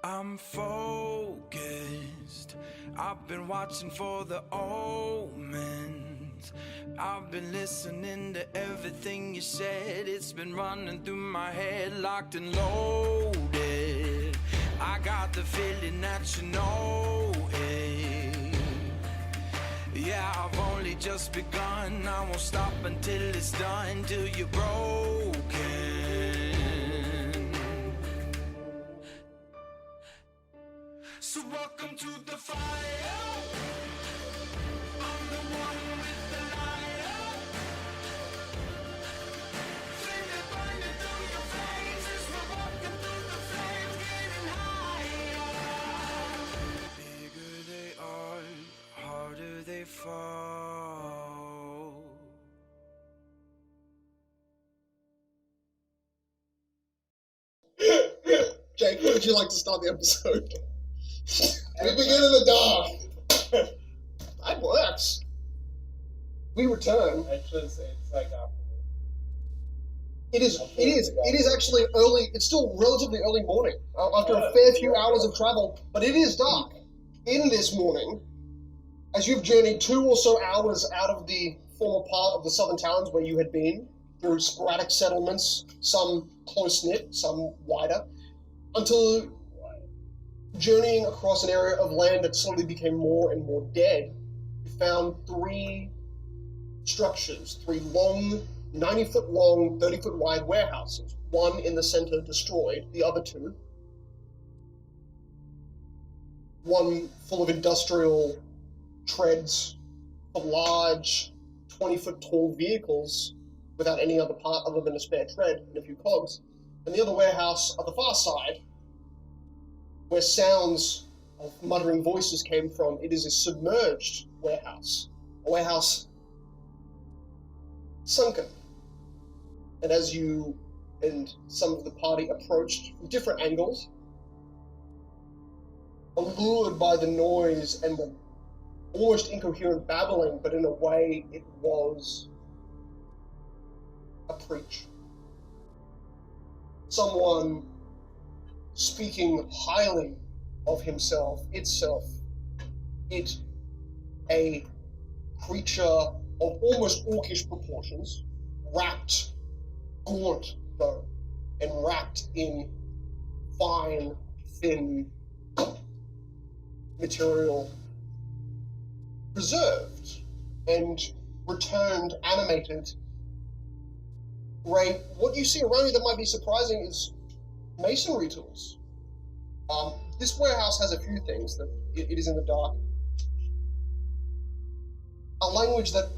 I'm focused. I've been watching for the omens. I've been listening to everything you said. It's been running through my head, locked and loaded. I got the feeling that you know it. Yeah, I've only just begun. I won't stop until it's done, till you're broken. So welcome to the fire. I'm the one with the light. Flame it burning through your veins as we're walking through the flames, getting higher. Bigger they are, harder they fall. Jake, how would you like to start the episode? We begin in the dark. That works. We return. Actually, it's like afternoon. It is actually early. It's still relatively early morning after a fair few hours of travel, but it is dark. In this morning, as you've journeyed 2 or so hours out of the former part of the southern towns where you had been, through sporadic settlements, some close-knit, some wider, until journeying across an area of land that slowly became more and more dead, you found 3 structures, 3 long, 90-foot long, 30-foot wide warehouses. One in the center destroyed, the other 2. One full of industrial treads for large 20-foot tall vehicles without any other part other than a spare tread and a few cogs. And the other warehouse at the far side, where sounds of muttering voices came from, it is a submerged warehouse. A warehouse sunken. And as you and some of the party approached from different angles, allured by the noise and the almost incoherent babbling, but in a way it was a preach. Someone speaking highly of himself, itself, it a creature of almost orcish proportions, wrapped, gaunt though, and wrapped in fine, thin material, preserved and returned animated. Ray, what you see around you that might be surprising is masonry tools. This warehouse has a few things that it is in the dark. The language that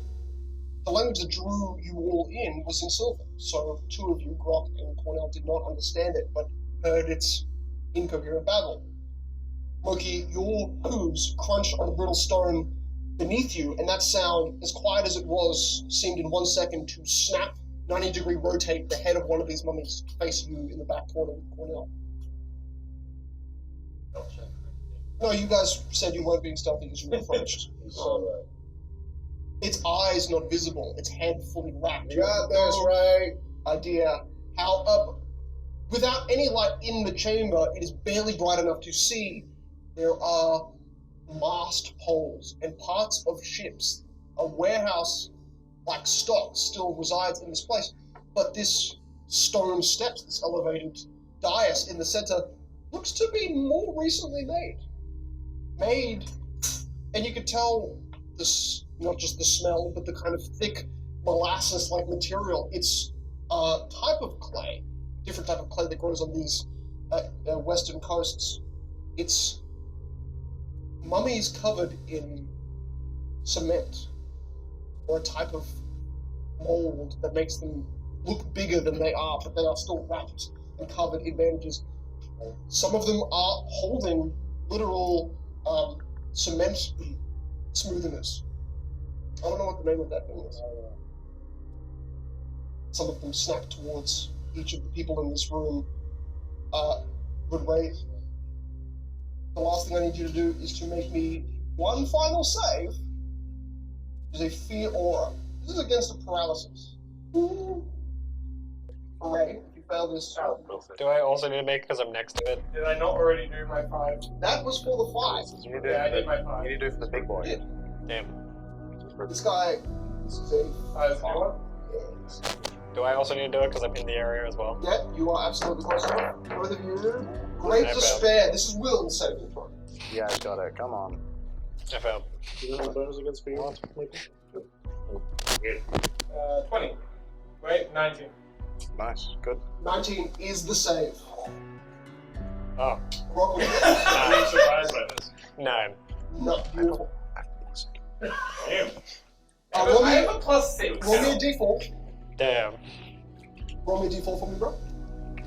drew you all in was in Sylvan, so 2 of you, Grok and Cornell, did not understand it, but heard its incoherent babble. Loki, your hooves crunched on the brittle stone beneath you, and that sound, as quiet as it was, seemed in 1 second to snap, 90-degree rotate the head of one of these mummies facing you in the back corner with Cornell. No, you guys said you weren't being stealthy because you were approached. So, its eyes not visible, its head fully wrapped. You got this, right? Idea how without any light in the chamber, it is barely bright enough to see. There are mast poles and parts of ships. A warehouse like stock still resides in this place, but this stone steps, this elevated dais in the center, looks to be more recently made, and you could tell this, not just the smell, but the kind of thick molasses-like material. It's a type of clay, different type of clay that grows on these western coasts. It's mummies covered in cement, or a type of mold that makes them look bigger than they are, but they are still wrapped and covered in bandages. Some of them are holding literal cement smootheners. I don't know what the name of that thing is. Some of them snap towards each of the people in this room. Would raise. The last thing I need you to do is to make me one final save. It is a fear aura. This is against a paralysis. Hooray, if you you fail this. Do I also need to make because I'm next to it? Did I not already do my 5? That was for the 5. You need to Yeah, I do did my the, 5. you need to do it for the big boy. Yeah. Damn. This guy. This is a. Is it one? Do I also need to do it because I'm in the area as well? Yeah, you are absolutely close enough. Both of you. Great I despair. This is Will saving throw. Yeah, I got it. Come on. I failed. You know bonus against speed? 20. Wait, 19. Nice. Good. 19 is the save. Oh. Roll. I'm being surprised by this. 9. No, beautiful. Damn. Roll I me, have a +6. roll me a d4. Damn. Roll me a d4 for me, bro.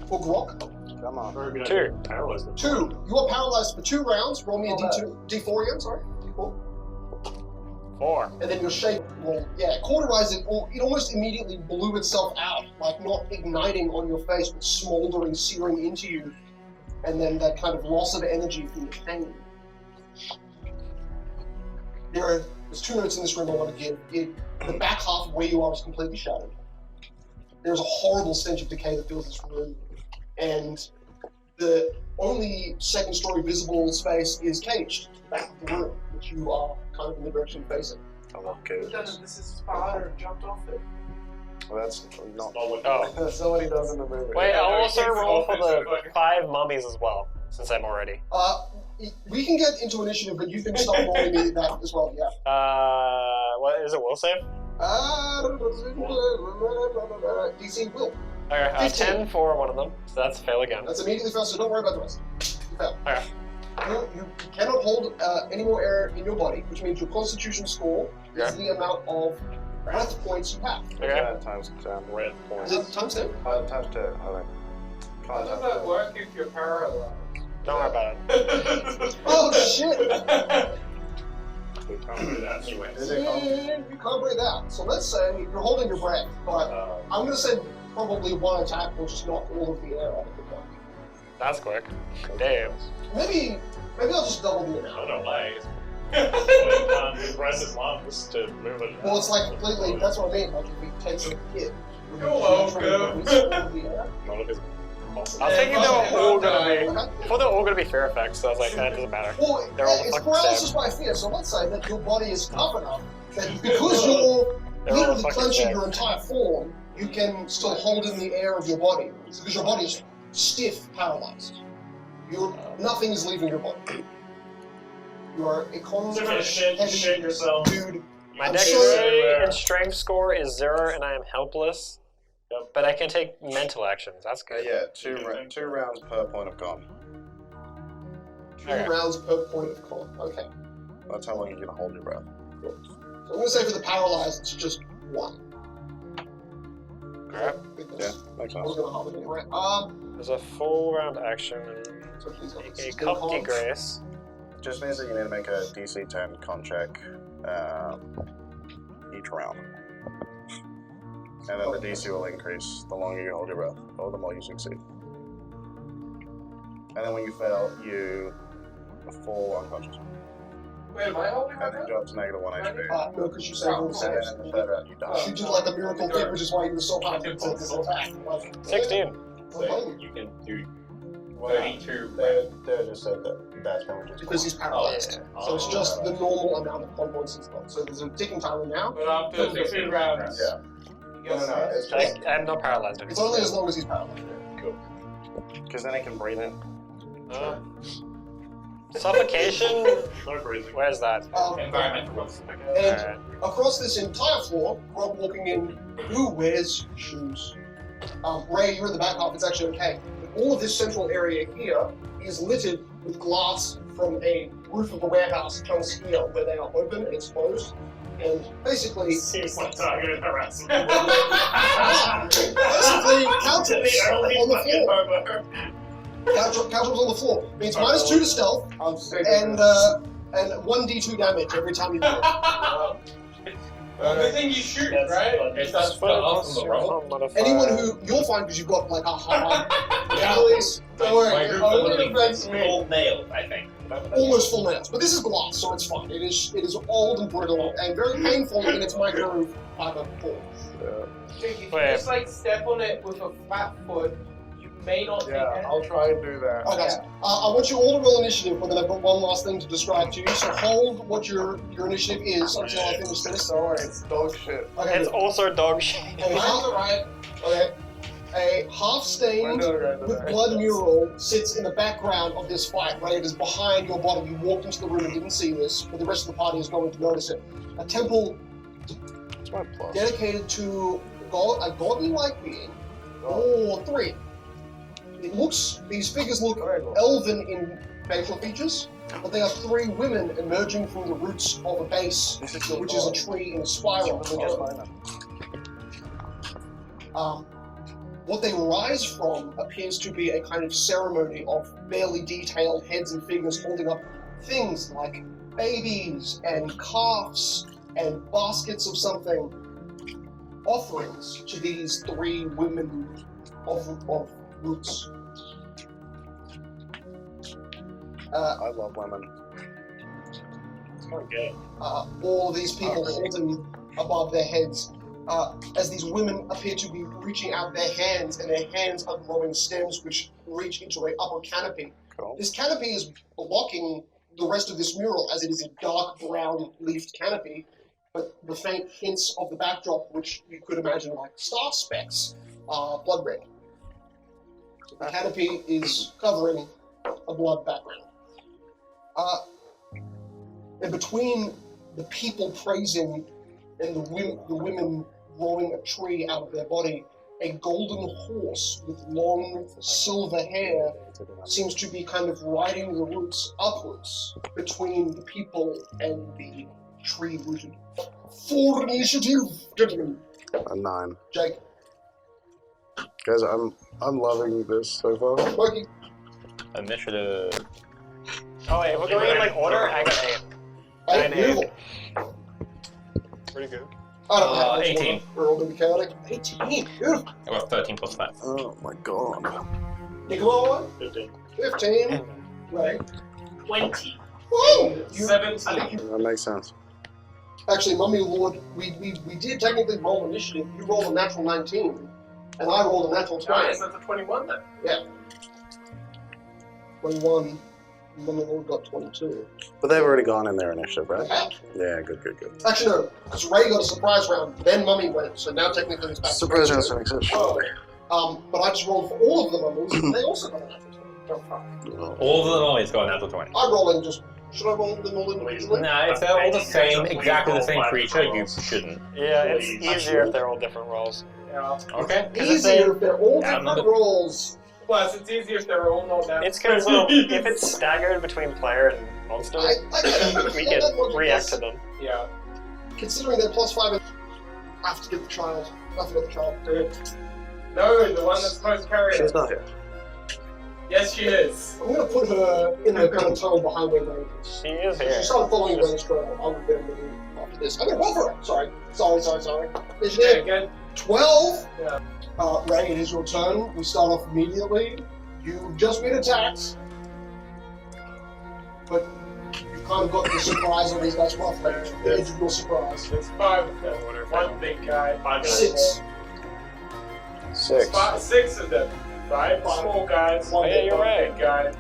For Grok. Come on. 2. Paralyzed. 2. You are paralyzed for 2 rounds. Roll me a d4 again, sorry. D4. 4. And then your shape will, cauterize it, or it almost immediately blew itself out, like not igniting on your face, but smoldering, searing into you. And then that kind of loss of energy from the pain. There's 2 notes in this room I want to give. The back half of where you are is completely shattered. There's a horrible stench of decay that fills this room. And the only second story visible space is caged, back of the room, which you are kind of in the direction facing. I love kids. This is spider jumped off it. Well, that's not. Oh. That's not what he does in the movie. Wait, I'll no, also it's roll for the offensive. 5 mummies as well, since I'm already. We can get into initiative, but you can start rolling me that as well, yeah. What is it? Will save? DC will. Okay, 15. 10 for one of them, so that's a fail again. That's immediately failed, so don't worry about the rest. You fail. Okay. You cannot hold any more air in your body, which means your constitution score is Okay. the amount of breath points you have. Okay. Times 10. Red Is points. it times 10? Times 2, I think. How does that work if you're paralyzed? Don't worry about it. Oh shit! We can't do that anyway. You can't breathe out. So let's say you're holding your breath, but I'm going to say probably one attack will just knock all of the air out of your body. That's quick. Damn. Maybe I'll just double the I amount. don't know why. You can't press his lungs to move it. Well, it's like completely, that's what I mean, like if he takes a hit. Hello, None of his I was thinking they were all gonna be. Okay. I thought they were all gonna be fear effects, so I was like, that doesn't matter. Well, They're all it's fucking paralysis sad. by fear, so let's say that your body is tough enough that because you're They're all literally fucking clenching sad. your entire form, you can still hold in the air of your body because your body is stiff, paralyzed. Nothing is leaving your body. You are a Shit heavy yourself. dude. My I'm dexterity sorry. and strength score is 0, and I am helpless. Yep. But I can take mental actions. That's good. Yeah, 2 rounds per point of con. 2 Okay. rounds per point of con. Okay. That's how long you're gonna hold your breath. So I'm going to say for the paralyzed, it's just 1. Alright. Yeah, Because makes I was sense. going to hold it anyway. There's a full round action. So please don't. A cup de grace. Just means that you need to make a DC 10 con check each round. And then the DC will increase the longer you hold your breath, or the more you succeed. And then when you fail, you fall unconscious. Wait, am I holding my And then breath? drop to -1 HP. No, because you saved all the And saves. then in the third round, you die. You did like a miracle thing, which is why you were so confident to this attack. Like, 16. So you can do 32. They just said that that's how much because he's paralyzed. Yeah. So it's just the normal amount of con points he's got. So there's a ticking timer now. But after 16 rounds, Yeah. you get No, it's I, I'm not paralyzed. It's only as long as he's paralyzed. because then he can breathe in. Suffocation? No breathing. Where's that? environmental. And Alright. across this entire floor, Rob walking in, who wears shoes? Ray, you're in the back half, it's actually okay. But all of this central area here is littered with glass from a roof of a warehouse that comes here, where they are open and exposed. And basically, Seems like targeted harassment. basically, counters on the floor. Counters on the floor. Means -2 to stealth, and 1d2 damage every time you do it. Well, good thing you shoot, right? If that's the awesome roll. Anyone who you'll find because you've got like a hard galleys. Don't worry. My group Only literally defense me. all nailed, I think. almost full nails. But this is glass, so it's fine. It is old and brittle and very painful in its micro fiber form. If you just like step on it with a flat foot, you may not take it. I'll try and do that. Okay, I want you all to roll initiative, but then I've got one last thing to describe to you. So hold what your initiative is until I finish this. Sorry, it's dog shit. Okay. It's also dog shit. A half-stained with blood mural sits in the background of this fight, right? It is behind your body. You walked into the room and didn't see this, but the rest of the party is going to notice it. A temple dedicated to a godly-like being, or three. These figures look elven in facial features, but they are three women emerging from the roots of a base, which is a tree in a spiral. What they rise from appears to be a kind of ceremony of barely detailed heads and figures holding up things like babies and calves and baskets of something, offerings to these three women of roots. I love women. It's kind of gay. All of these people holding above their heads, as these women appear to be reaching out their hands, and their hands are growing stems which reach into an upper canopy. Cool. This canopy is blocking the rest of this mural, as it is a dark brown leafed canopy, but the faint hints of the backdrop, which you could imagine like star specks, are blood red. The canopy is covering a blood background. And between the people praising and the women rolling a tree out of their body, a golden horse with long silver hair seems to be kind of riding the roots upwards between the people and the tree-rooted. For initiative, gentlemen. A 9. Jake. Guys, I'm loving this so far. Mikey. Initiative. Oh wait, if we're going in like order, I got 8. 8, beautiful. Pretty good. I don't know. 18. We're all mechanic. 18, beautiful. I got 13 plus 5. Oh my god. Nicola, 15. 15. Right. 20. Woo! 17. That makes sense. Actually, Mummy Lord, we did technically roll initiative. You rolled a natural 19, and I rolled a natural 20. Nice, that's a 21 then. Yeah. 21. Mummy Lord got 22. But they've already gone in their initiative, right? Yeah. Yeah, good. Actually, no, because Ray got a surprise round, then Mummy went, so now technically it's back to Surprise Ray. round still exists. But I just rolled for all of the mummies, and they also got a natural 20. All of them always got a natural 20. I'm rolling just. Should I roll them all individually? Nah, if they're all the same, exactly the same creature, you shouldn't. Yeah, it's easier if they're all different rolls. Yeah. Okay. Easier if they're all different rolls. Plus, it's easier if they're all not that. It's because if it's staggered between player and monster, we can react to them. Yeah. Considering they're +5, I have to get the child. I forgot the child. No, the one that's supposed to carry it. She's not here. Yes, she is. I'm going to put her in the kind of tunnel behind where Ray is. She is She here. started following Ray's trail. I'll get her after this. I'm going to roll for it. Sorry. Yeah, Initiative good. 12. Yeah. Ray, it is your turn. We start off immediately. You've just been attacked. But you've kind of got the surprise of these guys rough range. The edge of your surprise. There's 5 of them. One big guy. 5 6. 6 of them. 5 small guys. Oh, yeah, you're one right. big guy.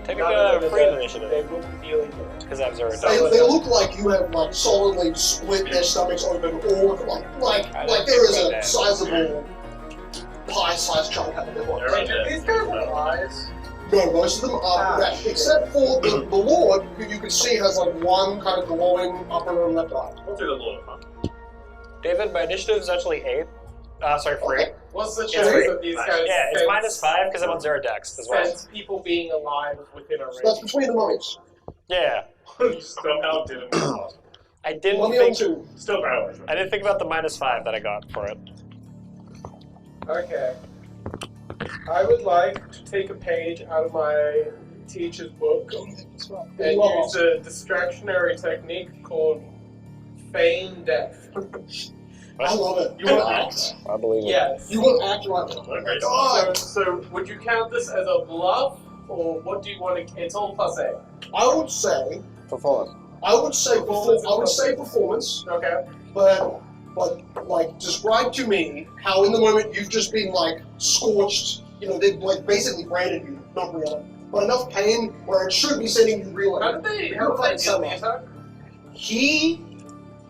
Take None a of them free are- initiative. They wouldn't feel it. Because I have 0 They dice. look like you have like solidly split their stomachs open, all of like there is a sizable pie-sized chunk out of their body. Wait, do these guys have eyes? No, most of them are red, except for the Lord, who you can see has like one kind of glowing upper and left eye. We'll do the Lord, huh? David, my initiative is actually 8. Sorry, 3. Okay. What's the It's chance free. of these guys? Yeah, it's sense- -5 because I'm on 0 dex as well. sense people being alive within a So that's range. between the mummies. Yeah, Somehow didn't know. I didn't Mummy on think. 2. Still valid. I didn't think about the -5 that I got for it. Okay. I would like to take a page out of my teacher's book and use a distractionary technique called feign death. I love it. You want to act? I believe it. Yes. You want to act right now. Okay. God! So would you count this as a bluff or what do you want to? It's all plus A. I would say Performance. performance. Okay. But like describe to me how in the moment you've just been like scorched. You know, they've like basically branded you, not really, but enough pain where it should be sending you reeling. How did they get the attack?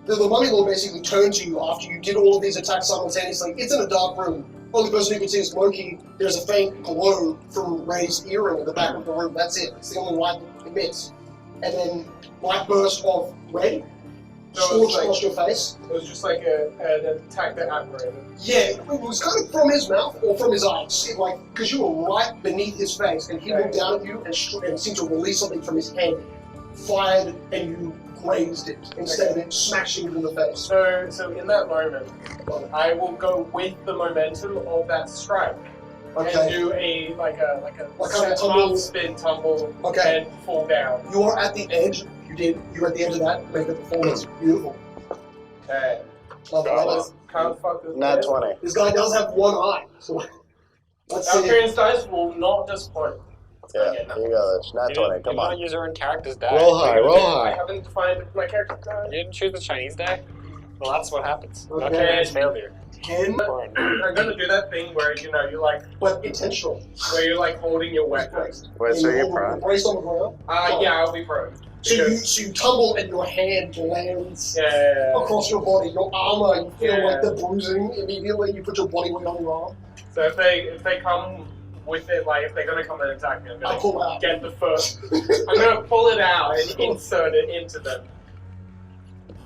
The mummy lord basically turned to you after you did all of these attacks simultaneously. It's in a dark room. Only person who can see is Loki. There's a faint glow from Ray's earring in the back of the room. That's it. It's the only light it emits. And then light burst of red, scorched across your face. It was just like an attack that apparated. Yeah, it was kind of from his mouth or from his eyes. Like, because you were right beneath his face, and he looked down at you and seemed to release something from his head, fired, and you grazed it instead of it smashing you in the face. So in that moment, I will go with the momentum of that strike. And do a half spin tumble and fall down. You are at the edge. You're at the edge of that. Make the performance beautiful. Okay. Can't fuck this. Nat 20. This guy does have one eye. So let's see. Appearance dice will not disappoint. Yeah, here you go. It's Nat 20. Come on. Use your own character's die. Roll high. Roll I high. haven't defined my character die. You didn't choose the Chinese die? Well, that's what happens. Okay. Okay, it's failure. 10, I'm gonna do that thing where you're like, but intentional. where you're like holding your weapon. Wait, so you're prone? Braced on the ground. Yeah, I'll be prone. So you tumble and your hand lands Yeah. across your body. Your armor, you feel Yeah. like the bruising immediately. You put your body weight on your arm. So if they come with it, like if they're gonna come and attack me, I'm I'll gonna pull out. get the first. I'm gonna pull it out and insert it into them.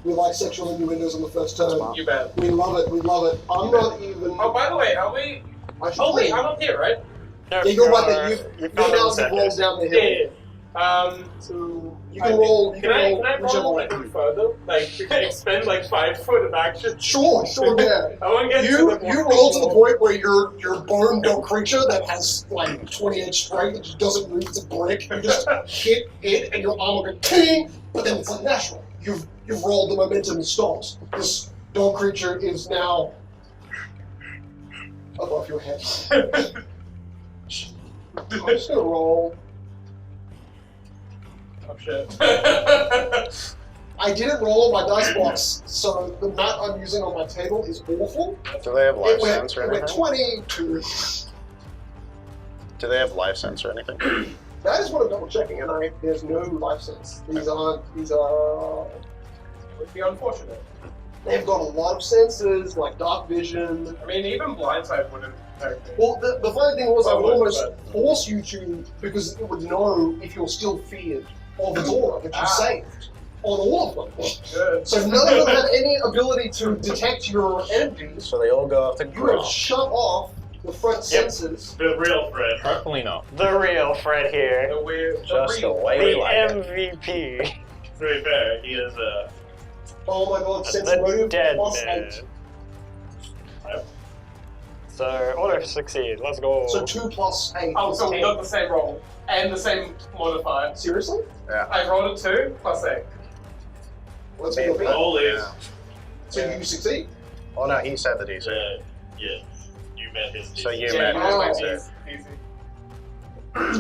We like sexual innuendos on the first turn. You bet. We love it. We love it. I'm not even. Oh, by the way, are we? I should Oh wait, play. I'm up here, right? No, Yeah, you're right there. you're You're now the rolls down the hill. Yeah. So You can roll. You Can I whichever roll way. even further? Like expend like 5 foot of action. Sure, yeah. I want to get to You the roll to the point where your bone dog creature that has like 20-inch strength and just doesn't move, it's a brick. You just hit it and your arm will go ting, but then it's like natural. You've rolled, the momentum and stops. This dog creature is now above your head. I'm just gonna roll. Oh shit. I didn't roll on my dice box, so the mat I'm using on my table is awful. Do they have life It went, sense or it went anything? 22. Do they have life sense or anything? That is what I'm double checking, and there's no life sense. These are Would be unfortunate. they've got a lot of senses, like dark vision. I mean, even blindside wouldn't affect me. Well, the funny thing was I would Well, almost but- force you to, because it would know if you're still feared of its aura that you saved on all of them. Good. So none of them had any ability to detect your energies. So they all go off the You grill. have shut off the front senses. The real Fred. Hopefully not. The real Fred here. The weird. Just the real- way The we like it. MVP. To be fair, he is Oh my god, sense The motive dead plus man. 8. So, order succeed. Let's go. So 2 plus 8. Oh, so we 10. got the same roll and the same modifier. Seriously? I rolled a 2 plus 8. Let's make it. Roll is. So you succeed. Oh no, he said the DC. Yeah. You met his. So you Yeah, met you know, like his easy.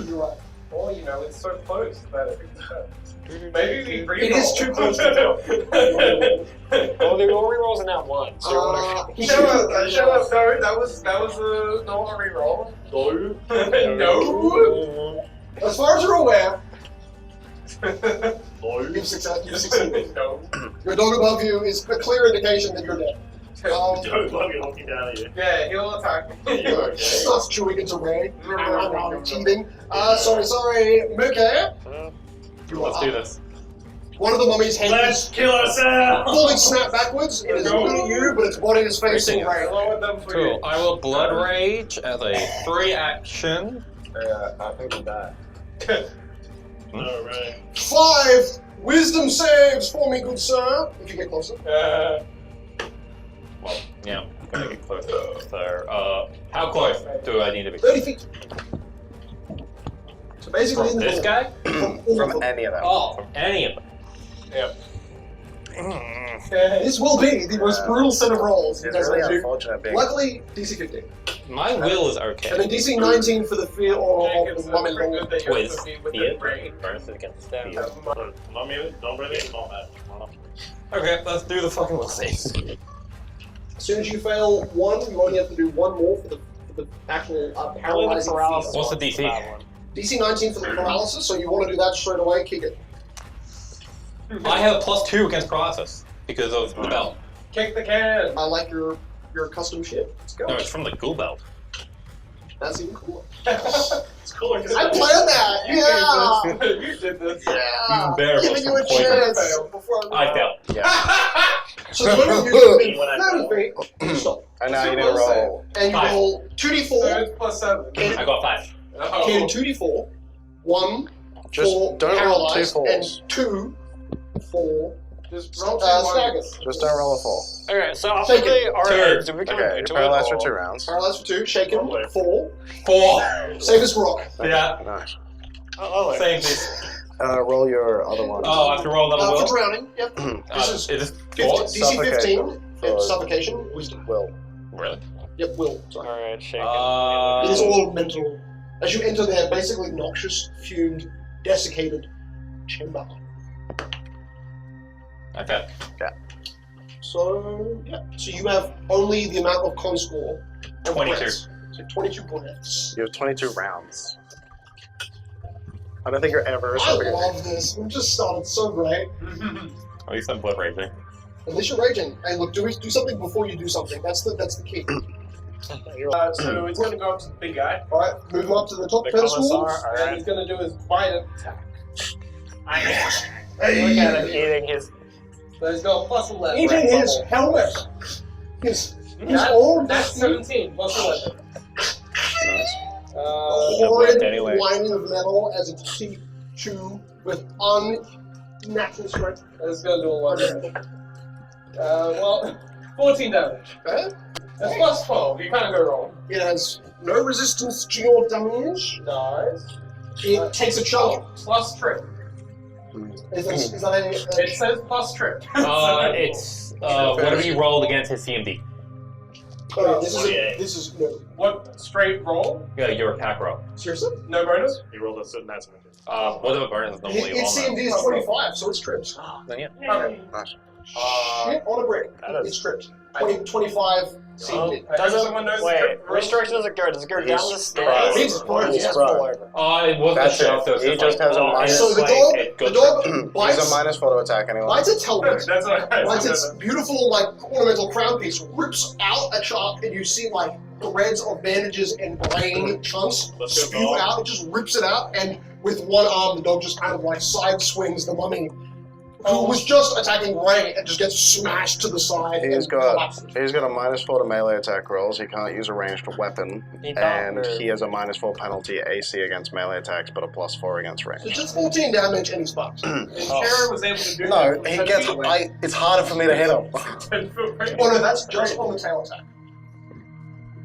You're right. Well, you know, it's so close that maybe we re-roll. It is too close to tell. Well, the re-rolls in that one. So you wanna... Show us, no, that was not a re-roll. No. No. As far as you're aware, No. you've succeeded. No. Your dog above you is a clear indication that you're dead. Don't let me knock you down here. Yeah, he'll attack. You okay? Starts chewing into Ray. Teething. Sorry. Muke. Let's do this. One of the mummy's head Let's is kill ourselves! fully snapped backwards. It is looking at you, but its body is facing Ray. Cool. I will Blood Rage as a free action. I think he died. Alright. 5 wisdom saves for me, good sir. If you get closer. Well, yeah, I'm gonna get closer. So, how close do I need to be? 30 feet. So basically, in From the this middle. guy? From all of From them. any of them. Oh, from any of them. This will be the most brutal set of rolls you It's guys really are going to do. unfortunate being. Luckily, DC 15. My will is And okay. then DC 19 for the fear Jake, of it's the mummy pretty roll. good that you're Wait, to be fear? within range. Bonus against fear. Not me, don't really, not that. Okay, let's do the fucking will saves. As soon as you fail one, you only have to do one more for the actual paralyzing paralysis. fear. What's the DC? DC 19 for the paralysis, so you want to do that straight away, kick it. I have a +2 against paralysis because of the belt. Kick the can! I like your custom shit. Let's go. No, it's from the ghoul belt. That's even cooler. It's cooler because I planned that! Yeah! You did this. Yeah! Even better Giving you a was some poison. chance before I failed. So the moment you move When I 30 feet, you stop. And now you need to roll. And you 5. roll 2d4. It's +7. I got 5. Okay, 2d4. 1 Just for don't roll two paralyzed, and fours. 2 for Just roll staggered. Just don't roll a 4. Okay, so after Take it. the RNs, do we come Okay, you're into paralyzed it? for 2 or- rounds. Paralyzed for 2, shaken, 4. 4. Save as rock. Yeah. Nice. Oh, Save this. Roll your other one. Oh, I have to roll another For will? drowning, yep. This is It is 15, 4? DC 15, For- and suffocation, wisdom. Will. Really? Yep, will. Sorry. Alright, shake It is all mental. As you enter their basically noxious, fumed, desiccated chamber. Okay. So, yeah. So you have only the amount of con score. of 22. breaths. So 22 breaths. You have 22 rounds. I don't think you're ever I suffocating. love this. We just started so great. At least I'm blood raging. At least you're raging. And look, do something before you do something. That's the key. So it's going to go up to the big guy. Alright, move him up to the top The pedestal. commissar, And he's going to do his bite attack. Look at him eating his. So he's got +11. Eating his helmet. His That- old That's 17 +11. Nice. horrid anyway. lining of metal as its teeth chew with unnatural strength. That's going to do a lot of damage. Well, 14 damage. Okay? That's +12. You can't go wrong. It has no resistance to your damage. Nice. It takes a chunk. Plus trip. Is that a It says plus trip. It's whatever you rolled against his CMD. oh, Yeah. this is no. What straight roll? Yeah, your attack roll. Seriously? No bonus? You rolled a certain answer. Whatever bonus is normally Its on CMD is 25, so it's tripped. Then yeah. Okay. Nice. Shit on a brick. that is- It's tripped. 25 CMD. Doesn't someone knows wait. the Which direction does it go? Does it go down the He's stairs? He's prone. He's Yes, prone. pull over. It wasn't That's a it. shot, so it's He just just like, has a minus- So the like, dog, it the goes dog He's bites, a -4 to attack anyone. bites its helmet. That's what I Once its beautiful, like, ornamental crown piece rips out a chunk, and you see, like, threads of bandages and brain chunks Let's go, spew dog. out. It just rips it out, and with one arm, the dog just kind of, like, side swings the mummy, who was just attacking Ray, and just gets smashed to the side He's and got collapses. he's got a -4 to melee attack rolls. He can't use a ranged weapon, He and can't he has a -4 penalty AC against melee attacks, but a +4 against So range. just 14 damage, and he's fucked. And Kara was able to do No, that. he from gets. 10 feet away. It's harder for me to hit him. 10 foot range. Oh no, that's just on the tail attack.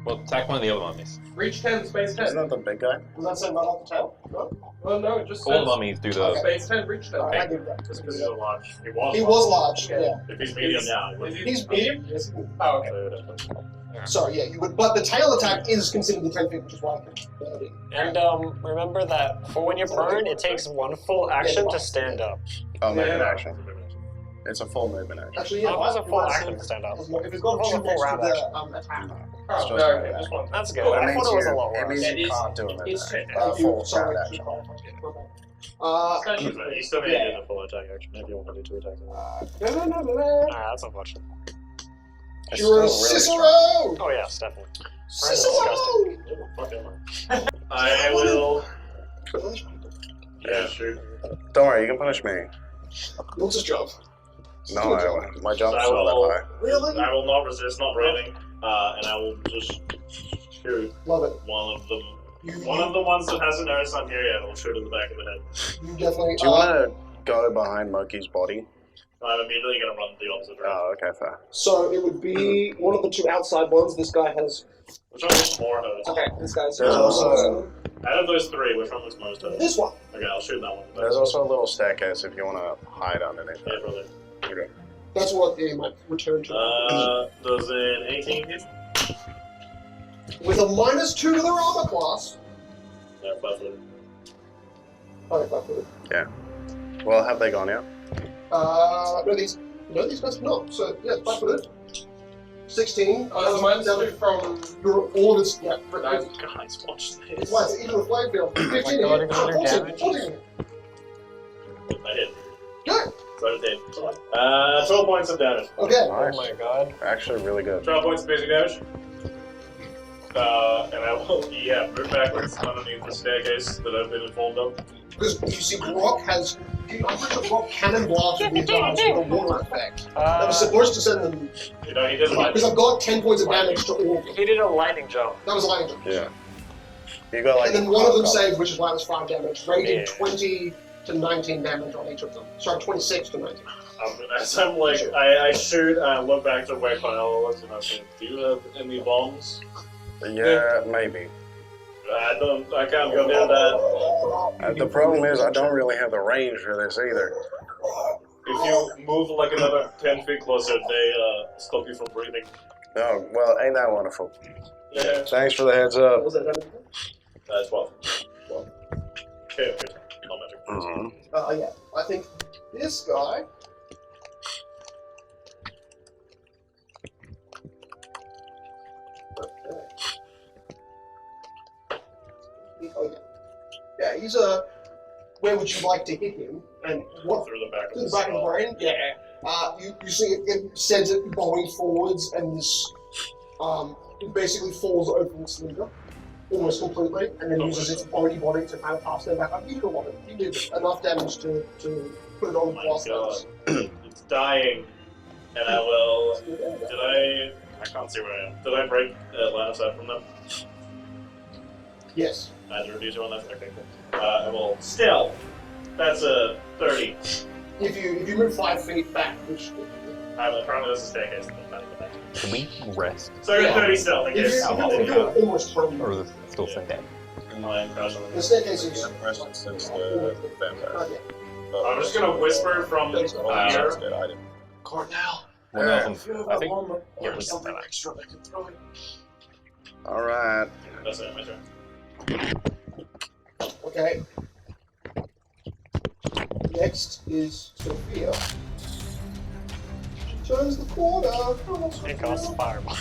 Well, attack one of the other mummies. Reach 10, space 10. Isn't that the big guy? Was that saying right off the tail? No? Well, no, it just All the says mummies do the. Okay. space 10, reach 10. Alright, I give that. Just because he's a large. He was large, Okay. yeah. If he's medium now, he wouldn't. He's medium? Yes. Oh, okay. Sorry, yeah, you would. But the tail attack is considered the 10 feet, which is why I can. And remember that for when you're prone, it takes one full action to stand up. Oh, movement Yeah. action. It's a full movement action. Actually, yeah, How was a full might action say- to stand up? If it's got Full two next to round the action. attack. Oh, It's no, just okay, like this one. That's good. Cool. I It thought it was a means lot you, it means worse. It you is- can't do a movement it's- action. Thank you. Full Sorry. round action. You still need to do the full attack action if you want to do 2 attacks. Alright, that's unfortunate. It's You're a still really Cicero! Oh yes, definitely. Cicero! I will. Yeah, shoot. Don't worry, you can punish me. What's his job? No, my jump's I not will- that high. Really? I will not resist, not breathing, and I will just shoot Love it. one of them. You, One of the ones that hasn't noticed I'm here yet, I'll shoot in the back of the head. you definitely. Do you want to go behind Monkey's body? I'm immediately going to run the opposite direction. Oh, okay, fair. So it would be one of the two outside ones. This guy has. Which one looks more hurt? Okay, this guy's. There's also- Out of those 3, which one looks most hurt? This one. Okay, I'll shoot that one. There's also a little staircase if you want to hide underneath Yeah, it. brother. Okay. That's what you might return to. Does an 18 hit? with a -2 to their armor class. Yeah, 5 foot. Oh, 5 foot. Yeah. Well, have they gone out? No, these guys have not. So, yeah, 5 foot. 16. There's a -2 from Your orders. Yeah, Guys, watch this. why is it even a flag bill? 15 God, hit. another 14, damage. 14. I hit. Good. 17. 12 points of damage. Okay. Oh my god. Actually, really good. 12 points of basic damage. And I will, move backwards underneath the staircase that I've been informed of. Because you see, Brock has. I'm pretty sure Brock cannon blasted these guys with a water effect. That was supposed to send them. You know, he did like. Because I've got 10 points of damage to all of them. He did a lightning jump. That was a lightning jump. Yeah. You got like. And then one of them saved, which is why it was 5 damage. Rated 20 to 19 damage on each of them. Sorry, 26 to 19. As I'm like, I shoot, I look back to where Cornell was, and I say, do you have any bombs? Yeah, maybe. I can't go near that. The problem is, I don't really have the range for this either. If you move like another 10 feet closer, they stop you from breathing. No, well, ain't that wonderful? Yeah. Thanks for the heads up. What was that damage? That's 12. Okay, okay. Not magic. Mm-hmm. Yeah. I think this guy. Okay. Oh, yeah. Yeah, he's a. Where would you like to hit him? And what? Through the back of Through the his back of the skull. brain? Yeah. You see it sends it bowing forwards, and this it basically falls over the cylinder almost completely, and then uses its bony body to kind of pass them back up. You did a lot of it. You did enough damage to put it on Oh the my blast. god. It's dying. And I will. I can't see where I am. Did I break line of sight from them? Yes. I had to reduce it on that. Okay, cool. I will. Still. That's a 30. If you move 5 feet back, which I'm in front of this staircase. Can we rest? So you're 30 still, I if guess. you're almost thrown Or back. is it still same day? The staircase is. Since the vampire. Yeah. I'm just gonna whisper from here. Cornell. Well, no, I think Or something extra that can throw it. All right. That's it, my turn. Okay. Next is Sophia. She turns the corner. It costs fireball.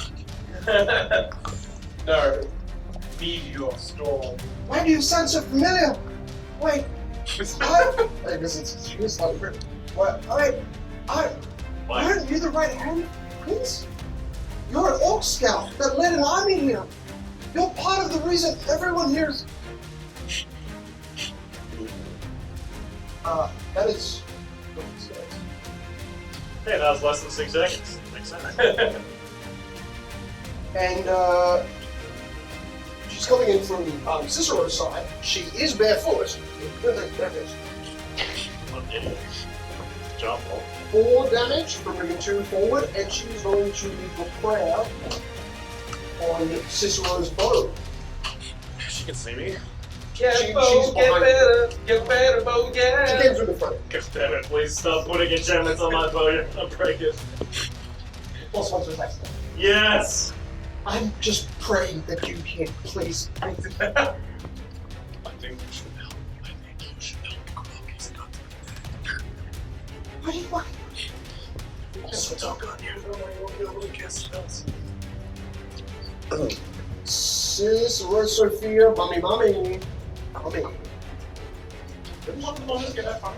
No. Meteor storm. Why do you sound so familiar? Wait. I guess it's just like what? Aren't you the right hand, Prince? You're an orc scout that led an army here. You're part of the reason everyone here's. That is. What he says. Hey, that was less than 6 seconds. Makes sense. And she's coming in from Cicero's side. She is barefoot. Jump roll. 4 damage from bringing 2 forward, and she's going to leave a prayer on Cicero's bow. She can see me. She's behind Get better, Bo, She came through the front. God damn it, please stop putting enchantments on my bow. I'll break it. Plus 1 to attack. Yes! I'm just praying that you hit, please. I think we should help. I think you should help. What do you want? Also, talk on you. I won't be able to cast spells. Cicero, Sophia, mummy. Didn't one of the moments get that far?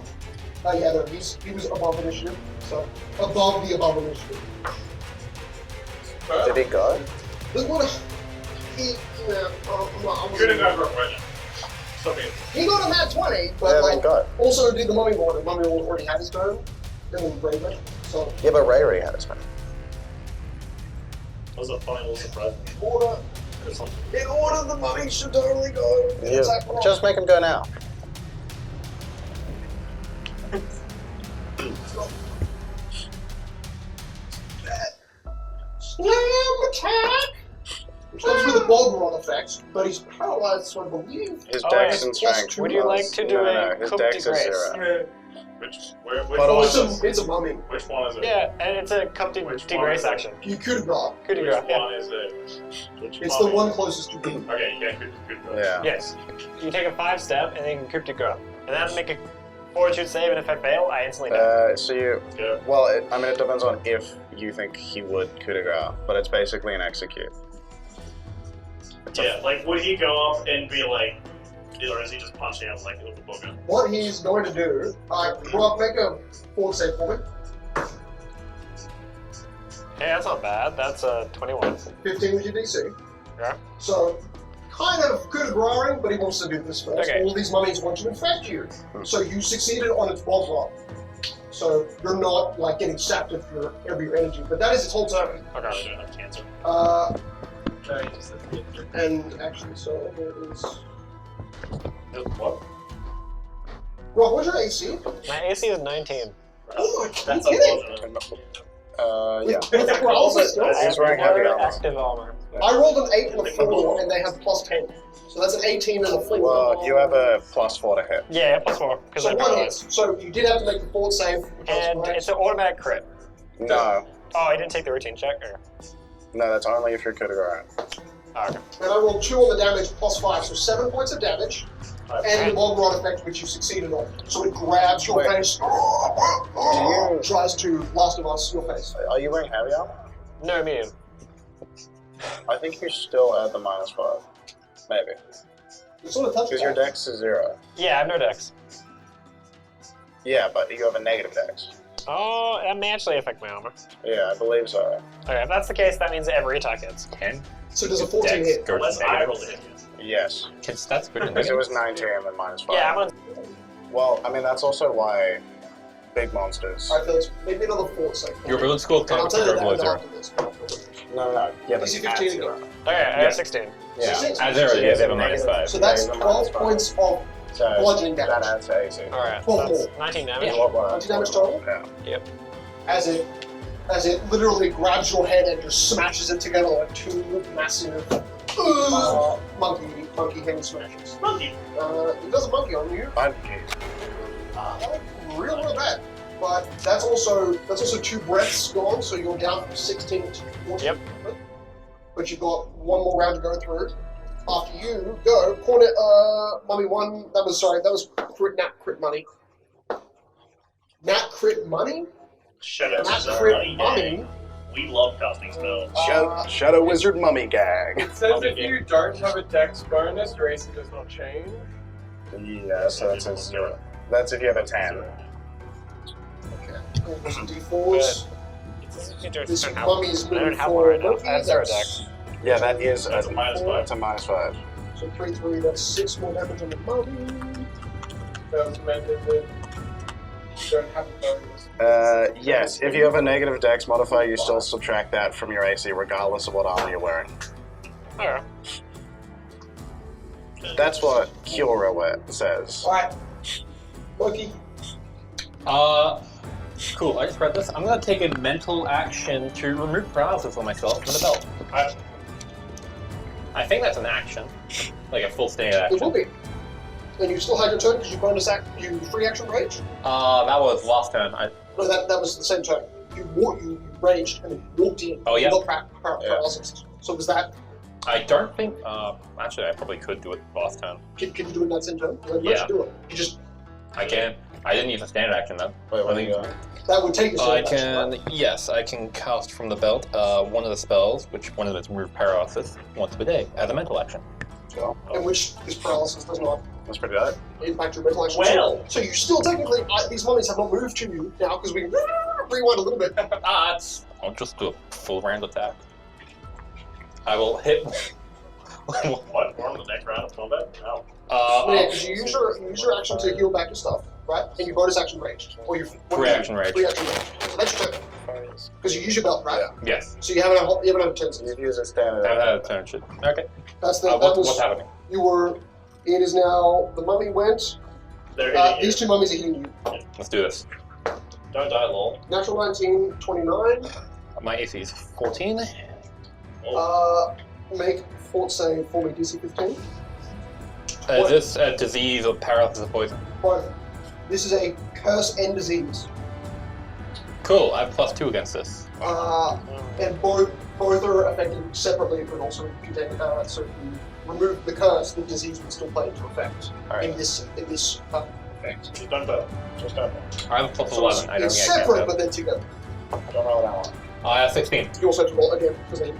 Yeah, no, he was above initiative. So, above the above initiative. Did he go? Look what he, Good enough for a Stop it. he got a nat 20, Yeah, but thank God. also did the mummy one, and mummy already had his turn. And then Braver. So, Yeah, but Ray already had his man. That was a fun little surprise. order. Good one. In order, the mummy should totally go. Yeah, Attack roll. just make him go now. Slam attack! Which comes with a bog roll effect, but he's paralyzed, so I believe. His Oh, dex yeah. and strength. Would you like to do a His coup dex de is grace? 0. Which But one also- is It's a mummy. Which one is it? Yeah, and it's a come to Which de one grace is it? action. You could grab. Coup de Which grace, yeah. one is it? Which It's mummy? the one closest to you. Okay, yeah, good. Yeah. Yes. You take a 5-step and then coup de grace. And then make a fortitude save, and if I fail, I instantly die. So you. Go. Well, it depends on if you think he would coup de grace, but it's basically an execute. It's Yeah, like would he go up and be like, or is he just punching out like with a booger? What he's going to do, Rob, make a forward save for me. Hey, that's not bad. That's 21. 15 with your DC. Yeah. So, kind of coup de grace, but he wants to do this first. Okay. All these mummies want to infect you. So you succeeded on its boss roll. So you're not like getting sapped of your every energy, but that is its whole turn. I probably don't have cancer. No, he just And actually, so there is. What? Rob, what's your AC? My AC is 19. Oh my god, That's you kidding? unfortunate. Yeah. With paralysis skills? He's wearing heavy armor. Active armor. I rolled an 8 and a 4, and they have plus 10. So that's an 18 and a 4. Well, you have a +4 to hit. Yeah, +4, because So I one paralyzed. hit. So you did have to make the forward save, which And was it's an automatic crit. No, Oh, I didn't take the routine check? Or... no, that's only if you're coup de grace. Oh, okay. And I rolled 2 on the damage plus 5, so 7 points of damage. And the bomb rod effect, which you succeeded on. So it grabs your Wait. face, tries to Last of Us your face. Are you wearing heavy armor? No, medium. I think you still add the -5. Maybe. It sort of touches Because your that. dex is 0. Yeah, I have no dex. Yeah, but you have a negative dex. Oh, that may actually affect my armor. Yeah, I believe so. Okay, if that's the case, that means every attack hits. 10? So does a 14 Dex hit? goes Unless I negative. roll it. Yes. That's good. Because it was 19 and then -5. Yeah, I'm on. Well, I mean, that's also why big monsters. Alright, Felix, maybe another forward save. Your village school I'll can't tell you control that zero. after this. No. Yeah, but DC at 15 0. again. Okay, I Yeah. have 16. Yeah. 16. At 0, yeah, they have a -5. So that's Yeah, 12 -5. points of So bludgeoning that damage. adds to AC. Alright, 12 that's more. 19 damage. What was? 20 damage total? Yeah. As it literally grabs your head and just smashes it together like 2 massive monkey hand smashes. Monkey. It does a monkey on you. Real bad. But that's also 2 breaths gone, so you're down from 16 to 14. Yep. But you've got one more round to go through. After you go, corner mummy 1. That was crit money. Nat crit money? Shut up. Nat crit money. We love casting spells. Shadow Wizard Mummy Gang. It says if you don't have a dex bonus, your AC does not change. Yeah, so that's if you have a 10. Okay. Some D4s. This I mummy's don't moving have one forward. right now. I have 0 That's- dex. Yeah, that is That's a -5. That's a -5. So 3, that's 6 more damage on the mummy. Recommended that you don't have a bonus. Yes, if you have a negative dex modifier, you still subtract that from your AC regardless of what armor you're wearing. Alright. That's what Krueler says. Alright. Loki. Cool, I just read this. I'm gonna take a mental action to remove paralysis on myself from the belt. I think that's an action. Like a full standard It will action. be. And you still had your turn because you free action rage? That was last turn. No, that was the same turn. You raged and then walked in. Oh, yeah. You got paralysis. So was that, I don't think, actually I probably could do it last turn. can you do it in that same turn? Let Yeah. you do it. You just, I can. I didn't use a standard action though. Wait, what I are think you doing? that would take a I standard action, right? can, yes, I can cast from the belt one of the spells, which one of them is remove paralysis once per day as a mental action. So, In which this paralysis does not that's pretty good. impact your mental action. Well. So you still technically, these mummies have not moved to you now because we can rewind a little bit. I'll just do a full round attack. I will hit. What? We're on the next round of combat? No. Yeah, because you use your action to heal back your stuff, right? And your bonus action rage. Or your Free action rage. Free action rage. So that's your turn. Because you use your belt, right? Yeah. Yes. So you haven't had a turn since. You use a standard. That turn should. Okay. That's the What's happening? you were. It is now the mummy went. They're hitting These 2 mummies are hitting you. Let's do this. Don't die, lol. Natural 19, 29. My AC is 14. Make fort save for me, DC 15. Is this a disease or paralysis or poison? Both. This is a curse and disease. Cool. I have +2 against this. And both are affected separately, but also if you take so if you remove the curse, the disease would still play into effect Alright. in this effect. Just don't vote. Just don't vote. I have a So +11. I don't it's think I can separate, do but it. they're together. I don't know that one. I have 16. You also have to roll again because they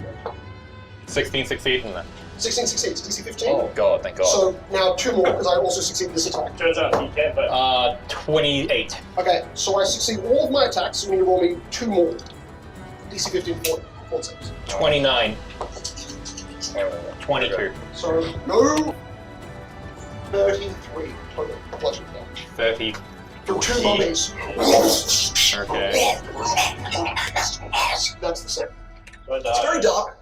16 succeeds and then. 16 succeeds, DC 15. Oh god, thank god. So now 2 more because I also succeed this attack. Turns out he can't vote. 28. Okay, so I succeed all of my attacks, so you need to roll me 2 more. DC 15 4 saves. 29. 22. So no 33 total bludgeoning damage. 30. For 2 mummies. Okay. That's the same. Don't It's die. very dark.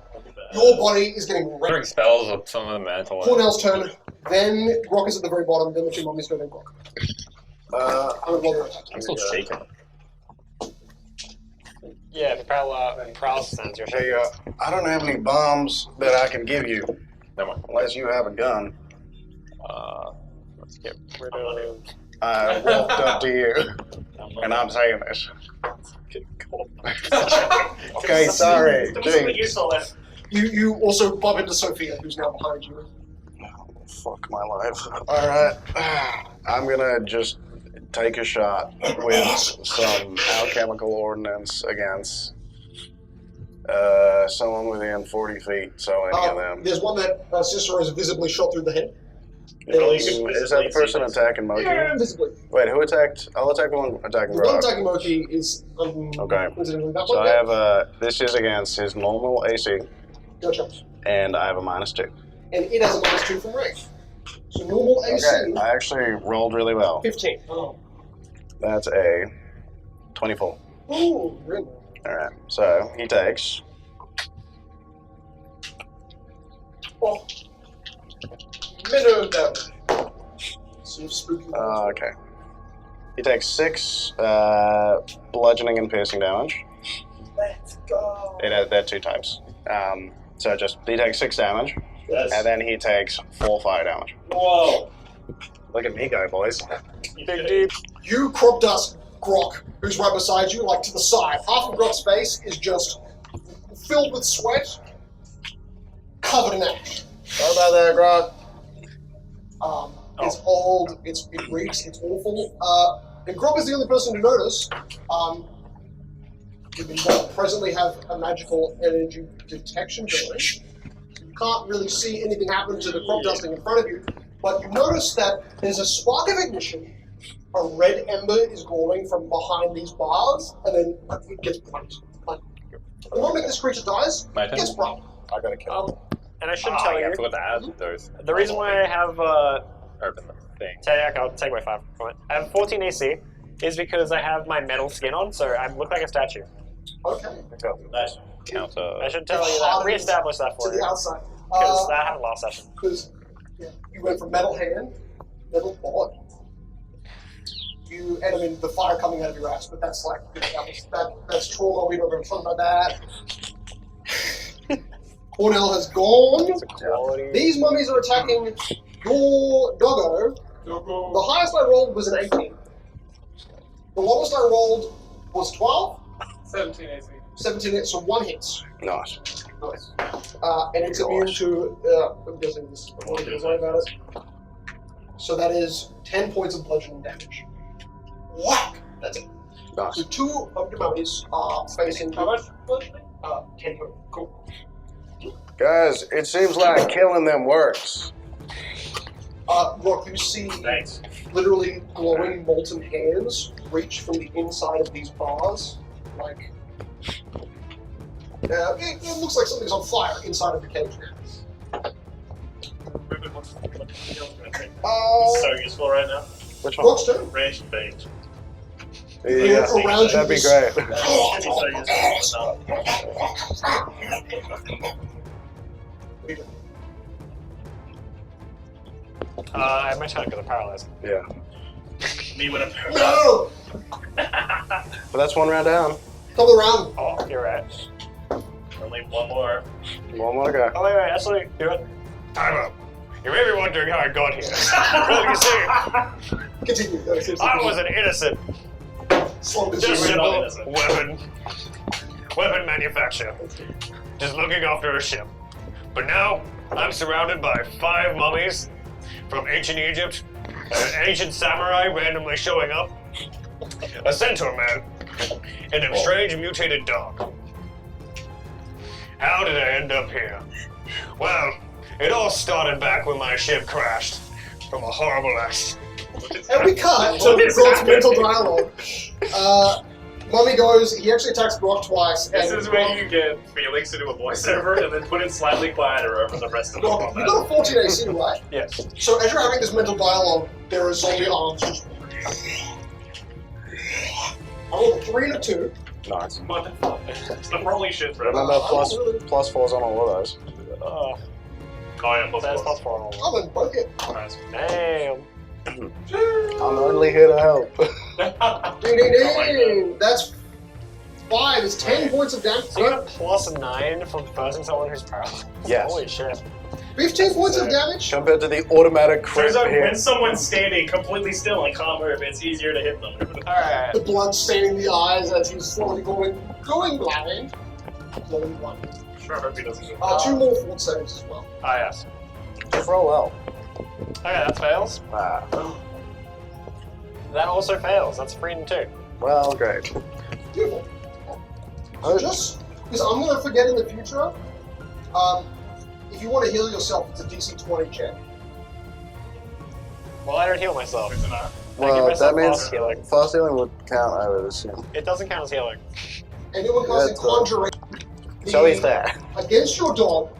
Your body is getting During wrecked. spells of some of the mental. Cornell's turn, then Grok is at the very bottom, then the 2 mummies go, then Grok. I'm gonna roll their attack. I'm still shaking. Yeah, paralysis sounds your Hey, I don't have any bombs that I can give you Never mind. unless you have a gun. Let's get rid of. I walked up to you, and I'm saying this. Okay, sorry. There was something Jeez. useful there. You also bump into Sophia, who's now behind you. Fuck my life. Alright. I'm gonna just take a shot with some alchemical ordnance against someone within 40 feet, so any of them. There's one that Cicero is visibly shot through the head. Is that the person attacking Moki? Yeah, visibly. Wait, who attacked? I'll attack the one attacking The one Rock. attacking Moki is Okay. incidentally that So one. I have this is against his normal AC, Gotcha. and I have a -2. And it has a -2 from range. So normal AC, Okay, I actually rolled really well. 15. Oh. That's a 24. Ooh, really? Alright, so he takes. Oh. Minimum damage. Some spooky. Okay. He takes 6 bludgeoning and piercing damage. Let's go. It has, they're 2 types. So just he takes 6 damage, Yes. and then he takes 4 fire damage. Whoa. Look at me go, boys. Big deep. You crop dust Grok, who's right beside you, like to the side. Half of Grok's face is just filled with sweat, covered in ash. How about that, Grok? It's old, it reeks, it's awful. And Grok is the only person to notice. You can presently have a magical energy detection going. You can't really see anything happen to the crop dusting in front of you, but you notice that there's a spark of ignition. A red ember is glowing from behind these bars, and then it gets bright. Like, the moment this creature dies, My it turn? gets bright. I gotta kill. And I should tell I you, forgot to add those. the reason why I have Open the thing. I'll take away 5 from it. I have 14 AC is because I have my metal skin on, so I look like a statue. Okay. Nice. Counter. I should tell you that. Reestablish that To for you. the outside. Because that happened last session. Because you went from metal hand, metal body. And I mean the fire coming out of your ass, but that's like that's trauma. We don't have fun about that. Cornell has gone. These mummies are attacking your doggo. The highest I rolled was an 18. The lowest I rolled was 12. 17 AC. 17, so 1 hits. Nice. Nice. And it's immune to, I'm guessing this, I'm not going to worry about it. So that is 10 points of bludgeoning damage. Whack! That's it. Nice. So 2 of your mummies are facing. How much bludgeoning? 10 points. Cool. Guys, it seems like killing them works. Look, you see Thanks. literally glowing molten hands reach from the inside of these bars. Like, it looks like something's on fire inside of the cage now. It's so useful right now. Which one? Rock's turn. Range phase. Yeah, around you that'd be is- great. It's so useful. I have my turn because I'm paralyzed. Yeah. Me with a No! But that's 1 round down. Double round. Oh, you're right. Only one more. One more to go. Oh, wait, actually, do it. Time up. You may be wondering how I got here. Well, you see, Continue. No, seriously, I was an innocent, Slow and just simple. simple weapon manufacturer, just looking after a ship. But now, I'm surrounded by 5 mummies from ancient Egypt, an ancient samurai randomly showing up, a centaur man, and a strange mutated dog. How did I end up here? Well, it all started back when my ship crashed from a horrible accident. And we cut to Gront's mental dialogue. Mummy goes, he actually attacks Brock twice. This and is where you get Felix to do a voiceover and then put it slightly quieter over the rest of the Brock, you combat. got a 14 AC, right? Yes. So as you're having this mental dialogue, there are zombie arms just... I rolled a 3 and a 2. Nice. What the fuck? Some rolling shit, bro. Remember, plus 4's on all of those. Oh yeah, That's plus plus 4. I'm gonna book it. Nice. Damn. I'm only here to help. Ding, ding, ding. That's 5. It's 10 points of damage. So you got a plus 9 from first someone who's paralyzed? Yes. Holy shit. 15 points of damage. Compared to the automatic crit Turns out hit. when someone's standing completely still and can't move, it's easier to hit them. Alright. The blood staining the eyes as he's slowly going blind. Going blind. Sure, I hope he doesn't get 2 more fort saves as well. Ah, yes. Just roll well. Okay, that fails. That also fails. That's 3 and 2. Well, great. Beautiful. So just because I'm gonna forget in the future, if you want to heal yourself, it's a DC 20 check. Well, I don't heal myself. It's enough. Well, that means fast healing. fast healing would count, I would assume. It doesn't count as healing. Anyone casting That's cool. Conjuration, So he's there. against your dog,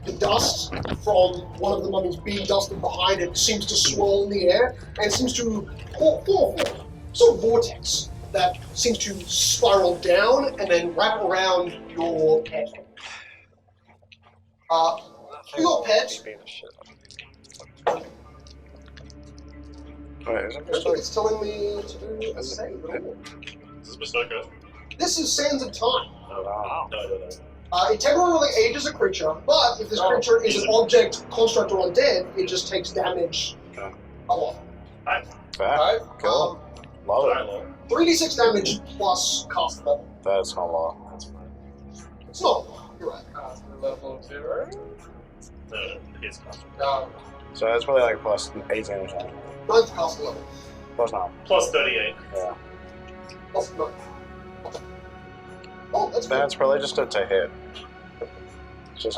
the dust from one of the mummies being dusted behind it seems to swirl in the air and seems to form sort of vortex that seems to spiral down and then wrap around your pet. Your pet, Wait, is it it's telling me to do a save. Is this Mistoko? This is Sands of Time. Wow. No. It temporarily ages a creature, but if this creature is an object, construct, or undead, it just takes damage a lot. Fair. Cool. Love it. 3d6 damage plus cast level. That's not a lot. It's not a lot, you're right. Level 0? No, his cost. So it's probably like plus 18 or something. 9th cast level. Plus 9. Plus 38. Yeah. Plus 9. Oh, that's good. That's probably just to hit. It's just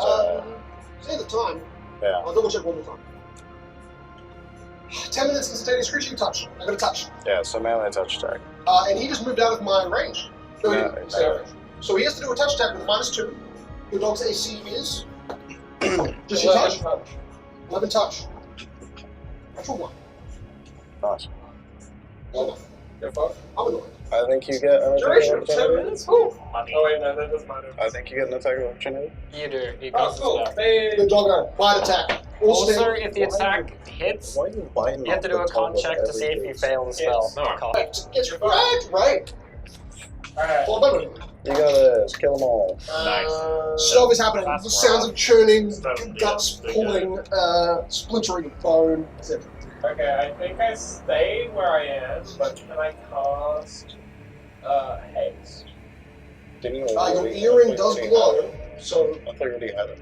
Say the time. yeah. I'll double check one more time. 10 minutes instantaneous creature touch. I got a touch. Yeah, so melee touch attack. And he just moved out of my range. No, Yeah, he didn't stay out of range. So he has to do a touch attack with a -2. Your dog's AC is. Just your touch. 11 touch. Natural 1. Nice. Oh, I'm annoyed. I think you get an attack of Duration of 10 opportunity. minutes? Cool. Oh wait, no, that doesn't matter. I think you get an attack of opportunity. You do. You Oh, cast the cool. spell. The doggo, bite attack. Also, if the attack hits, Why are you biting you have to do a con check to see if you fail the spell. No. Correct. It's right. Alright. Well done. You got this. Kill them all. Stuff is happening. That's The sounds of churning, Stuff- guts yeah, pulling, splintering bone, etc. Okay, I think I stay where I am, but can I cast haste? Didn't you Your already- earring I does thought you glow, had it. so I thought you already had it.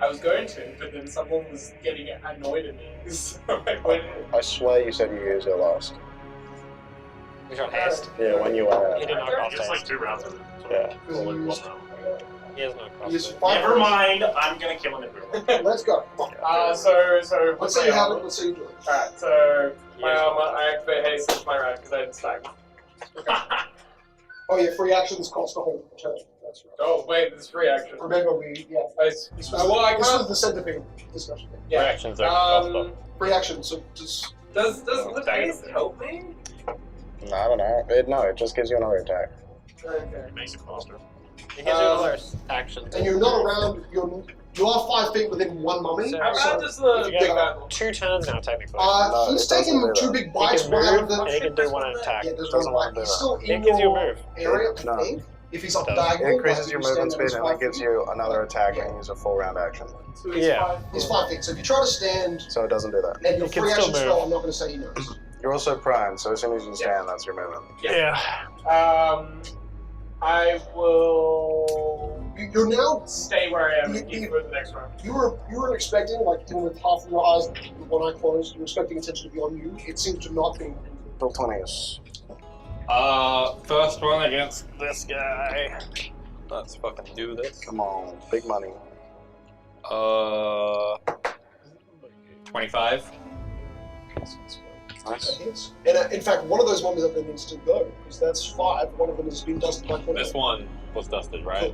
I was going to, but then someone was getting annoyed at me, so I went in. I swear you said you used it last. Which one? Haste. Yeah, when you went He out. did not cast Just like haste. 2 rounds of it. So Yeah. only one round. He has no use cast. 5 Never mind, I'm gonna kill him everywhere. Let's go. So Let's say you have it. Let's say you do it. Alright, so my armor, I activate haste as my round because I didn't stack. Oh yeah, free actions cost a whole turn. That's right. Oh wait, there's free action. Remember This this well, I was can't. the centipede discussion. Yeah. Reactions are cost up. Free action, so just Does the haste help me? No, I don't know. No, it just gives you another attack. Okay. It makes it faster. It gives you another action. and you're not around. You are 5 feet within one mummy. So- How about just the You big get battle? 2 turns now, technically. No, He's it doesn't taken do 2 that. big He bites. can One out of move, the and he can do one attack. yeah, there's Doesn't one wanna bite. do He's that. still in It gives you a your move. area. I No. think. If he's up Does. diagonal, It increases like, your if you stand movement there, he's speed and 5 it gives feet. you another attack and use a full round action. So he's Yeah. 5 He's feet. 5 feet. So if you try to stand So it doesn't do that. and your He can free still action move. spell, I'm not going to say he knows. You're also prone, so as soon as you stand, that's your movement. Yeah. I will You're now. stay where I am and keep for the next round. You were expecting, like, even with half of your eyes, one eye closed, you were expecting attention to be on you. It seems to not be. Roll 20s. First one against this guy. Let's fucking do this. Come on, big money. 25. Nice. That hits. And in fact, one of those ones up there needs to go, because that's 5. One of them has been dusted by 20. This one was dusted, right?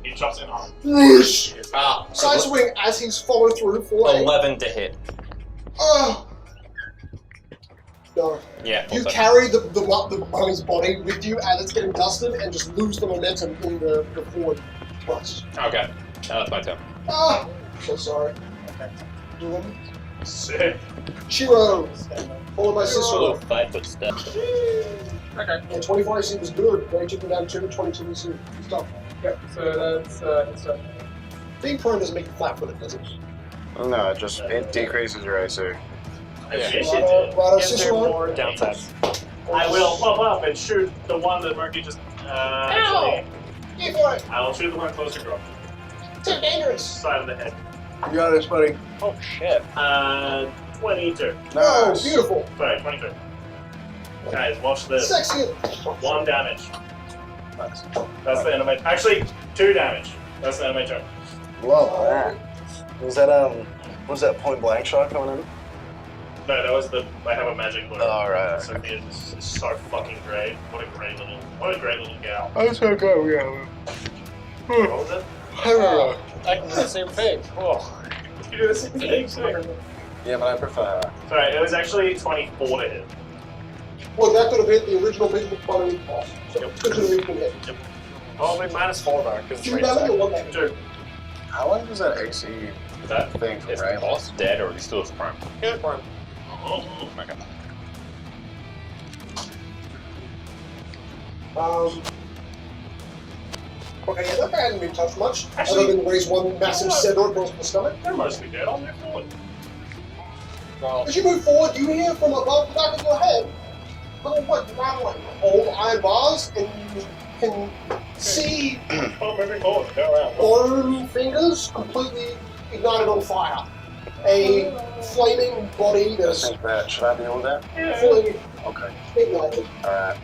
He chops in on. Whoosh! Ah, Side swing as he's followed through for a. 11 to hit. No. Yeah. You also- carry the mummy's body with you as it's getting dusted and just lose the momentum in the forward thrust. Okay. Now that's my turn. Ah! So sorry. Doom. Sick. Shiro! Followed by Cicero. 5 foot step. Okay. And 24 AC was good. They took him down 2 to 22 AC. Stuff. Okay, so that's Being prone doesn't make you flat footed, does it? No, it decreases your AC. Yes, it Right, did. Cicero. more Downsides. I will pop up and shoot the one that Murky just. Actually, Go for it! I will shoot the one closer to him. Too dangerous! Side of the head. You got this, buddy. Oh shit. 22. Oh, Nice. beautiful! Sorry, 22. Guys, watch this. Sexy! 1 damage. Nice. That's the end of my. Actually, 2 damage. That's the end of my turn. Love that. Was that point blank shot coming in? No, that was the. I have a magic book. Oh, right. Sophia is so fucking great. What a great little gal. I was gonna go, yeah. What was it? I can do the same thing. Oh. You do the same thing. Yeah, but I prefer her. Sorry, it was actually 24 to hit. Well, that could have hit the original big money off. So Yep. it could have been hit. Oh, wait, -4 though, because it's 2 right damage side. or 1 damage? 2. How long does that AC That thing is for the boss dead or is he still his prime? Yeah, fine. Oh. Okay. Okay, yeah, that guy hasn't been touched much. Actually- other than raise one massive center across the stomach. They're mostly dead. I'll move forward. Well, As you move forward, you hear from above the back of your head little rattling old iron bars, and you can see Oh, moving forward. Go around. bone fingers completely ignited on fire. A flaming body that's Think that. Should I deal with that? fully Okay. ignited. Alright.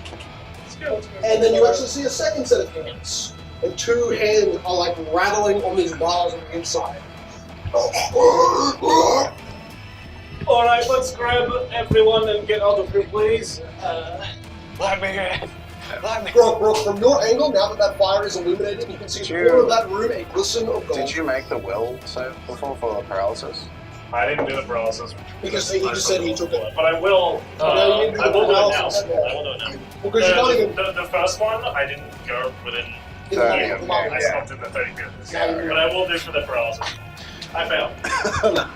And then you actually see a second set of hands. And 2 hands are like rattling on these bars on the inside. Alright, let's grab everyone and get out of here, please. let me in. Let me Brooke, from your angle, now that fire is illuminated, you can see in the corner of that room a glisten of gold. Did you make the will save before for the paralysis? I didn't do the paralysis. Because he just said he took it. But I will. No, you didn't do I the will do it now. paralysis. I will do it now. Because you can't even. The first one, I didn't go within. In Yeah, the yeah, the I line. stopped at the 30 feet. Yeah. But I will do for the paralysis. I failed.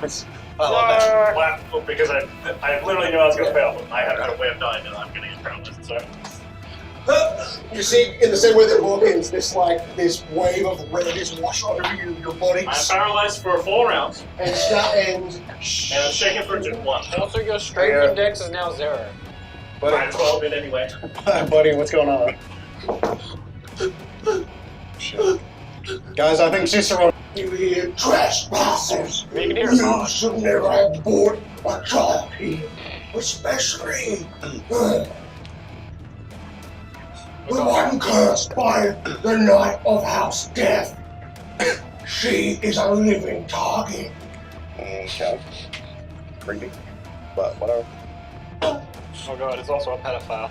Nice. I love that. Well, because I literally knew I was going to fail. I had no way of dying, and I'm going to get paralyzed. So. You see, in the same way that Rook is, this wave of red is washed over your body, I'm paralyzed for 4 rounds, and and I'm shaking for just 1. Also, your strength index is now 0. Might as well have been anyway. Buddy, what's going on? Shit. Guys, I think Cicero. you hear trespassers. You can hear You us should never have brought a child here, especially the one cursed by the Night of House Death. She is a living target. Okay. Creepy. But whatever. Oh god, it's also a pedophile.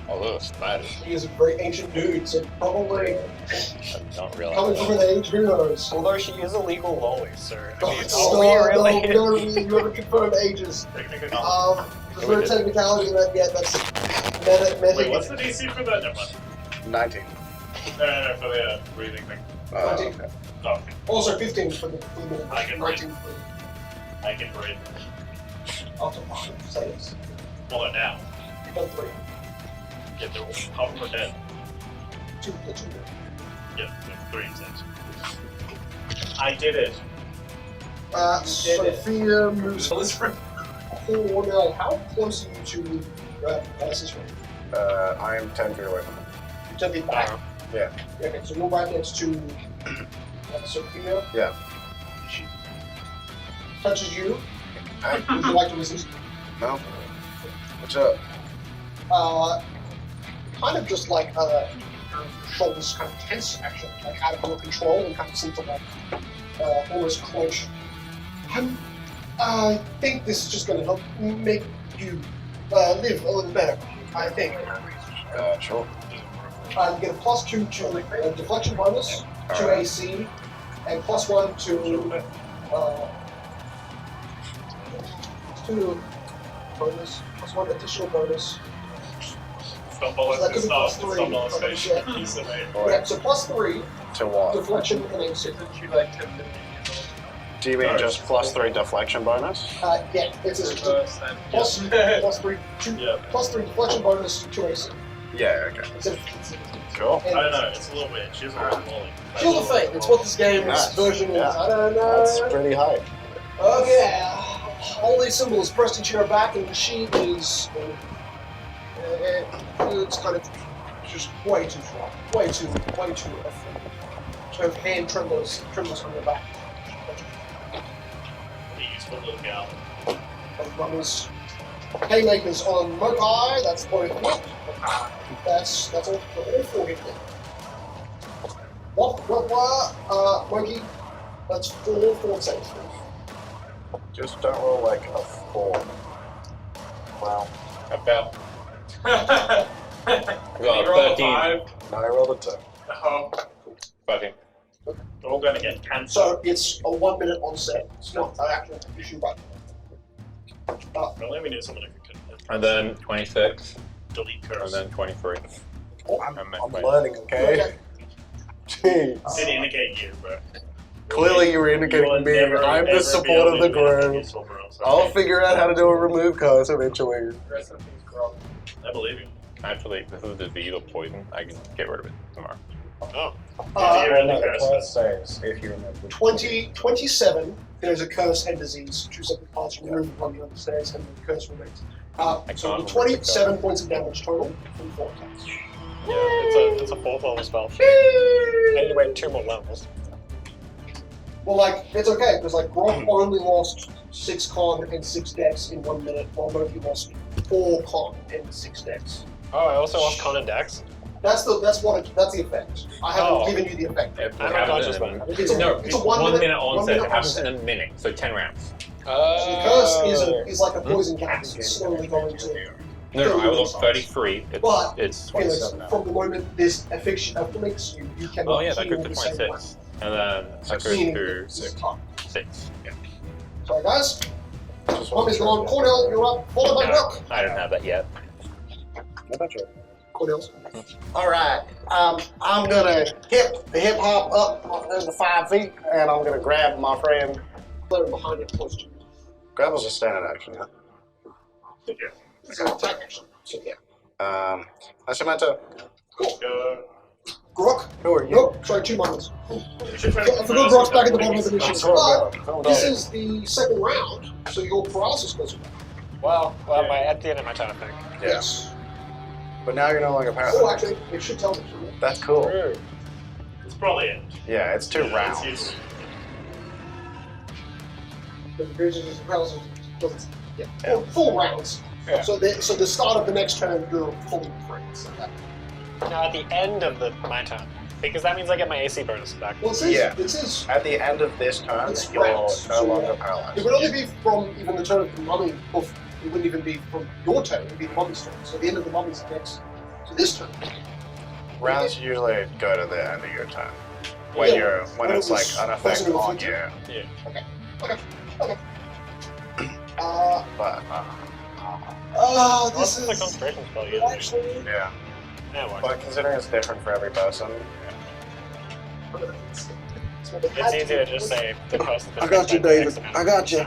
Although it's bad, He is a very ancient dude, so probably I don't realize. coming from an age, who knows? Although she is a legal lolly, sir. I mean, Oh, no, you haven't confirmed ages. There's no technicality in that yet. That's Wait, what's the DC for that? Never mind. 19. No, for the breathing thing. 19. Okay. Oh, okay. Also 15 for the minute. I can 19 for I can breathe. after 5 saves. Well, they're down. You've done 3. Yeah, they're all half of them are dead. 2. Yeah, 3 saves. I did it. Sophia moves now. How close are you to Alice's room? I am 10 feet away from him. 10 feet back? Yeah. Okay, so you're right next to Sophia. Yeah. She touches you. Would you like to resist? No. What's up? Kind of just like shoulders kind of tense, actually, like out of your control, and kind of seem to like almost clench. I think this is just going to help make you live a little better. I think. Sure. You get a +2 to deflection bonus to AC, and +1 to bonus, +1 additional bonus. Stop So that could be molestation. +3. Stop molestation. Yeah, so +3 To what? deflection and AC. Do you mean just +3 deflection bonus? Yeah, it's a +3 deflection bonus to AC. Yeah, okay. Instead of Cool. I don't know, it's a little weird. She's a molly. Feel the fate. It's what this game's Nice. version is. Yeah. I don't know. That's pretty high. Okay. All these symbols pressed into her back, and she is. It's kind of just way too strong. Way too afraid. Her hand trembles on her back. A useful little gal. Runners. Haymakers on Mokai, that's both hit. That's all 4 hit. Monkey, that's 4 saves. Just don't roll like a 4. Wow. About. You Got rolled a 13. 5. No, I rolled a 2. Oh, 13. they're all going to get cancelled. So it's a 1 minute onset. It's not an actual issue, but. Let me do something I could And then 26, delete and curse. then 23. I'm learning, okay? Jeez. I didn't indicate you, but Clearly you were indicating me. I'm the support of the group. I'll figure out how to do a remove curse eventually. I believe you. Actually, this is a disease or poison. I can get rid of it tomorrow. Oh. Uh, You're in the curse. saves, if you remember. 27, there's a curse and disease. 2 separate parts removed from the stairs, and the curse remains. So can't 27 points of damage total from 4 attacks. Yeah, it's a 4th level spell. And you wait 2 more levels. Well, like, it's okay, because, like, Grok only lost 6 con and 6 dex in 1 minute, while Murphy lost 4 con and 6 dex. Oh, I also lost Con and Dex. That's the effect. I haven't given you the effect. I'm unconscious then. It's a, No, it's a 1 minute minute onset. It happens onset. in a minute, so 10 rounds. So the curse is like a poison gas. It's slowly going to. No, I was on 33. But, It's Felix, 27 now. from the moment this afflicts you, you cannot Oh yeah, that heal goes to the same 26. And then that goes Meaning to it's tough. 6. Yeah. Sorry, guys. Mommy's gone. Cornell, you're up. Followed by Rook. I don't have that yet. Cornell's. All right, I'm gonna hip hop up in the 5 feet, and I'm gonna grab my friend. They're behind it, close to you. Grab was a standard action, yeah. It's an attack action. So, yeah. That's my turn. Cool. Grok. Who are you? Nope, sorry, 2 moments. I forgot Grok's back at the bottom of the initiative. But this is the second round, so your paralysis goes away. Well, at the end of my turn, I think. Yes. But now you're no longer Oh, paralyzed. actually, it should tell me. That's cool. It's probably it. Yeah, it's 2 It's rounds. useful. The paralysis doesn't. Yeah. Full rounds. Yeah. So the start of the next turn, you're fully free. So that. Now, at the end of my turn, because that means I get my AC bonus back. Well, it says, Yeah. it says At the end of this turn, It's you're rounds, no so longer it paralyzed. would only be from even the turn of the mummy, or it wouldn't even be from your turn, it would be the mummy's turn. So the end of the mummy's next to this turn. Rounds usually go to the end of your turn. When Yeah, when it's like an effect closer to the on future. you. Okay. But This What's the is concentration spell you use? actually. yeah. Yeah, well, But considering it's different for every person, it's easier to just say the person. I got you, David. I got you.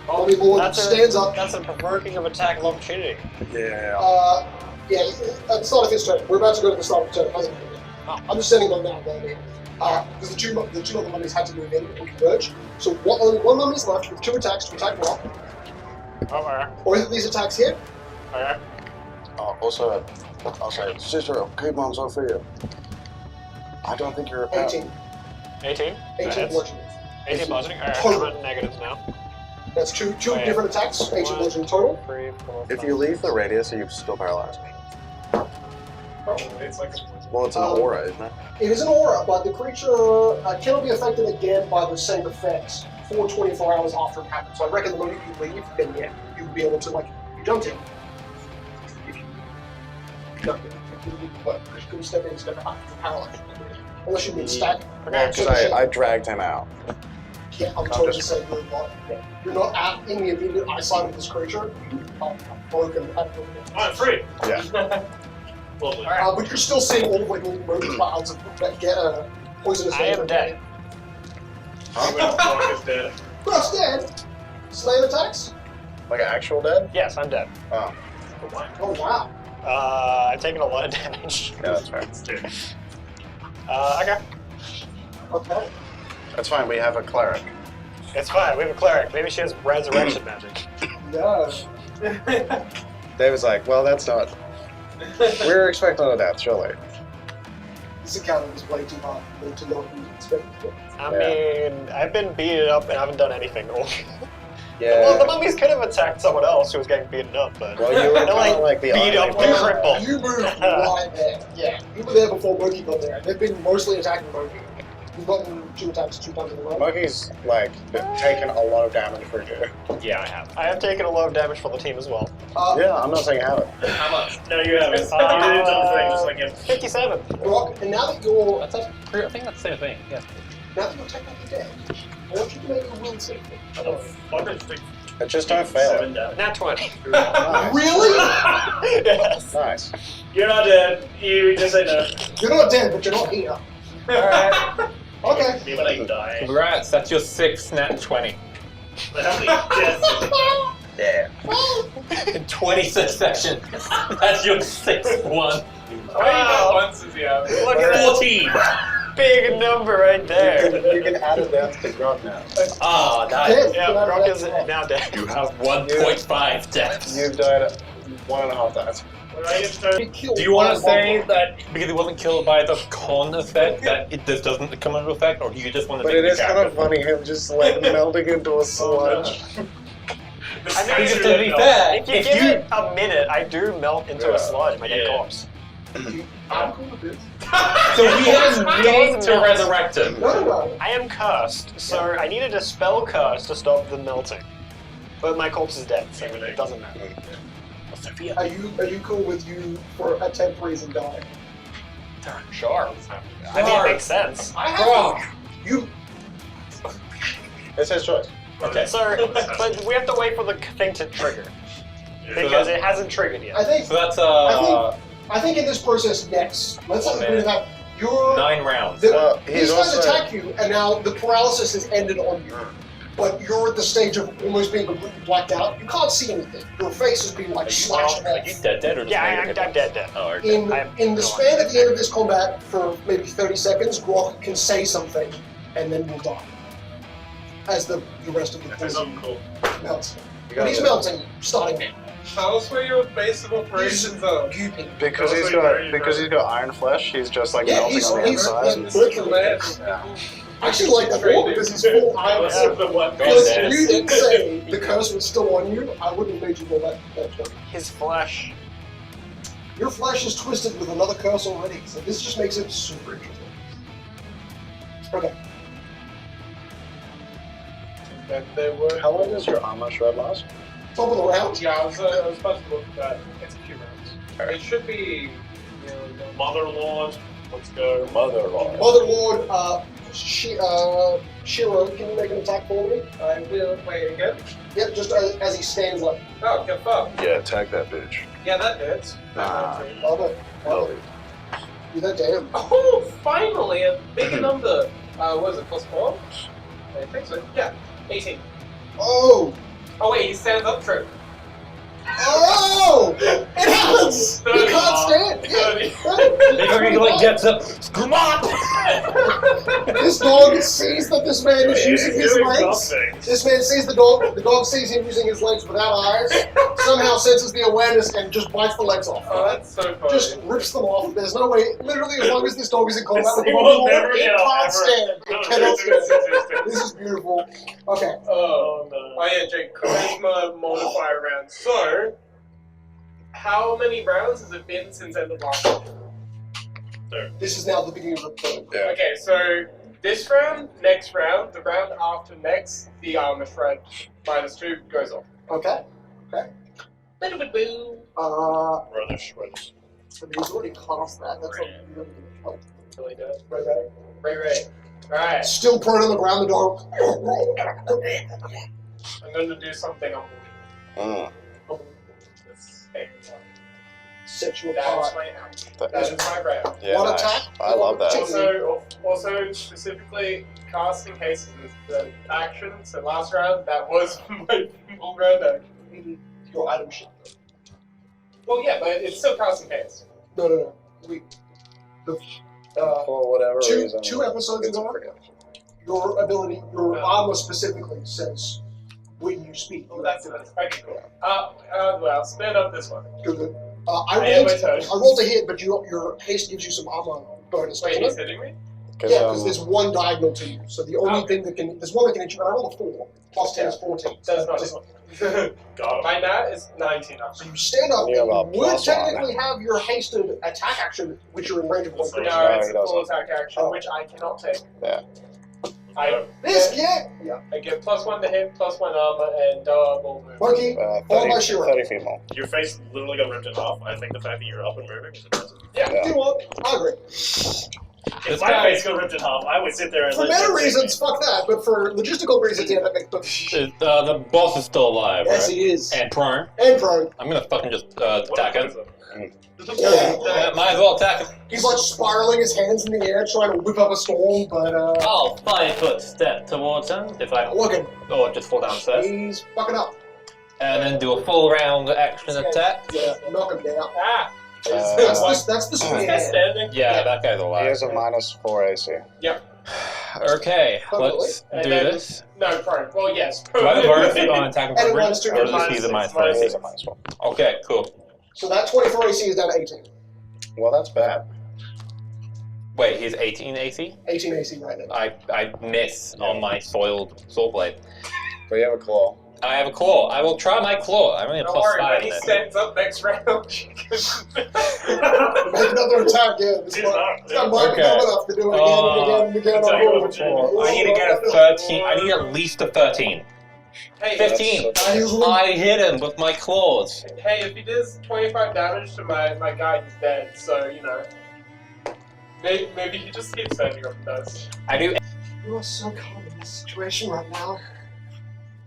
Mummy Lord stands up. That's a provoking of attack of opportunity. Yeah. Yeah, at the start of his turn. We're about to go to the start of the turn. It hasn't happened yet. I'm just sending them now, because the two other mummies had to move in and converge. So only one mummy is left with 2 attacks to attack Rock. Okay. Or if these attacks hit, Okay. Also, I'll say, Cicero, keep on Sophia. I don't think you're a pet. 18. 18? 18 bludgeoning. 18 bludgeoning? Alright, Total. I'm at negatives now. That's two Oh, yeah. different attacks, 18 bludgeoning total. 3, 4, If you leave the radius, are you still paralyzed? It's like Well, it's an aura, isn't it? It is an aura, but the creature cannot be affected again by the same effects for 24 hours after it happens. So I reckon the moment you leave, then yeah, you'll be able to, like, you don't hit. If you don't hit. But you can step in, step out, you're paralyzed. Unless you mean stack. Because I dragged him out. Yeah, I'm totally saying you're not. You're not out in the immediate eyesight of this creature. You're broken. I'm free. Yeah. Lovely. But you're still seeing all the like little murky clouds of poisonous. I am dead. Rock is dead. Rock's dead. Slam attacks. Like an actual dead? Yes, I'm dead. Oh. Oh wow. I've taken a lot of damage. Yeah, that's fair. Okay. Okay. That's fine, we have a cleric. It's fine, we have a cleric. Maybe she has resurrection magic. Yeah. David's like, well, that's not... We were expecting a death, surely. This encounter was way too hard to not be expected. I mean, I've been beaten up and I haven't done anything. Yeah. Well, the mummies could have attacked someone else who was getting beaten up, but Well, you were they're kind of like the beat up and crippled. You moved right there. Yeah. You were there before Monkey got there. They've been mostly attacking Monkey. You've gotten 2 attacks 2 times in a row. Monkey's, like, taken a lot of damage for you. Yeah, I have. I have taken a lot of damage for the team as well. Yeah, I'm not saying you haven't. How much? No, you haven't. You did a dumb thing just like him. 57. Rock, and now that you're I think that's the same thing. Yeah. now that you're technically dead, I want you to make a will save. It just don't fail. 7 damage. Nat 20. Nice. Really? Yes. Nice. You're not dead. You just say no. You're not dead, but you're not here. Alright. Okay. Me when I die. Congrats, that's your 6th nat 20. But how many deaths? Yeah. In 26 sessions. That's your 6th one. How many once is he out? Look at 14! that big number right there. You can add a death to Grog now. Ah, nice. Dead. Yeah, You're Brock not is dead. now dead. You have 1.5 deaths. You've died 1.5 times. When I get to Be killed Do you want by to say one. that because he wasn't killed by the con effect, that it just doesn't come into effect, or do you just want to But take it the is kind of captive? funny him just like melting into a sludge. I mean, Because to be fair, if you give it a minute, I do melt into Yeah. a sludge, my dead corpse. I'm cool with this. so we have need to resurrect him. No. I am cursed, so I needed a spell curse to stop the melting. But my corpse is dead, so it doesn't matter. Are you cool with you for a temp reason dying? Sure. I mean, it makes sense. I have to. You. It's his choice. Okay. So, but we have to wait for the thing to trigger. Because it hasn't triggered I yet. think. So that's I think in this process, yes. Let's Oh, agree to that. You're. 9 rounds. Well, These he's guys also- attack you, and now the paralysis has ended on you. But you're at the stage of almost being completely blacked out. You can't see anything. Your face is being like slashed Are you off. dead or just Yeah, negative? I'm dead. Oh, okay. In the span at the end of this combat, for maybe 30 seconds, Grok can say something, and then we'll die. As the rest of the That's poison something cool. melts. You But gotta he's live. melting, starting now. Tell us where your base of operations are. Gooping. Because he's got iron flesh, he's just like Yeah, melting he's on the he's inside. working man. I actually like that more because he's full iron. That's the one. Because Yes. if you didn't say the curse was still on you, I wouldn't have made you go that way. His flesh. Your flesh is twisted with another curse already, so this just makes it super interesting. Okay. That they were. How long does your armor shred last? Top of the round. Yeah, I was supposed to look at that. It's a few rounds. It should be. Motherlord. Let's go. Motherlord. Motherlord, Shiro, can you make an attack for me? I will. Wait again. Yep, just as he stands up. Oh, get up. Yeah, tag that bitch. Yeah, that hits. Nah. Love it. Love it. Do that damn. Oh, finally a bigger number. What is it? +4? I think so. Yeah, 18. Oh! Oh wait, he stands up trip. Oh! It happens! He can't stand! He like gets up. Come on! This dog sees that this man is using his legs. This man sees the dog sees him using his legs without eyes, somehow senses the awareness and just bites the legs off. Oh, that's so funny. Just rips them off. There's no way, literally as long as this dog is in combat with the He will dog, never it get up, can't ever. stand. It No, cannot it's stand. This is beautiful. Okay. Oh yeah, Jake, charisma modifier round. So, how many rounds has it been since end of last round? This is now the beginning of the third. Yeah. Okay, so this round, next round, the round after next, the armor shred -2 goes off. Okay. Boo. Brothers, brothers. So he's already cast that. That's not really going to help. Really does. Right. Alright, Still prone on the ground, the dog. I'm going to do something on this. Sexual That part. is my action. That is my round. Yeah, One nice. attack. I love that. Also, specifically, casting haste is the action. So last round, that was my full round action. Your item shit. Well, yeah, but it's still casting haste. No. For whatever reason. Two episodes it's ago, forget. your ability, your armor specifically says when you speak. Oh, that's okay, cool. Well, stand up this one. Good. I am my turn. I rolled a hit, but your haste gives you some armor bonus. Wait, doesn't he's it? hitting me? Yeah, because there's one diagonal to you. So the only thing that can, there's one that can hit you, and I rolled a 4. Plus 10 is 14. That's not Just- God. My nat is 19 up. So you stand up, You have a and you would plus technically have your hasted attack action, which you're in range of one No, creature. it's he a full doesn't. attack action, Oh. which I cannot take. Yeah. I get +1 to hit, +1 armor, and double movement. Monkey, followed by 30, Shiro. 30 feet more. Your face literally got ripped in half. I think the fact that you're up and moving is impressive. Yeah. You know what? I agree. If my face got ripped in half, I would sit there and For let meta you take reasons, fuck that. But for logistical reasons, yeah, that makes perfect sense. The boss is still alive, Yes, right? he is. And prone. And prone. I'm gonna fucking just attack him. Yeah. Might as well attack him. He's like spiraling his hands in the air, trying to whip up a storm, but I'll 5-foot step towards him if I looking. or just fall downstairs, He's fucking up. and then do a full round action attack. Yeah, knock him down. Ah! That's the spear. He's standing. Yeah, that guy's He alive. has a -4 AC. Okay, Totally. let's And do then- this. No, prone. Well, yes. Do I have a bonus on attacking And from minus Brandt, 2. or does he the Minus minus six, He 4? has a -1. Okay, cool. So that 24 AC is down to 18. Well, that's bad. Wait, he's 18 AC? 18 AC right now. I miss on my soiled sword blade. But you have a claw. I have a claw. I will try my claw. I'm only a Don't plus worry, 5 when in he this. stands up next round. Make another attack, yeah. This He's one. not. It's got Mike Okay. coming up to do it again and again and again. I'll tell you what, I need to get a 13. I need at least a 13. Hey, 15. I hit him with my claws. Hey, if he does 25 damage to my guy, he's dead. So, you know. Maybe he just keeps standing up and does. I do. You are so calm in this situation right now.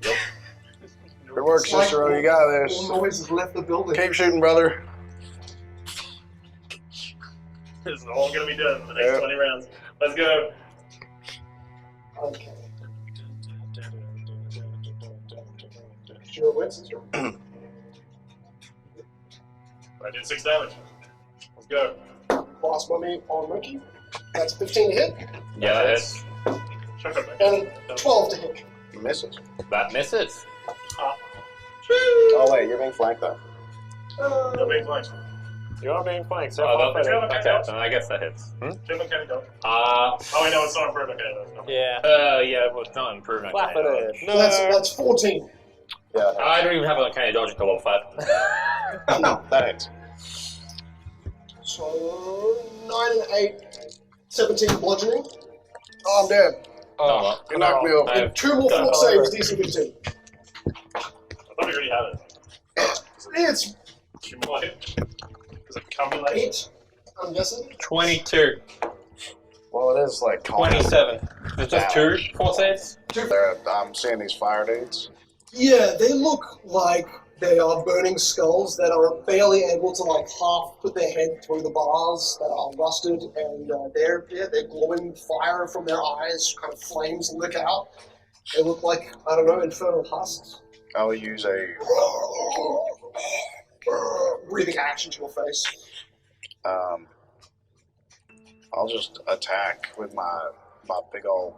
Good work, It's like Cicero. You got all this. noise has left the building. Keep shooting, brother. This is all gonna be done in the next Yeah. 20 rounds. Let's go. Okay. Shiro wins. It's your I did 6 damage. Let's go. boss mummy on Monkey. That's 15 to hit Yeah, that hits. Chuck it back. and 12 to hit. He misses. That misses. Oh, wait, you're being flanked, though. No big flanks. You are being flanked. So Okay, okay. then I guess that hits. Jim can go. Uh, Oh, wait, no, it's not improved. Okay, that's not. yeah. well, it's not improvement. Flap it in. So that's 14. Yeah, I don't even have a kind of dodge until level 5. that hits. So 9 and 8, 17 bludgeoning. Oh, I'm dead. Oh, You knocked me over. I have And 2 more full saves, DC 15. I thought we already had it. It's Accumulate. Is it accumulate? 8, I'm guessing. 22, Well, it is like calm. 27. There's just 2 full saves? I'm seeing these fire dudes. Yeah, they look like they are burning skulls that are barely able to like half put their head through the bars that are rusted, and they're glowing fire from their eyes, kind of flames lick out. They look like, I don't know, infernal husks. I'll use a breathing action to your face. I'll just attack with my big old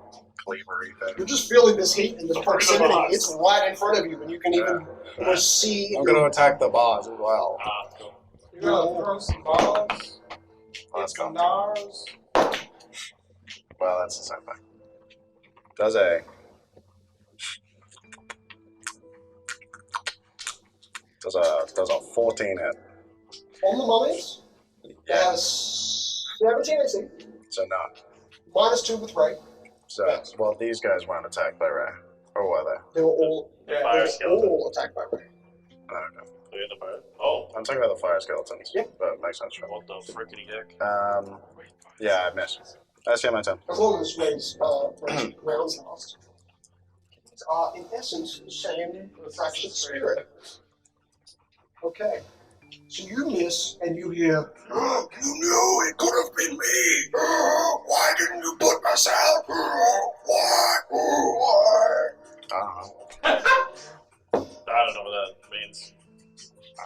cleavery You're thing. just feeling this heat and this proximity. It's right in front of you, and you can even almost see. I'm gonna attack the boss as well. Cool. You're gonna throw some bombs. Let's Some go. stars. Well, that's the same thing. Does a 14 hit? On the mummies, Yeah. has 17 AC, So no. -2 with Ray. So well, these guys weren't attacked by Ray, or were they? They were all, Fire skeleton. all attacked by Ray. Okay. Look at the fire. Oh, I'm talking about the fire skeletons. Yeah. But it makes sense. Sure. what the frickety heck? Yeah, I missed. I see my turn. As long as Ray's rounds last. Are in essence the same fractured spirit. Okay. So you miss and you hear, "You knew it could have been me. Why didn't you put us out? Why? Why?" I don't know what that means. I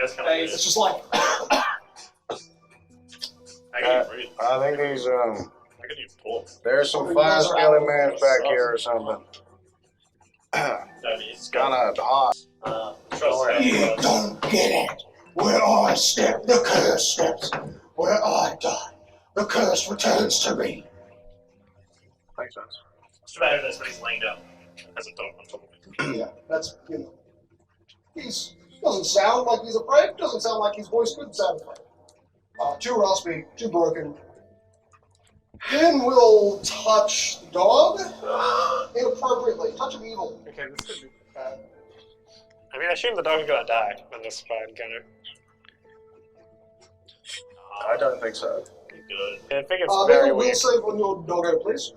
guess kind of weird. It's just like, I can breathe. I think these I can use pull. there's some fire skeleton man back here or something. I mean, it's got Kinda hot. trust "You me. don't get it. Where I step, the curse steps. Where I die, the curse returns to me." Makes sense. It's too bad this thing's laying down as a dog on top of me. Yeah, that's, he's doesn't sound like he's afraid, doesn't sound like his voice could sound afraid. Too raspy, too broken. And will touch the dog inappropriately. Touch of evil. Okay, this could be bad. I mean, I assume the dog's gonna die in this fight encounter. I don't think so. Good. I think it's Make very a will weird. save on your doggo, please.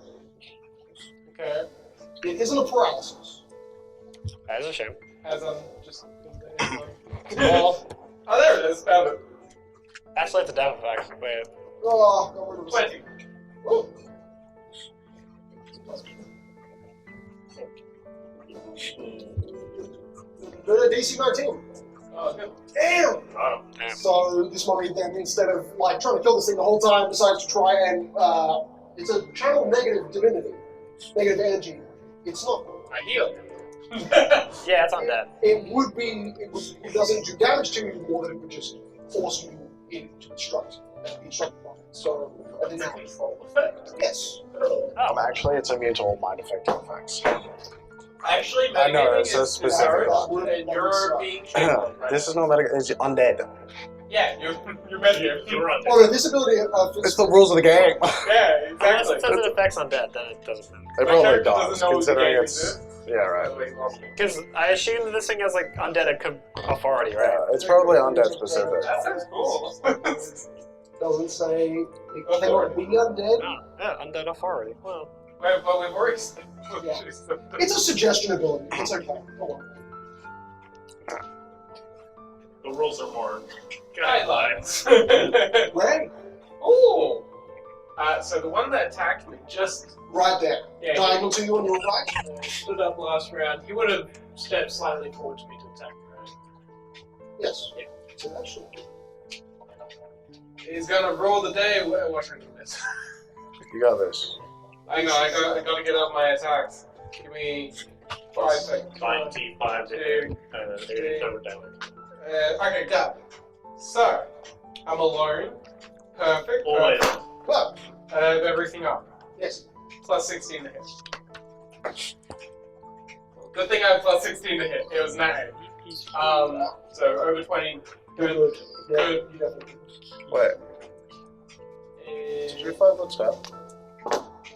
Okay, It isn't a paralysis. That is a shame. as I'm just. Well, Oh, there it is. Found it. actually, it's a down effect. Wait. Oh, got rid of it. 20. Oh. DC 19. Oh, good. Damn! Oh, Damn. So this mummy then, instead of like trying to kill this thing the whole time, decides to try and it's a channel negative divinity, negative energy. It's not. I heal. Yeah, it's undead. It doesn't do damage to you more than it would just force you in to instruct by it. So I didn't have Control effect. Yes. Actually, it's immune to all mind effective effects. Actually, I know, metagaming it's so is specific. discouraged, and you're being shamed. Right? This is not medical. It's undead. Yeah, you're metagaming. you're on Oh no, this ability It's the rules of the game. Yeah, Unless exactly. it says it affects undead, then it doesn't matter. It My probably character does, doesn't know what the considering game it's is. yeah, right. Because I assume that this thing has like undead authority, right? It's probably undead specific. That sounds cool. doesn't say it cannot be undead. Oh, yeah, undead authority. Well, But we've already. Yeah. It's a suggestion ability. It's okay. Don't worry. The rules are more Guidelines. Ray, Ooh. So the one that attacked me just right there. yeah, Diagonal to you on your right. he stood up last round. He would have stepped slightly towards me to attack me. Right? Yes. Yeah. So actually, He's gonna roll the day. Watch her do this. You got this. I know. I gotta get up my attacks. Give me 5 seconds. 95 to 87 damage. Okay, got it. So I'm alone. Perfect. Oh, wait. well, I have everything up. yes. Plus 16 to hit. Good thing I have plus 16 to hit. It was 9. So over 20. Good. Good. Yeah, Good. you definitely. Wait, did you 5-foot step?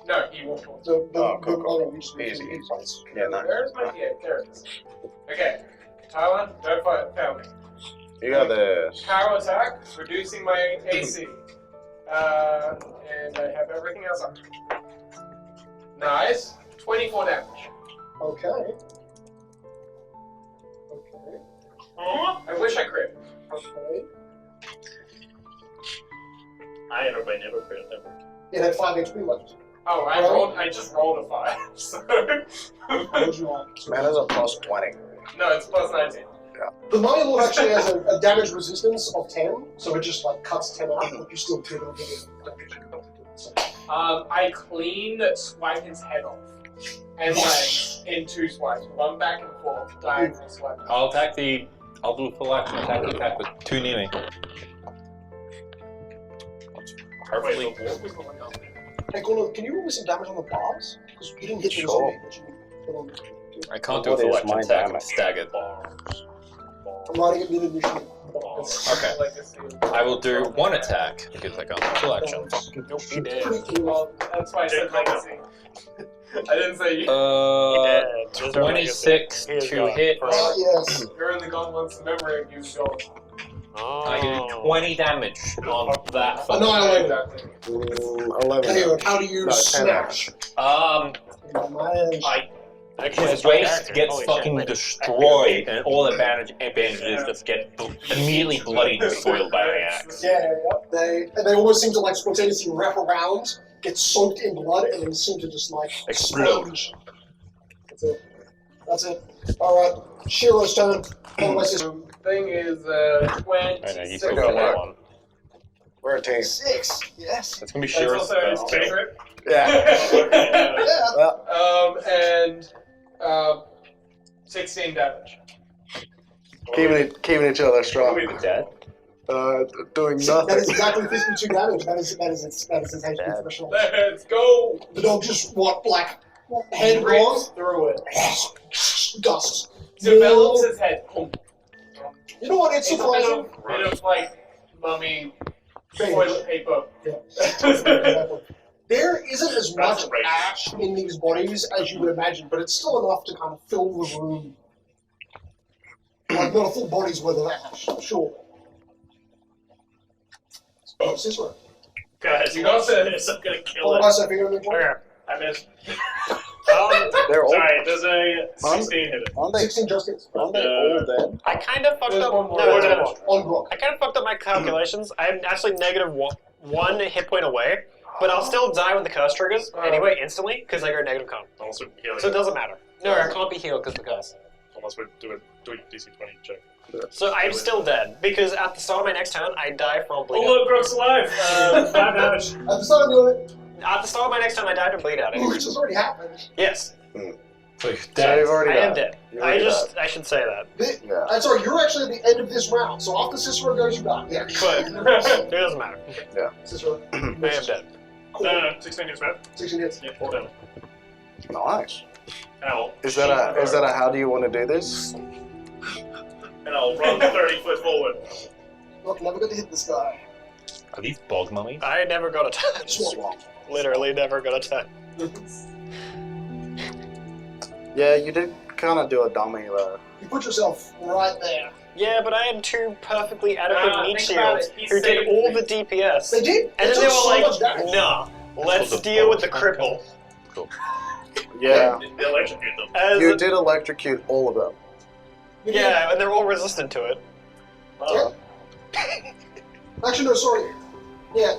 No, he walked towards. The Oh, cool, cool. mummy just Easy. needs Yeah, nice. Where's my there it is. Okay. Tyler, don't fight. Found me. You got this. Power attack, reducing my AC. And I have everything else up. Nice. 24 damage. Okay. Okay. I wish I crit. Okay. I never crit ever. It had 5 HP left. Oh, I just rolled a 5. So What would you like? Man is a plus 20. No, it's plus 19. The Mummy Lord actually has a damage resistance of 10, so it just like cuts 10 out, but you still do damage. So, I clean swipe his head off and legs in 2 swipes, one back and forth, diagonal swipe. I'll do a full action attack with 2 near me. Perfectly. hey, Gordon, can you roll me some damage on the bars? Because you didn't hit the Sure. zombie, but you hit on I can't do a What full is action my attack. I'm damage? staggered. I'm writing it in the initiative. Okay. I will do 1 attack because I can't do full action. Nope, he did. Well, that's why I said legacy. I didn't say you. He did. There's no 26 He is to gone hit. forever. Yes. You're only gone once in memory of you, so. Oh. I do 20 damage on that. Annihilate. 11. Anyway, how do you No, 10 smash? Man, Actually, his that's my waist character. gets Holy fucking shit. destroyed, and all the bandages just get immediately bloodied and soiled by the axe. Yeah, they almost seem to like spontaneously wrap around, get soaked in blood, and then seem to just like Explode. That's it. That's it. Alright, Shiro's turn. Oh, my sister. Thing is, I know, you 26. took that one. We're a team. 6. Yes. It's gonna be That's Shiro's also his spell. favorite. Yeah. Yeah. And 16 damage. Keeping each other strong. We're dead. Doing That nothing. is exactly 52 damage. That is its HP threshold. Let's go! The dog just head Rips gone, through it. dust. Develops his head. You know what? It's It's a surprising. bit of like mummy Beige. toilet paper. Yeah. There isn't as much That's right. ash in these bodies as you would imagine, but it's still enough to kind of fill the room. Like, not a full body's worth of ash, sure. Oh, Cicero. Guys, You got this. I'm gonna kill What it. did I say for your inventory? Okay. I missed. They're old. Sorry, there's a 16 hit it. Aren't they, 16 justice. aren't they old then? I kind of fucked There's up. one more. No, there's one more. On block. I kind of fucked up my calculations. I'm actually negative one hit point away, but I'll still die when the curse triggers anyway instantly because I go negative con. Also healing. So it doesn't matter. No, I can't be healed because of the curse. Unless we do a DC 20 check. So I'm still dead because at the start of my next turn I die from bleed Oh out. look, Brooke's alive! 5 damage. At the start of your At the start of my next turn I died from bleed out. which has already happened. Yes, So you're So dead. you've already I am died. dead. You've I already I should say that. Yeah. I'm sorry, you're actually at the end of this round, so after Cicero goes, you die. Yeah. But it doesn't matter. Cicero. I am dead. Cool. No, 16 hits, man. 16 hits. Yeah, 4 damage. Nice. Ow. Is that a how do you want to do this? And I'll run 30 foot forward. Look, never got to hit this guy. Are these bog mummies? I never got a touch. Swamp. Literally never got a touch. Yeah, you did kind of do a dummy though. You put yourself right there. Yeah, but I had 2 perfectly adequate meat think about shields it. He who did saved all me. the DPS. They did. And then took they were so much like, damage. nah, let's Called the deal with the bog. cripple. Yeah. They electrocute them. As You did electrocute all of them. You did. yeah, and they're all resistant to it. Oh. Actually, no, sorry. Yeah.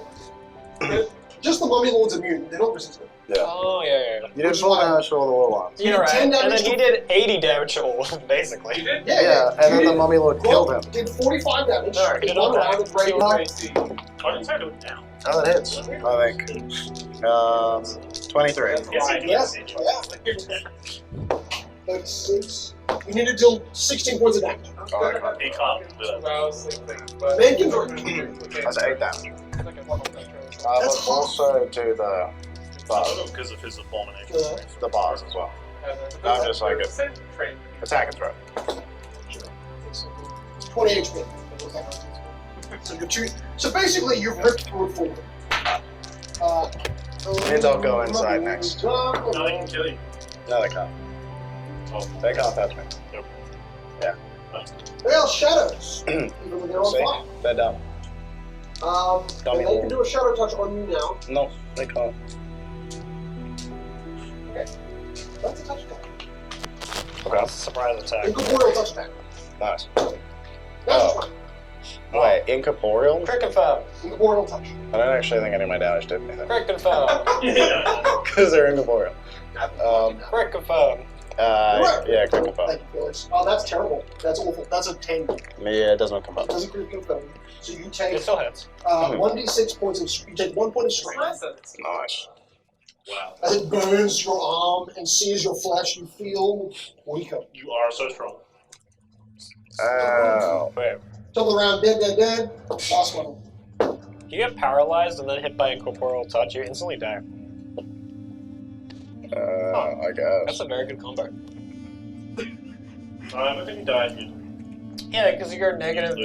Just the Mummy Lord's immune. They're not resistant. Yeah. Oh, yeah. You didn't want to show the war ones. You You're did right. 10 And damage then he to- did 80 damage to all, You basically. did? Yeah, and then the Mummy Lord killed him. Did 45 damage. No, he in did one not. round of regular. AC. I didn't say do it now. Oh, it hits, I think. 23. Yes, Yeah. 36. You need to deal 16 points of damage. Alright. He can't do that. About 6 things, but. Man can do it. That's 8 damage. That's Let's hot. also do the bars, Because of his abomination. the bars as well. I'm just like it. Trait. Attack and throw. 20 HP. So you're two. So basically, you've ripped through it forward. And I'll go inside next. No, they can kill you. No, they can't. Oh, They can't touch me. They are shadows, even when they're on See? fire. They're dumb. And they can do a shadow touch on you now. No, they can't. That's a touch attack. Okay. Surprise attack. Incorporeal touch attack. Nice. That's Oh. fine. Wait, incorporeal? Crit confirm. Incorporeal touch. I don't actually think any of my damage did anything. Crit confirm. Because they're incorporeal. Crit confirm. Right. Yeah, crit confirm. Thank you, Felix. Oh, that's terrible. That's awful. That's a 10. Yeah, it does not confirm. It doesn't crit confirm. So you take It still hits. 1d6 points of. You take 1 point of strength. Nice. Wow. As it burns your arm and sears your flesh, you feel weaker. You are so strong. Oh. Double around, dead. Last one. You get paralyzed and then hit by incorporeal touch, you instantly die. I guess. That's a very good combo. I think you died. Yeah, because you're negative.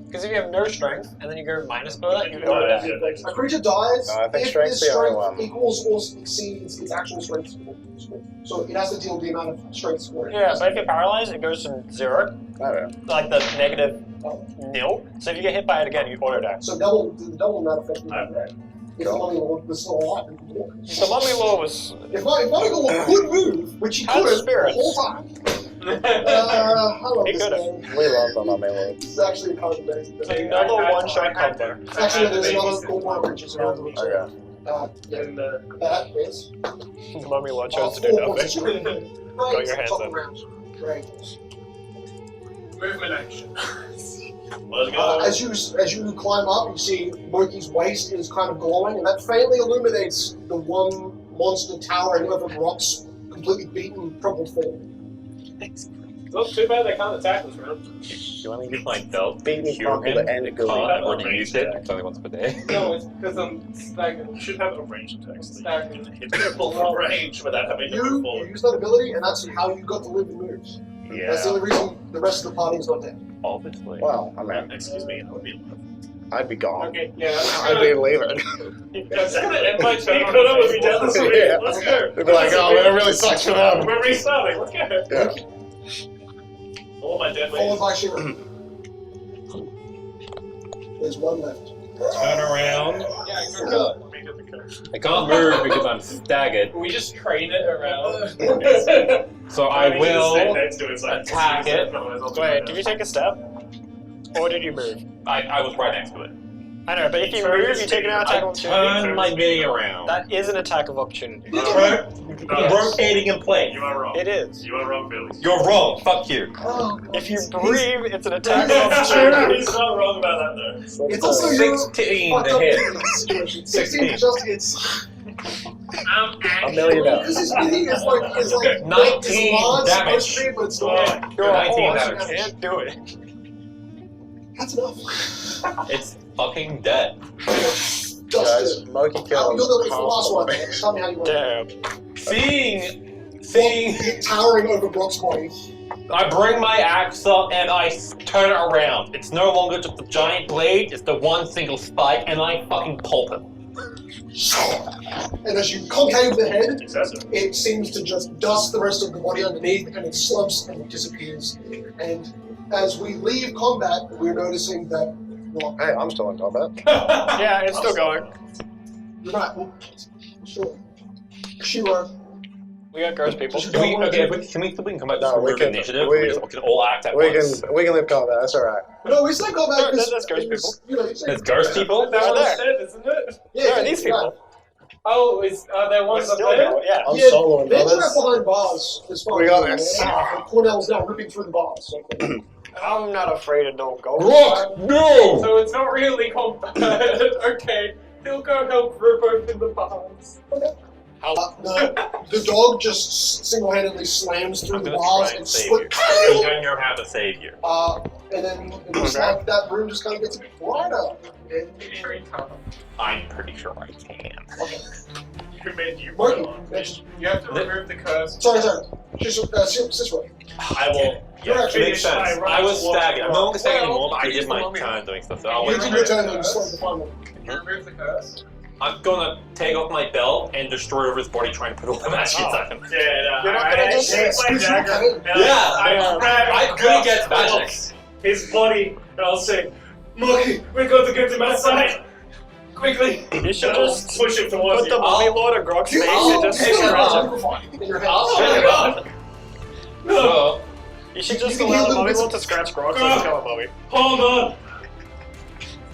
Because if you have no strength, and then you go minus for that, you go die. A creature dies No, I think if strength's its the only strength one. equals or exceeds its actual strength score. So it has to deal the amount of strength score. Yeah, but if you're paralyzed, it goes from 0, Okay. like the negative 0. So if you get hit by it again, you auto die. So the double amount effect. If the Mummy Lord was still alive, he could walk. If the Mummy Lord was... If Mummy Lord could move, which he How's couldn't the spirits? whole time. I love He this could've. game. We love the Mummy Lord. This is actually a card that Another one-shot combo. Actually, there's another gold one creatures around the room. Okay. That is. The Mummy Lord chose to do 4 points of nothing. strength. Got your hands top up. round. Right. Movement action. Let's go. As you climb up, you see Moki's waist is kind of glowing, and that faintly illuminates the one monster towering over rocks, completely beaten, crumpled form. Not too bad they can't attack this round. You want to use my belt? Beat me Human crumpled and can't. go. I've already used it. It's only once per day. No, it's because I'm staggered. You should have a range attack. So Staggered. you can hit people from range without having to move You forward. use that ability, and that's how you got to live and moves. That's the Yeah. only reason the rest of the party is not dead. Obviously. Well, I mean, Excuse me, I would be. I'd be gone. Okay, yeah. I'd be leaving. It's gonna end my turn. You could have be down the street. Yeah. Let's go. They'd be like, oh, man, it really sucks for them. We're restarting. Let's go. Yeah. All my dead Followed ladies. by Shira. There's one left. Turn around. Yeah, good go. I can't move because I'm staggered. We just trade it around. So I need to stand will next to it so I can attack see it. otherwise I'll do Wait, that. did you take a step? Or did you move? I was right next to it. I know, but if you move, you take an attack of opportunity. Turn my mini around. That is an attack of opportunity. Rotating in place. You are wrong. It is. You are wrong, Billy. You're wrong. Fuck you. Oh, If you breathe, it's an attack of opportunity. He's not wrong about that though. it's also your 16 fucked to up hit. situation. 16. just hits. A million dollars. This is mini is like 19 it's large, damage. supposed to be, but it's not. You're a 19 horse, damage. you can't do it. That's enough. It's fucking dead. Guys, Dusted. Monkey You're killed the last one. Tell me how you want it. Damn. Seeing, Towering over Brock's body. I bring my axe up and I turn it around. It's no longer just a giant blade, it's the one single spike, and I fucking pulp it. And as you concave the head, Excessive. it seems to just dust the rest of the body underneath, and it slumps and it disappears. And as we leave combat, we're noticing that. Well, Hey, I'm still in combat. Yeah, it's still going. you're right. Well, sure. Shira. We got ghost people. Just- Can we come back to No, we remove can- initiative? we- We can all act at We once. can leave combat. That's all right. No, we say combat No, because that's ghost it's, you know, you say There's ghost people? That Right one's there. dead, isn't it? Yeah, There are these people. Oh, are there ones We're up still there? going. Yeah. I'm Yeah, soloing, they're brothers. trapped behind bars. As far We as got I know. this. And Cornell's now ripping through the bars. So. I'm not afraid of no ghosts. Rook, no! So it's not really combat. Okay, he'll go help rip open the bars. The dog just single-handedly slams through the gonna bars try and and save you. split. I'm going to know how to save you. And then it looks like that room just kind of gets brighter. And Sure you can't. I'm pretty sure I can. Who made you Marky, put on? next. You have to remove the curse. Sorry. Cicero. I will. You're Yeah, actually- makes sense. I was staggered. I'm no longer staggered anymore, but I did my turn doing stuff. So I'll You wait. can return and slide the final. Can you remove the curse? I'm gonna take off my belt and destroy over his body, trying to put all the magic inside him. Yeah, You're not gonna just take my dagger. and Yeah, grab I'm good against magic. his body, and I'll say, Monkey, we're going to get to my side. Quickly. You should And I'll just push him towards put the you. mummy lord of Grog's face and just It's scratch him. liquefied in your head. Oh my god! So, You should You just can allow hear the the mummy bits lord to scratch Grog so he can kill a mummy. Hold on.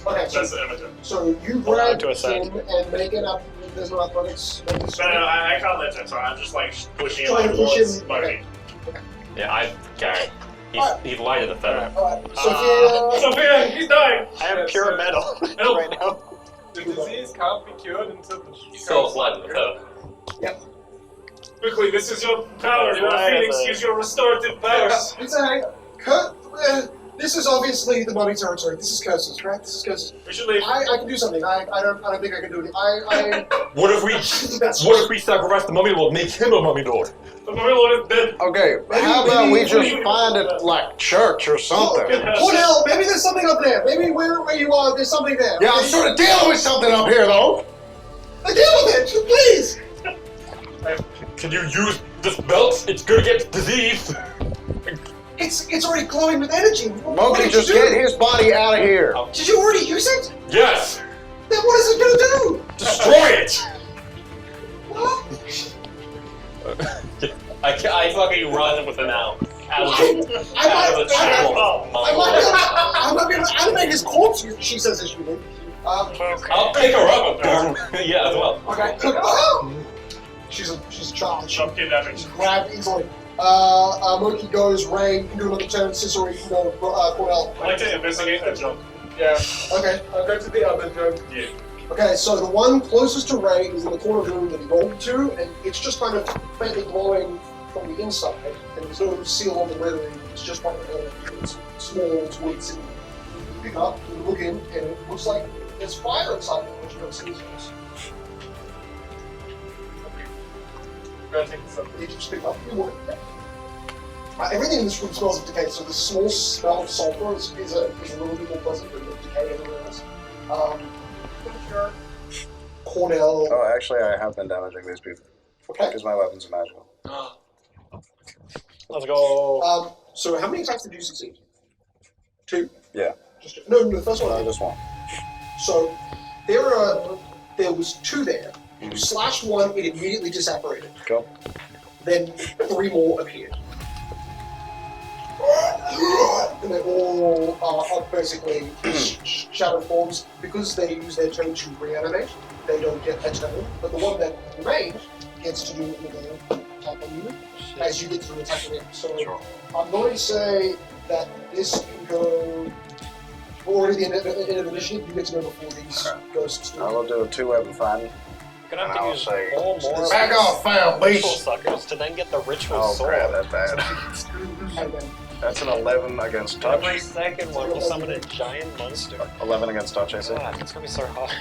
Okay, That's the amateur. so you Hold on grab to a side. him and make an there's no athletics. No, I can't lift him, so I'm just like pushing him Try and push towards him. Moby. Yeah, Gary. He's light as a feather. Alright, Sophia. Sophia, he's dying! I have pure metal Help. right now. The disease can't be cured until the Still light as a feather. Yep. Quickly, this is your power. You are Phoenix. Use your restorative powers. It's this is obviously the mummy territory. This is curses, right? This is curses. We should leave. I can do something. I don't think I can do it. What if we sacrifice the mummy lord, make him a mummy lord? The mummy lord is dead. Okay, how about we just find it like church or something? Cornell, maybe there's something up there. Maybe where you are, there's something there. Yeah, I'm sort of dealing with something up here though. Deal with it, please. Can you use this belt? It's good against disease. It's already glowing with energy. What Monkey, did just you do? get his body out of here. Did you already use it? Yes. Then what is it gonna do? Destroy it. What? I fucking run with him out. Out of the I'm not gonna animate his corpse. She says as you do. I'll pick her up and yeah, as well. Okay. She's a child. Stop kidnapping. She's grabbed easily. Monkey goes. Ray, you can do another turn. Cicero, you can go. Cornell. I like to investigate that jump. Yeah. Okay. I'll go to the other jump. Yeah. Okay, so the one closest to Ray is in the corner of the room that he rolled to, and it's just kind of faintly glowing from the inside, and there's no seal on the lettering, it's just kind of small twigs, and you pick up, you look in, and it looks like there's fire inside it, which you don't see. Go take this up. You just pick up, you look. Everything in this room smells of decay, so the small smell of sulfur is a little bit more pleasant than the decay everywhere else. Cornell. Oh, actually, I have been damaging these people. Okay. Because my weapons are magical. Let's go. So how many attacks did you succeed? 2? Yeah. No, the first one. No, just one. So there was 2 there. You slashed 1, it immediately disapparated. Go. Then 3 more appeared. And they all are basically shadow forms. Because they use their turn to reanimate, they don't get a turn. But the one that remains gets to do another attack on you as you get through attacking them. So I'm going to say that this can go already the end of initiative. You get to go before these ghosts do. I will do a 2-weapon find. Gonna have And to I'll use say, all more back off, foul ritual beast! suckers to then get the ritual Oh sword. crap, that's bad. And then That's an 11 against touch. Every second one will summon a giant monster. 11 against touch, I see. God, it's gonna be so hard.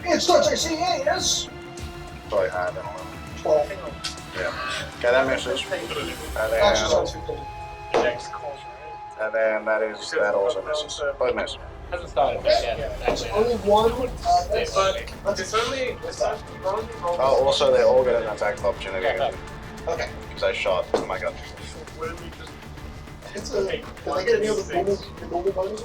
it starts, I see, yes! So I had an 11. 12. Yeah. Okay, that misses. Actually, sorry, it's 15. Next call, right? And then that also misses. Both miss. Hasn't started yet. Actually, Only one. It's only wrong. Oh, also they all get an attack of opportunity Okay. because I shot with my gun. Where do we just It's a. Did I get any other normal bonus?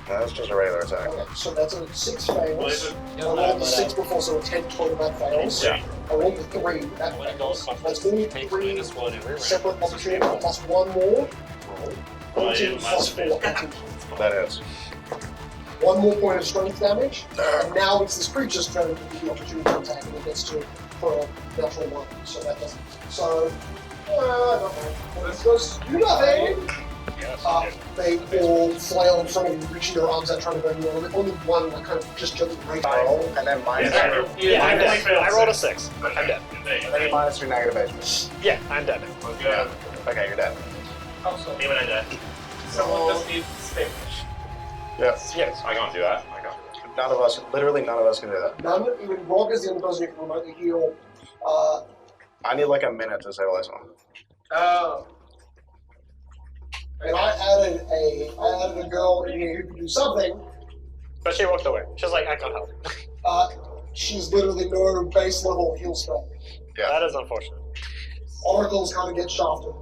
That's just a regular attack. Okay, so that's a 6 What fails. is it? I rolled the 6 before, so a 10 total that fails. Yeah. I rolled the 3, that when it fails. goes That's only 3 separate opportunity plus 1 more. 14 plus 4, 18. That is. 1 more point of strength damage, and now it's this creature's turn to do the opportunity attack, and it gets to for a natural 1. So that doesn't. So, this goes to do nothing. They all flail in front of you, reaching their arms out, trying to burn you. Only one, like, kind of just gently break roll. And then minus Yeah, I'm dead. I rolled a 6. I'm dead. minus 3 negative HP. Yeah, I'm dead. Yeah. Okay, you're dead. Also, Even I die. someone just needs to stay. Yes. Yes, I can't do that. None of us, literally none of us can do that. None, even Rob is the only person who can remotely heal. I need like a minute to say less one. Oh. And I added a girl in here who can do something. But she walked away. She's like, I can't help. She's literally no base level heal spell. Yeah. That is unfortunate. Oracles kind of get shafted.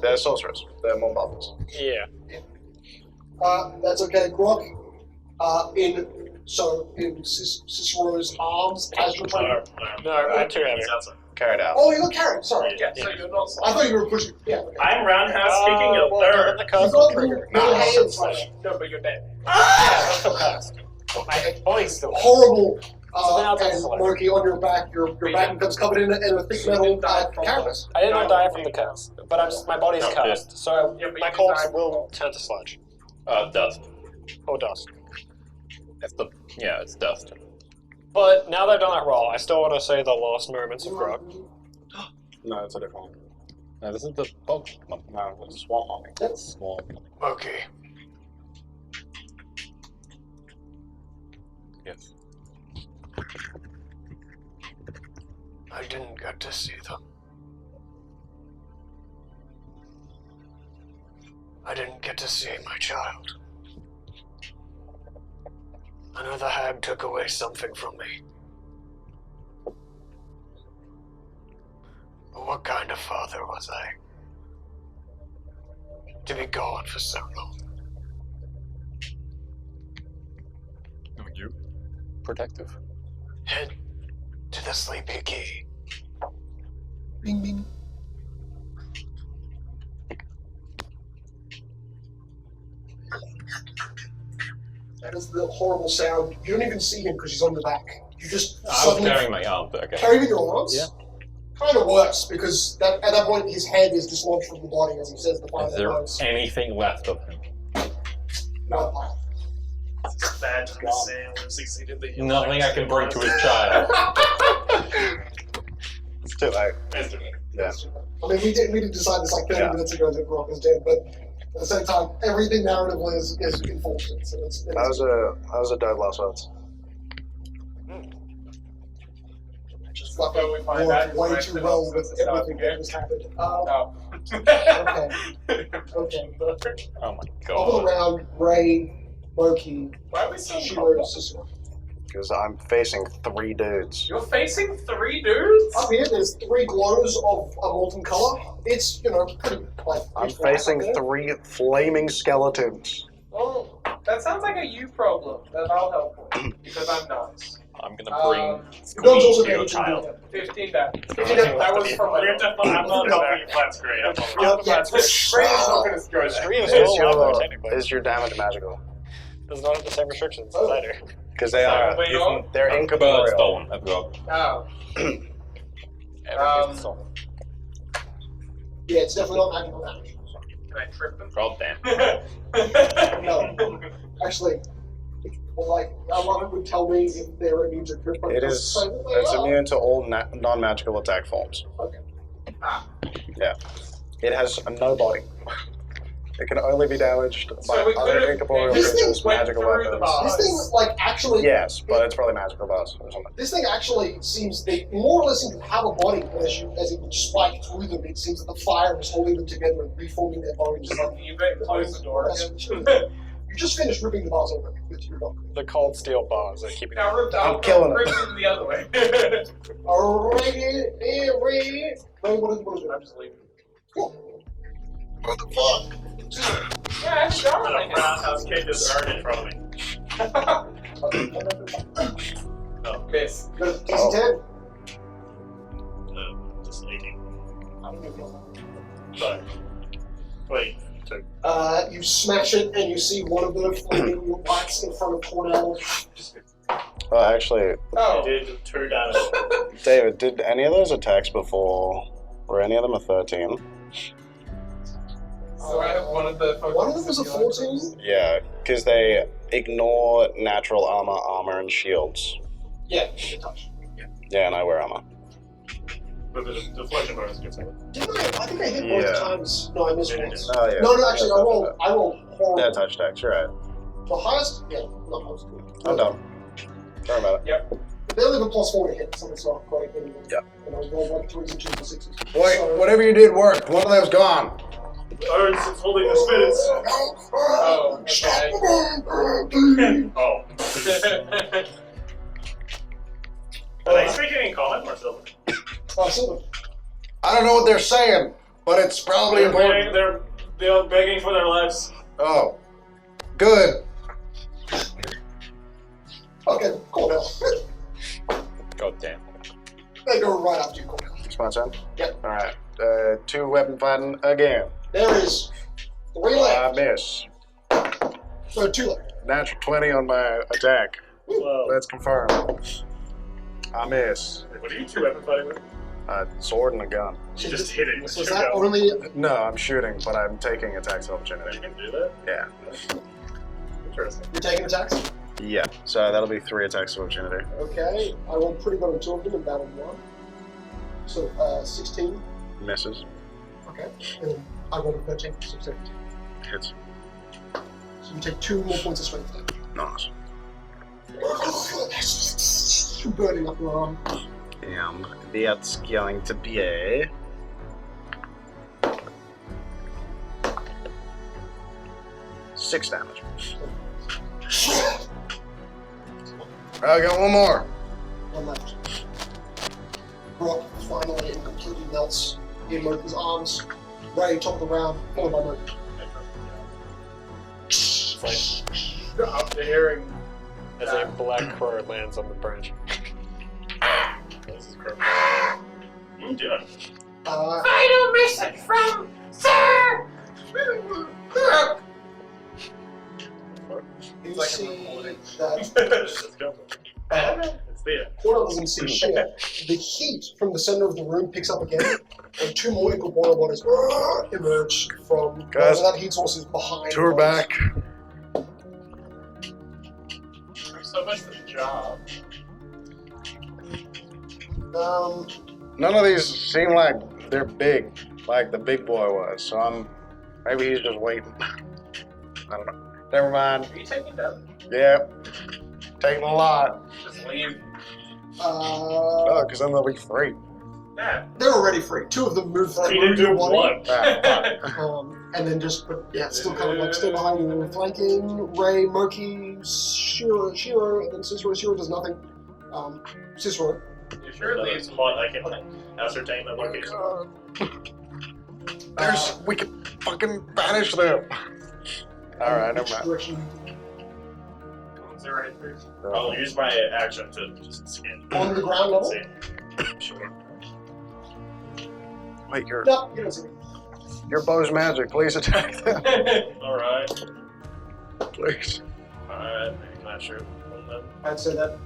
They're sorcerers. They're more bubbles. Yeah. That's okay. Grok, in So in Cicero's arms as you're trying to... No, I'm too heavy. Carried out. Oh, you're carrying, sorry. Yeah, so you're not. I thought you were pushing. Yeah, okay. I'm roundhouse kicking a well, third. the You cast got trigger. your hands like No, but you're dead. Yeah, that's still cast. My body's still. horrible So then I'll take and the murky on your back. Your back becomes covered in a thick metal canvas. I did not die from the cast, but my body's No, cast, so Yeah, but my you corpse died will turn to sludge Dust. or dust. It's dust. But now that I've done that roll, I still want to say the last moments of grog. No, it's a different one. No, this is the bog. No, it's swamp mommy. Small. Okay. Yes. I didn't get to see them. I didn't get to see my child. I know the hag took away something from me. But what kind of father was I? To be gone for so long. You? Protective. Head to the sleepy key. Bing, bing. That is the horrible sound. You don't even see him because he's on the back. You just I was suddenly carrying my arm, but okay. carry with your arms. Yeah. Kind of works because at that point his head is dislodged from the body, as he says the final Is there words. anything left of him? No. It's bad to say we've succeeded the heal. Nothing I can bring to his child. It's too late. Yeah. I mean, we did decide this like 30 minutes ago that Brock is dead, but at the same time, everything narratively is enforced. So That was a dead last words. just So fucking we find out worked way he's too right well to with stop everything here. that has happened. Oh. Okay. Oh my Top of the god. round, Ray, Loki, Why are we so Shiro, Cicero. Because I'm facing 3 dudes. You're facing 3 dudes? Up here, there's 3 glows of a molten color. It's, pretty, like... I'm pitch black facing up there. 3 flaming skeletons. Oh, that sounds like a you problem that I'll help with because I'm nice. I'm gonna bring The dog's also to your damaged. child. 15 damage. 15 damage. That was from my. I'm not helping you. That's great. I'm not Yeah, Yeah, Ray is not going to go Three there. is still alive, Is technically. your damage magical? Does not have the same restrictions as I do. Because they are. Wait, no? They're Bird incorporeal. stolen. I forgot. Oh. Everything's stolen. Yeah, it's definitely not magical damage. Can I trip them? God damn. No. Actually, Robert would tell me if they're immune to crit. It is. It's immune to all non-magical attack forms. Okay. Yeah. It has no body. It can only be damaged by So we other could've- incorporeal This creatures, thing went magical through the weapons. bars. This thing, actually... Yes, but it's probably magical bars or something. This thing actually seems, they more or less seem to have a body, but as it would spike through them, it seems that the fire is holding them together and reforming their bones. You better close the door again. You just finished ripping the bars open with your dog. The cold steel bars are keeping Now rip I'm killing rip it. it the other way. Alright, wait, what is it? I'm just leaving. What the fuck? Yeah, I'm sure. The roundhouse kick is already in front of me. Oh, Miss. You got a DC 10? Just leaking. I don't know. Sorry. Wait. You smash it and you see one of the flaming lights in front of Cornell. Well, actually, Oh. It did 2 damage. David, did any of those attacks before, were any of them a 13? So I have one of the. One of them was a 14? Yeah, because they ignore natural armor, and shields. Yeah, good touch. Yeah, and I wear armor. But the deflection bonus gets it. Didn't I think I hit both Yeah. times. No, I missed Yeah, once. Oh, yeah. No, actually, I rolled horrible. Yeah, touch attacks, you're right. The highest? Yeah, not most good. I'm done. Sorry about it. They only have a +4 to hit, so it's not great anyway. Yeah. And I was rolling like 3s and 2s and 6s. Wait, So- whatever you did worked. One of them's gone. Oh, it's holding the spirits. Oh, okay. Oh. Are they speaking in common or silver? Oh, Silver. I don't know what they're saying, but it's probably important. They're begging for their lives. Oh, good. Okay, Cornell. God damn. They go right after you, Cornell. It's my turn? Yep. Alright. 2 weapon fighting again. There is 3 left. Miss. No, 2 left. Natural 20 on my attack. Whoa. Let's confirm. I miss. What are you 2 weapon fighting with? Sword and a gun. You just hit it. So is that only... No, I'm shooting, but I'm taking attacks of You opportunity. can do that? Yeah. Interesting. You're taking attacks? Yeah. So that'll be 3 attacks of opportunity. Okay, I rolled pretty good on 2 of them in battle 1. So, 16. Misses. Okay. And then I rolled a 13, so 17. Hits. So you take 2 more points of strength damage. Nice. You're burning up your arm. And that's going to be a... Six damage. I got one more. One left. Brock finally and completely melts in Murphy's arms. Ray, top of the round, followed by Murphy. After hearing As a black crow lands on the branch. This is correct. What are you doing? Final message from Sir! You like see a recording. that Let's go. It's there. Cornell doesn't see shit. The heat from the center of the room picks up again, and 2 more incorporeal bodies emerge from Guys, that heat source is behind. Tour those. back. so much for the job. None of these seem like they're big, like the big boy was. So maybe he's just waiting. I don't know. Never mind. Are you taking them? Yeah. Taking a lot. Just leave. No, because then there'll be 3. Yeah. They're already free. 2 of them move You through didn't do your body. one. And then just, but yeah, still kind of like still behind you. Flanking, Ray, Murky, Shiro, and then Cicero. Shiro does nothing. Cicero. You sure That leaves is hot. I can ascertain the location. We can fucking banish them. Alright, never mind. Direction. I'll use my action to just scan. On the ground level? See. Sure. Wait, your No, you don't see me. bow's magic. Please attack them. Alright. Please. Alright, not sure. I'd say that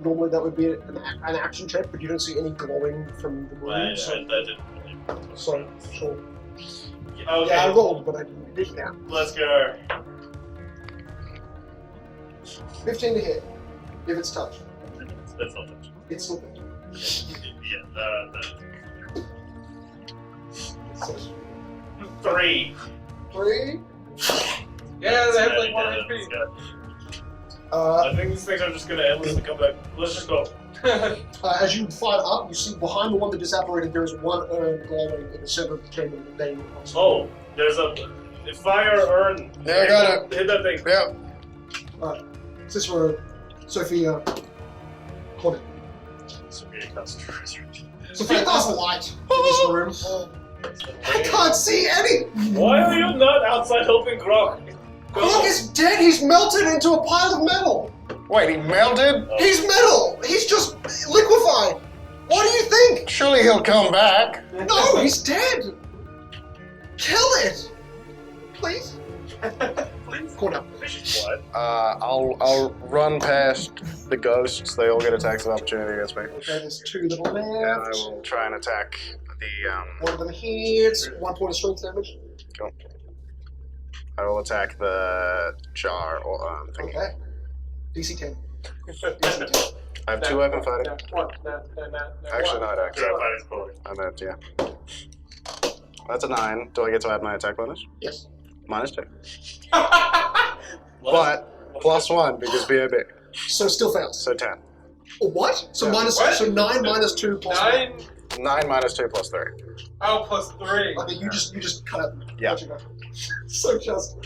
normally that would be an action check, but you don't see any glowing from the room. That didn't really. So, sure. Okay, Yeah, I rolled, but I didn't. Yeah. let's go. 15 to hit. If it's touched. That's not touch. It's still good. Yeah, 3. 3. Yeah, they have like Yeah, 1 let's HP. go. I think these things are just gonna endlessly come back. Let's just go. As you fire up, you see behind the one that disapparated, there is one urn glowing in the center of the chamber with the name on it. Oh, there's a fire urn. Yeah, I got it. Hit that thing. Yep. Cicero, Sophia, Conan. Severe concentration. Sophia, there's light in this room. I can't see any! Why are you not outside helping Grok? Grog is dead! He's melted into a pile of metal! Wait, he melted? He's metal! He's just liquefied! What do you think? Surely he'll come back. No, he's dead! Kill it! Please? Cornell. What? I'll run past the ghosts. They all get attacks of opportunity against me. Okay, there's 2 that are And I left. will try and attack the One of them hits, 1 point of strength damage. Cool. I will attack the jar or thingy. Okay. DC 10. DC 10. I have 2 weapon fighting. Actually, not actually. Good fighting sport. I meant, yeah. That's a 9. Do I get to add my attack bonus? Yes. -2. But +1 because BAB. So still fails. So 10. What? So Yeah. minus. What? So 9 minus 2 plus 1. 9. 9 -2 +3. Oh, plus 3. Okay, you just kind of. Yeah. So just.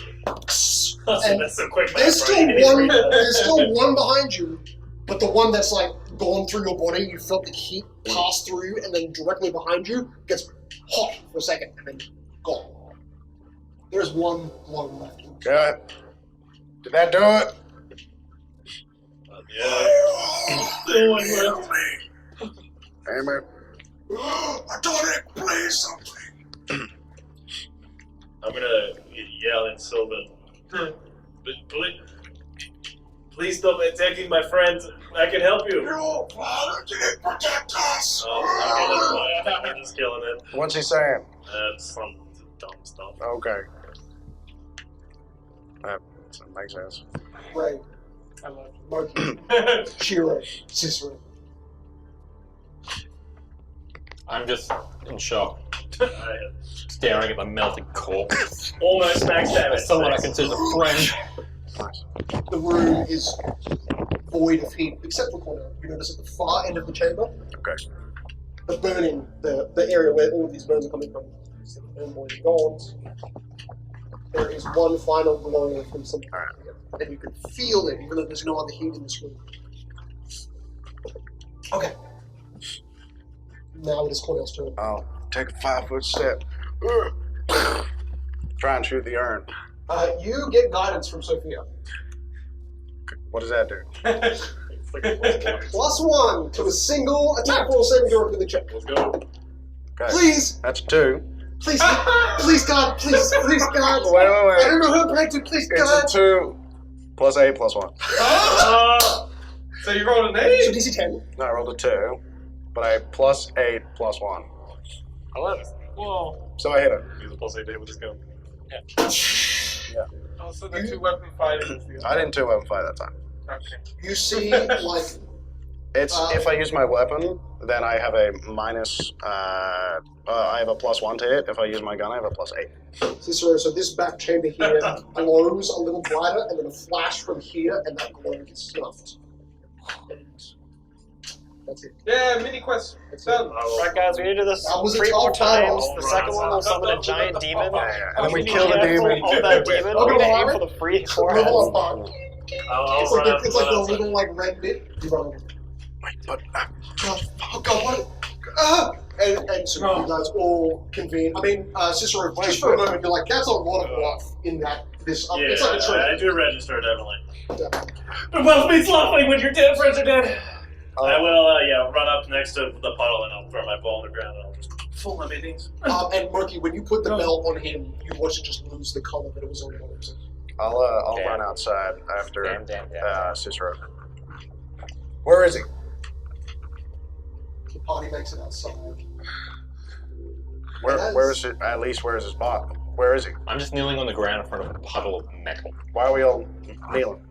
That's so quick. There's still one. There's still one behind you, but the one that's like gone through your body, you felt the heat pass through, and then directly behind you gets hot for a second, and then gone. There's one blow left. Good. Did that do it? Yeah. No one left me. Damn it. Adonic, please something. I'm gonna yell in Sylvan. Please stop attacking my friends. I can help you. Your father didn't protect us. Oh, okay, that's fine. I'm just killing it. What's he saying? Some dumb stuff. Okay. That makes sense. Ray, I love you. Monkey, Shiro, Cicero. I'm just in shock, staring at the melting corpse. Almost backstab it. Someone I consider a friend. The room is void of heat, except for Cornell. You notice at the far end of the chamber, Okay. the burning, the area where all of these burns are coming from, is gone. There is one final glow from something, and you can feel it, even though there's no other heat in this room. Okay. Now it is Cornell's turn. I'll take a 5-foot step. Try and shoot the urn. You get guidance from Sophia. What does that do? +1 to a single attack roll saving throw for the check. Let's go. Okay. Please! That's 2. Please, please, God, please, God. Wait. I don't know who to pray to, please, God. It's a 2 plus 8 plus 1. So you rolled an So 8? DC 10. No, I rolled a 2, but I plus 8 plus 1. 11. Whoa. So I hit it. He's a plus 8 with his gun. Oh, so the 2 weapon fighting is the I didn't 2-weapon fight that time. Okay. You see, like, It's if I use my weapon, then I have a minus. I have a +1 to hit. If I use my gun, I have a +8. Cicero, so this back chamber here glows a little brighter, and then a flash from here, and that glow gets snuffed. And that's it. Yeah, mini quest. It's done. Alright, guys, we need to do this That was a 3 more tough battle. times. The second one will summon a giant demon. And then we need kill to the get demon. All that demon. We're gonna aim for the free foreheads. Level up on. I'll It's run like, out. it's like a little, like, red bit. You run over. Wait, but Oh, God, what? And so you guys all convene. I mean, Cicero, just for a moment, you're like, that's a lot of wealth in that. This, Yeah, it's like a trade. I do register definitely. The wealth means nothing when your dead friends are dead. I will, run up next to the puddle and I'll throw my ball on the ground and I'll just full my meetings. And Murky, when you put the belt on him, you watch it just lose the color that it was on him. I'll Damn. run outside after Damn. Cicero. Where is he? The party makes it outside. Where is it? At least where is his body? Where is he? I'm just kneeling on the ground in front of a puddle of metal. Why are we all kneeling?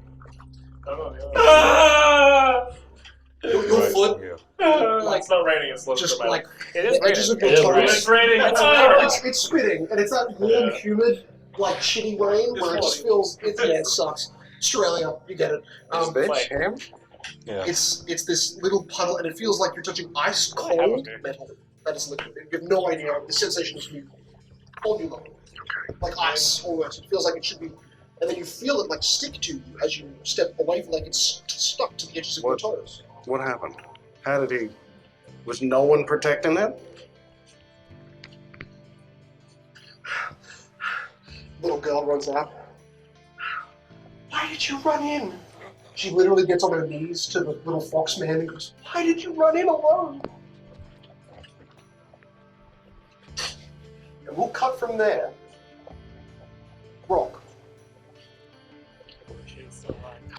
Your foot, It's not raining, it's just my like It is the edges of It your is toes. raining. It's raining. It's spitting, and it's that warm, Yeah. humid, like shitty rain where it just feels. It sucks. Australia, you get it. Him? Yeah. It's this little puddle, and it feels like you're touching ice cold metal that is liquid. You have no idea. The sensation is new, all new level, like ice almost. It feels like it should be, and then you feel it like stick to you as you step away from, like it's stuck to the edges of your toes. What happened? How did he? Was no one protecting him? Little girl runs out. Why did you run in? She literally gets on her knees to the little fox man and goes, "Why did you run in alone?" And we'll cut from there. Rock.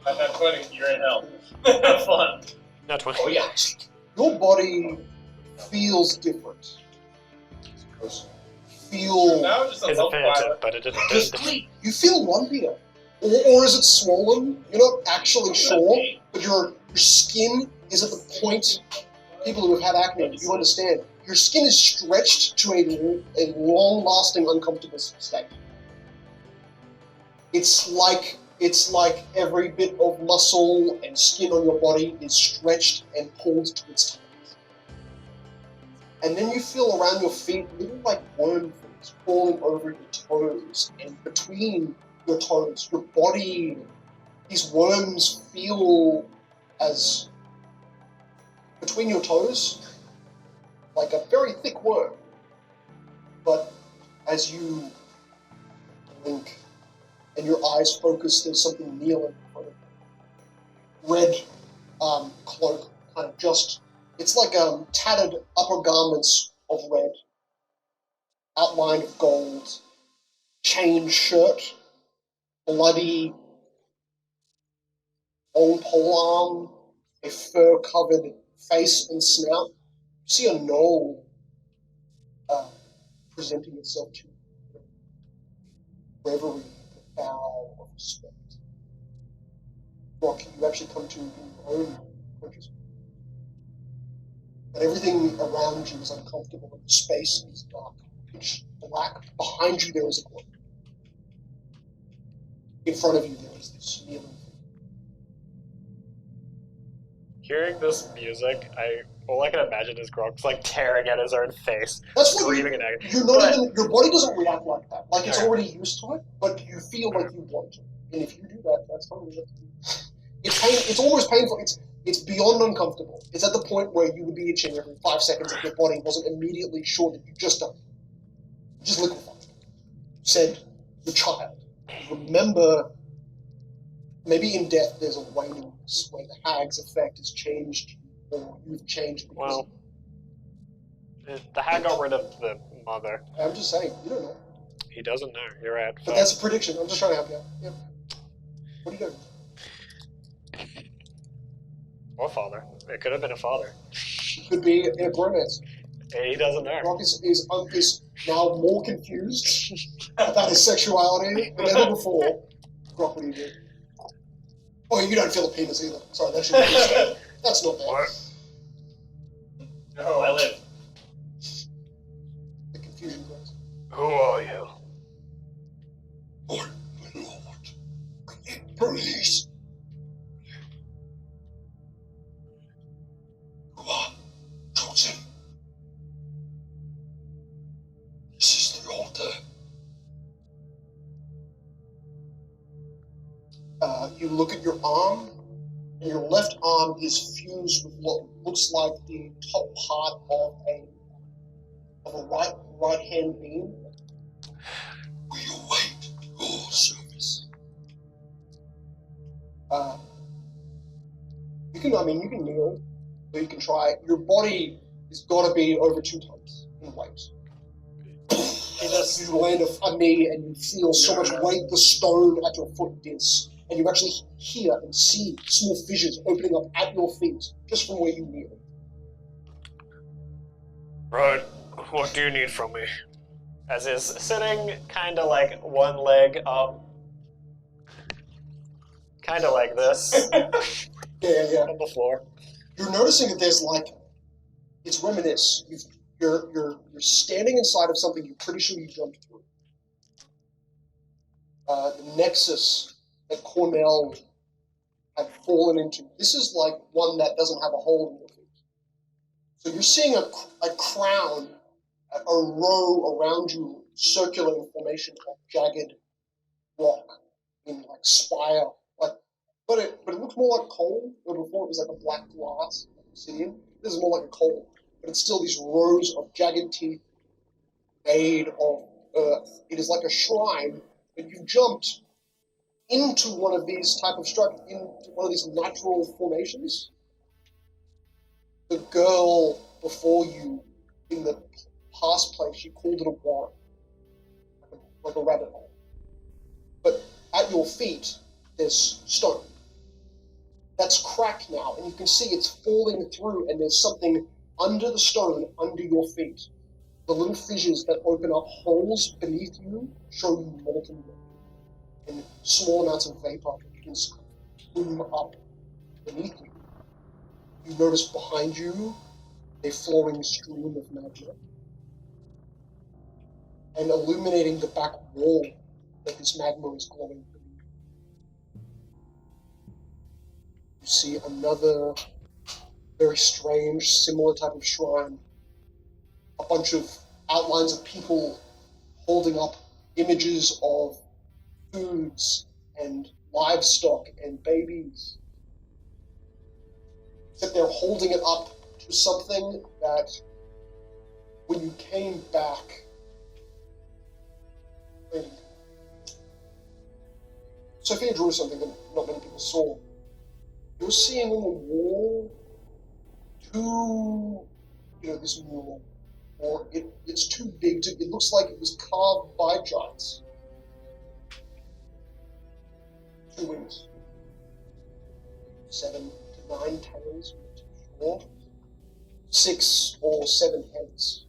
I'm at 20, you're in hell. Have fun. Not 20. Oh yeah. Your body feels different. Feel Now just a It's lump offensive, fire. but it didn't. just you feel lumpier. Or is it swollen? You're not actually sure, but your skin is at the point. People who have had acne, you understand. Your skin is stretched to a long-lasting, uncomfortable state. It's like every bit of muscle and skin on your body is stretched and pulled to its tightness. And then you feel around your feet little like worm things crawling over your toes and between your toes, your body. These worms feel as between your toes like a very thick worm. But as you blink and your eyes focus, there's something kneeling in front of you. Red cloak, kind of just, it's like tattered upper garments of red, outline of gold, chain shirt, bloody long polearm, a fur-covered face and snout. You see a gnoll presenting itself to you. Reverie, the bow of respect. Rocky, you actually come to your own consciousness. But everything around you is uncomfortable, and the space is dark, pitch black. Behind you there is a glow. In front of you there is this kneeling figure. Hearing this music, all I can imagine is Gronk's like tearing at his own face, That's what screaming in agony. you're not even, your body doesn't react like that. Like it's already used to it, but you feel like you want to. And if you do that, that's totally up to you. It's almost painful. It's beyond uncomfortable. It's at the point where you would be itching every 5 seconds if your body wasn't immediately sure that you just done. Just liquefied. Said the child. Remember, maybe in death there's a waniness where the hag's effect has changed, or you've changed. Well, the hag got rid of the mother. I'm just saying, you don't know. He doesn't know. You're right. But that's a prediction. I'm just trying to help you out. Yeah. What are you doing? Or father. It could have been a father. It could be a bromance. He doesn't know. Brock is now more confused about his sexuality than ever before. Brock, what do you do? Oh, you don't feel a penis either. Sorry, that should be understood. That's not bad. What? No, I live. The confusion grows. Who are you? Oh, my lord. Police. You are chosen. This is the order. You look at your arm, and your left arm is fused with what looks like the top part of a right hand beam. We await your service. You can kneel, or you can try. Your body has got to be over 2 tons in weight. You land a knee and you feel so much weight, the stone at your foot diss. And you actually hear and see small fissures opening up at your feet just from where you kneel. Right. What do you need from me? As is sitting kind of like one leg up. Kind of like this. Yeah. On the floor. You're noticing that there's it's reminisce. You're standing inside of something you're pretty sure you jumped through. The nexus that Cornell had fallen into. This is like one that doesn't have a hole in your feet. So you're seeing a crown, a row around you, circular in formation of jagged rock in like spire. But it looks more like coal, where before it was like a black glass, like obsidian. This is more like a coal. But it's still these rows of jagged teeth made of earth. It is like a shrine, but you've jumped into one of these type of structures, into one of these natural formations. The girl before you in the past place, she called it a warren, like a rabbit hole. But at your feet, there's stone. That's cracked now, and you can see it's falling through, and there's something under the stone, under your feet. The little fissures that open up holes beneath you show you molten wood. And small amounts of vapor can plume up beneath you. You notice behind you a flowing stream of magma. And illuminating the back wall that this magma is glowing beneath. You see another very strange, similar type of shrine. A bunch of outlines of people holding up images of foods and livestock and babies. Except they're holding it up to something that, when you came back, Sophia drew something that not many people saw. You're seeing on the wall this mural, or it's too big to. It looks like it was carved by giants. 2 wings, 7 to 9 tails, or 6 or 7 heads.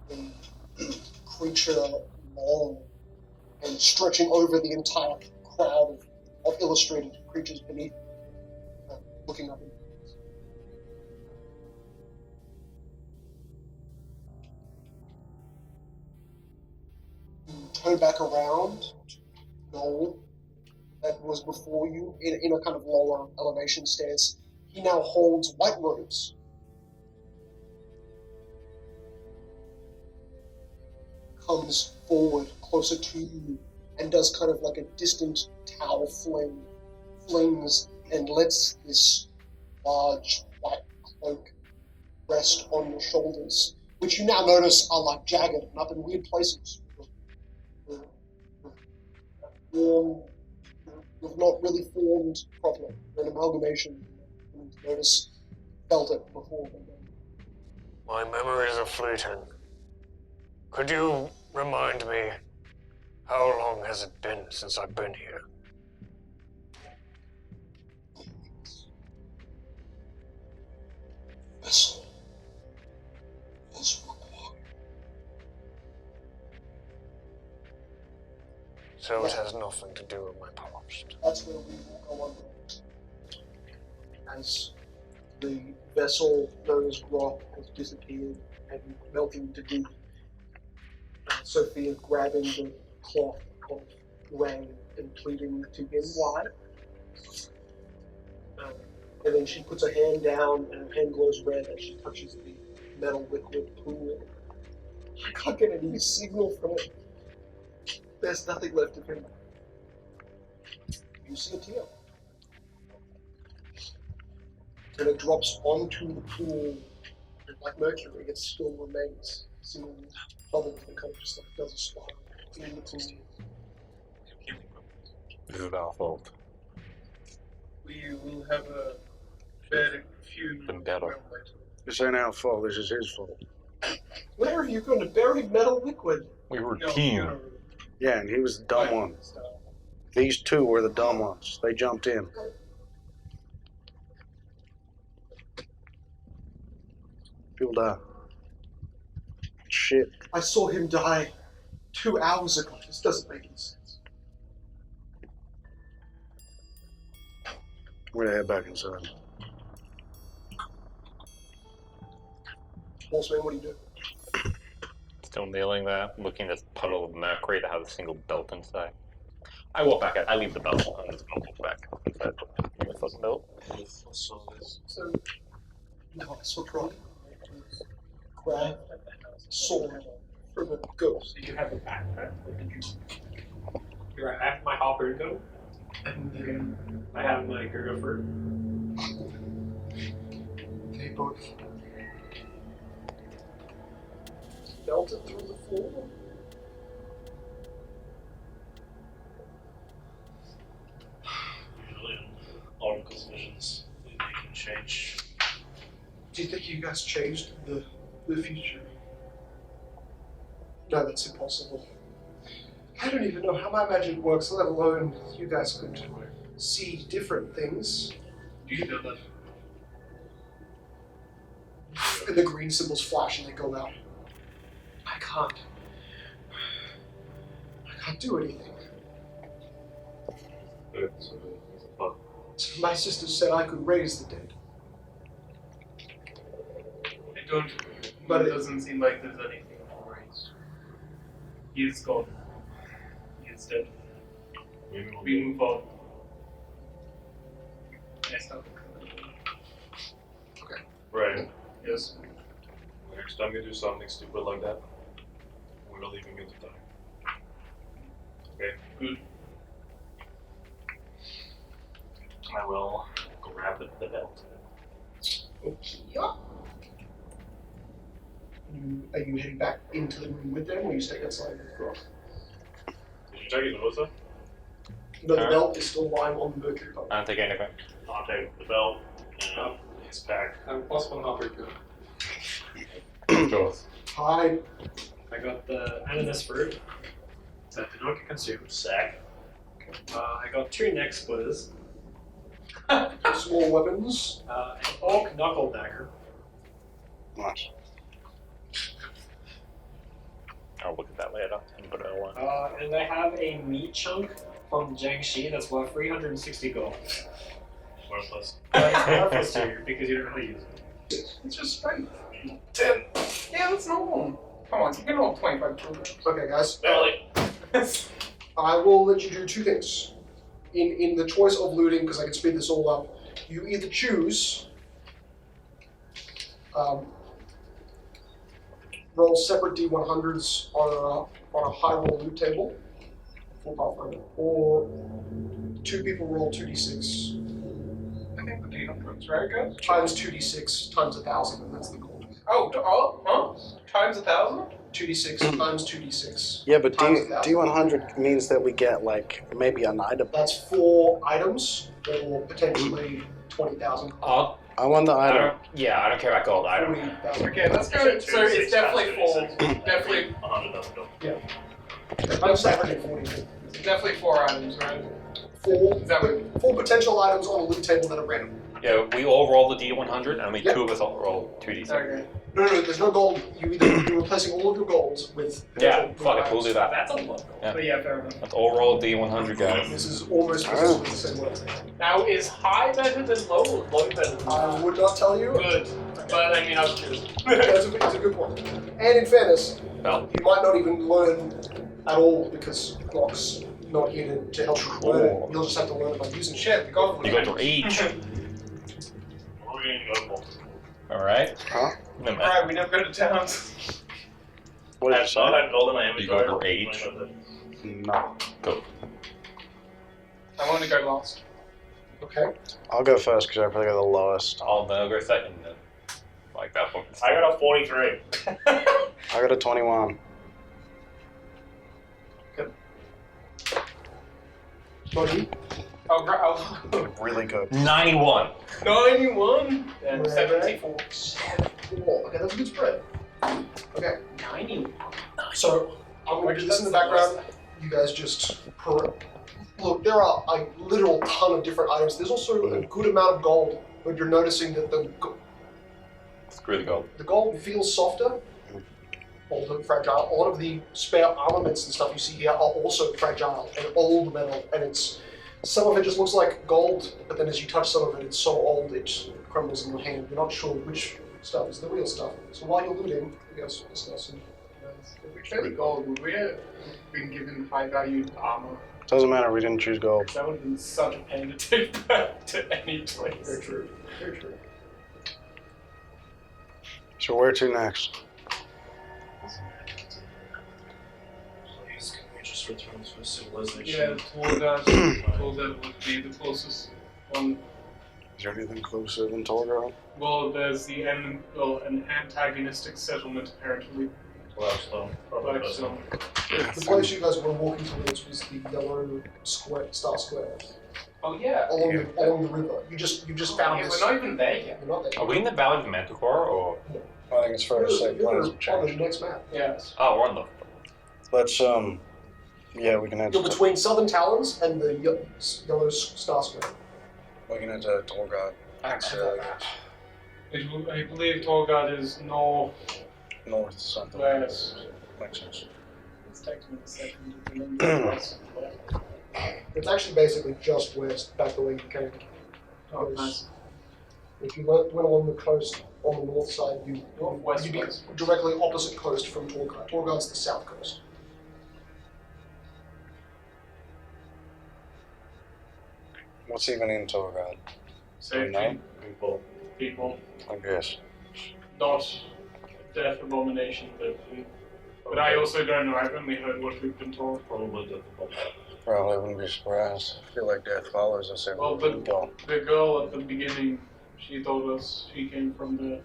The creature long and stretching over the entire crowd of illustrated creatures beneath, looking up. You turn back around, Noel, that was before you, in a kind of lower elevation stance. He now holds white robes. Comes forward closer to you and does kind of like a distant towel fling, flings and lets this large white cloak rest on your shoulders, which you now notice are like jagged and up in weird places. You've not really formed properly. An amalgamation. You notice, felt it before. My memories are fleeting. Could you remind me, how long has it been since I've been here? Vessel. So it has nothing to do with my past. That's where we will go on. As the vessel known as Rock has disappeared and melting into deep, Sophia grabbing the cloth of rain and pleading to him wide. And then she puts her hand down and her hand glows red as she touches the metal liquid pool. I can't get any signal from it. There's nothing left of him. You see a tear. And it drops onto the pool, and like mercury, it still remains single bubbles that kind of just like does a spiral in the pool. This is our fault. We will have a better funeral. Been better. This ain't our fault, this is his fault. Where are you going to bury metal liquid? We were a team. Yeah, and he was the dumb one. These two were the dumb ones. They jumped in. People die. Shit. I saw him die 2 hours ago. This doesn't make any sense. We're gonna head back inside. Horseman, what do you do? Still kneeling there, looking at this puddle of mercury that has a single belt inside. I walk back out. I leave the belt and just walk back inside the fucking belt. So, nice or grab sword from a ghost. So you have a backpack. What did you? You're at my halberd go, and then I have my Krueler. They both melted through the floor. Usually in Oracle's visions, they can change. Do you think you guys changed the future? No, that's impossible. I don't even know how my magic works, let alone you guys could see different things. Do you know that? And the green symbols flash and they go out. I can't do anything. My sister said I could raise the dead. I don't. But it doesn't seem like there's anything to raise. He is gone. He is dead. We move on. Next time. Okay. Right. Yes. Next time you do something stupid like that, we're leaving you to die. Okay? Good. I will grab the belt. Okay. Are you heading back into the room with them, or are you staying outside with Grok? Did you check it, Melissa? No, the belt is still lying on the mercury pump. I don't take anything. I'll take the belt and his back. I'm +1 heartbreaker. Yours. Hi. I got the ananas fruit that did not get consumed. Sack. I got 2 neck splitters. Small weapons. An orc knuckle dagger. Nice. I'll look at that later. But I want. And I have a meat chunk from Jiangxi that's worth 360 gold. Worthless. But it's worthless to you because you don't know how to use it. It's just strength. 10. Yeah, that's normal. Come on, you can roll 25 kilograms. Okay, guys. Barely. I will let you do 2 things. In the choice of looting, because I can speed this all up, you either choose roll separate D100s on a high roll loot table for Pathfinder, or 2 people roll 2d6 I think the D100's very good. times 2d6 times 1,000, and that's the goal. Times 1,000? 2d6 times 2d6. Yeah, but times 1,000. D100 means that we get like maybe an item. That's 4 items, or potentially 20,000. I want the I item. don't. Yeah, I don't care about gold. I don't. 40,000. Okay, let's go. So it's definitely 4. Definitely, 100,000 gold. I'm separating 40. definitely 4 items, right? 4 Is that what? 4 potential items on a loot table that are random. Yeah, we all roll the D100, and we Yep. 2 of us all roll 2d6. Okay. No, there's no gold. You're replacing all of your golds with. Yeah, fuck it, we'll do that. That's a lot. Yeah. But yeah, fair enough. Let's all roll D100, guys. This is almost precisely the same way. Now, is high better than low or low better than high? I would not tell you. Good. But I mean, I was curious. It's a good point. And in fairness, Well, you might not even learn at all because Glock's not here to help you learn it. You'll just have to learn it by using shit. The goblin. you got your each. We're going to go for. Alright. Huh? No, man. Alright, we never go to towns. What did I you saw say? that gold in my You got inventory. your age. No. Go. I want to go last. Okay. I'll go first because I probably got the lowest. I'll go second then. Like that one. I got a 43. I got a 21. Buddy. Oh, Really good. 91. 91 and Right. 74. 74. Okay, that's a good spread. Okay. 90. So I'm going to do this in the background. You guys just look. There are a literal ton of different items. There's also a good amount of gold, but you're noticing that Screw the gold. the gold feels softer, older, fragile. A lot of the spare armaments and stuff you see here are also fragile and old metal, and it's some of it just looks like gold, but then as you touch some of it, it's so old it crumbles in your hand. You're not sure which stuff is the real stuff. So while you're looting, you guys discuss and If we chose gold, would we have been given high valued armor? Doesn't matter, we didn't choose gold. That would have been such a pain to take back to any place. very true. Very true. So where to next? Please, can we just return to civilization? Yeah, Torgas would be the closest one. Is there anything closer than Tolgrad? Well, there's an antagonistic settlement apparently. Blackstone. Probably Blackstone. The place you guys were walking towards was the yellow square, star square, Oh yeah. along the river. You just found Yeah, this. we're not even there yet. You're not there. Are we in the Valley of Manticore or? I think it's fair to say You're plans on have changed. the next map. Yes. Oh, we're on the. Let's yeah, we can head You're to between Southern Talons and the yellow star square. we can head to Tolgrad. Actually, I believe Torgard is northwest. north something. Makes sense. It's taking a second to remember west. It's actually basically just west, back the way you came. Oh, nice. If you went along the coast on the north side, Northwest you'd be west. directly opposite coast from Torgard. Torgard's the south coast. What's even in Tolgrad? Safety. People. I guess. Not death abomination, but I also don't know. I've only heard what we've been told. Probably difficult. Probably wouldn't be surprised. I feel like death follows us everywhere Well, but we go. the girl at the beginning, she told us she came from the.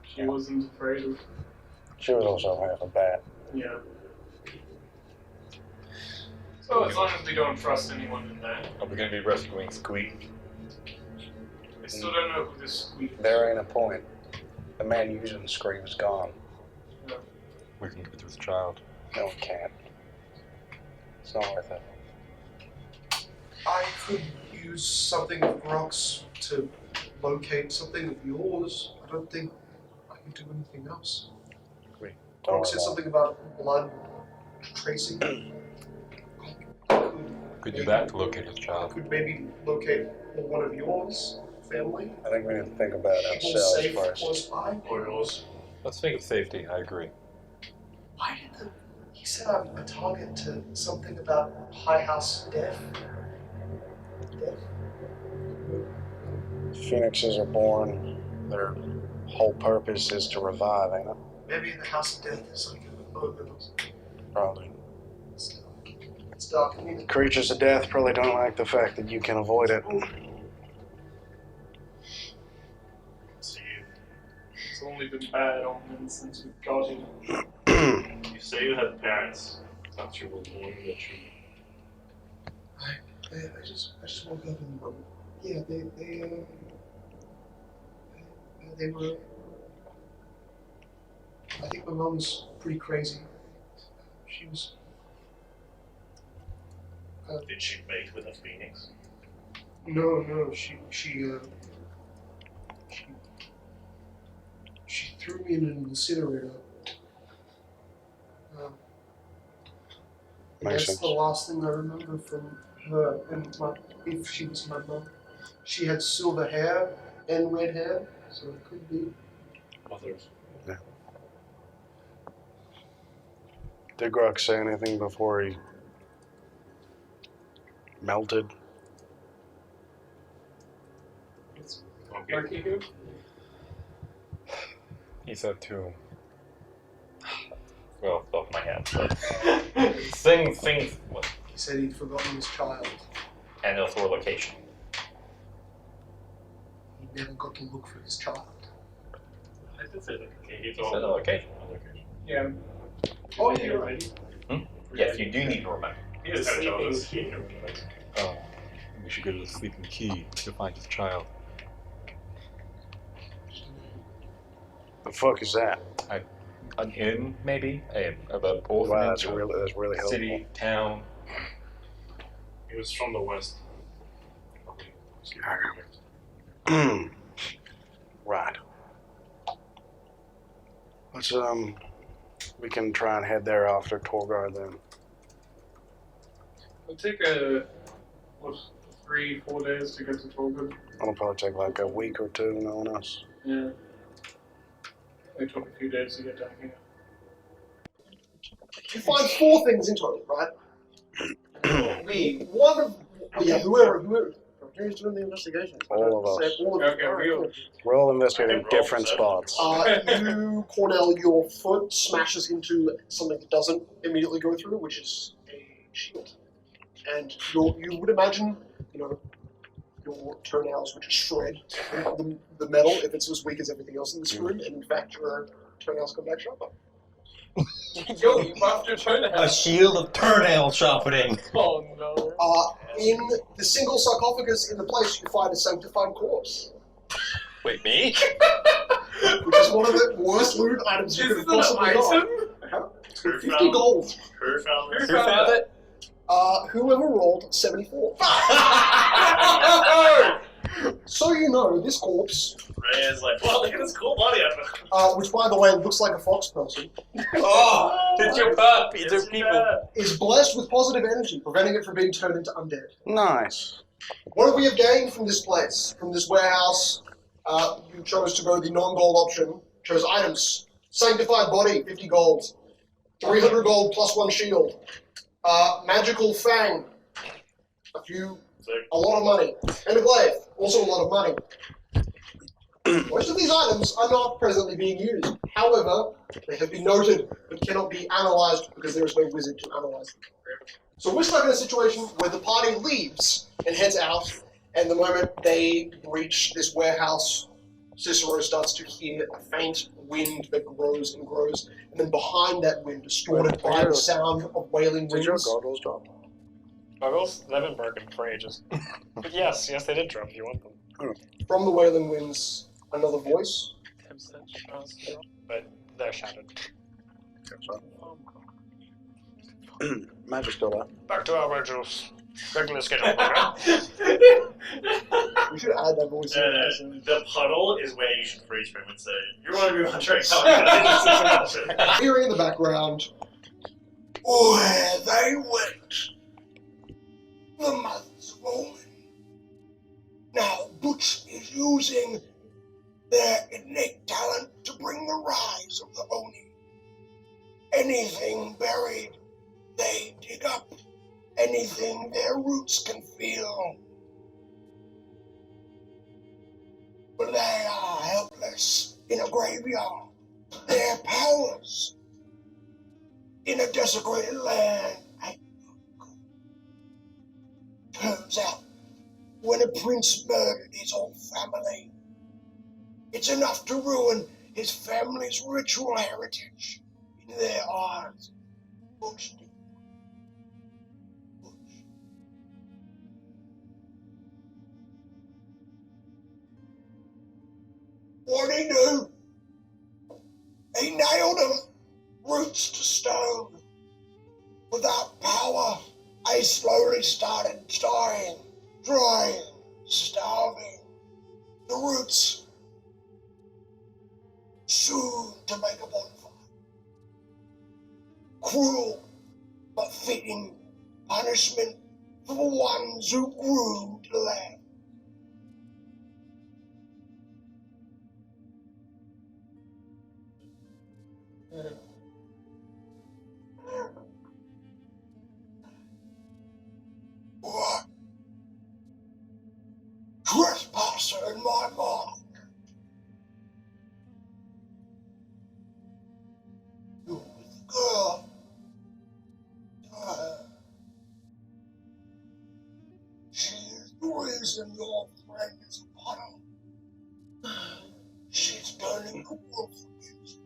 She wasn't afraid of. She was also half a bat. Yeah. So as long as we don't trust anyone in that. Are we going to be rescuing Squeak? I still don't know who this Squeak is. There ain't a point. The man using the scream is gone. We can give it to his child. No, we can't. It's not worth it. I could use something of Grox to locate something of yours. I don't think I can do anything else. Grox said something about blood tracing. Could do that to locate his I child. could maybe locate one of yours, family. I think we need to think about People ourselves safe first. close by. Or yours. Let's think of safety. I agree. Why did he said I'm a target to something about High House death? Phoenixes are born. Their whole purpose is to revive, ain't it? Maybe the House of Death is like an omen. Probably. It's dark and neither. Creatures of death probably don't like the fact that you can avoid it. So It's only been bad omens since we got him. you say you had parents. Thought you were born that you. I just woke up and yeah, they were. I think my mom's pretty crazy. She was. Did she mate with a phoenix? No, she threw me in an incinerator. Makes That's sense. the last thing I remember from her. And if she was my mom, she had silver hair and red hair, so it could be. Mothers. Yeah. Did Grok say anything before he melted? Okay. Like you? He said to. Well, off the top of my head, but things. What? He said he'd forgotten his child. And also a location. He never got to look for his child. I did say that. Okay, He said a location. Yeah. Oh, you're right. Yes, you do need to remember. He is kind of jealous. Oh, we should go to the sleeping key to find his child. The fuck is that? An inn, maybe? An Wow, orphanage, that's really helpful. city, town. He was from the west. Right. Let's we can try and head there after Torgar then. It'll take 3-4 days to get to Torgud. It'll probably take like a week or two knowing us. Yeah. It took a few days to get down here. You find 4 things in total, right? One of whoever who's doing the investigation. All of us. Okay, We're all investigating different spots. You, Cornell, your foot smashes into something that doesn't immediately go through, which is a shield. And you would imagine, your toenails would just shred the metal if it's as weak as everything else in this room, and in fact your toenails come back sharper. Yo, you buffed your toenails. A shield of toenail sharpening. Oh no. In the single sarcophagus in the place, you find a sanctified corpse, Wait, me? which is one of the worst loot items you could have possibly got. 50 gold. Who found this? Who found it? Whoever rolled 74. So you know, this corpse, Ray is like, wow, look at this cool body armor. which by the way looks like a fox person, Oh, it's your pup. It's your people. is blessed with positive energy, preventing it from being turned into undead. Nice. What we have gained from this place, from this warehouse? You chose to go the non-gold option. Chose items. Sanctified body, 50 gold. 300 gold plus 1 shield. Magical fang. A lot of money. And a glaive, also a lot of money. Most of these items are not presently being used. However, they have been noted but cannot be analysed because there is no wizard to analyse them. So we're stuck in a situation where the party leaves and heads out, and the moment they reach this warehouse, Cicero starts to hear a faint wind that grows and grows, and then behind that wind, distorted by the sound of wailing Did your winds, goggles drop? Buggles? They've been broken for ages. But yes, they did drop. You want them. From the Wailing Winds, another voice. But they're shattered. Magic's still there. Back to our Virgil's regular schedule program. We should add that voice in. The puddle is where you should freeze frame and say, you want to be on track. Hearing in the background, where they went, the mothers of Omen. Now Butch is using their innate talent to bring the rise of the Oni. Anything buried, they dig up. Anything their roots can feel. But they are helpless in a graveyard. Their powers in a desecrated land. Turns out, when a prince murdered his whole family, it's enough to ruin his family's ritual heritage. In their eyes, Butch did. What'd he do? He nailed them, roots to stone. Without power, they slowly started dying, drying, starving. The roots, soon to make a bonfire. Cruel, but fitting punishment for the ones who grew the land. What? Trespasser in my mark. You with the girl. She is the reason your friend is a puddle. She's turning the wolf against you.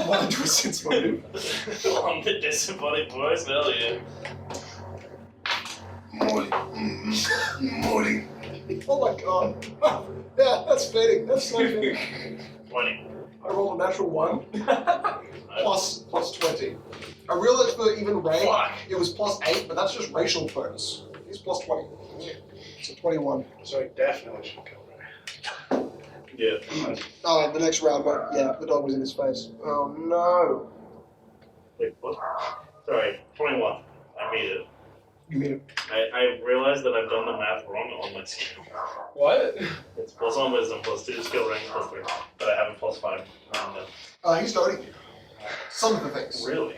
One to a sense motive. On the disembodied voice, hell yeah. Morning. Oh my god. Yeah, that's fitting. That's so fitting. 20. I rolled a natural 1. plus 20. I realized for even Ray, it was plus 8, but that's just racial bonus. He's plus 20. So 21. So he definitely should kill Ray. Yeah. Oh, the next round, but yeah, the dog was in his face. Oh no. Wait, what? Sorry, 21. I made it. You mean it? I realized that I've done the math wrong on my skill. What? It's +1 wisdom, +2 skill rank, +3. But I have a +5. He's noting you. Some of the things. Really?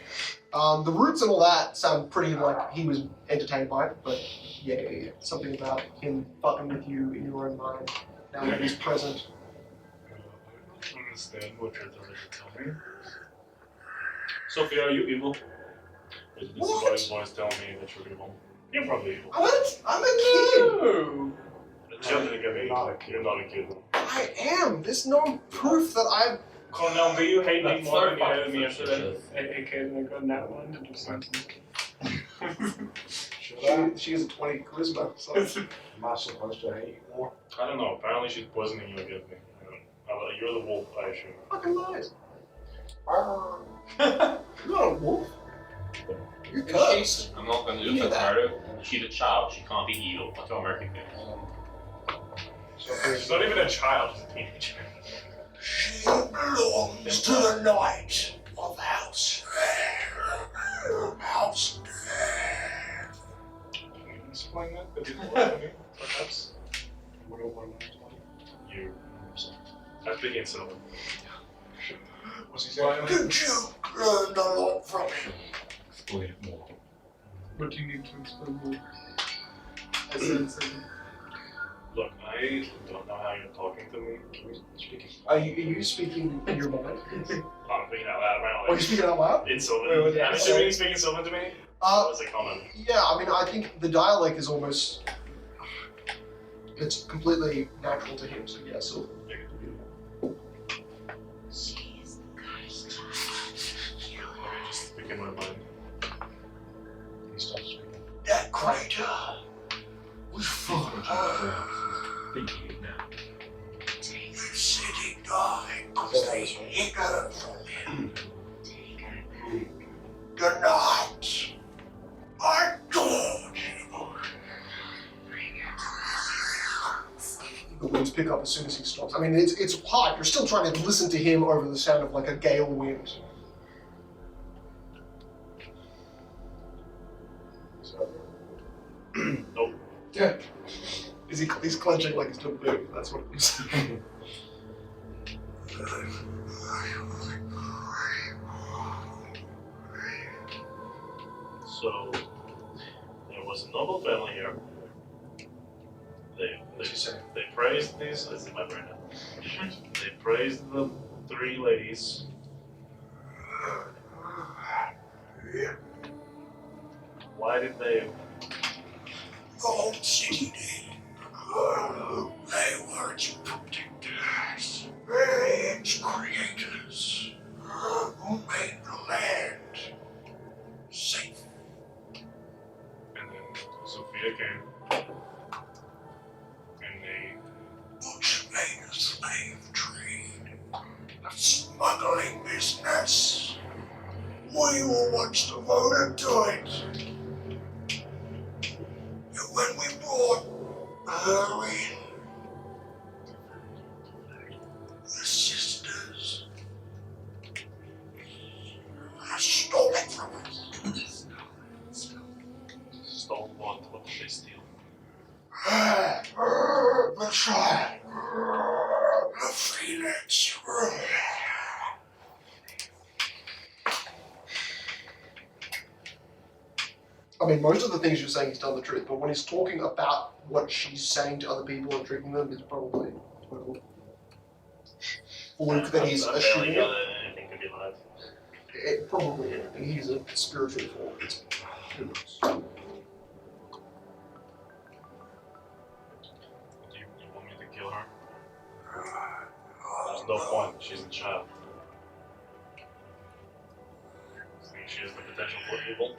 The roots and all that sound pretty like he was entertained by it, but yeah. Something about him fucking with you in your own mind now that he's present. I don't understand what you're trying to tell me. Sophia, are you evil? This is what voice telling me that you're evil. You're probably evil. What? I'm a kid! No. You're not a kid. I am! There's no proof that I've... Cornell, do you hate me That's more so than you hated fucking me yesterday? A kid and I got that one to do something. She has a 20 charisma, so... Am I supposed to hate you more? I don't know. Apparently she's poisoning you against me. You're the wolf, I assume. Fucking lies. You're not a wolf. You're cursed. I'm not going to You do knew that. that. Harder. She's a child. She can't be evil. That's how American is. She's not even a child, she's a teenager. She belongs to the night of House. House. Can you explain that a bit more to me, perhaps? You. I speak in Sylvan. What's he saying? Did you learn a lot from him? Explain it more. What do you need to explain more? Look, I don't know how you're talking to me. Can we speak in Are you speaking in your mind? I'm speaking out loud, Are you apparently. speaking out loud? In Sylvan. Wait, was that- I'm assuming you're speaking Sylvan to me? That was a comment. Yeah, I mean, I think the dialect is almost... It's completely natural to him, so yeah, Sylvan. She is the ghost. Let me just speak in my mind. He stops speaking. That crater was full of Thinking it now. the city died because they hid her from him. The night I adored you. The winds pick up as soon as he stops. I mean, it's hard. You're still trying to listen to him over the sound of like a gale wind. Nope. Yeah. He's clenching like he's doing big. That's what it is. So there was a noble family here. They praised these. It's in my brain now. They praised the three ladies. Why did they? Gold City did. They were its protectors, its creators, who made the land safe. And then Sophia came. And they Which made a slave trade, a smuggling business. We were once devoted to it. And when we brought her in, the sisters stole it from us. stole what? What did they steal? The child, the Phoenix. I mean, most of the things you're saying is tell the truth, but when he's talking about what she's saying to other people and tricking them, it's probably Luke that he's assuming it. Anything could be live. It probably anything. He's a spiritual force. Who knows? Do you want me to kill her? There's no point. She's a child. Think she has the potential for evil?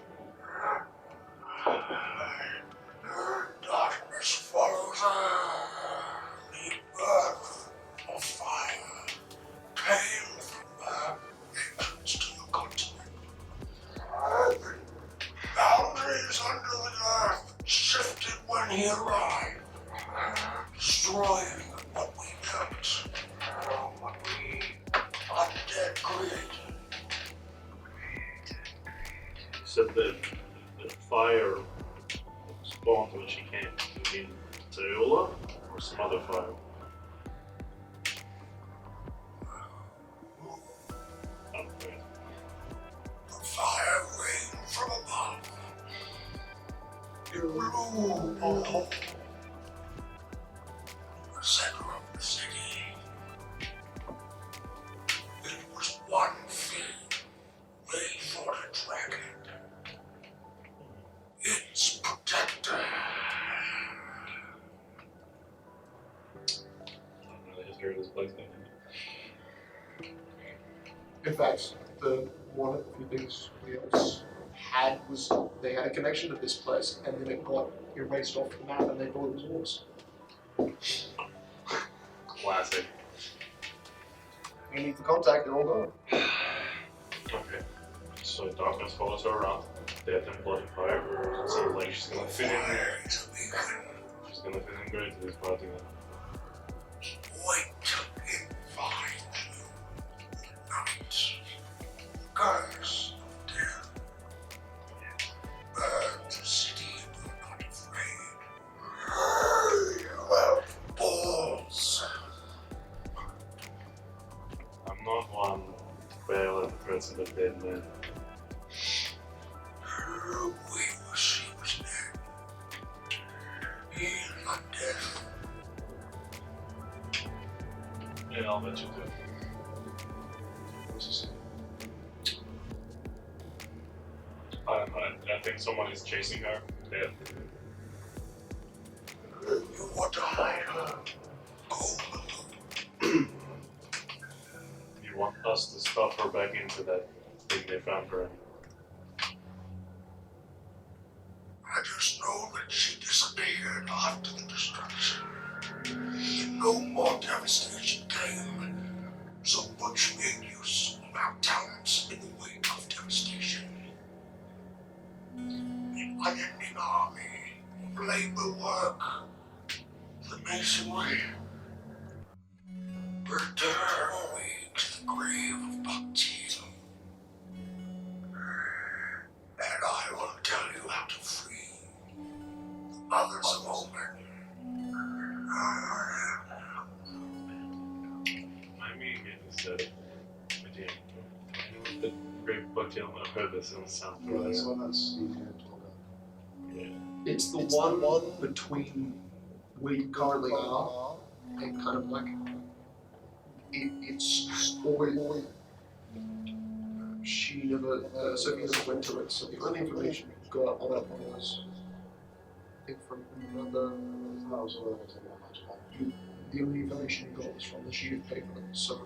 Darkness follows her. The birth of fire came from her entrance to the continent. Boundaries under the earth shifted when he arrived, destroying what we built, what we undead created. You said that the fire spawned when she came. Do you mean territorial or some other fire? Okay. The fire rained from above. It blew on the center of the city. It was one thing they thought a dragon. Its protector. I don't know the history of this place. In fact, one of the things we else had was they had a connection to this place, and then it got erased off the map, and they thought it was yours. Classic. You need the contact, they're all gone. Okay. So darkness follows her around. Death and blood and fire. So like she's gonna fit in. She's gonna fit in great to this party then. Wait till it finds you. Night. Curse of death. Burn the city and you're not afraid. You have balls. I'm not one to fail at the presence of dead men. We will see what's dead. He is not death. Yeah, I'll bet you do. What's this? I think someone is chasing her. Dead. You want to hide her? You want us to stuff her back into that thing they found her in? I just know that she disappeared after the destruction. And no more devastation came. So Butch made use of our talents in the wake of devastation. The unending army of labor work, the masonry. Return we to the grave of Bhakti. And I will tell you how to free the others of Omen. I mean, it's idea. The great book element of heard this, it doesn't sound familiar. That's one that's easier to talk about. Yeah. It's the one between where you currently are and kind of like it's always she never Sophie never went to it, so the only information we got on it was I think from another the only information you got was from the sheet of paper. So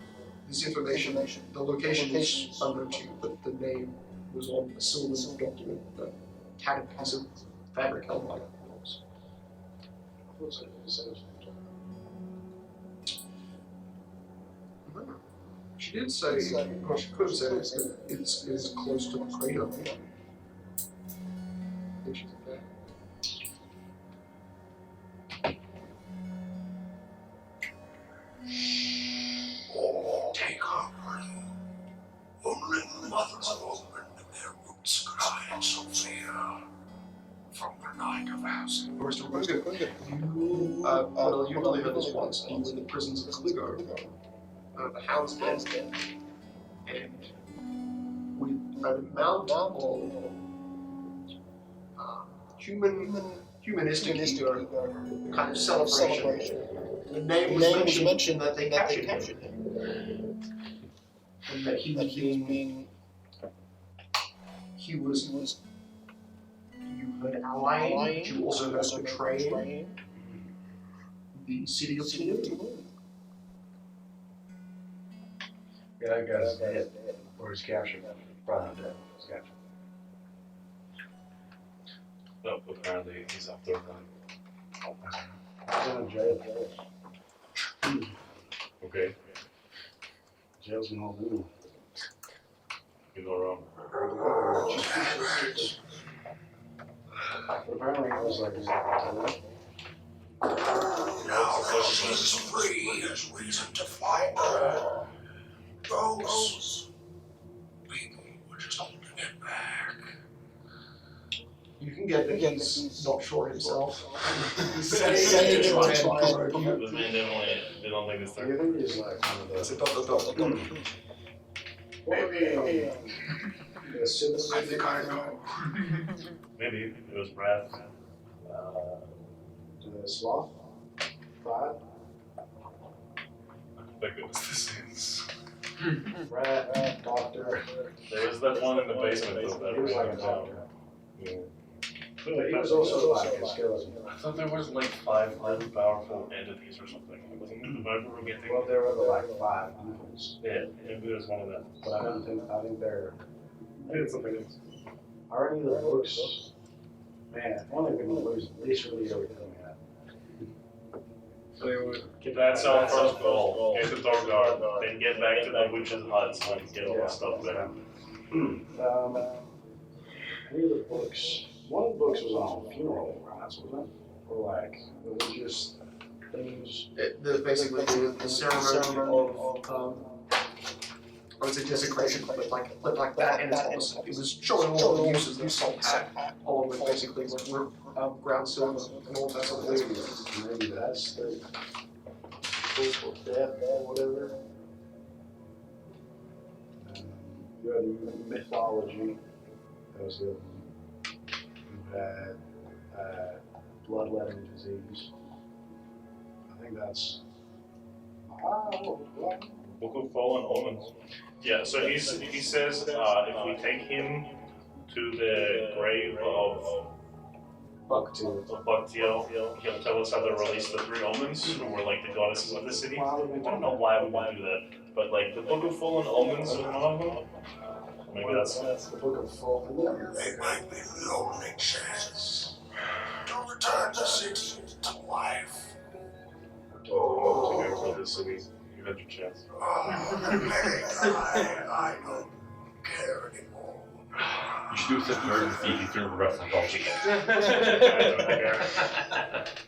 this information, the location is unknown to you, but the name was on a silver document that had a piece of fabric held like yours. She did say, well, she could have said it's close to the crater. I think she did that. Take her, only the mothers of Omen and their roots could hide Sophia from the night of acid. First of all, you, well, you only heard this once, you were in the prisons of Kligo, the Hound's Den, and with an amount of humanistic ego, kind of celebration. The name was mentioned that they captured him. And that he was you heard allying, but you also heard betraying the city of Tulum. Yeah, that guy's dead. Or he's captured. Probably not dead. He's captured. No, apparently he's after them. He's in jail. Okay, Jail's in Honolulu. you go wrong. But apparently it was like, Now that she's free, there's reason to find her. Those people were just holding it back. You can get that he's not sure himself. He's This saying to try and provoke you. This man definitely did not think this do you through. think he's like one of It's a the, what would be, the citizens? I think I know. Maybe it was Brad. The sloth? Five? I think it was the Sins. Rat, doctor. There was that one in the basement though, that He was like a random doctor. Yeah. But he was also like a skeleton. I thought there was like 5 really powerful entities or something. It wasn't if I remember getting. Well, there were like 5 infants. Yeah, maybe it was one of them. But I think they're, maybe it's something else. Are any of the books, man, if only we could lose at least really everything we had. That's our first goal. Get the dog guard, then get back to the witch's hut so we can get all the stuff there. Any of the books, one of the books was on funeral rites, wasn't it? Or like, it was just things. Basically the ceremony of I would say desecration, but like that, and it was showing all the uses that salt had, along with basically ground silver and all that sort of thing. Maybe that's the book of death or whatever. You had mythology. That was the other one. You had bloodletting disease. I think that's. Book of Fallen Omens. Yeah, so he says if we take him to the grave of He'll tell us how to release the 3 omens, who were like the goddesses of the city. I don't know why we want to do that, but like the Book of Fallen Omens is one of them. Maybe that's the Book of Fallen. It might be the only chance to return the city to life. Oh, to go to the city. You had your chance. I don't care anymore. You should do such emergency if you threw the rest of the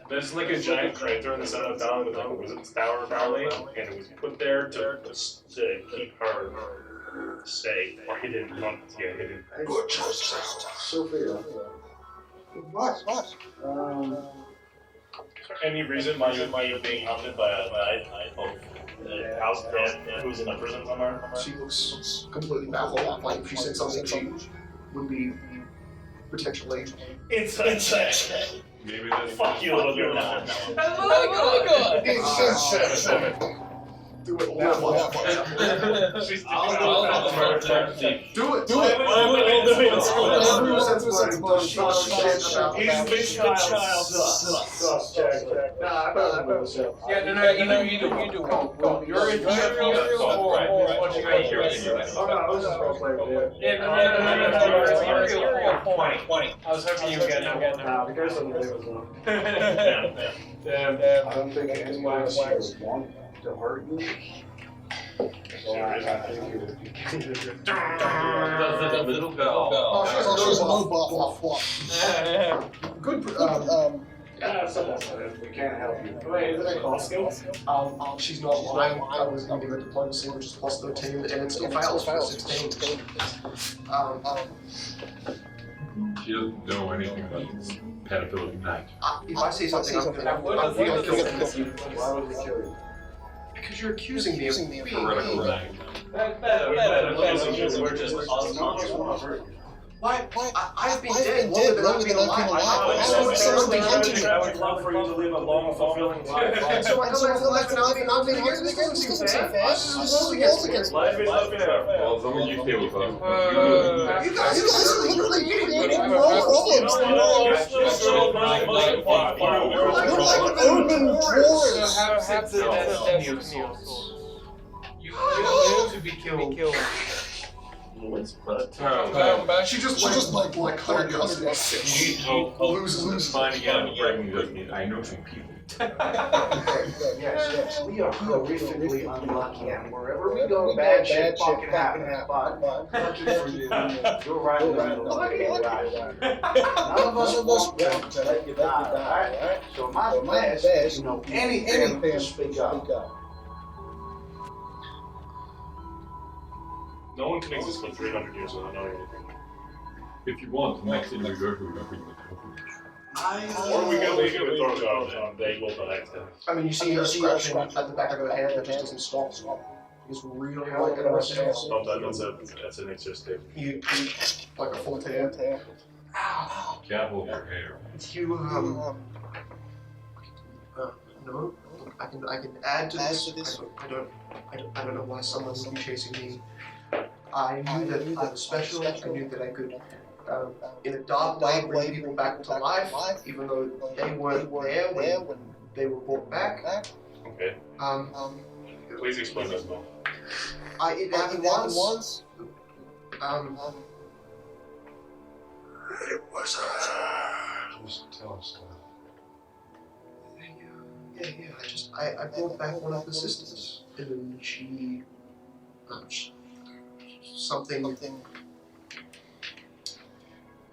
There's like a giant crater in the center of town with like a wizard's tower apparently, and it was put there to keep her safe or hidden. Hidden. Good choice. Sophia. What? Any reason why you're being hunted by a house Brandt who's in a prison somewhere? She looks completely baffled. Like if she said something, she would be potentially. It's Maybe that's fuck you, little girl. Oh my god! Do it. She's Do it. He's this child. Yeah, no, you do. You're ethereal or what you guys hear. Yeah, no, ethereal 20. I was hoping you would get it. I don't think anyone else would want to hurt you. So I think it would be. Does the little bell. She's low buff. Good. We can't help you. Wait, is it a cost skill? She's not lying. I was going to give her diplomacy, which is plus 13, and it still fails for 16. She doesn't know anything about this pedophilic night. If I say something, I'm going to kill her. Why would we kill you? Because you're accusing me of being Heretical night. Better. We're just us. Why? I've been dead longer than I've been alive. I would love for you to live a long, fulfilling life. So I come back to life and I've been here. This doesn't seem fair. This is against me. Life is not fair. Well, as long as you stay with us. You guys are literally creating your own problems. You're like open drawers. You live to be killed. She just like 100 yards. Loses finding out and breaking this. I know some people. Yes. We are horrifically unlucky, and wherever we go, bad shit fucking happens. But lucky for you, you're right in the middle of it. None of us want to let you die, alright? So my best is to know anything to speak up. No one can exist for 300 years without knowing anything. If you want, the next thing we go to, we don't bring the Or we can leave it with Thorgard and they will collect him. I mean, you see her scratching at the back of her head, that just doesn't stop. He's really like an arsenal. Stop that, that's an extra step. You like a full tear. Can't hold your hair. You no, I can add to this. I don't know why someone would be chasing me. I knew that I was special. I knew that I could, in a dark way, bring people back to life, even though they weren't there when they were brought back. Okay. Please explain this more. It happened once. It was Just tell us that. I brought back one of the sisters, and then she, something.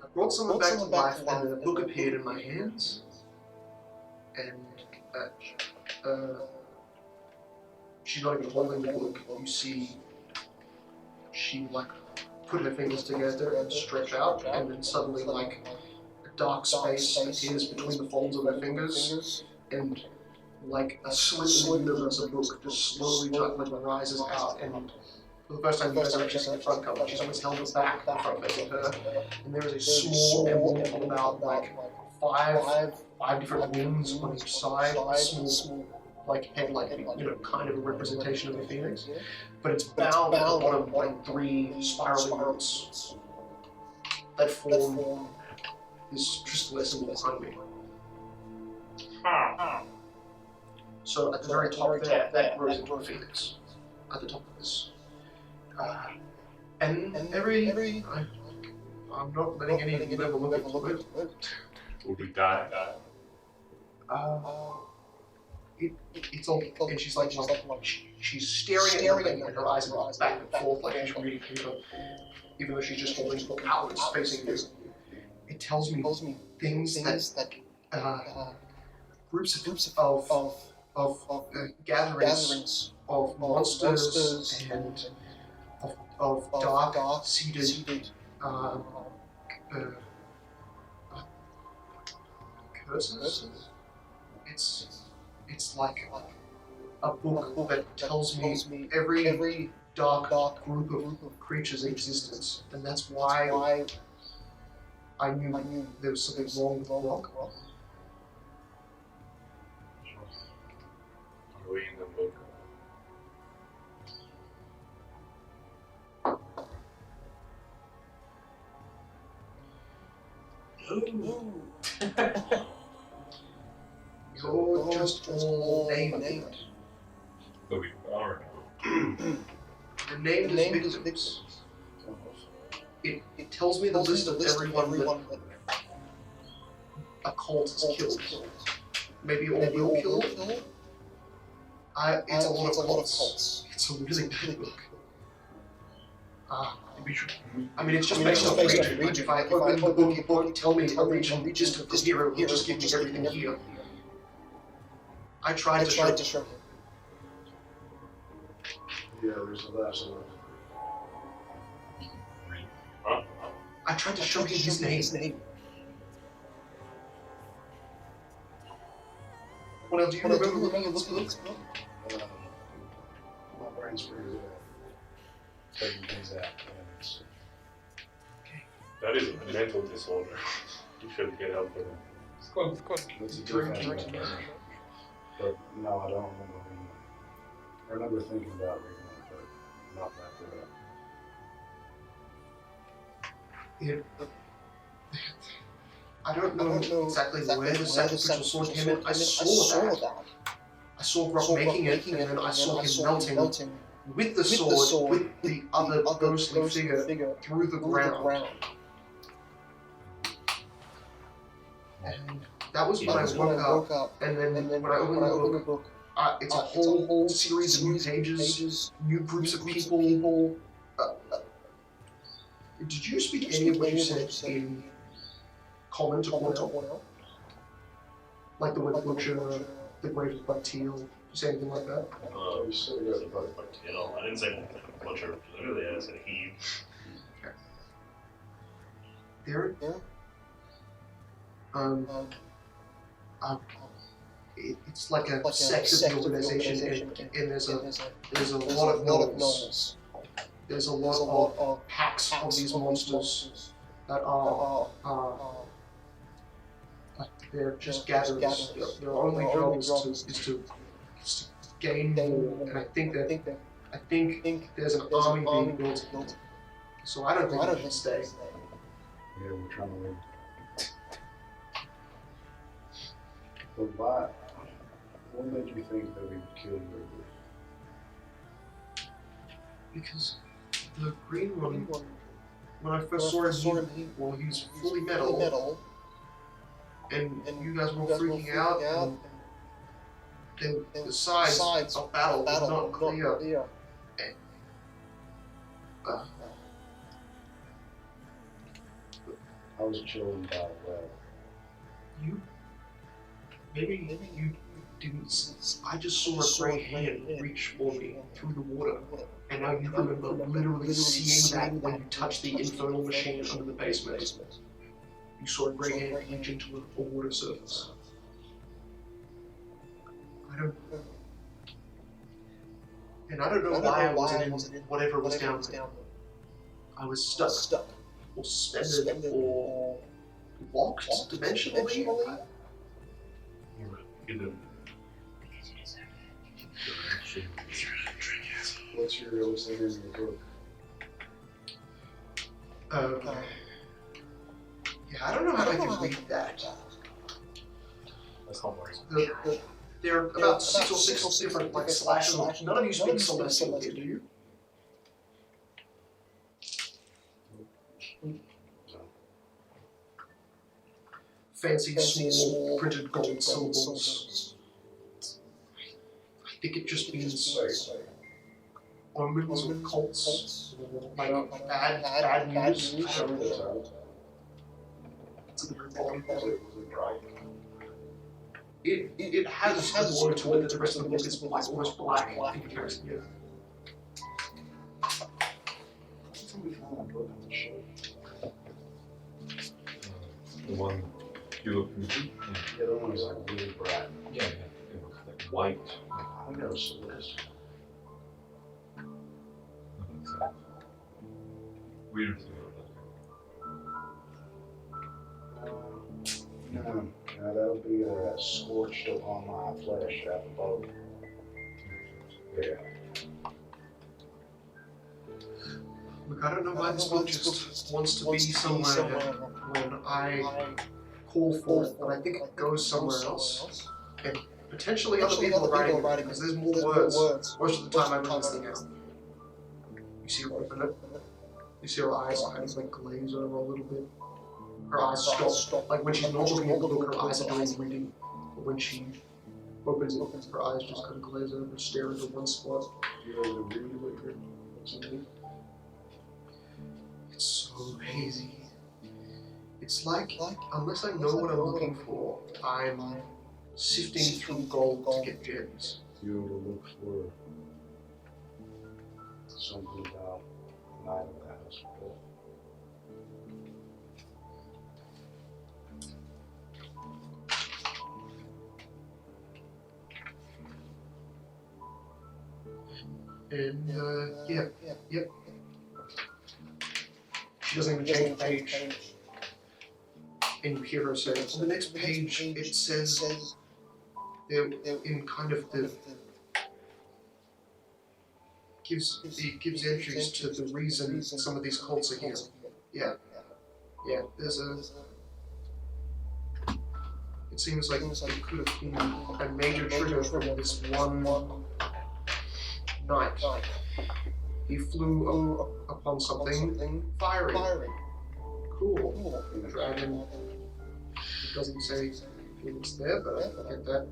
I brought someone back to life, and then a book appeared in my hands, and she's not even holding the book. You see, she like put her fingers together and stretch out, and then suddenly like a dark space appears between the folds of her fingers, and like a slit in the universe of book just slowly rises out, and for the first time you guys actually see the front cover. She's always held us back, the front face of her, and there is a small emblem of about like five different wings on each side, a small like head, like kind of a representation of the phoenix, but it's bound at the bottom by 3 spiraling roots that form this crystal symbol behind me. Ah. So at the very top there, that grows into a phoenix. At the top of this. And every I'm not letting any level look into it. Will we die? It's all, and she's like, she's staring at me, and her eyes are back and forth like she's reading paper, even though she's just holding the book out and facing you. It tells me things that groups of gatherings of monsters and of dark-seated curses. It's like a book that tells me every dark group of creatures in existence, and that's why I knew there was something wrong with the rock. Are we in the book? You're just all named. But we are. The name is victims. It tells me the list of everyone that a cult has killed. Maybe all will kill. It's a lot of cults. It's a really bad book. I mean, it's just based on region. Like if I open the book, it won't tell me a region just of this hero. It'll just give me everything here. I tried to show him. Yeah, there's a last one. I tried to show him his name. Well, do you remember looking at this book? My brain's pretty good. Taking things out. That is a mental disorder. You should get help for that. Of course. It's a different but no, I don't remember reading it. I remember thinking about reading it, but not after that. I don't know exactly where the sacrificial sword came in. I saw that. I saw Brock making it, and then I saw him melting with the sword, with the other ghostly figure through the ground. And that was when I woke up, and then when I opened the book, it's a whole series of new pages, new groups of people. Did you speak any of what you said in common to Cornell? Like the word butcher, the grave of teal, did you say anything like that? You said it was about tail. I didn't say butcher. Literally, I said heave. Okay. There. It's like a sect of the organization, and there's a lot of gnolls. There's a lot of packs of these monsters that are they're just gatherers. Their only job is to gain more, and I think there's an army being built. So I don't think we should stay. Yeah, we're trying to leave. But why? What made you think that we would kill you? Because the green one, when I first saw him, he was fully metal, and you guys were all freaking out, and the sides of battle was not clear. And, I was chilling by the well. Maybe you didn't. I just saw a grey hand reach for me through the water, and now you remember literally seeing that when you touched the infernal machine under the basement. You saw a grey hand reach into a water surface. I don't know why I wasn't in whatever was down there. I was stuck, or suspended, or locked dimensionally. What's your name in the book? Yeah, I don't know how I can read that. That's homework. There are about six or six different like slashes. None of you speak Celestial here, do you? Fancy small printed gold syllables. I think it just means omens or cults, like bad news. I don't know. It's a very long thing. It has a word to it that the rest of the book is almost black in comparison. Yeah. The one you look into? The other one is like really bright. Yeah, it looks like white. I think that was Celeste. Weird. No, that'll be scorched upon my flesh at the boat. Yeah. Look, I don't know why this book just wants to be somewhere when I call for it, but I think it goes somewhere else. And potentially other people are writing it, because there's more words. Most of the time I read this thing out. You see her open it. You see her eyes kind of like glaze over a little bit. Her eyes stop. Like when she's not looking at the book, her eyes are doing reading. But when she opens it, her eyes just kind of glaze over, stare into one spot. You're able to read what's in there? It's so hazy. It's like, unless I know what I'm looking for, I'm sifting through gold to get gems. You're able to look for something about the night of the house of death. And, yep. She doesn't even change the page. And you hear her say, on the next page, it says, in kind of the, gives entries to the reason some of these cults are here. Yeah, there's it seems like it could have been a major trigger from this one night. He flew upon something fiery. Cool. The dragon, it doesn't say it's there, but I get that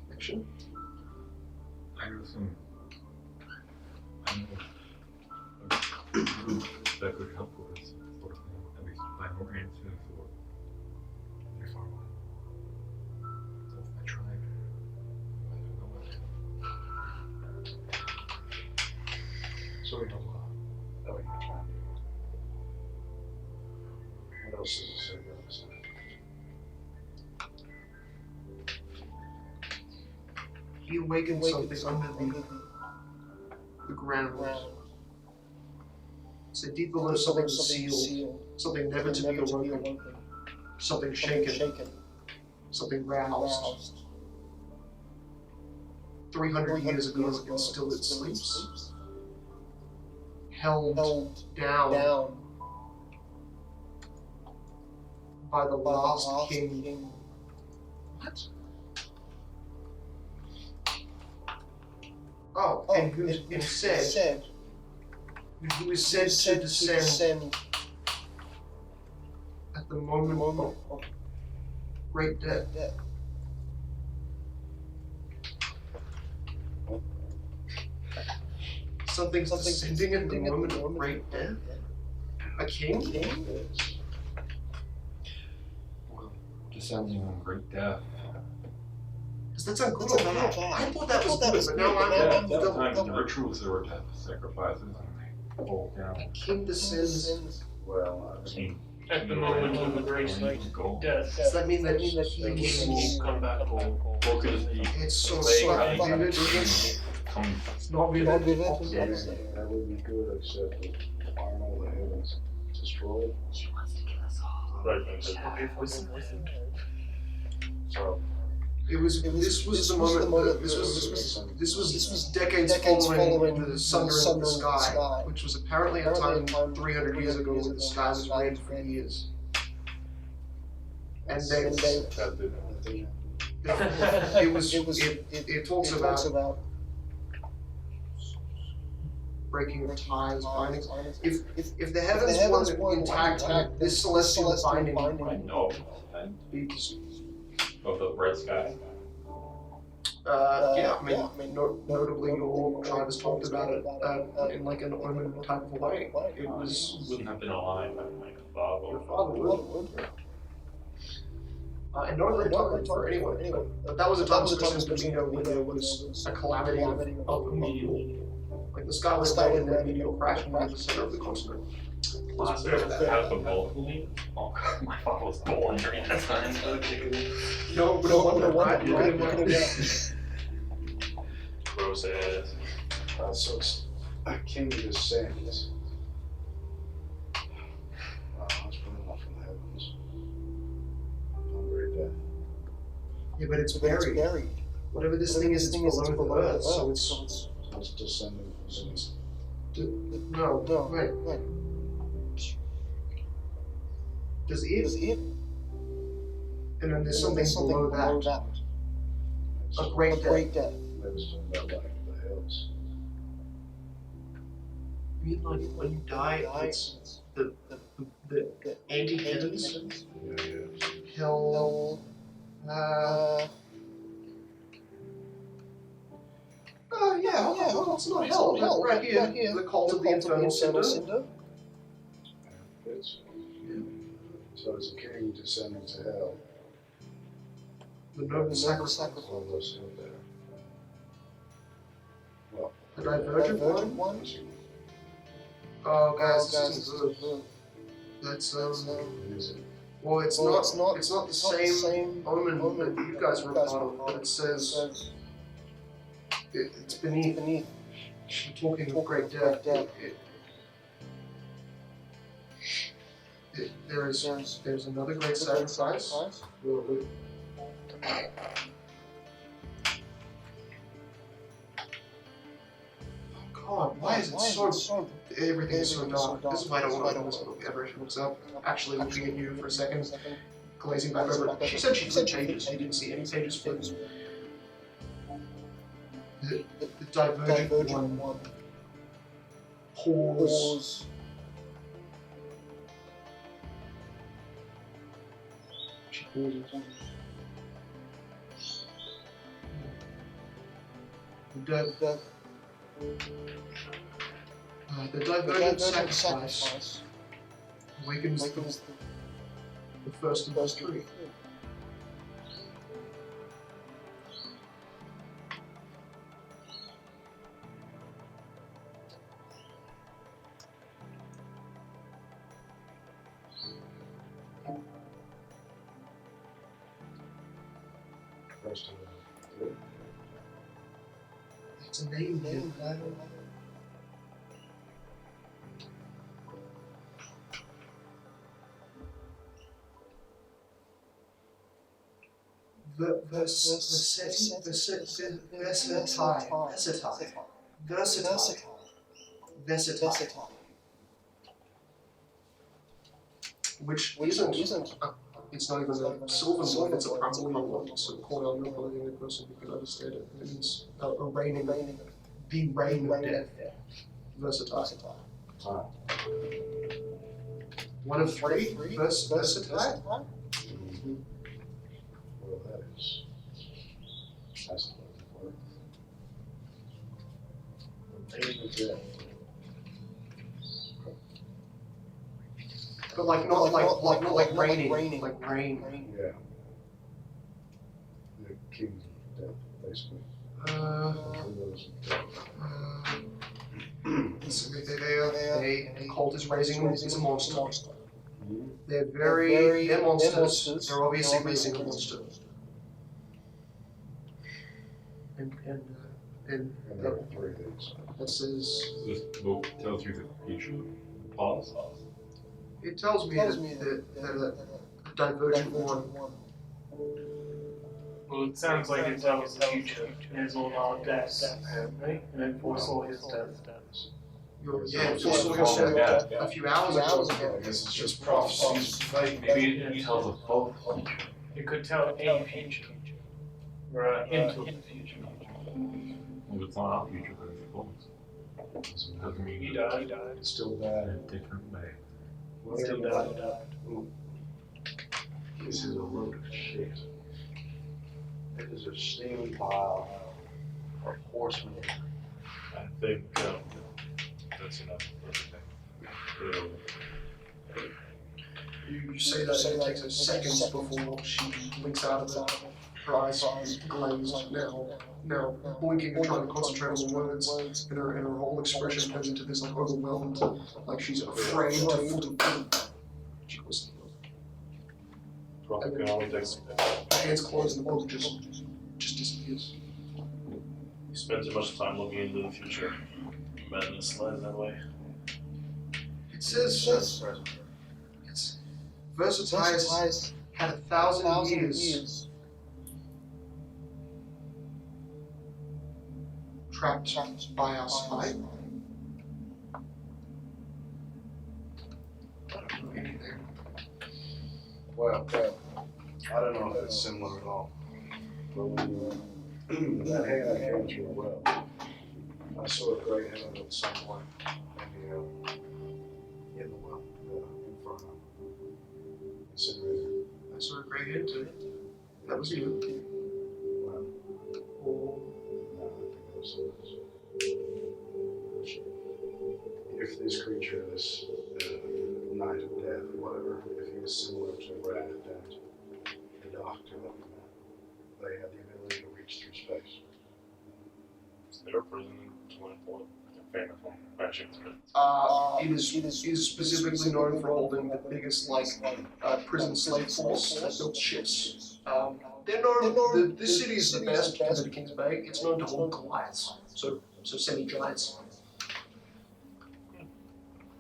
connection. I know some. I know a group that could help with this sort of thing, at least find more answers or very far away. So if I tried, I don't know what. So we know that we can try and do. What else does it say about this? He awakened something under the ground. So deep below something sealed, something never to be awoken, something shaken, something roused. 300 years ago, and still it sleeps. Held down by the last king. What? Oh, and who said he was said to descend at the moment of great death. Something's descending at the moment of great death? A king? Well, descending on great death. Does that sound good or bad? I thought that was good, but now I'm Sometimes the rituals there were death sacrifices and they fall down. A king descends. Well, King. At the moment of the great death. Does that mean that he The king will come back home. Focus the It's so They- vivid. come It's not vivid. yeah, that would be good, except that aren't all the heavens destroyed? Right. So, This was the moment. This was decades following the sundering of the sky, which was apparently a time 300 years ago when the sky was red for years. and they it talks about breaking of ties, bindings. If the heavens weren't intact, this celestial binding might No. Of the red sky. yeah, I mean, notably your tribe has talked about it in like an omen type of way. It was Wouldn't have been alive. Like father. your father would. And not really talking for anyone. But that was a time of Damino when there was a calamity of a meteor. Like the sky was red and then a meteor crashed into the center of the continent. Last year, that the multiple. Oh god, my father was born during that time. So ridiculous. No wonder, right? Gross ass. So it's a king descends. Wow, that's pretty enough from the heavens. Hungry death. Yeah, but it's buried. Whatever this thing is, it's below the earth, so it's It's descending from cities. no, right. Does it? And then there's something below that. A great death. Maybe something about like the hills. You mean like when you die, it's the anti-heavens? Yeah. Hell. Well, it's not hell. Right here, the cult of the infernal cinder. So it's a king descending to hell. The noble sacrifice. All those in there. Well, The divergent one. Oh, guys, this isn't good. That's is it? well, it's not the same omen that you guys were a part of, but it says it's beneath. We're talking of great death. There's another great sacrifice. God, why is it so? Everything is so dark. This is why I don't want to open this book ever. She looks up, actually looking at you for a second, glazing back over. She said she flipped pages. You didn't see any pages flipped. The divergent one. Pause. She pauses. The divergent sacrifice awakens the first of those three. First of all, It's a name. Versatile. Which isn't. It's not even a silver one, it's a purple one. So Cornell, you're the only person who can understand it. It means a reigning, the reign of death. Versatile. One of three? Versatile? well, that's the word. Reign of death. But not like raining, like rain. Yeah. The kings of death, basically. The cult is raising is a monster. They're monsters. They're obviously raising a monster. And there are three things. that says This book tells you the future. Pause. it tells me that a divergent one. Well, it sounds like it tells the future. There's all our deaths, apparently, and then foresaw his death. Yeah, you saw yourself a few hours ago. This is just prophecies of fate. Maybe it tells us both. You could tell a future. Or a hint of the future. If it's not our future, then it's both. So it doesn't mean He died. It's still bad. in a different way. Still died. This is a load of shit. It is a steaming pile of horsemen. I think that's enough for today. You say that it takes her seconds before she blinks out of it. Her eyes glazed, now blinking and trying to concentrate on the words, and her whole expression turns into this like overwhelmed, like she's afraid to she was. Probably can only take Her hands closed and the book just disappears. You spend too much time looking into the future. Madness lies that way. It says it's Versatiles had 1,000 years trapped by our spy. I don't know anything. Well, I don't know that it's similar at all. But when that hand came through well, I saw a great hand at some point in the well, in front of incinerator. I saw a great hint to it. That was you. Well, no, I think that was someone else. If this creature, this Knight of Death, whatever, if he was similar to Brandt and the Doctor that we met, they had the ability to reach through space. Is there a prison in 24? Famous one. Actually, It is specifically known for holding the biggest prison slave force that built ships. They're known. This city is the best because of the King's Bay. It's known to hold Goliaths, so semi-giants.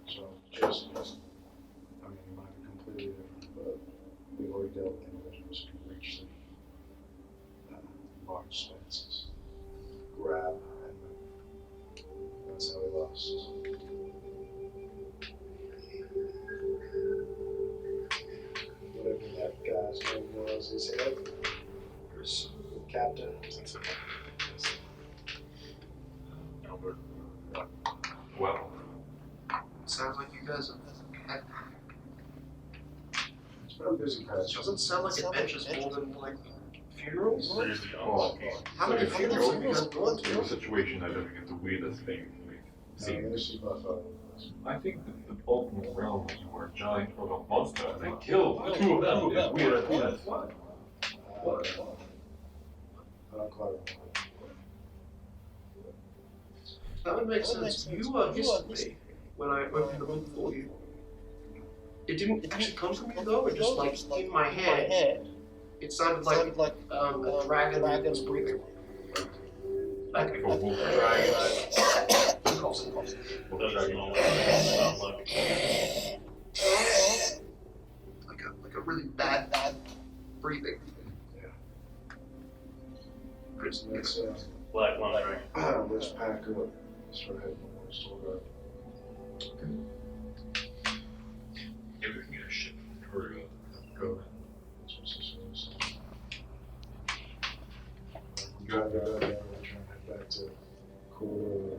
So just, I mean, it might be completely different, but we've already dealt with individuals who can reach the large spaces, grab, and move. That's how we lost. Whatever that guy's name was, his head, Chris, the captain. Albert. Well, Sounds like you guys have. It's been a busy patch. Doesn't sound like adventures more than funerals. There's the well, How many funerals have you guys gone in to? a situation I don't think it's the weirdest thing we've seen. This is my phone. I think that the ultimate realm you were a giant or a monster and they killed the two of them is weird as well. I don't quite remember. That would make sense. You hissed me when I opened the book for you. It didn't actually come from you though, it just in my head. It sounded like a dragon was breathing. Like a wolf dragon. Like a really bad breathing. It's Black Laundry. let's pack up. Start heading towards Torgo. Maybe we can get a ship from Krueler. Go. Drive out there, we're trying to head back to Krueler.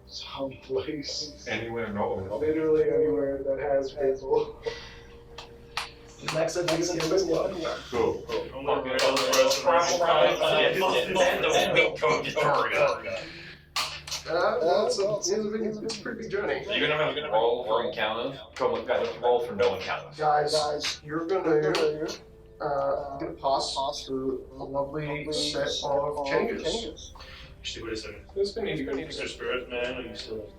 Someplace. Anywhere not on Literally anywhere that has people. Next up, Go. It's a pretty big journey. You're gonna roll for encounters. Roll for no encounters. Guys, you're gonna pass through a lovely set of changes. Actually, wait a second. Who's gonna need your spirit, man? Are you still?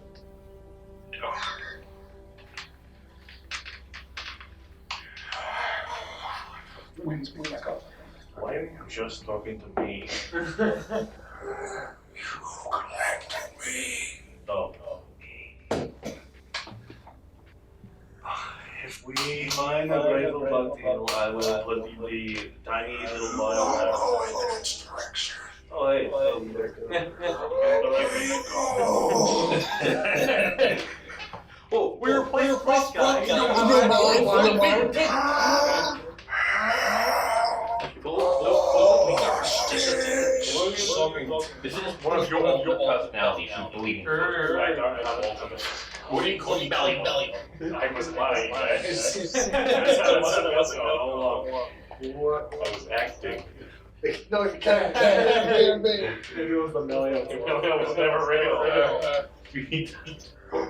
Why are you just talking to me? You've collected me. Oh. If we find a grateful bug deal, I will put the tiny little vial I'll back. go in its direction. Oh, hey. Oh, we replaced this guy. In your mind. This is one of your personalities who's bleeding. What do you call belly? I was lying, guys. I was acting. No, you can't. Maybe it was the million. It was never real. We were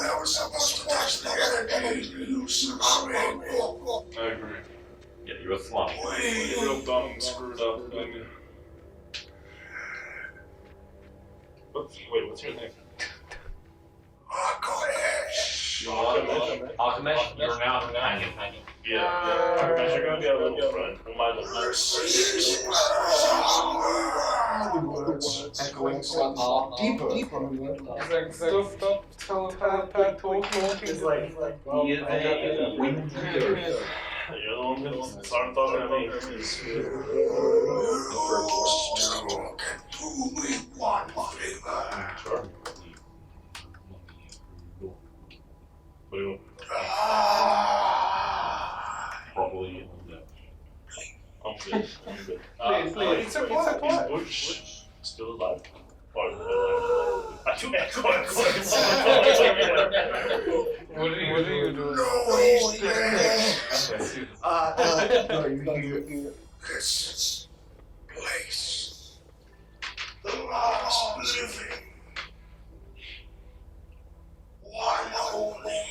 never supposed to touch the enemy. You screaming. I agree. Yeah, you're a slum. Real dumb and screwed up. What's your name? Alchemist, you're now companion. Yeah. You're gonna be a little friend. Remind us. Echoing slightly deeper. Stop telepath talking. It's like, He is a wind eater. You're the one who started talking to me. Do me one favor. Sure. What do you want? Probably. I'm good. Please, it's a plot. Bush still alive. What What do you do? No, you this place. The last living. One only.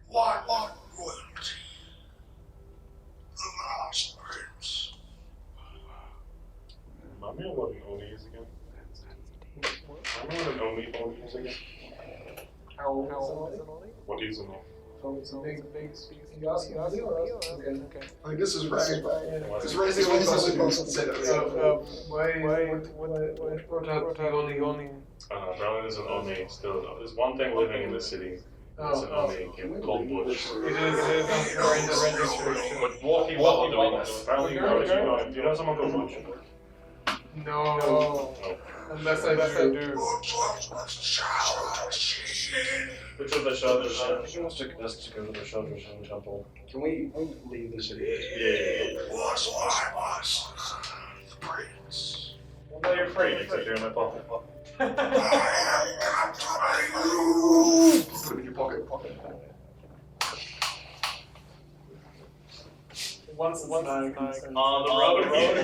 One royalty. The last prince. Remind me of what an Oni is again. Remind me what an Oni is again. What is an Oni? It's a big species. I think this is raising. This is raising the What brought up the only? Brown is an Oni. Still, there's one thing living in the city. It's an Oni called Bush. It is in the registration. But walking while doing this. Apparently, do you know someone called Bush? No. Unless I do. Which of the shelters? She wants to go to the shelters in the temple. Can we leave the city? Yeah. Was why was the prince. Well, now you're free, except you're in my pocket. I am capturing you. Put it in your pocket. Once On the road again.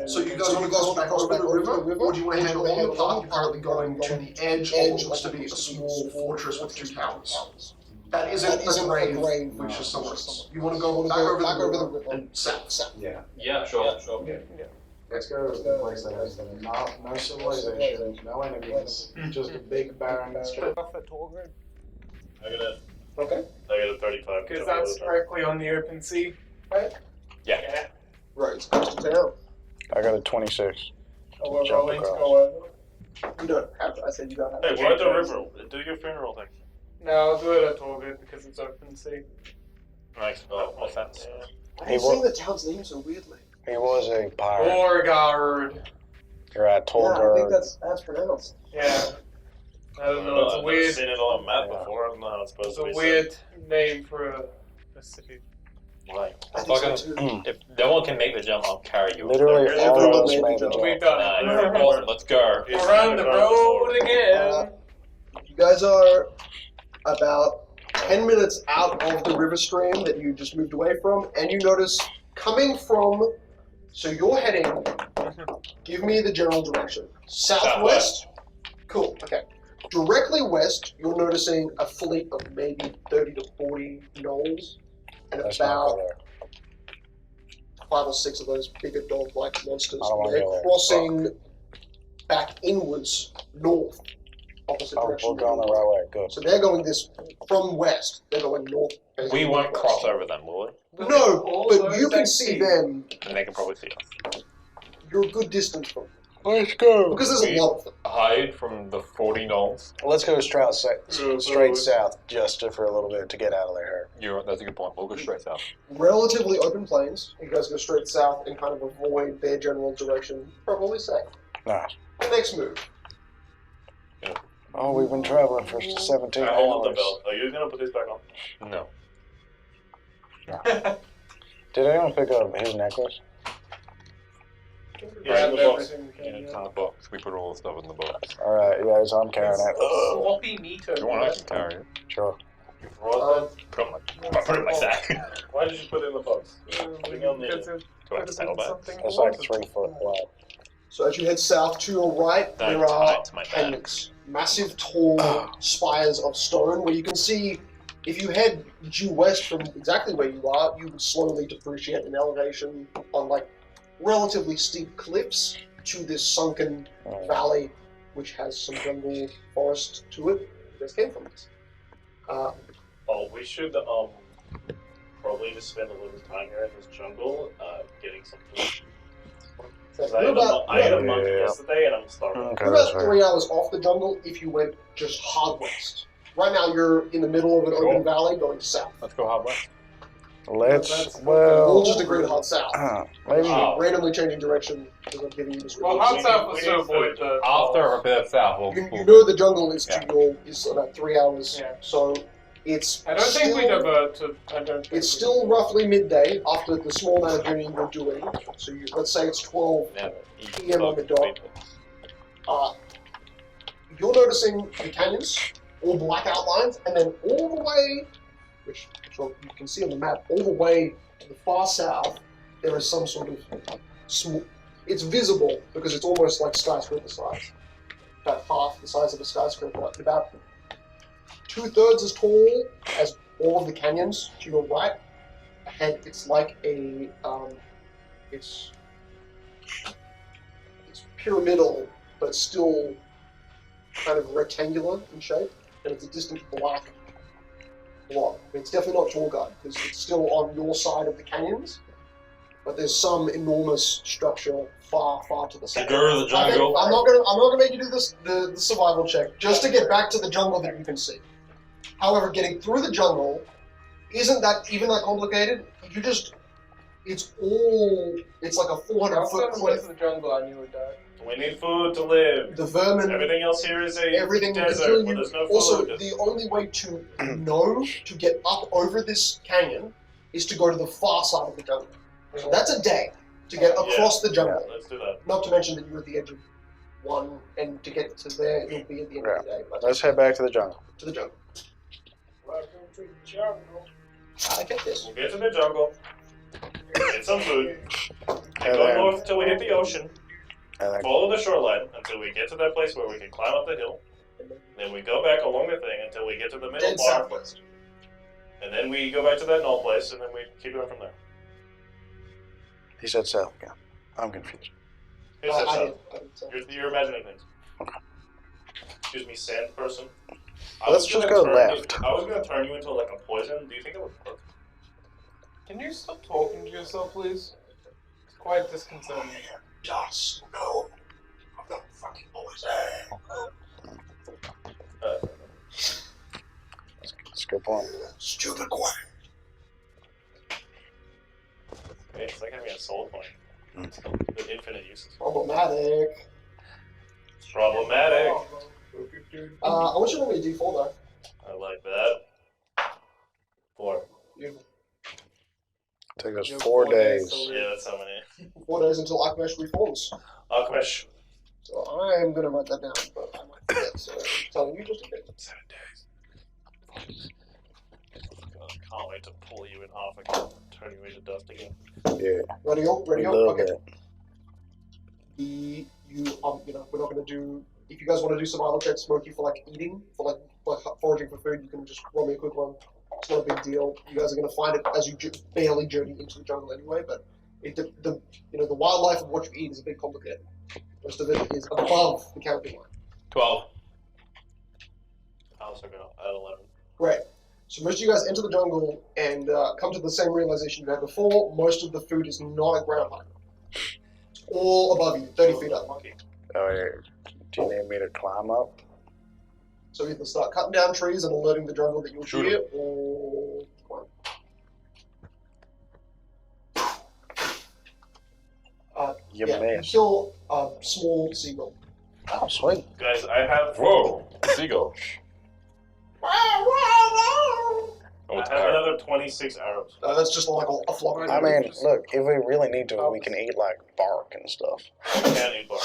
So you guys want to go back over the river, or do you want to handle on the path? You're currently going to the edge of what looks to be a small fortress with 2 towers. That isn't a grave, which is somewhere else. You want to go back over the river and south. Yeah, sure. Let's go to the place that has no civilization, no enemies, just a big barren strip. Off at Torgrid. I got a 35. Because that's directly on the open sea, right? Yeah. Right, it's close to town. I got a 26. Oh, we're Jump rolling to across. go over. You don't have to. I said you don't have Hey, to. we're at the river. Do your funeral thing. No, I'll do it at Torgrid because it's open sea. Nice. Oh, offense. Why are you saying the town's name so weirdly? He was a pirate. Torgard. You're at Yeah, I think Tolgard. that's pronounced. Yeah. I don't know, it's a I've weird, never seen it on a map before. I don't know how it's supposed it's to a be weird name for a city. Why? I think so Fucking- too. If no one can make the jump, I'll carry you. Literally Here's all the of road. us made the We've jump. done it. Awesome, let's go. It's We're on in the ground road floor. again. You guys are about 10 minutes out of the river stream that you just moved away from, and you notice coming from. So you're heading. Give me the general direction. Southwest. Cool. Okay. Directly west, you're noticing a fleet of maybe 30 to 40 gnolls, and Let's not go about there. 5 or 6 of those bigger dog-like monsters. I don't wanna They're go there. crossing back inwards, north, opposite Oh, direction. we're going the right way. Good. So they're going this from west. They're going north. We won't cross over them, will No, but you can see them. we? And they can probably see us. You're a good distance from them. Let's go. Because there's a lot of them. Hide from the 40 gnolls. Let's go straight south just for a little bit to get out of there. That's a good point. We'll go straight south. Relatively open plains. You guys go straight south and kind of avoid their general direction. Probably safe. Nice. Next move. Oh, we've been traveling for 17 I hold up the hours. belt. Are you gonna put this back on? No. Did anyone pick up his necklace? Yeah, in the box. Yeah, it's in the box. We put all the stuff in the box. Alright, yeah, so I'm carrying it. Sloppy meter. If you want, I can carry it. Sure. Roll Put it in my sack. Why did you put it in the box? Putting on Because the. it Do I have to saddle back? something It's like important. 3 foot wide. So as you head south to your right, Don't there tie are it to my back. canyons. Massive, tall spires of stone where you can see, if you head due west from exactly where you are, you would slowly depreciate in elevation on like relatively steep cliffs to this sunken valley, which has some jungle forest to it. You guys came from this. Oh, we should probably just spend a little time here in this jungle, getting some food. Because I had a monk yesterday and I'm starving. Okay, You're that's about fair. 3 hours off the jungle if you went just hard west. Right now you're in the middle of an open valley going south. Let's go hard west. We'll Well, just agree to hard south. maybe. Randomly changing direction because I'm giving you this. Well, hard south was to avoid the. After a bit of south, You know the jungle is to your is about 3 hours, Yeah. so it's. I don't think we still- divert to. I don't. Think It's we still divert. roughly midday after the small amount of journey you're doing. So let's say it's 12 p.m. on the dot. You're noticing the canyons, all black outlines, and then all the way, which you can see on the map, all the way to the far south, there is some sort of small. It's visible because it's almost like skyscraper size. About half the size of a skyscraper. About 2/3 as tall as all of the canyons to your right. Ahead, it's like a it's pyramidal, but still kind of rectangular in shape, and it's a distant black block. I mean, it's definitely not tour guide because it's still on your side of the canyons, but there's some enormous structure far, far to the south. Go to the jungle. I'm not gonna make you do this the survival check just to get back to the jungle that you can see. However, getting through the jungle isn't that even that complicated. You just it's like a 400-foot cliff. the jungle, I knew it died. We need food to live. The vermin. Everything else here is a Everything will desert, kill but you. there's no Also, food. the only way to know to get up over this canyon is to go to the far side of the jungle. So that's a day to get across the jungle. Let's do that. Not to mention that you're at the edge of one, and to get to there, you'll be at the end of the day. But Let's head back to the jungle. to the jungle. Welcome to the jungle. I get this. We'll get to the jungle, get some food, and And go then- north until we hit the ocean, And then, follow the shoreline until we get to that place where we can climb up the hill. Then we go back along the thing until we get to the middle Dead part, southwest. and then we go back to that null place, and then we keep going from there. he said south again. I'm confused. Here's that I stuff. did. You're imagining things. Okay. Excuse me, sand person. Let's just go left. I was gonna turn you into like a poison. Do you think it would work? Can you stop talking to yourself, please? It's quite disconcerting. Just no. I'm not fucking poison. That's a good point. Stupid quiet. Hey, it's like having a soul coin with infinite uses. Problematic. Problematic. I want you to roll me a d4 though. I like that. 4. Beautiful. Take us 4 days. Yeah, that's how many. 4 days until Akmesh reforms. Akmesh. So I'm gonna write that down, but I might forget. So I'm telling you just in case. 7 days. God, can't wait to pull you in half again, turn you into dust again. Yeah. Ready up, ready up. Love Okay. it. We're not gonna do. If you guys want to do survival checks, Smokey, for like eating, for like foraging for food, you can just roll me a quick one. It's not a big deal. You guys are gonna find it as you barely journey into the jungle anyway. But the wildlife of what you eat is a bit complicated. Most of it is above the canopy line. 12. I also go at 11. Great. So most of you guys enter the jungle and come to the same realization you had before. Most of the food is not at ground height. It's all above you, 30 feet up. Do you need me to climb up? So either start cutting down trees and alerting the jungle that you're Shoot here, or You you missed. kill a small seagull. Oh, sweet. Guys, I have. Whoa, seagull. I have another 26 arrows. That's just like a flock of I mean, look, if we really need to, we can eat like bark and stuff. I can't eat bark.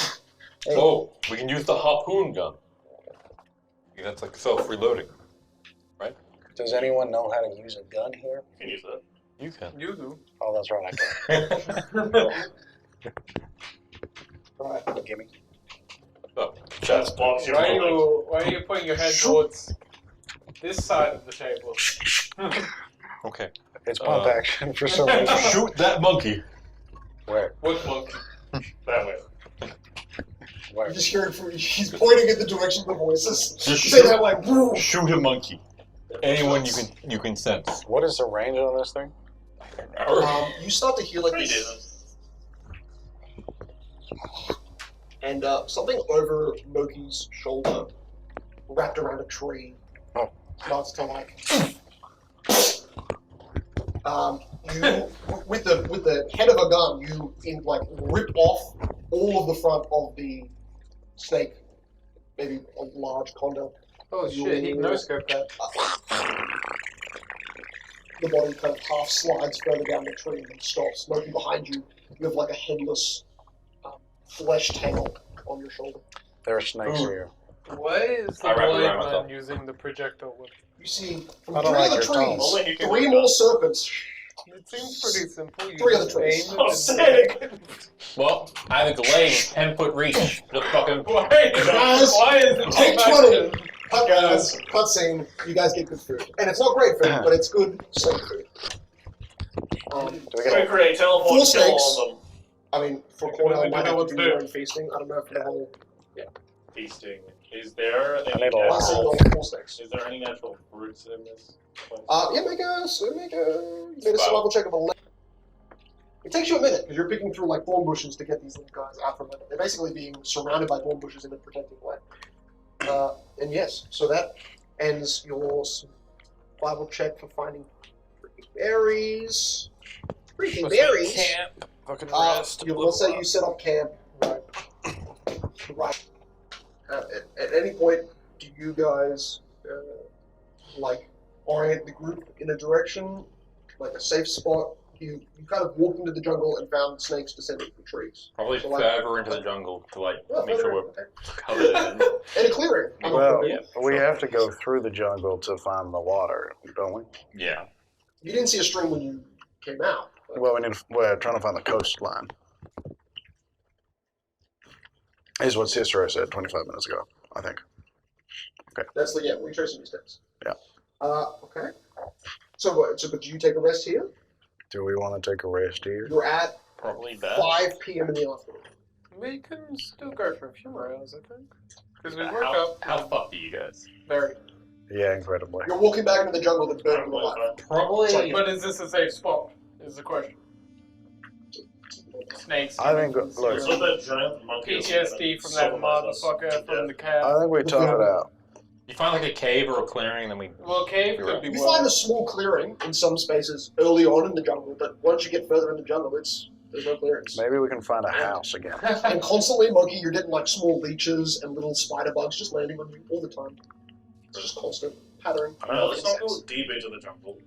Oh, we can use the harpoon gun. That's like self-reloading, right? Does anyone know how to use a gun here? You can use that. You can. You do. Oh, that's right, I can. Alright, gimme. Oh, That's box your Why are you putting your head towards this side of the table? okay. It's pump action for some reason. Shoot that monkey. Where? What monkey? That way. Where? You just hear it from, he's pointing in the direction of the voices. Just Say that like, woo! Shoot a monkey. Anyone you can sense. What is the range on this thing? You start to hear like this. And something over Moki's shoulder, wrapped around a tree, starts to like. You with the head of a gun, you rip off all of the front of the snake, maybe a large condor. Oh shit! He no-scoped that. The body kind of half slides further down the tree and stops. Looking behind you, you have like a headless flesh tail on your shoulder. There are snakes here. Why is the I wrap it blind around man myself. using the projectile weapon? You see from I don't three like of the your tones. Only you trees, can 3 do more that. serpents. It seems pretty simple. You Three of the just trees. aim Oh, and sick! Well, I have a delaying 10-foot reach. Just fucking. Why Guys, is it take action? 20. Cutscene. You guys get good food, and it's not great food, but it's good safe food. Do we So get create teleport 4 kill snakes. all of them. I mean, for You Cornell, can might only have do to what do to your own feasting. I don't know if the whole. Feasting. Is there any I need a lot. Last natural, thing, 4 snakes. is there any natural fruits in this place? Yeah, make a survival check of 11. It takes you a minute because you're picking through like thorn bushes to get these little guys out from it. They're basically being surrounded by thorn bushes in a protective way. And yes, so that ends your survival check for finding freaking berries. Freaking berries. Camp. Fucking Let's say you set up camp. Right. At any point, do you guys orient the group in a direction, like a safe spot? You kind of walked into the jungle and found snakes descending from trees. Probably So, further into the jungle to make sure we're okay. covered in. In a clearing. Well, Yeah. we have to go through the jungle to find the water, don't we? Yeah. You didn't see a stream when you came out. but- Well, we're trying to find the coastline. Is what Cicero said 25 minutes ago, I think. That's retracing your steps. Yeah. Okay. So but do you take a rest here? Do we want to take a rest here? You're at Probably best. 5 p.m. in the afternoon. We can still go for a few more hours, I think. Because we work up. How fucked are you guys? Very. Yeah, incredibly. You're walking back into the jungle that burned you alive. Probably. But is this a safe spot? Is the question. Snakes. I think, humans, look, So that giant monkey. PTSD from that motherfucker from the cab. I think we tough it out. You find like a cave or a clearing, then we. Well, cave could be You worse. find a small clearing in some spaces early on in the jungle, but once you get further in the jungle, there's no clearance. Maybe we can find a house again. And constantly, Monkey, you're getting like small leeches and little spider bugs just landing on you all the time. It's just constant pattern. No, let's not go deep into the jungle.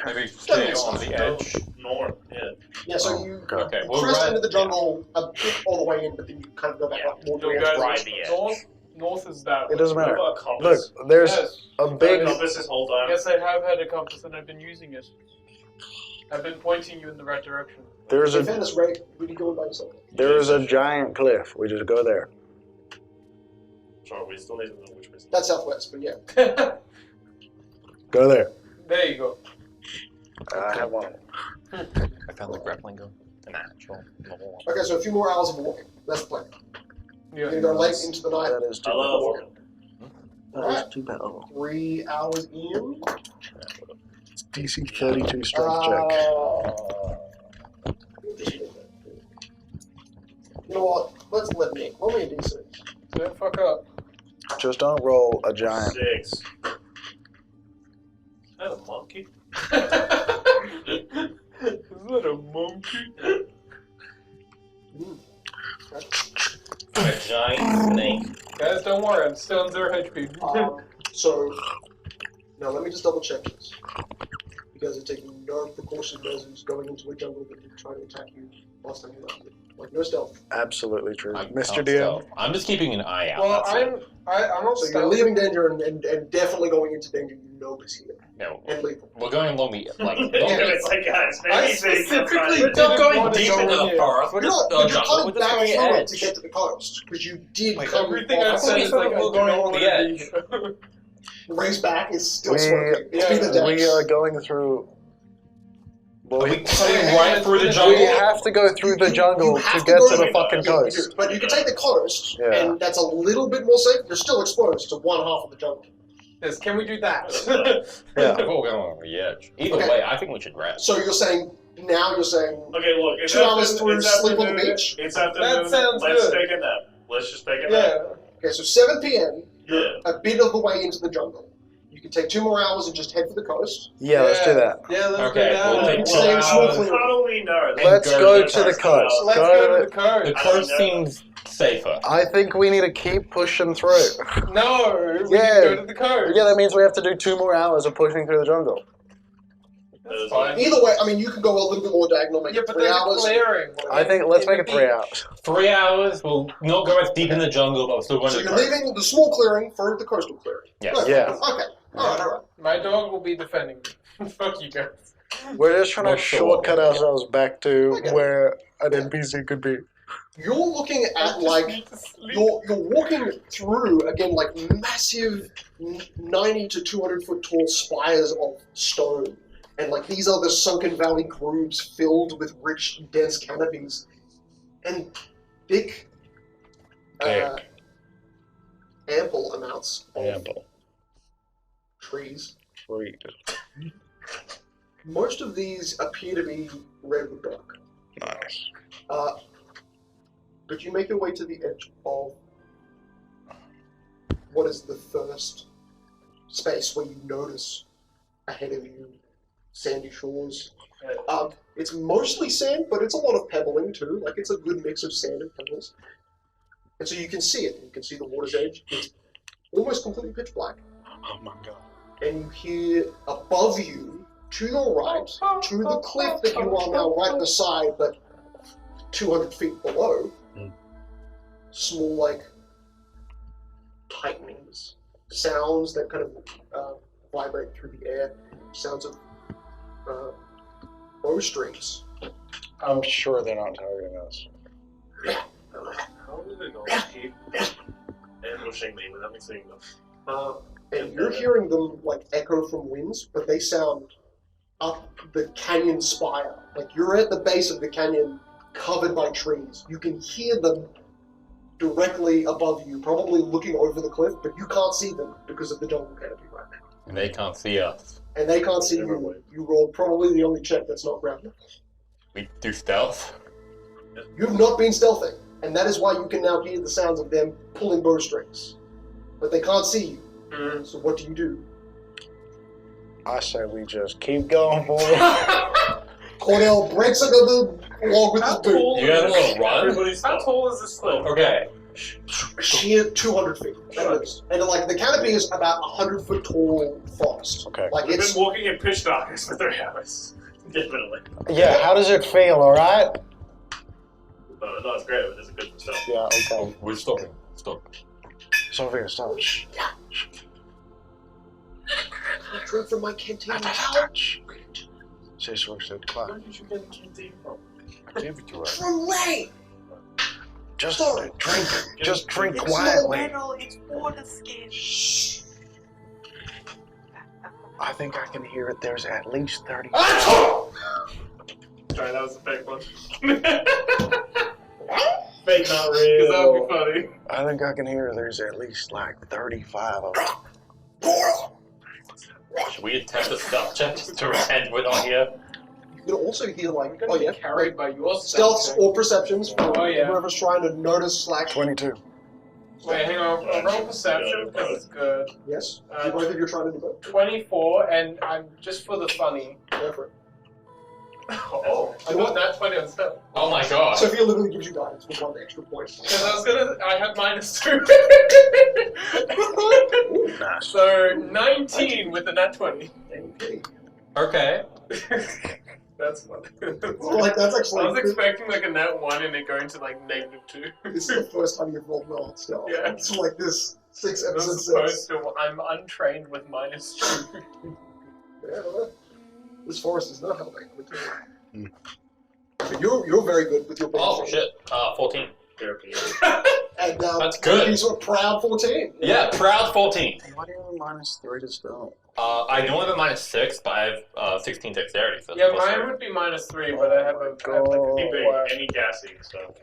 Maybe stay on the edge. North, yeah. Yeah, so you Okay, you we'll crest run. into the jungle a bit all the way in, but then you kind of go back up more You'll towards go ride the edge. North is that way. It doesn't matter. What about a compass? Look, there's Yes. a big. Compass this whole time. Yes, I have had a compass and I've been using it. I've been pointing you in the right direction. There's You a found this right, would you go by yourself? there is a giant cliff. We just go there. Sure, we still need to know which way. That's southwest, but yeah. Go there. There you go. I have one. I found the grappling gun. An actual normal one. Okay, so a few more hours of walking. That's the plan. Yeah. You're gonna go late into the night. That is I love walking. Alright. too bad. 3 hours in. It's DC 32 strength check. You know what? Let's let me. Roll me a d6. Don't fuck up. Just don't roll a giant. 6. Is that a monkey? Is that a monkey? A giant snake. Guys, don't worry, I'm still on 0 HP. So, now let me just double check this. You guys are taking no precautionary measures going into a jungle that will try to attack you last time you left it. Like, no stealth. Absolutely true. I Mr. can't DM. tell. I'm just keeping an eye out. Well, that's it. I'm not So you're stealth. leaving danger and definitely going into danger you know is here. No, And lethal. we're going along the like. It's like, guys, I maybe specifically We're not didn't going want to deep go into in the here. forest. We're You're just not, but you're jungle. coming We're just back going through it edge. to get to the coast, because you did Wait, come Everything off. I've said is like, we're going along the edge. Ray's back is still We- smoking. It's been the We decks. are going through. Well, Are we cutting right through the we jungle? have to go through the jungle You have to get go to the fucking yeah, you coast. do. But you can take the coast, Yeah. and that's a little bit more safe. You're still exposed to one half of the jungle. Yes, can we do that? Yeah. We're going along the edge. Either Okay. way, I think we should rest. So you're saying, now you're saying, Okay, look, it's 2 hours afternoon- through it's sleep on the afternoon, beach? It's afternoon. That sounds Let's good. take a nap. Let's just take a Yeah. nap. okay, so 7 p.m., Yeah. a bit of the way into the jungle. You can take 2 more hours and just head for the coast. Yeah, let's do that. Yeah, let's Okay, go down. we'll take 2 Same hours. small clear. How do we know? Let's go go to to the the coast. Let's go to the coast. The coast seems safer. I think we need to keep pushing through. No, we Yeah. can go to the coast. Yeah, that means we have to do 2 more hours of pushing through the jungle. That's fine. Either way, I mean, you can go a little bit more diagonal, make Yeah, it but 3 there's a hours. clearing. I think let's in make the it 3 beach. hours. 3 hours. We'll not go as deep in the jungle, but we'll still go So to the you're coast. leaving the small clearing for the coastal clearing. Yes. Good. Yeah. Okay. Alright. My dog will be defending me. Fuck you guys. We're just trying to What's the shortcut one? ourselves back to Okay. where an NPC could be. You're looking I at just like need to sleep. you're walking through again like massive 90 to 200 foot tall spires of stone, and like these are the sunken valley grooves filled with rich dense canopies and thick ample amounts of Ample. trees. Sweet. Most of these appear to be redwood oak. Nice. But you make your way to the edge of what is the first space where you notice ahead of you sandy shores. It's mostly sand, but it's a lot of pebbling too. Like it's a good mix of sand and pebbles. And so you can see it. You can see the water's edge. It's almost completely pitch black. Oh my god. And you hear above you, to your right, to the cliff that you are now right beside, but 200 feet below, small, like, tightenings, sounds that kind of vibrate through the air, sounds of bowstrings. I'm sure they're not targeting us. How do they not keep ambushing me without me seeing them? And you're hearing them, like, echo from winds, but they sound up the canyon spire. Like, you're at the base of the canyon, covered by trees. You can hear them directly above you, probably looking over the cliff, but you can't see them because of the jungle canopy right now. And they can't see us. And they can't see you. You rolled probably the only check that's not grounded. We do stealth. You've not been stealthing, and that is why you can now hear the sounds of them pulling bowstrings. But they can't see you. So what do you do? I say we just keep going forward. Cornell breaks into the log with his boot. You guys want to run? How tall is this cliff? Okay. Sheer 200 feet. And like the canopy is about 100 foot tall forest. Okay. Like We've it's been walking in pitch darkness for 3 hours. Definitely. Yeah, how does it feel, alright? No, it's great, but it's a good stuff. Yeah, okay. We're stopping. Stop. Sophia, stop. Shh. I drink from my canteen. She's supposed to quiet. Where did you get the canteen from? Give it to her. From Ray! Just Sorry. drink. Just drink It's quietly. It's water skin. Shh. I think I can hear it. There's at least 30. Sorry, that was a fake one. Fake, not real. Because that would be funny. I think I can hear there's at least like 35 of them. Should we attempt a stealth check just to pretend we're not here? You can also hear like, I'm gonna be carried by your stealths or perceptions for Oh, yeah. whoever's trying to notice / 22. Wait, hang on. Roll perception because it's good. Yes. Both of you are trying to do it. 24, and I'm just for the funny. Go for it. Oh, I got that 20 on stealth. Oh my god. Sophia literally gives you guidance with 1 extra point. Because I had -2. Nice. So 19 with the nat 20. Okay. That's fun. Like, that's actually. I was expecting like a nat 1 and it going to like -2. This is the first time you've rolled well on stealth. Yeah. It's like this 6 As episodes. opposed to I'm untrained with -2. Yeah, well, this forest is not helping. But you're very good with your Oh shit. 14. And That's good. He's a proud 14. Yeah, proud 14. Why do you have a -3 to stealth? I don't have a -6, but I have 16 dexterity. So Yeah, that's mine would be -3, but I have a Any big, any gassy, so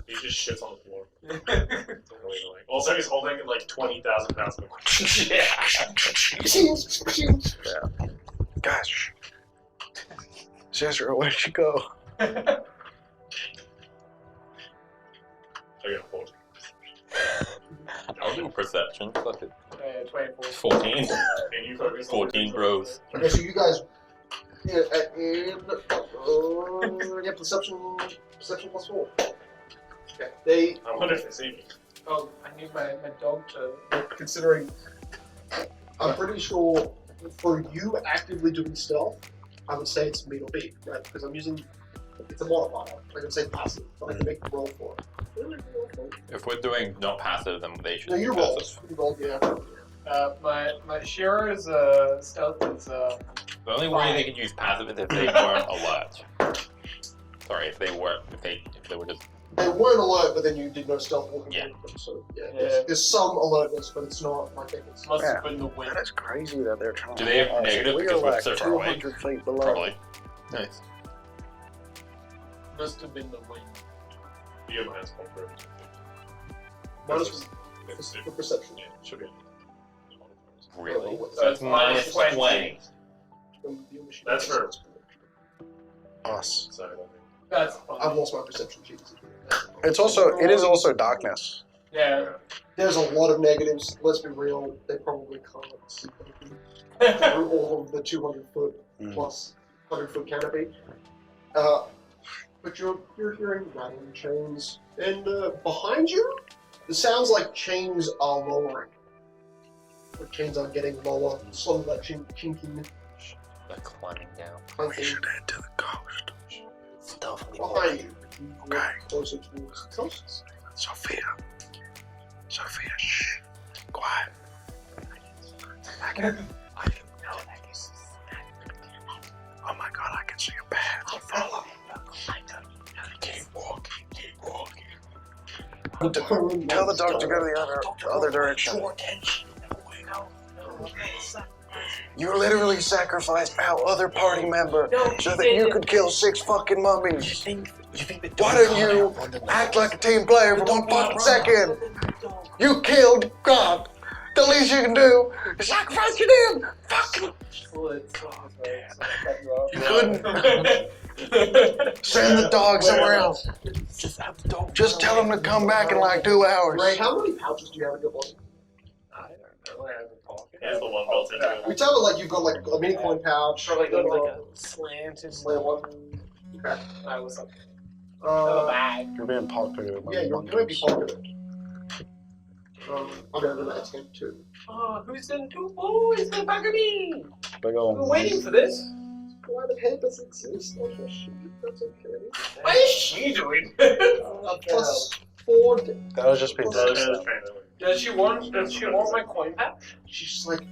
he just shits on the floor. Also, he's holding like 20,000 pounds of yeah. Gosh. Sister, where'd she go? I got a 4. I'll do perception. Fuck it. 24. 14. And you focus on 14 bros. Okay, so you guys. Yeah, perception +4. Okay, they. I wonder if they see me. Oh, I need my dog to. Considering. I'm pretty sure for you actively doing stealth, I would say it's meat or beef, right? Because I'm using. It's a modifier. I can say passive, but I can make a roll for it. If we're doing not passive, then they should No, be you passive. rolled. You rolled, yeah. My Shiro's stealth is The only way they could use passive is if they weren't alert. Sorry, if they were just. They weren't alert, but then you did no stealth walking. Yeah. Them, so yeah, Yeah. There's some alertness, but it's not like it's. must Yeah. have been the wind. That is crazy that they're trying Do they have negative we because are we're like so far away? 200 feet below. Probably. Nice. Must have been the wind. You have minus 1 for it. Minus It's- for perception. Yeah, it should be. Really? So That's minus 20. That's for Us. so I don't think. That's fine. I've lost my perception sheet. It is also darkness. Yeah. There's a lot of negatives. Let's be real. They probably can't see through all of the 200 foot plus 100 foot canopy. But you're hearing rattling chains, and behind you, it sounds like chains are lowering. The chains are getting lower. Some of that chinking. They're climbing down. We should head to the coast. Stealthily. Behind you. Okay. Closer towards the coast. Sophia, shh. Quiet. I can oh my god, I can see a path. Follow. Keep walking. Tell the dog to go the other direction. You literally sacrificed our other party member so that you could kill 6 fucking mummies. Why don't you act like a team player for 1 fucking second? You killed God. The least you can do is sacrifice your damn fucking. You couldn't. Send the dog somewhere else. Just tell him to come back in like 2 hours. Ray, how many pouches do you have in your body? I don't know. I have a pocket. He has the one built into it. We tell it like you've got like a mini coin pouch. Probably got like a slanted one. Okay. I was like a bag. You're being popular. Yeah, you're going to be popular. I'm going to attempt to. Oh, who's in 2 boys? The back of me. Big We're ol' waiting for this. Why the head doesn't exist? Oh, shit, that's okay. What is she doing? +4. That was just be dead. Does she want my coin pouch? She's like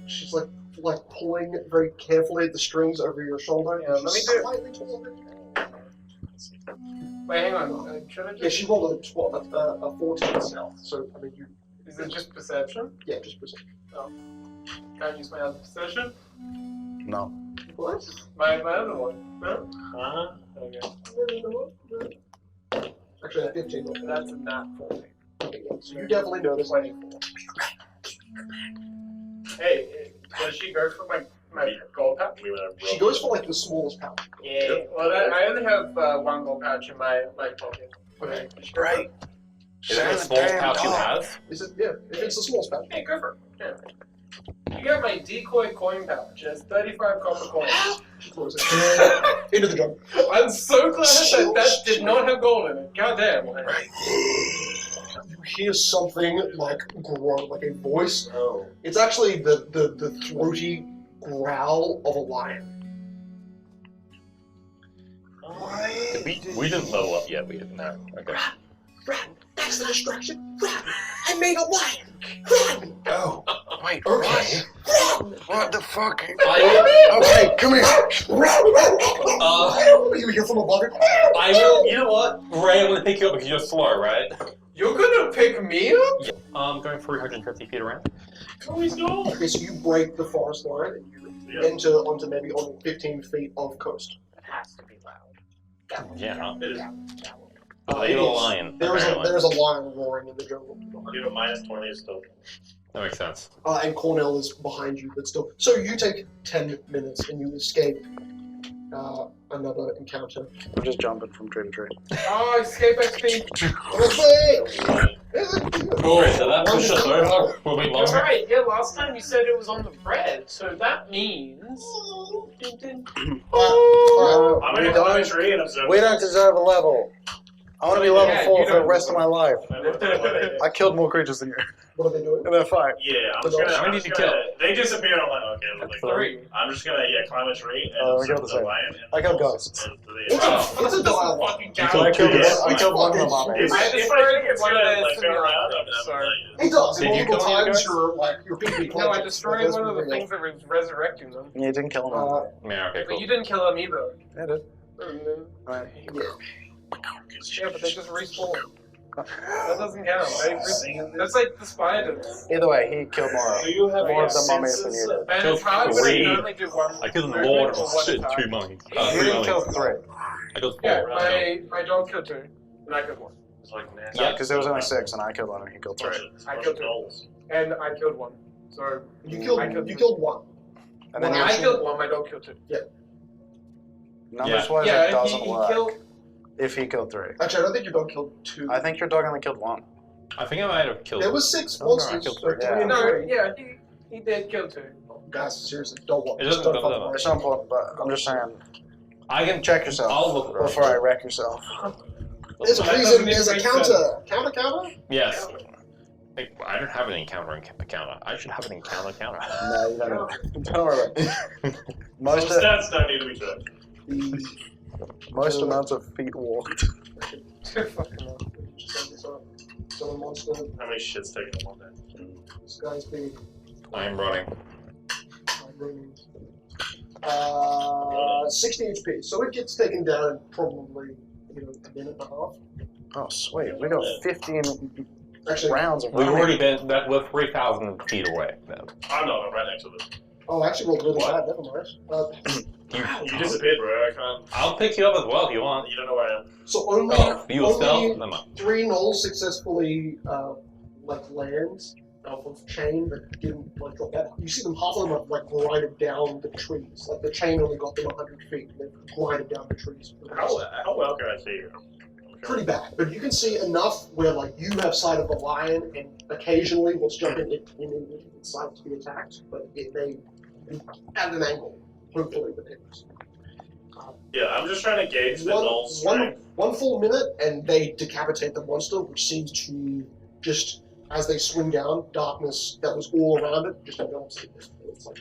pulling very carefully at the strings over your shoulder. Yeah, let me do it. Slightly taller. Wait, hang on. Should I just... Yeah, she rolled a 14 stealth. So I mean, you. Is it just perception? Yeah, just perception. Oh. Can't use my other perception? No. What? My other one. No? Okay. Actually, a 15. That's a nat 14. So you definitely notice. 24. Hey, does she go for My gold pouch? She goes for like the smallest pouch. Yeah. Well, I only have one gold pouch in my pocket. Okay. Right. Is it the smallest pouch you have? Is it? Yeah. If it's the smallest pouch. Hey, go for it. Yeah. You got my decoy coin pouch. It's 35 copper coins. Into the drum. I'm so glad that did not have gold in it. Goddamn. Right. You hear something like grunt, like a voice. Oh. It's actually the throaty growl of a lion. We didn't level up yet. We didn't know. Okay. Run! That's the distraction. Run! I made a lion. Run! Oh. Wait. Okay. Run! What the fuck? Okay, come here. You hear from above it? I will. You know what, Ray? I'm gonna pick you up because you're slow, right? You're gonna pick me up? Yeah. I'm going 350 feet around. Oh, he's gone. Okay, so you break the forest line and you enter onto maybe only 15 feet of coast. It has to be loud. Yeah. It a is. lion. There is a lion roaring in the jungle. You have a -20 still. That makes sense. And Cornell is behind you, but still. So you take 10 minutes and you escape another encounter. I'm just jumping from tree to tree. Oh, escape XP. Oh, so that pushed us over. Will we You're longer? right. Yeah, last time you said it was on the bread, so that means. I'm gonna climb a tree and observe. We don't deserve a level. I want to be level 4 for the rest of my life. I killed more creatures than you. What are they doing? And they're fine. Yeah, I'm How just many gonna. did you kill? They disappeared. I'm like, okay, like, 3. I'm just gonna climb a tree and Oh, we observe got the the same. lion. I killed ghosts. It's a dialogue. Fucking You count. I killed Yeah. one of the mummies. If I think it's gonna like go around, I'm It does. Did you Multiple kill any times guys? you're being No, I destroyed one of the things that was resurrecting them. You didn't kill him. Yeah. Okay. But Cool. you didn't kill them either. I did. Yeah, but they just respawn. That doesn't count. That's like the spiders. Either way, he killed more. Do you have More of the mummies than you did. And Killed it's hard when you 3. can only do one. I killed movement more or one than attack. 2 mummies. You didn't kill 3. I killed 4. Yeah, my dog killed 2, and I killed 1. It's like Yeah, because there was only 6 and I killed 1 and he killed 3. I killed 2, and I killed 1. So You killed one. And then when I killed 1, my dog killed 2. numbers wise, Yeah, it doesn't he work. killed. If he killed 3. Actually, I don't think your dog killed 2. I think your dog only killed 1. I think I might have killed. There was 6 Oh, no, I monsters. killed so 3. 3 and No, 3. yeah, he did kill 2. Guys, seriously, don't want. It doesn't don't go fucking that worry. It's not important, but I'm just saying, I can check yourself I'll look before I wreck yourself. There's a That reason. doesn't There's a make counter. Counter. Yes. I don't have an encounter. I should have an encounter. No, you don't. Don't worry about it. Most Some stats don't need to be checked. most amounts of feet walked. So a monster. How many shits taken in one day? This guy's big. I am running. 60 HP. So it gets taken down in probably a minute and a half. Oh, sweet. We got 15 Actually, rounds of We've running. already been. We're 3,000 feet away. Now. I'm not. I'm right next to them. oh, I actually rolled really bad. Never mind. You disappeared, bro. I can't. I'll pick you up as well if you want. You don't know where I am. So only You yourself? only Never mind. 3 gnolls successfully lands off of chain that didn't drop that. You see them, half of them have grinded down the trees. Like the chain only got them 100 feet. And they've grinded down the trees. How well can I see you? Pretty bad, but you can see enough where you have sight of the lion, and occasionally what's jumping in sight to be attacked, but they at an angle, hopefully, but it's Yeah, I'm just trying to gauge the null's strength. one full minute, and they decapitate the monster, which seems to just, as they swing down, darkness that was all around it just melts. It's like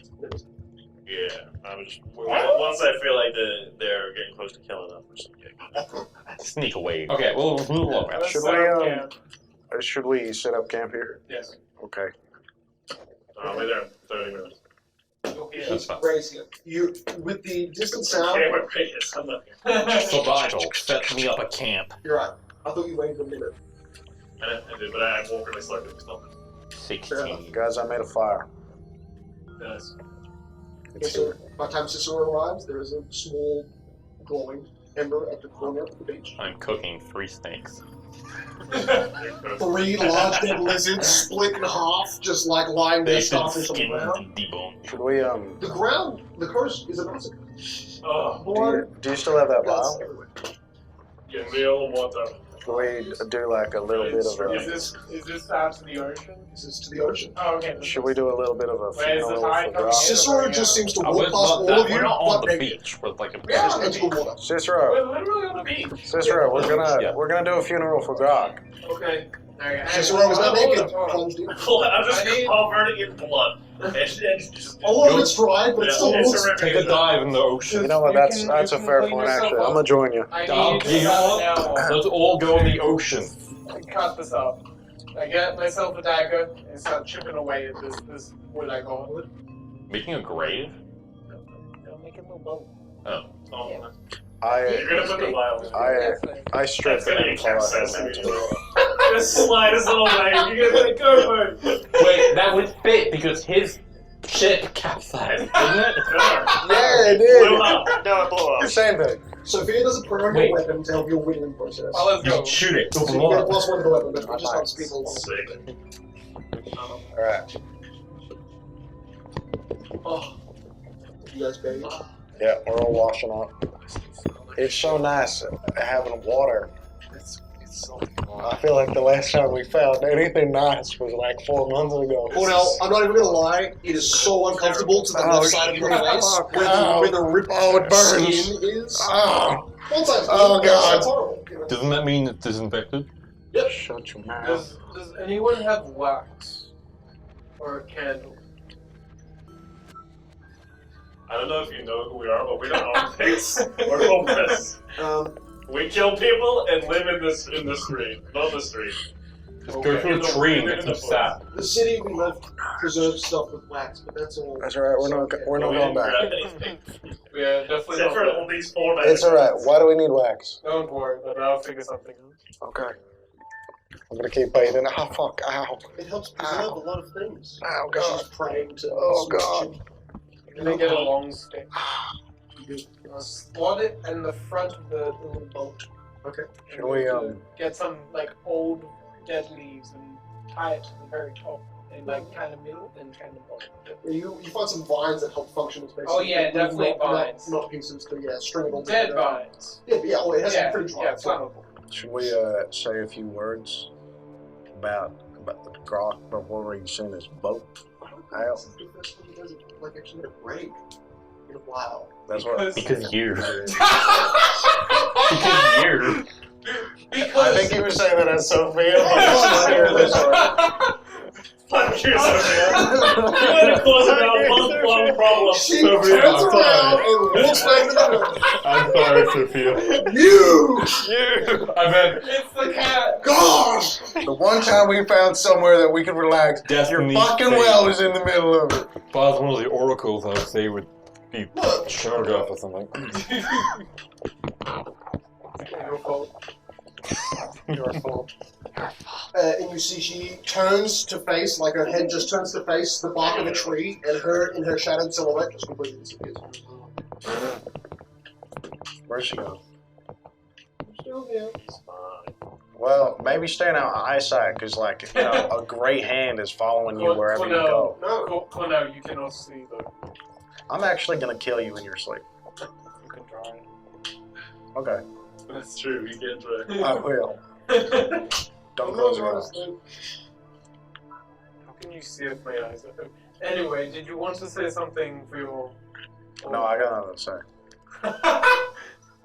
Yeah, I'm just once I feel like they're getting close to killing them or something. Sneak away. Okay, we'll walk around. Should we set up camp here? Yes. Okay. I'll be there in 30 minutes. That's fine. Crazy. You with the distant sound. Okay, my radius. I'm not. Survival. Set me up a camp. You're right. I thought you waited a minute. I did, but I walk really slowly to stop it. 16. Guys, I made a fire. Nice. It's So by the time Cicero arrives, there is a small glowing ember at the corner of the beach. I'm cooking 3 snakes. 3 large dead lizards split in half, just like lying there starfish on the ground. Should we The ground, the coast is a massacre. do you still have that vial? Give me all water. Should we do like a little bit of a? Is this out to the ocean? This is to the ocean. Oh, okay. Should we do a little bit of a Where is the funeral tide for coming Grok? Cicero just seems to walk past all of you, We're not on but the maybe beach. We're like a just into the water. Cicero, We're literally on the beach. Cicero, we're gonna do a funeral for Grok. Okay. Cicero was not naked, plunged in. I'm just covered in blood. All of it's dry, but it still looks. Take a dive in the ocean. You know what? That's a fair point actually. I'm gonna join you. I You need know what? Let's all go in the ocean. cut this up. I get myself a dagger and start chipping away at this wood I got. Making a grave? No, make a little boat. Oh. You're gonna put the vial in. I stripped That's gonna it be and capsized. Just slide his little leg. You're gonna go for it. Wait, that would fit because his ship capsized, didn't it? Yeah, it did. Blew up. No, it blew up. Same thing. Sophia does a program Wait. weapon to help your whittling process. Oh, let's go. Shoot it. So you get a +1 to the weapon, but it just helps people along. Sick. Alright. Oh, you guys baby. Yeah, we're all washing up. It's so nice having water. I feel like the last time we found anything nice was like 4 months ago. Cornell, I'm not even gonna lie, it is so uncomfortable to the left side of your face where the ripped skin is. One side's good, Oh, one God. side's horrible. You know? Doesn't that mean it's disinfected? Yep. Shut your mouth. Does anyone have wax? Or a candle? I don't know if you know who we are, but we don't own things. We're homeless. We kill people and live in the street, not the street. Just go to a tree and get some sap. The city we live preserves stuff with wax, but that's all. That's alright, we're not going back. Yeah, definitely Except for not. all these 4 men. It's alright. Why do we need wax? Don't worry, but I'll figure something out. Okay. I'm gonna keep biting. Oh fuck, ow. It helps preserve a lot of things. Oh god. She's praying to. Oh god. You're gonna get a long stick. Slot it in the front of the little boat. Okay. Should we Get some like old dead leaves and tie it to the very top. And like kind of middle and kind of bottom. You find some vines that help function as basically. Oh, yeah, definitely vines. Not pieces to string it all Dead together. vines. Yeah, well, it has to be pretty dry. Yeah, flammable. should we say a few words about the Grok before we send his boat out? Like actually a break in a while. That's what. Because you. Because you. I think you were saying that as Sophia. Fuck you, Sophia. You had to close it out one problem. She turns around and walks back to the room. I'm sorry, Sophia. You! I meant. It's the cat! Gosh! The one time we found somewhere that we could relax, Destiny your fucking fate. well is in the middle of it. If I was one of the oracles, I would say it would be showed off or something. Your fault. Your fault. And you see she turns to face, like her head just turns to face the bark of a tree, and her in her shadowed silhouette just completely disappears. Where's she going? Still here. Well, maybe stay in our eyesight, because, like, you know, a gray hand is following you wherever you go. No, Cornell, you cannot see though. I'm actually gonna kill you in your sleep. You can try. Okay. That's true, we can try. I will. Don't close your eyes. How can you see if my eyes are open? Anyway, did you want to say something for your... No, I got nothing to say.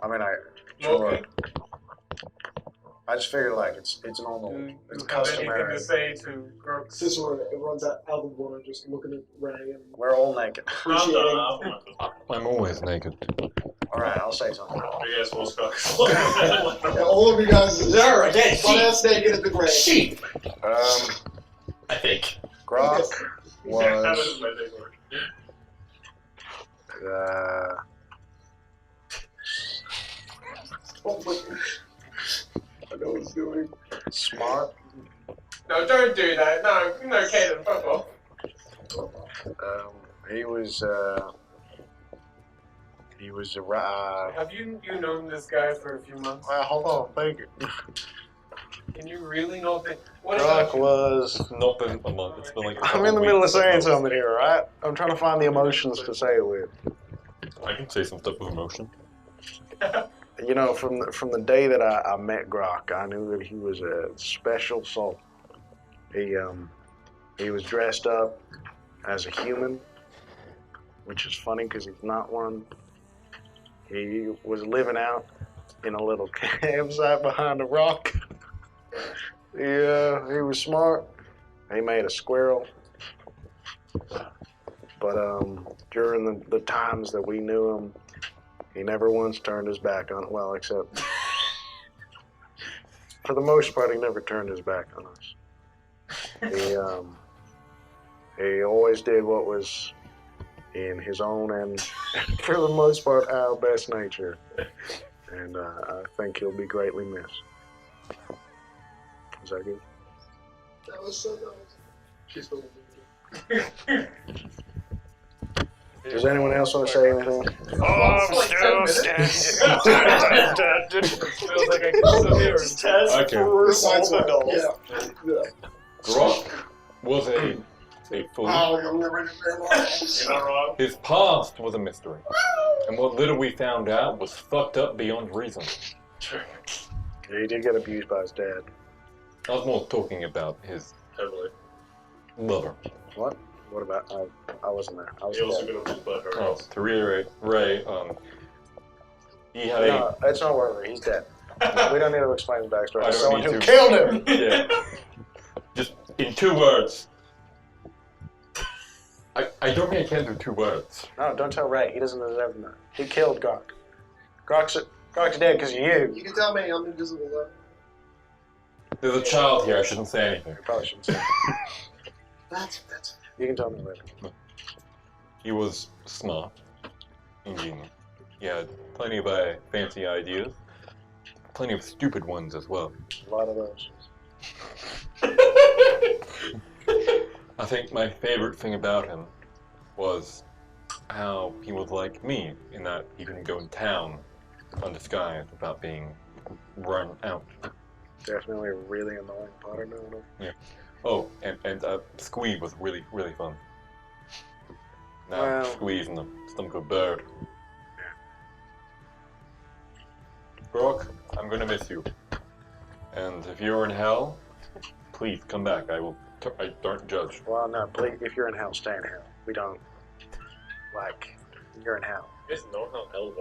I mean, sure. Okay. I just figured, like, it's normal. It's customary. Anything to say to Grok? Cicero runs out of the water, just looking at Ray and We're all naked. appreciating. I'm always naked. Alright, I'll say something. Big ass wolf cocks. Yeah, all of you guys There again, butt-ass naked at the grave. sheep. I think. Grok How does was my dick work? I know what he's doing. Smart. No, don't do that. No, Kaden, fuck off. He was a Have you known this guy for a few months? well, hold on, thank you. Can you really not think? What Grok was. It's not been a month. It's been like. I'm in the middle of saying something here, right? I'm trying to find the emotions to say it with. I can say some stuff with emotion. You know, from the day that I met Grok, I knew that he was a special soul. He was dressed up as a human, which is funny because he's not one. He was living out in a little campsite behind a rock. He was smart. He made a squirrel. But during the times that we knew him, he never once turned his back on, well, except for the most part, he never turned his back on us. He always did what was in his own and, for the most part, our best nature. And I think he'll be greatly missed. Is that good? That was so nice. She's still Does anyone else want to say anything? Oh, I'm still standing. Feels like I can still hear him. Okay. Grok was a fool. His past was a mystery. And what little we found out was fucked up beyond reason. Yeah, he did get abused by his dad. I was more talking about his lover. What? What about? I wasn't there. I was there. Oh, to reiterate, Ray, he had No, it's not worry. He's dead. We don't need to explain his backstory. I don't Someone need who to. killed him. Yeah. Just in 2 words. I don't think I can do 2 words. No, don't tell Ray. He doesn't deserve to know. He killed Grok. Grok's dead because of you. You can tell me I'm invisible though. There's a child here. I shouldn't say anything. You probably shouldn't say. That's. You can tell me later. He was smart, ingenious. He had plenty of fancy ideas, plenty of stupid ones as well. A lot of those. I think my favorite thing about him was how he was like me, in that he couldn't go in town undisguised without being run out. Definitely a really annoying part of it. Yeah. Oh, and Squee was really, really fun. Now, Well- Squee's in the stomach of a bird. Grok, I'm gonna miss you. And if you're in hell, please come back. I don't judge. Well, no, please, if you're in hell, stay in hell. We don't, you're in hell. You guys know how hell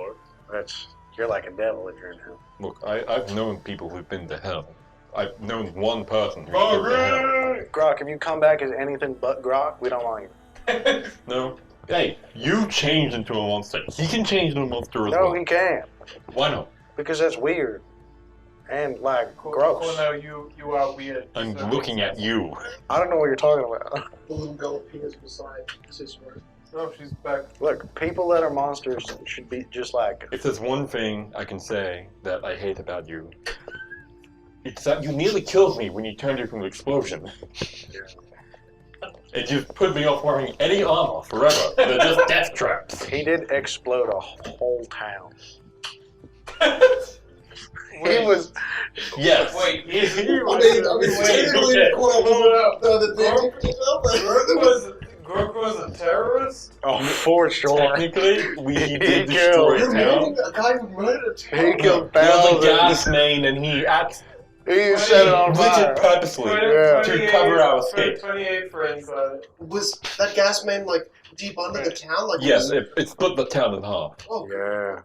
works? You're like a devil if you're in hell. Look, I've known people who've been to hell. I've known one person who's been to hell. Grok, if you come back as anything but Grok, we don't want you. No. Hey, you changed into a monster. He can change into a monster as No, well. he can't. Why not? Because that's weird. And, gross. Cool, now you are weird. I'm looking at you. I don't know what you're talking about. The little girl appears beside Sister. Oh, she's back. Look, people that are monsters should be just like... If there's one thing I can say that I hate about you, it's that you nearly killed me when you turned into an explosion. It just put me off wearing any armor forever. They're just death traps. He did explode a whole town. He was... Yes. Wait, Grok was a terrorist? Oh, for sure. Technically, we He did killed destroy town. A guy who murdered a town. He killed He was a thousands. gas main and he He set it on lit fire. it purposely to cover our escape. 28 for info. Was that gas man deep under the town? Yes, it split the town in half. Oh, yeah.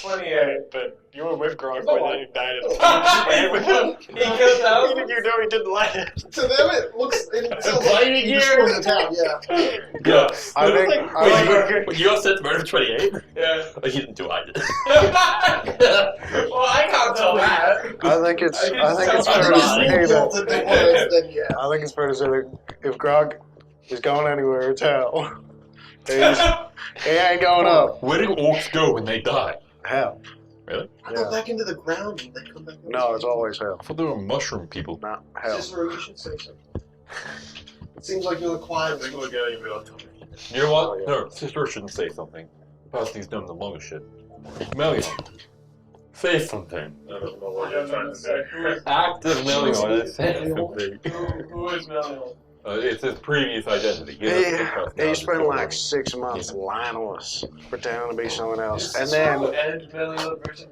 28. But you were with Grok when they ignited him. He killed thousands? You know he didn't light it. to them it looks. Blinding He you. destroyed the town. Yeah. Yeah. I think... Wait, you got set to murder 28? Yeah. He didn't do it, I did. Well, I can't tell that. I think it's fair to say I think it's fair to say that if Grog is going anywhere, it's hell. He ain't going up. Where do orcs go when they die? Hell. Really? I go back into the ground and they come back. No, it's always hell. I thought they were mushroom people. Not hell. Sister, you should say something. It seems like you're the quiet. You know what? No, sister shouldn't say something. Person's done the longest shit. Melion, Say something. I don't know what you're trying to say. Active Melior. Say something. Who is Melior? It's his previous identity. He spent like 6 months lying to us, pretending to be someone else, and then. And Melior version.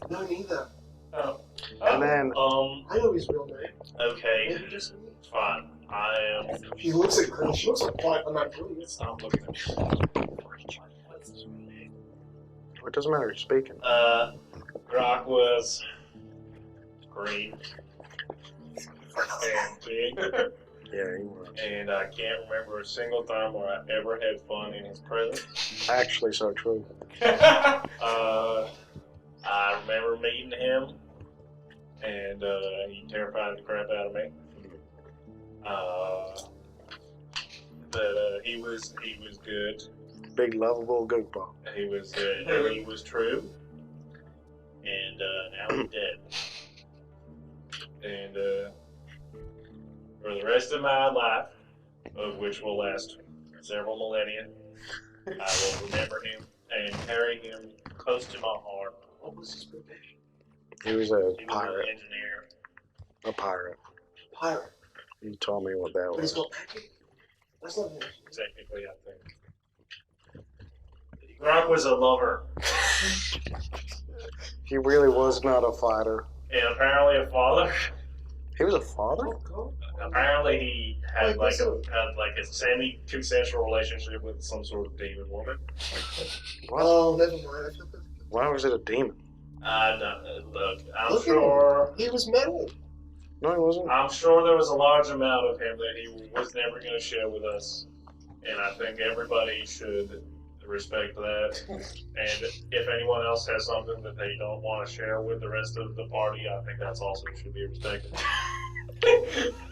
No, neither. Oh. And then. I know his real name. Okay. Maybe just fine. I am. He looks like she looks like quite a nice lady. Stop looking at me. It doesn't matter. You're speaking. Grok was great and big. Yeah, he was. And I can't remember a single time where I ever had fun in his presence. Actually, so true. I remember meeting him, and he terrified the crap out of me. But he was good. Big lovable goofball. He was true, and now he's dead. And for the rest of my life, of which will last several millennia, I will remember him and carry him close to my heart. What was his profession? He was a He was pirate. an engineer. A pirate. Pirate. You told me what that But he's was. got packing. That's not him. Technically, I think. Grok was a lover, He really was not a fighter. and apparently a father. He was a father? Apparently, he had like a semi-consensual relationship with some sort of demon woman. What? Oh, never mind. Why was it a demon? Look, I'm Look at sure. He was metal. No, he wasn't. I'm sure there was a large amount of him that he was never going to share with us, and I think everybody should respect that. And if anyone else has something that they don't want to share with the rest of the party, I think that's also should be respected.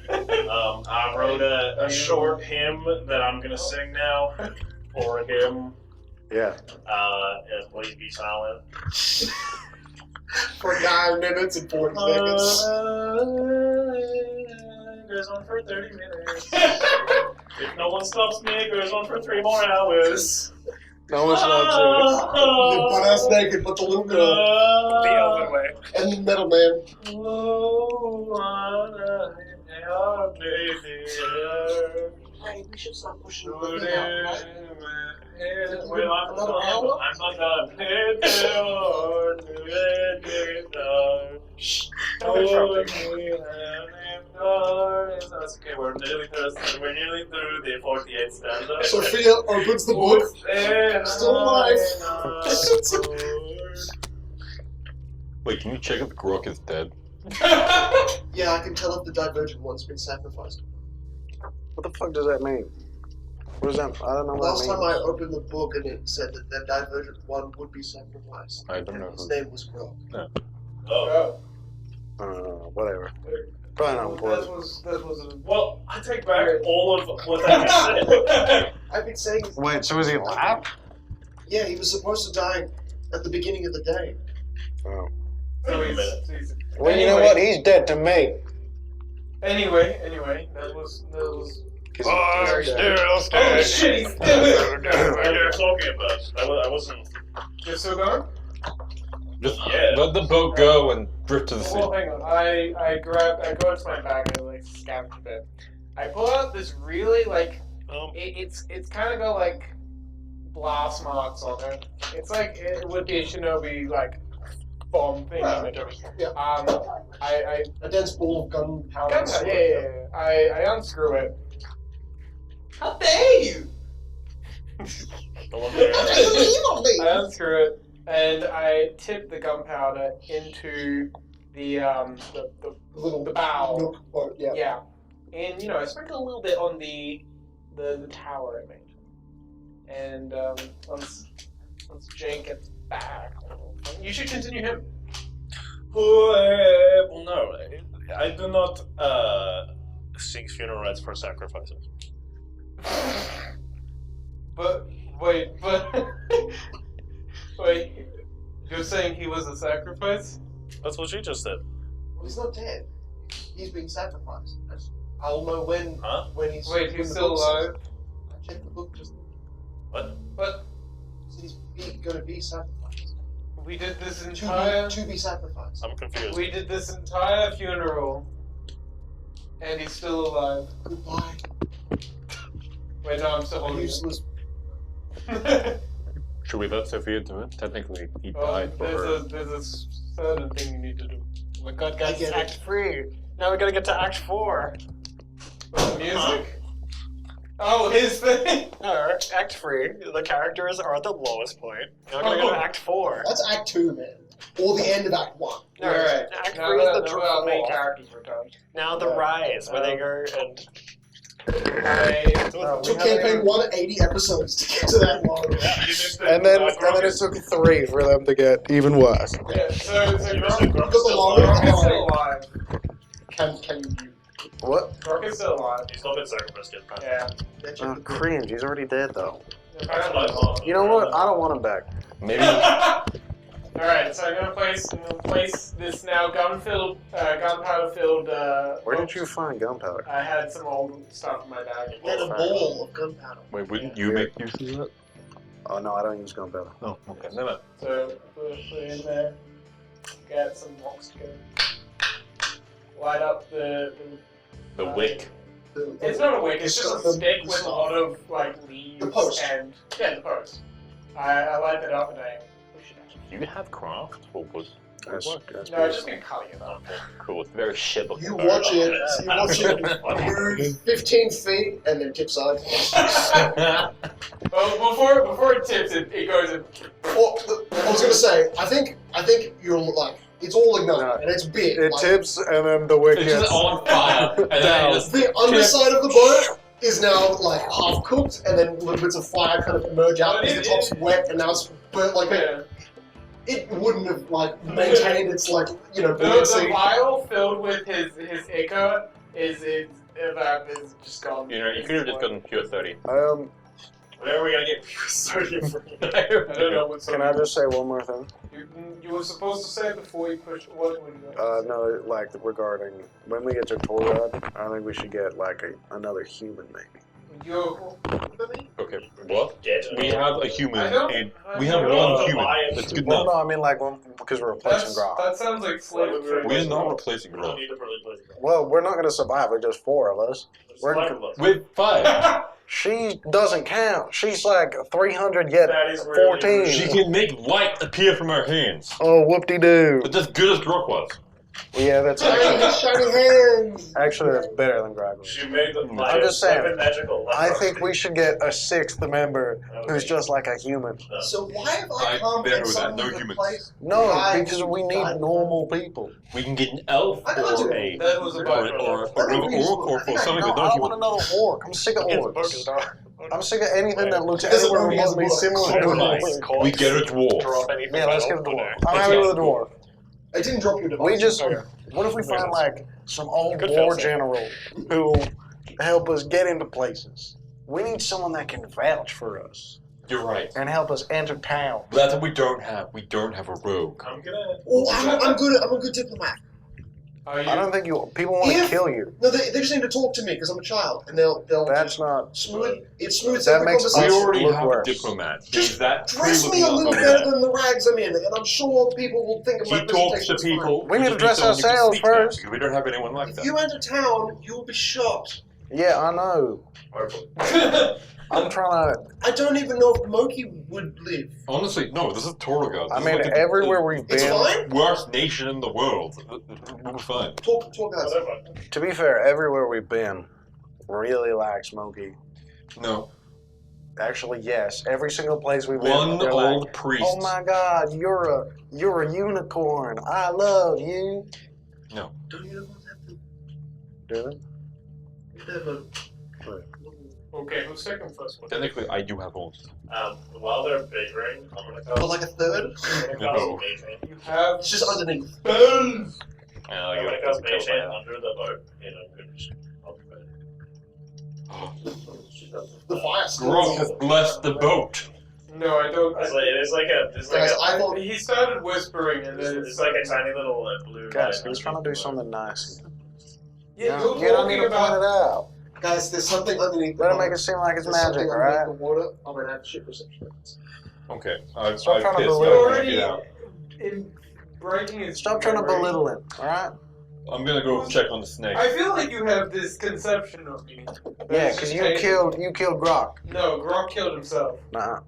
I wrote a short hymn that I'm going to sing now for him. Yeah. Please be silent. For 9 minutes and 40 seconds. Goes on for 30 minutes. If no one stops me, it goes on for 3 more hours. No one's not You're butt ass naked, but the little girl. The Elven way. And the metal man. Hey, we should stop pushing the movie out, right? Another hour? I'm not done. That's okay, we're nearly through the 48th stanza. Sophia opens the book. Still alive. Wait, can you check if Grok is dead? Yeah, I can tell if the divergent one's been sacrificed. What the fuck does that mean? What does that? I don't know what Last that time means. I opened the book and it said that the divergent one would be sacrificed. I don't know His who. name was Grok. No. Oh. Whatever. Probably not important. Well, I take back all of what I just said. I've been saying. Wait, so is he alive? Yeah, he was supposed to die at the beginning of the day. Oh. Wait a minute. Well, you know what? He's dead to me. Anyway, that was. I'm still Oh standing. shit, he's What are you talking about? I wasn't. You're still going? Just Yeah. let the boat go and drift to the sea. Well, hang on. I go into my bag and like scout a bit. I pull out this really like it's kind of got like blast marks on it. It's like it would be a shinobi like bomb thing in it. Yeah. I A dense ball of gunpowder. gunpowder. Yeah. I unscrew it. How dare you! I unscrew it and I tip the gunpowder into the bow. Nook boat, yeah. Yeah. And I sprinkle a little bit on the tower I made. And once Jake gets back, you should continue him. Well, no, I do not seek funeral rites for sacrifices. But wait, you're saying he was a sacrifice? That's what she just said. Well, he's not dead. He's being sacrificed. I'll know when he's. Wait, when he's the still book says- alive? I checked the book just. What? But He's going to be sacrificed. We did this entire. To be sacrificed. I'm confused. We did this entire funeral, and he's still alive. Goodbye. Wait, no, I'm still holding Useless. Should we let Sophia do it? Technically, he died for her. There's a certain thing you need to do. Oh my god, guys, it's Act 3. Now we gotta get to Act 4. Music? Oh, his thing? No, Act 3. The characters are at the lowest point. Now we're gonna go to Act 4. That's Act 2, man. Or the end of Act 1. No, Alright. Act Now 3 is the that drop main off. characters were done. Now the rise, where they go and... Took campaign 1 80 episodes to get to that long. And then it took 3 for them to get even worse. Yeah, so Got the longer Rocket's still alive. Can you? What? Rocket's still alive. He's not been sacrificed yet. Yeah. Oh, cringe. He's already dead, though. Apparently. You know what? I don't want him back. Maybe. Alright, so I'm gonna place this now gunpowder-filled. Where did you find gunpowder? I had some old stuff in my bag. Had a ball of gunpowder. Wait, wouldn't you make use of that? Oh, no, I don't use gunpowder. Oh, okay. No. So put it in there. Get some rocks together. Light up the wick. It's not a wick. It's just a stick with a lot of like leaves The post. and the post. I light that up and I. Do you have craft for wood? That's No, I've just been cutting it up. Cool. It's very shit looking. You watch it move 15 feet and then tip side. Well, before it tips, it goes in. Oh, I was gonna say, I think you're like, it's all ignited and it's big. It like, tips and then the wick It's gets just on fire. And then it just the underside of the boat is now like half cooked, and then little bits of fire kind of emerge out because the top's wet and now it's burnt like a. It wouldn't have like maintained its like The vial filled with his ichor is just gone. You know, you could have just gotten pure 30. Where are we gonna get pure 30 from? I don't know what's. Can I just say one more thing? You were supposed to say it before you push. What would you? No, like regarding when we get to Torad, I think we should get like another human maybe. Okay, what? We have a human, and we I have don't one human. That's good Well, enough. no, I mean like because we're replacing Grog. That sounds like slave. We're not replacing Grog. Well, we're not going to survive with just 4 of us. With 5. She doesn't count. She's like 300 yet That is really 14. She can make light appear from her hands. Oh, whoop-de-doo. But as good as Grog was. Yeah, that's shiny hands. actually that's better than Grog. She made the I'm just saying. magical. I think we should get a 6th member who's just like a human. So why have I come there and was suddenly no the humans. place? No, I- because we need normal people. We can get an elf I know or it. a That was a or bunch. or something No, with I no don't want human. another orc. I'm sick of orcs. I'm sick of anything that looks Doesn't anywhere mean he has remotely blood. similar to Compromise. an orc. We get a dwarf. Drop anything Yeah, let's get a metal. dwarf. I'm happy with a dwarf. I didn't drop your device. We just, what if we find like some old Good war fail-safe. general who will help us get into places? We need someone that can vouch for us You're right. and help us enter town. That's what we don't have. We don't have a rogue. I'm gonna. Oh, I'm a good diplomat. Are you? I don't think people want to If- kill you. No, they just need to talk to me because I'm a child, and they'll That's not. smooth. It smooths That every makes We us conversation. already look have worse. a diplomat. Just Is that Dress me a little better than the rags I'm in, and I'm sure people will think of my He talks to presentation as fine. people. We need to just dress someone who can ourselves speak to them, first. because we don't have anyone like If that. you enter town, you'll be shocked. Yeah, I know. I'm trying to. I don't even know if Moki would live. Honestly, no. This is Torgal. I mean, everywhere we've It's been. fine. Worst nation in the world. We're fine. Talk, guys. To be fair, everywhere we've been really like Smokey. No. Actually, yes. Every single place we've been. One they're old like, priest. oh my God, you're a unicorn. I love you. No. Don't you know what's happening? Do they? Okay, who's taking first one? Technically, I do have old. While they're bickering, I'm gonna For cast. like a third? I'm gonna No. cast Mage Hand. You have It's just underneath. spells. I'm gonna cast Mage Hand under the boat. The fire Grog has blessed the boat. No, I don't. It's like Guys, I a. thought He started whispering, and then It's like a tiny little blue. Guys, light he was trying to do something nice. Yeah, You you're don't need talking to point it about. out. guys, there's something underneath the Let it water. make it seem like it's There's magic, something alright? underneath the water. I'm gonna have ship reception. Okay. I Stop pissed. trying to I believe figured already it out. in breaking his Stop trying to memory, belittle him, alright? I'm gonna go check on the snake. I feel like you have this conception of me. Yeah, because you killed Grok. No, Grok killed himself. Nah.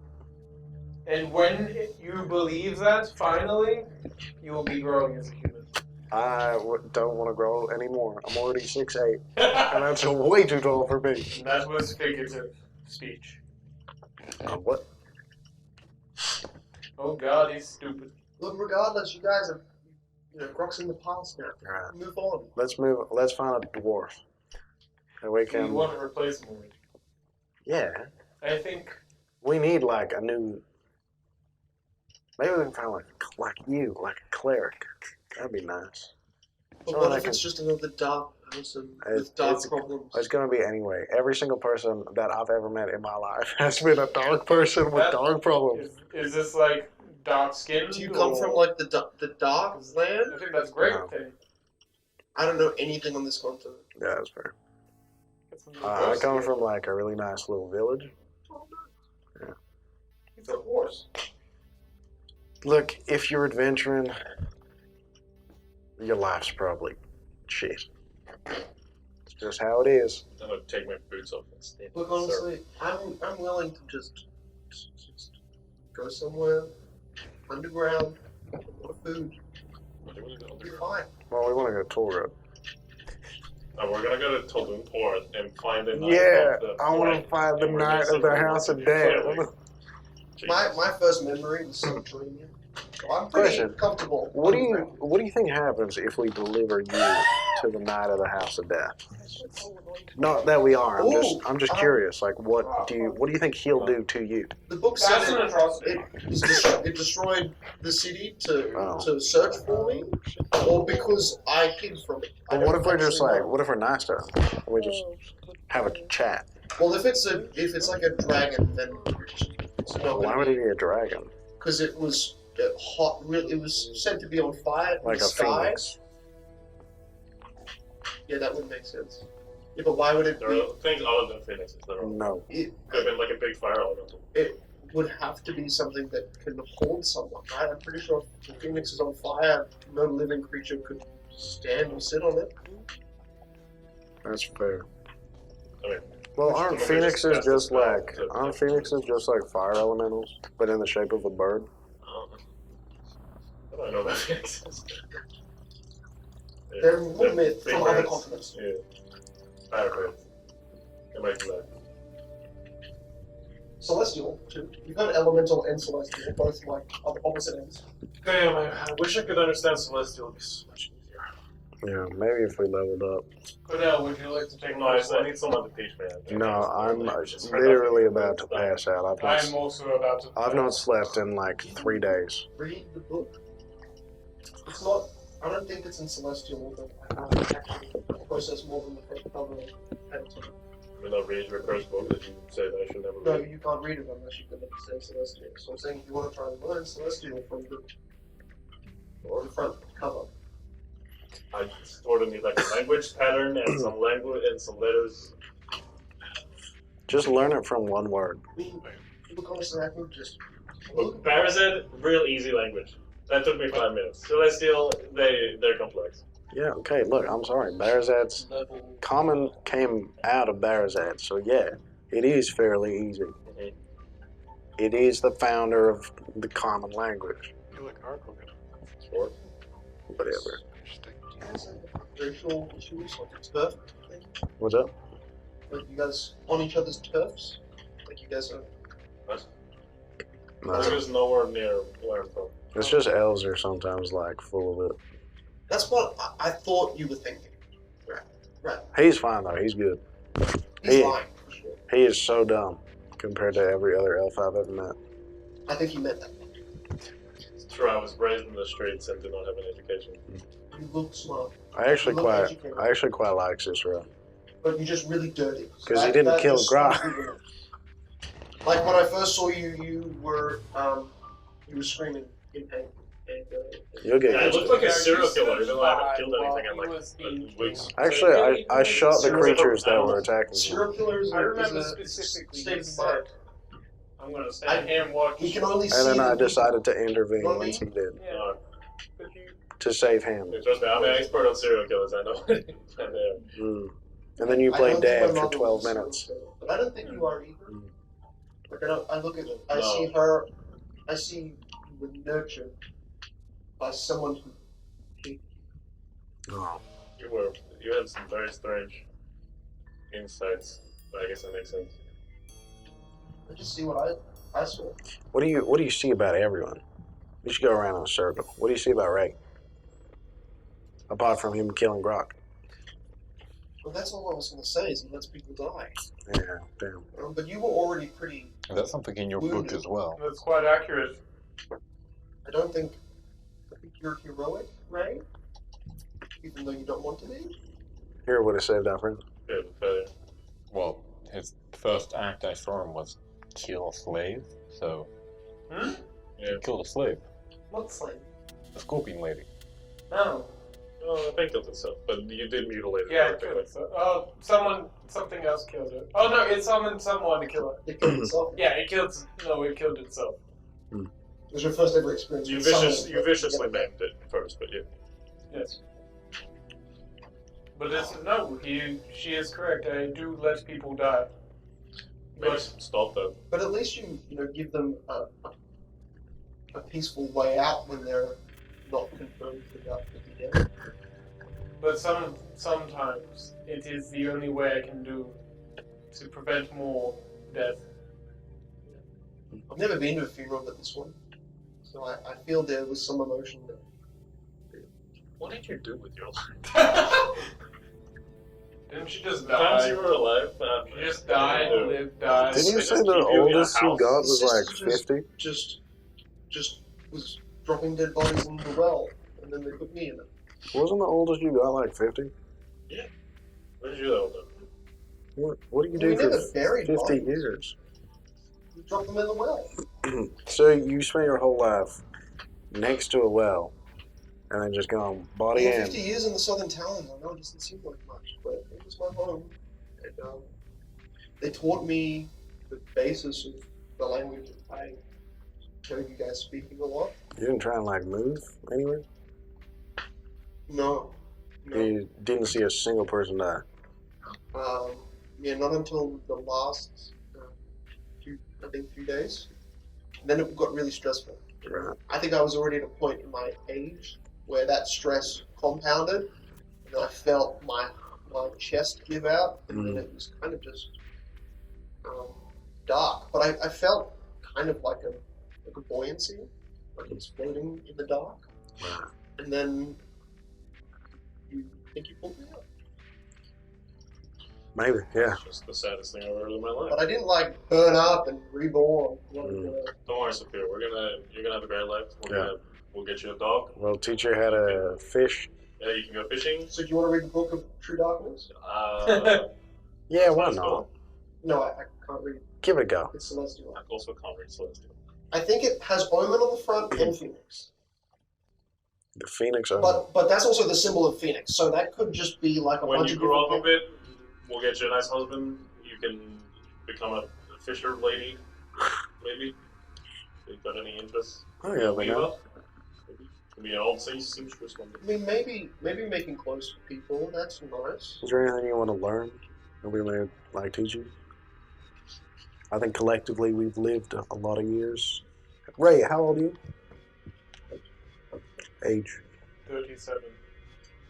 And when you believe that, finally, you will be growing as a human. I don't want to grow anymore. I'm already 6'8", and that's way too tall for me. That was figurative speech. What? Oh God, he's stupid. Look, regardless, you guys are, Grok's in the past now. Alright. Move on. Let's find a dwarf. And we Do can. you want to replace him with? Yeah. I think. We need like a new. Maybe we can find like you, like a cleric. That'd be nice. But Someone what that if it's can- just another dark person with dark problems? It's gonna be anyway. Every single person that I've ever met in my life has been a dark person with dark problems. Is this like dark skin? Do you come from like the dark land? I think that's great. No. Thing. I don't know anything on this continent. Yeah, that's fair. I come from like a really nice little village. Yeah. It's a horse. Look, if you're adventuring, your life's probably shit. It's just how it is. I'm gonna take my boots off and stand. Look, honestly, I'm willing to just go somewhere underground, for food. Be fine. Well, we want to go to Toll Road. We're gonna go to Tulum Port and find the night Yeah, of the I want to find the night of the House of Death. My first memory was so dreamy. So I'm pretty Question. comfortable. What do you think happens if we deliver you to the night of the House of Death? Not that we are. I'm just curious. Like, what do you think he'll do to you? The book said it destroyed the city to search for me, or because I hid from it. But what if we're just like, what if we're nice to him? We just have a chat. Well, if it's like a dragon, then it's not. Why would it be a dragon? Because it was hot. It was said to be on fire in Like the a sky. phoenix. Yeah, that would make sense. Yeah, but why would it There be? are things other than phoenixes. There are. No. It Could have been like a big fire elemental. would have to be something that can hold someone, right? I'm pretty sure if the phoenix is on fire, no living creature could stand or sit on it. That's fair. I mean, Well, aren't maybe phoenixes just just like to- aren't phoenixes just like fire elementals, but in the shape of a bird? I don't know about phoenixes. They're more myth big from other birds. continents. Yeah. Fire birds. They might do that. Celestial, too. You've got elemental and celestial, both like on the opposite ends. Damn, I wish I could understand Celestial. It'd be so much easier. Yeah, maybe if we leveled up. Cornell, would you like to take No, I need someone to teach me. No, I'm literally about to pass out. I'm also about to. I've not slept in like 3 days. Read the book. It's not. I don't think it's in celestial, but I can't actually process more than the first cover at a time. I'm gonna read your first book that you said I should never No, read. you can't read it unless you can understand celestial. So I'm saying if you want to try and learn celestial from the front cover. I sort of need like a language pattern and some language and some letters. Just learn it from one word. I mean, look, honestly, I can just. Look, Barazed, real easy language. That took me 5 minutes. Celestial, they're complex. Yeah, okay, look, I'm sorry. Barazad's common came out of Barazad, so yeah, it is fairly easy. It is the founder of the common language. You look hardcore. Sure. Whatever. Racial issues, like a turf thing. What's up? Like you guys on each other's turfs? Like you guys are. No. There's nowhere near where I'm from. It's just elves are sometimes like full of it. That's what I thought you were thinking. Right. He's fine though, he's good. He's lying, for sure. He is so dumb compared to every other elf I've ever met. I think he meant that. It's true, I was raised in the streets and did not have an education. You look smart. I actually You look quite educated, like Cicero. but you're just really dirty. Because he didn't kill just Grok. stuck with me. Like when I first saw you, you were screaming in pain. And, You'll get Yeah, it used looked to like it. a serial killer, even though I haven't killed anything in like weeks. Actually, I shot the creatures that were attacking him. Serial killers I remember is a specifically state you of said, mind. I'm going to stand here and watch. He can only And see then I the- decided to intervene Not once me? he did. Yeah. to save him. Trust me, I'm an expert on serial killers. I know. I know. And then you I play don't think my Dad for mother 12 was a minutes. serial killer, but I don't think you are either. Like I look at it, I No. see her. I see you were nurtured by someone who hated you. Oh. You had some very strange insights, but I guess that makes sense. I just see what I saw. What do you see about everyone? You should go around in a circle. What do you see about Ray? Apart from him killing Grok. Well, that's all I was going to say. Is he lets people die. Yeah, damn. But you were already pretty. Is that something in your book as well? That's quite accurate. I don't think. I think you're heroic, Ray. Even though you don't want to be. Here would have saved our friend. Well, his first act I saw him was kill a slave, so... He killed a slave. What slave? A scorpion lady. Oh. Oh, I think killed itself, but you did mutilate it. Yeah, it killed itself. Oh, something else killed it. Oh no, it summoned someone to kill it. It killed itself? Yeah, it killed itself. It was your first ever experience You with summoning. viciously maimed it first, but yeah. Yes. But no, she is correct. I do let people die. Maybe stop that. But at least you give them a peaceful way out when they're not confirmed to be dead. But sometimes it is the only way I can do to prevent more death. I've never been to a funeral but this one, so I feel there was some emotion there. What did you do with your life? Didn't she just The times die? you were alive, She just died, lived, died. Didn't you They say just the keep you in a oldest you house. got was like Sister 50? Just was dropping dead bodies in the well, and then they put me in it. Wasn't the oldest you got like 50? Yeah. What did you do with What do you We do never for buried 50 bodies. years? We dropped them in the well. So you spent your whole life next to a well, and then just gone body Yeah, in. 50 years in the Southern Talons, I know it doesn't seem like much, but it was my home. And they taught me the basis of the language that I heard you guys speaking a lot. You didn't try and like move anywhere? No. You didn't see a single person die. Yeah, not until the last few days. And then it got really stressful. Right. I think I was already at a point in my age where that stress compounded, and I felt my chest give out, and then it was kind of just dark. But I felt kind of like a buoyancy, like it's floating in the dark. Right. And then you think you pulled me up. Maybe, yeah. It's just the saddest thing I've ever heard in my life. But I didn't like burn up and reborn. Don't worry, Sophia. You're gonna have a great life. Yeah. We'll get you a dog. We'll teach you how to fish. Yeah, you can go fishing. So do you want to read the book of True Darkness? Yeah, why not? No, I can't read. Give it a go. It's Celestial. I also can't read Celestial. I think it has Omen on the front and Phoenix. The Phoenix. But that's also the symbol of Phoenix. So that could just be like a When bunch you of grow up a different bit, we'll get you a nice husband. You can become a fisher lady, maybe. If you've got any interest. Oh yeah, we know. Maybe. Could be an old seamstress one day. I mean, maybe making clothes for people. That's nice. Is there anything you want to learn that we may like teach you? I think collectively we've lived a lot of years. Ray, how old are you? Age. 37.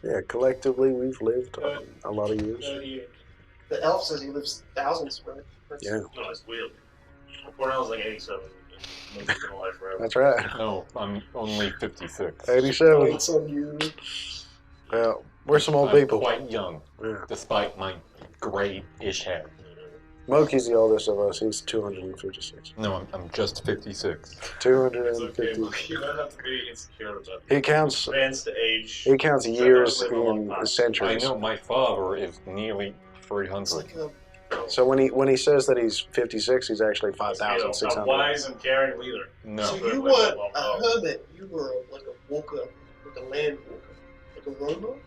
Yeah, collectively we've lived a lot of years. 38. The elf says he lives thousands, right? Yeah. No, it's weird. Cornell's like 87. Most of my life forever. That's right. No, I'm only 56. 87. It's on you. Well, we're some old I'm people. quite young, Yeah. despite my grey-ish hair. Moki's the oldest of us. He's 256. No, I'm just 56. It's okay, 250. but you don't have to be insecure about it. He counts. Advanced age. He counts years in centuries. I know my father is nearly 300. So when he says that he's 56, he's actually A 5,600. wise and caring leader. No. So you weren't a hermit. You were like a walker, like a land walker, like a roamer.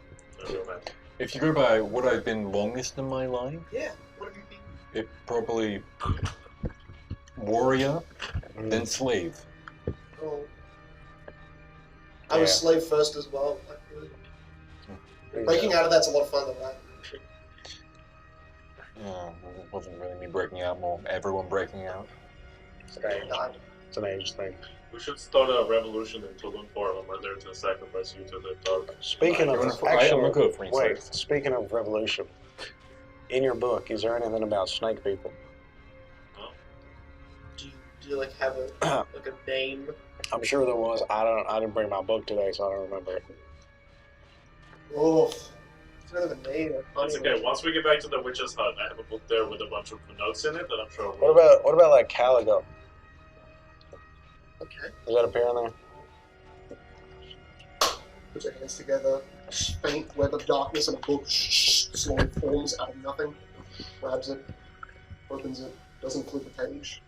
If you go by what I've been longest in my life, Yeah. What have you been? it probably warrior, then slave. Oh. I was slave first as well. Like, really. Breaking out of that's a lot of fun, though, right? Yeah, it wasn't really me breaking out, more everyone breaking out. It's an age thing. We should start a revolution in Tulum for them, where they're to sacrifice you to the dark. Speaking of wait, speaking of revolution, in your book, is there anything about snake people? Do you like have a like a name? I'm sure there was. I didn't bring my book today, so I don't remember it. Oh, it's kind of a name. That's okay. Once we get back to the witch's hut, I have a book there with a bunch of notes in it that I'm sure. What about like Caligo? Okay. Does that appear in there? Put your hands together. A faint web of darkness, and a book slowly forms out of nothing. Grabs it, opens it, doesn't flip a page.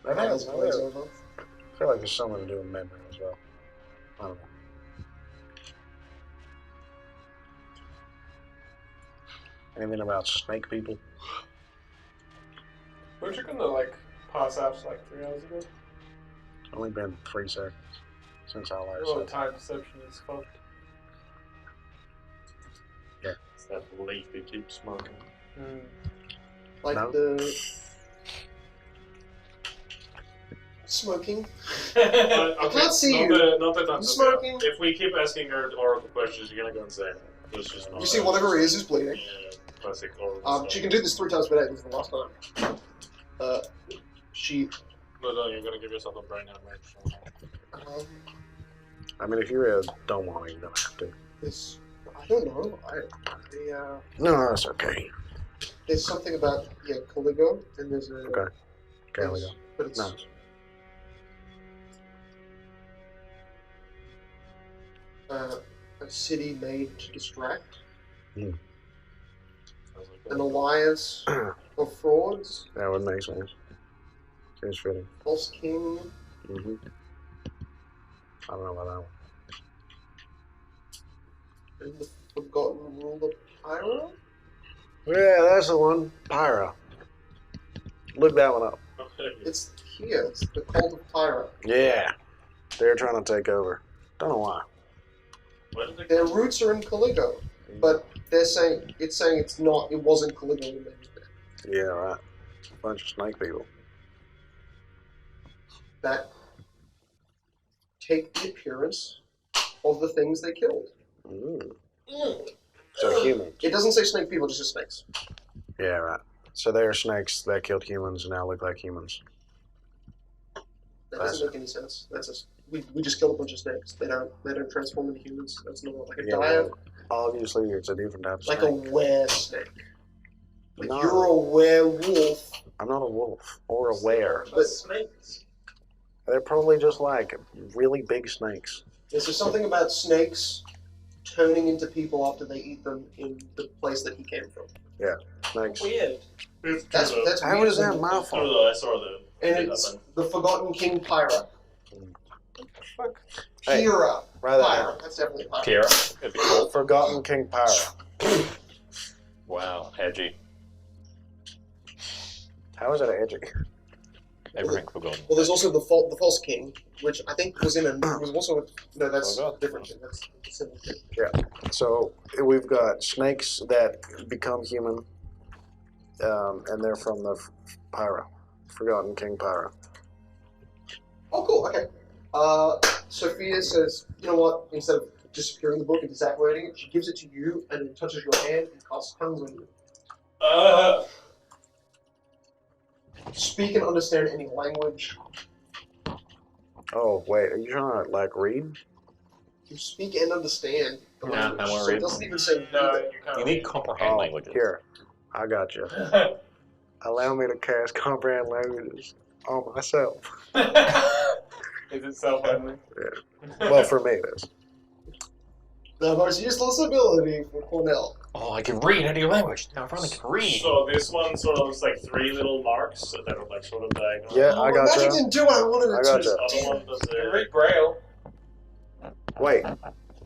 Eyes glaze over. I feel like there's something to do with memory as well. I don't know. Anything about snake people? Weren't you gonna like pass out like 3 hours ago? It's only been 3 seconds since I last Well, said. time perception is fucked. Yeah. It's that leaf they keep smoking. Like No. the smoking. I can't see you. Not that I'm Smoking. If we keep asking her oracle questions, you're gonna go insane. Let's just not. You see, whatever he is bleeding. Yeah, classic oracle. She can do this 3 times per day. This is the last time. She. No, you're gonna give yourself a brain hemorrhage. I mean, if you really don't want to, you don't have to. This. I don't know. No, that's okay. There's something about Caligo, and there's a. Okay. Caligo. But it's. Nice. A city made to distract. Mm. An alliance of frauds. That would make sense. Seems fitting. False king. Mm-hmm. I don't know about that one. And the forgotten ruler Pyro. Yeah, that's the one. Pyra. Look that one up. It's here. It's the cult of Pyro. Yeah. They're trying to take over. Don't know why. Their roots are in Caligo, but they're saying it's not. It wasn't Caligo when they was there. Yeah, right. Bunch of snake people. That take the appearance of the things they killed. Mm. So humans. It doesn't say snake people, it just says snakes. Yeah, right. So they are snakes that killed humans and now look like humans. That doesn't make any sense. That's just we just killed a bunch of snakes. They don't transform into humans. That's not like a diet. Well, obviously, it's a different type of Like snake. a were-snake. Like No. you're a werewolf. I'm not a wolf or a were. But snakes. They're probably just like really big snakes. there's just something about snakes turning into people after they eat them in the place that he came from. Yeah, snakes. Weird. That's How weird. is that my fault? I saw the. And it's the Forgotten King Pyra. Fuck. Hey, Kira. write that Pyra. down. That's definitely Pyra. Kira. It'd be cool. Forgotten King Pyra. Wow, edgy. How is that edgy? Everything forgotten. Well, there's also the False King, which I think was also no, that's different. That's a similar thing. Yeah. So we've got snakes that become human, and they're from the Pyra, Forgotten King Pyra. Oh, cool. Okay. Sophia says, you know what? Instead of disappearing the book and desactivating it, she gives it to you and it touches your hand and casts tongues on you. Speak and understand any language. Oh wait, are you trying to like read? You speak and understand the Nah, language. I won't So it read. doesn't even say You need comprehend languages. Here, I got you. Allow me to cast comprehend languages on myself. Is it self-evident? Yeah. Well, for me it is. The most useless ability for Cornell. Oh, I can read any language. Now I finally can read. So this one sort of looks like 3 little marks that are like sort of diagonal. Yeah, I got Magic you. didn't do what I wanted I it got to. you. The other one does You a, read Braille. Wait,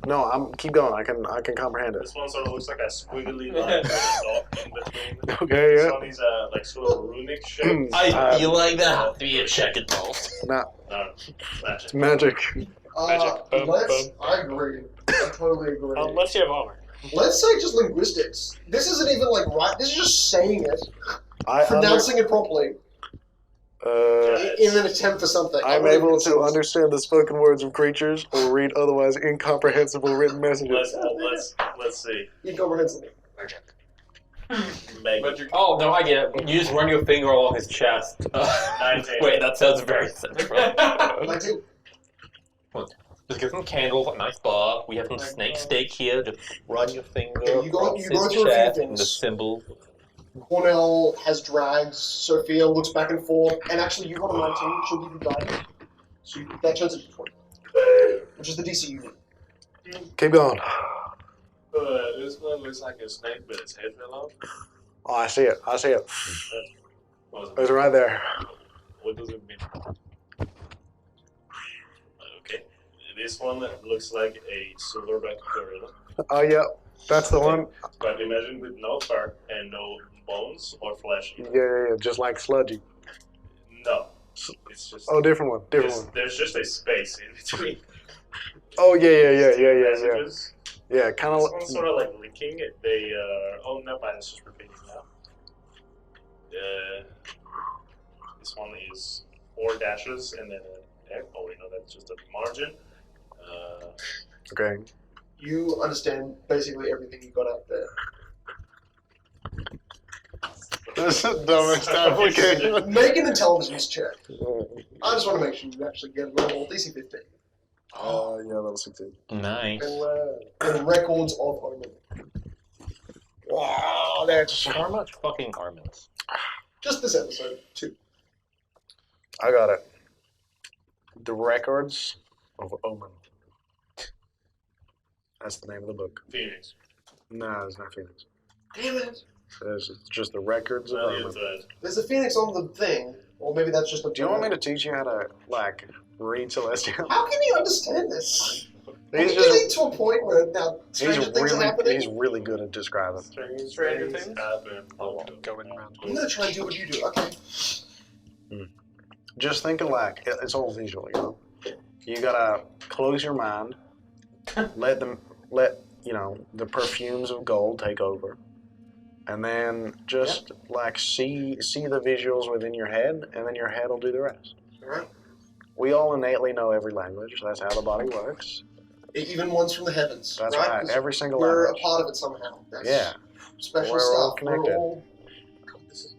no, keep going. I can comprehend it. this one sort of looks like a squiggly line with a dot in between. Okay, This yeah. one is like sort of runic shape. I feel like there has to be a check involved. Nah, No, it's magic. Magic. Boom, Let's. boom. I agree. I totally agree. Unless you have armor. Let's say just linguistics. This isn't even like right. This is just saying it, pronouncing it properly. In an attempt for something. I'm able to understand the spoken words of creatures or read otherwise incomprehensible written messages. Let's see. Incomprehensible. Oh, no, I get it. You just run your finger along his chest. 19. Wait, that sounds very central. 19. Just give him candles, a nice bar. We have some snake steak here. Just run your finger Okay, you go across through a his few chest things. and the symbol. Cornell has drags. Sophia looks back and forth, and actually you got a 19. She'll give you guidance. So that turns into 20, which is the DC you need. Keep going. This one looks like a snake, but its head fell off. Oh, I see it. I see it. What It's right there. What does it mean? Okay. This one looks like a silverback gorilla. Oh, yeah. That's the one. But imagine with no fur and no bones or flesh. Yeah. Just like Sludgy. No. It's just. Oh, different one. Different one. There's just a space in between. Oh, yeah. Messages. Yeah, kind of. This one's sort of like linking it. They oh no, mine is just repeating now. This one is 4 dashes and then an F. Oh wait, no, that's just a margin. Okay. You understand basically everything you got out there. That's the dumbest application. Make an intelligence check. I just want to make sure you actually get a level DC 15. Oh, yeah, level 16. Nice. And records of Omen. Wow, that's. How much fucking Armins? Just this episode, 2. I got it. The Records of Omen. That's the name of the book. Phoenix. No, it's not Phoenix. Damn it. It's just the Records of Omen. There's a phoenix on the thing, or maybe that's just a. Do you want me to teach you how to, like, read Celestial? How can you understand this? He's We're just- getting to a point where now stranger things are happening. He's really good at describing. Stranger things happen. Going around. I'm gonna try and do what you do. Okay. Just think of like it's all visual, you know. You gotta close your mind, let the perfumes of gold take over, and then just like see the visuals within your head, and then your head will do the rest. All right. We all innately know every language. That's how the body works. Even ones from the heavens. That's right. right. 'Cause Every single we're language. a part of it somehow. That's Yeah. Special We're stuff. all connected. We're all... This is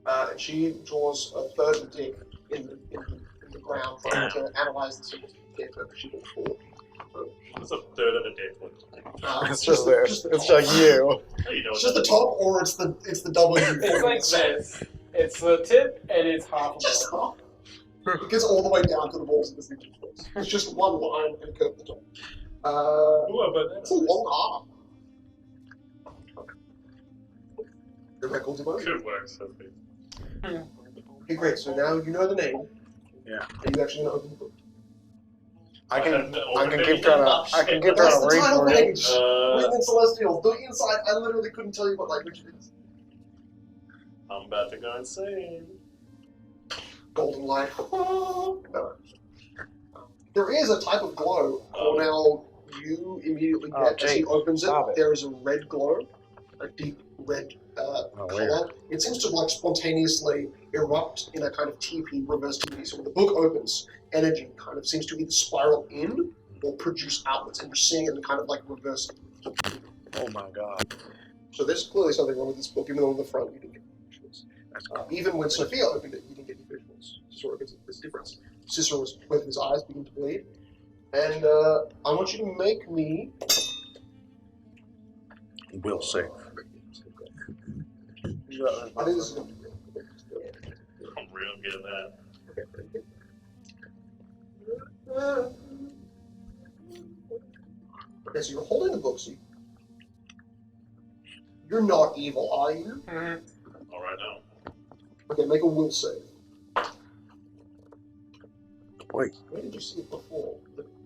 and she draws a third dick in the ground, trying to analyze the symbols of the paper. She got 4. So, It's a third of a dick. It's just there. It's like you. It's just the top, or it's the W. It's like this. It's the tip, and it's half of Just half. It gets all the way down to the balls of the signature. It's just one line and a curve at the top. It's a long arm. The records of Omen. Good work, Sophie. Okay, great. So now you know the name. Yeah. And you actually gonna open the book. I can keep trying to That's the read title for you. page. Written in Celestial. The inside, I literally couldn't tell you what language it is. I'm about to go insane. Golden light. No. There is a type of glow. Now you immediately get as he opens it. There is a red glow, a deep red color. It seems to like spontaneously erupt in a kind of TP reverse TP. So when the book opens, energy kind of seems to either spiral in or produce outwards, and you're seeing it in kind of like reverse. Oh my god. So there's clearly something wrong with this book, even though on the front you didn't get any visuals. Even when Sophia opened it, you didn't get any visuals. So there's a difference. Cicero was both his eyes begin to bleed. And I want you to make me. Will save. I think this is going to be good. I'm real good at that. Okay, so you're holding the book, so you're not evil, are you? All right now. Okay, make a will save. Wait. Where did you see it before?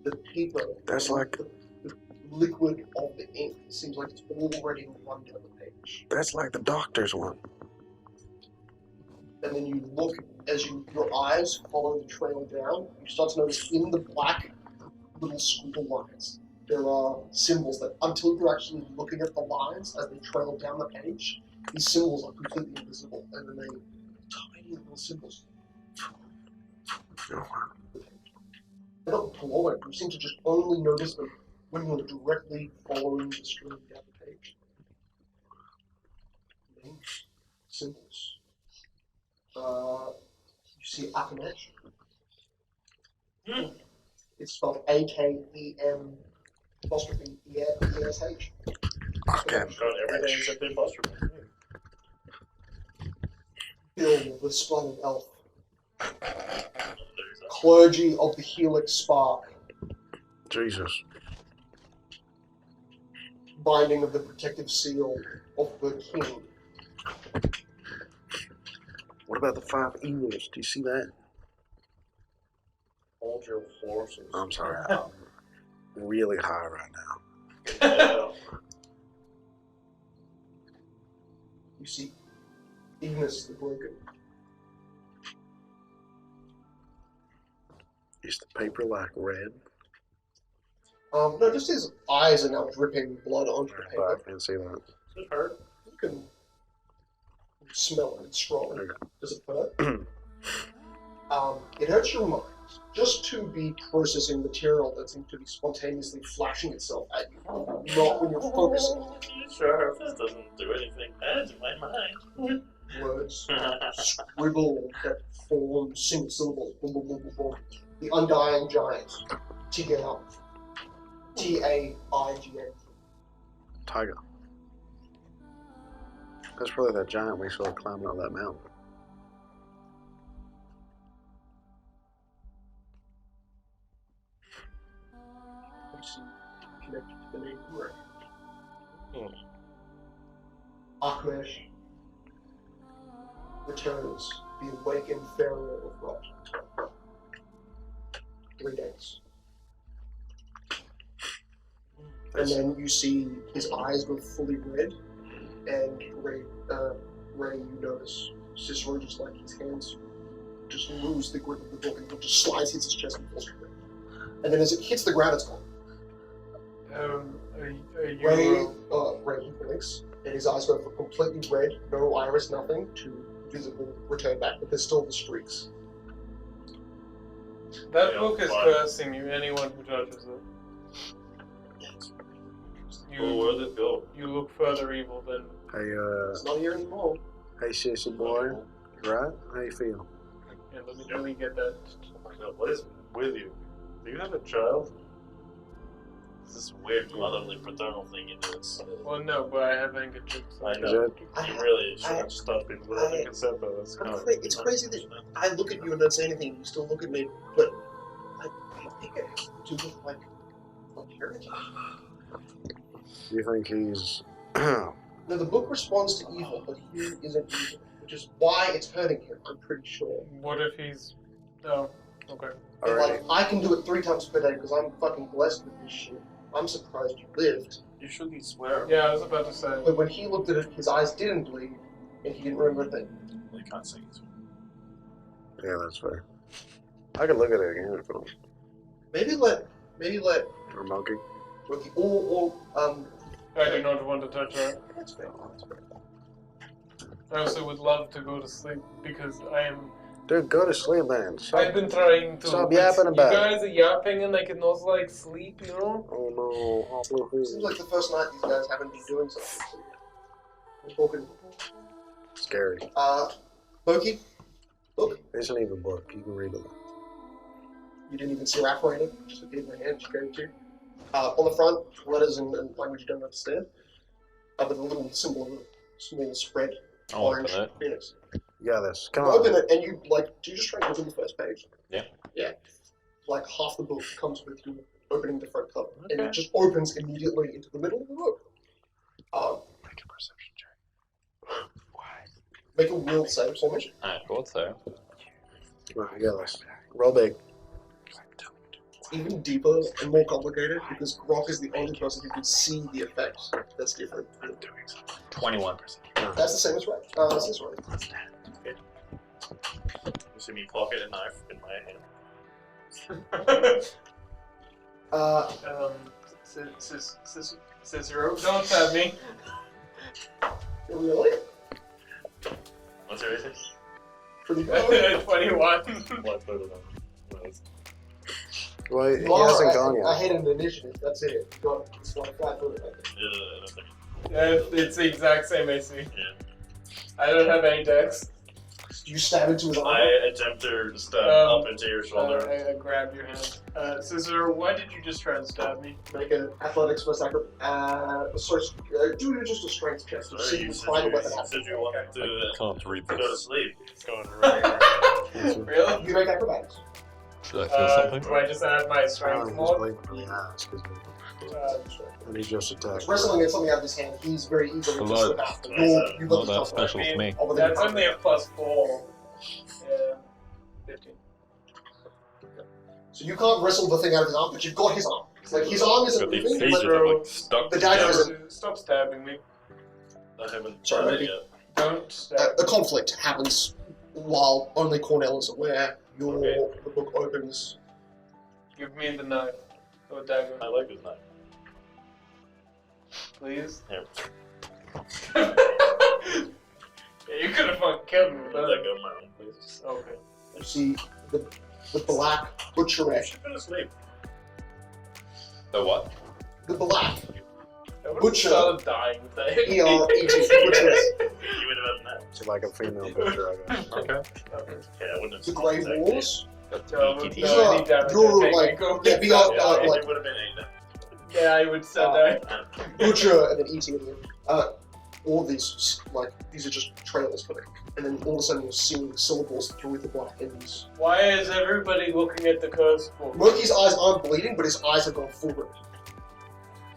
The paper. That's like. The liquid of the ink. It seems like it's already run down the page. That's like the doctor's one. and then you look as your eyes follow the trail down. You start to notice in the black little squiggle lines, there are symbols that, until you're actually looking at the lines as they trail down the page, these symbols are completely invisible, and then they tiny little symbols. They're not blowing. You seem to just only notice them when you're directly following the stream down the page. Names, symbols. You see Akamesh. It's spelled A-K-E-M apostrophe E-S-H. Got everything except the apostrophe. Bill, the splendid elf. Clergy of the Helix Spark. Jesus. Binding of the protective seal of the king. What about the 5 evils? Do you see that? Hold your horses. I'm sorry. I'm really high right now. You see Ignis the Broken. Is the paper like red? No, just his eyes are now dripping blood onto the paper. I can see that. Does it hurt? You can smell it. It's strong. Does it hurt? It hurts your mind just to be processing material that seems to be spontaneously flashing itself at you, not when you're focusing. Sure, this doesn't do anything bad to my mind. Words, scribble that form single syllables. Boom, boom, boom, boom, boom. The Undying Giant. Tiger. T-A-I-G-A. Tiger. That's probably that giant we saw climbing up that mountain. Connected to the name Krueler. Akmesh returns, the awakened pharaoh of Rot. 3 days. And then you see his eyes go fully red, and Ray, you notice Cicero just like his hands just lose the grip of the book and it just slides, hits his chest and falls to the ground. And then as it hits the ground, it's gone. Ray blinks, and his eyes go from completely red, no iris, nothing, to visible return back, but there's still the streaks. That book is cursing you, anyone who touches it. Where did it go? You look further evil than... Hey, it's not here anymore. Hey, sissy boy. Right? How you feel? Yeah, let me get that. What is with you? Do you have a child? This weird motherly paternal thing you do. Well, no, but I have handkerchiefs. I know. You really should stop people with having consent, though. It's crazy that I look at you and don't say anything, and you still look at me, but I think it has to look like heritage. Do you think he's... No, the book responds to evil, but he isn't evil, which is why it's hurting him, I'm pretty sure. What if he's... Oh, okay. And like, I can do it 3 times per day because I'm fucking blessed with this shit. I'm surprised you lived. You shouldn't swear. Yeah, I was about to say. But when he looked at it, his eyes didn't bleed, and he didn't remember a thing. They can't say it. Yeah, that's fair. I could look at it again if I want. Maybe let... Or monkey. I do not want to touch her. That's fair. That's fair. I also would love to go to sleep because I am... Dude, go to sleep, man. I've been trying to... Stop yapping about it. You guys are yapping and I can also like sleep, you know? Oh no. Seems like the first night these guys haven't been doing something. We're talking... Scary. Loki, look. It isn't even a book. You can read it. You didn't even see Raph writing, just gave my hand, she gave it to you. On the front, letters in language you don't understand. But the little symbol of a small spread, orange phoenix. You got this. Come You on. open it and you do you just try and open the first page? Yeah. Yeah. Like half the book comes with you opening the front cover. And it just opens immediately into the middle of the book. Make a perception check. Make a will save for me. I thought so. Come on, you got this. Roll big. It's even deeper and more complicated because Grok is the only person who can see the effects. That's different. 21%. That's the same as Ray. That's this way. see me pocket a knife in my hand. Cicero, don't tell me. Really? What's your rating? Pretty good. 21. What's better than? Well, he Well, hasn't gone I yet. hate an initiative. That's it. You got it's like that. Yeah, it's the exact same AC. Yeah. I don't have any dex. You stab into his arm. I attempt to stab up into your shoulder. I grab your hand. Cicero, why did you just try and stab me? Make an athletics plus acro. Do just a strength check to see if you said find a you weapon. said you wanted to Can't read go to sleep. It's going right. Really? You make acrobatics. Should I feel something? Do I just add my strength mod? And he just attacked. Wrestling is something out of his hand. He's very eager to Hello. slip out. You've Not got that the special to me. That's only a +4. Yeah. 15. So you can't wrestle the thing out of his arm, but you've got his arm. Like his arm isn't Got these moving, pages but are like stuck the dagger together. isn't. Stop stabbing me. I haven't Sorry, tried it maybe. yet. Don't stab The conflict happens while only Cornell is aware. The book opens. Give me the knife. Or dagger. I like this knife. Please? Here. Yeah, you could have fucking killed me with Let that. go of my own, please. Okay. You see the black butcherette. Go to sleep. The what? The black I would have Butcher. started dying with that. E-R-E-T butcherette. You would have had that. It's like a female butcher, I guess. Okay. Yeah, I wouldn't have The Grey exactly. Wars. No, These These no, are any damage. your Okay, like go. yeah, beyond Yeah, like it would have been 8 Yeah, I would say that. butcher and then E.T. at the end. All of these these are just trailers for it, and then all of a sudden you're seeing syllables through the black ends. Why is everybody looking at the curse book? Murky's eyes aren't bleeding, but his eyes have gone forward.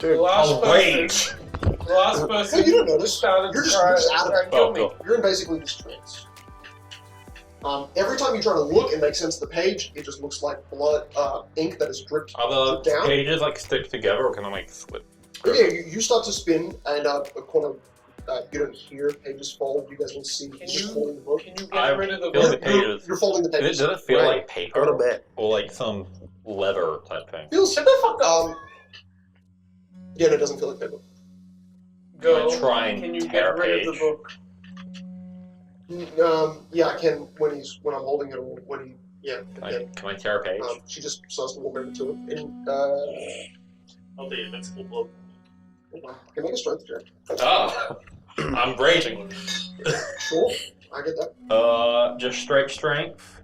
The last I'll person. The last person. Hey, you don't notice. Started You're to just out of try it. and kill Oh, me. cool. You're in basically this trance. Every time you try to look and make sense of the page, it just looks like blood, ink that is dripped Are the down. pages like stick together or can I like slip? Yeah, you start to spin, and you don't hear pages fall. You guys don't see. Can You're just you- folding the book. Can you I get rid of the feel the book? pages. You're folding the pages. Does it feel Right. like paper? Go to bed. Or like some leather type thing? Feels shut the fuck up. Yeah, no, it doesn't feel like paper. Go. I try and Can you tear get rid a of the page? book? Yeah, I can when I'm holding it, or when he, yeah, again. Can I tear a page? She just starts to walk over to it, and I'll be invincible blood. can make a strength check. Oh, I'm raging. Sure, I get that. Just straight strength.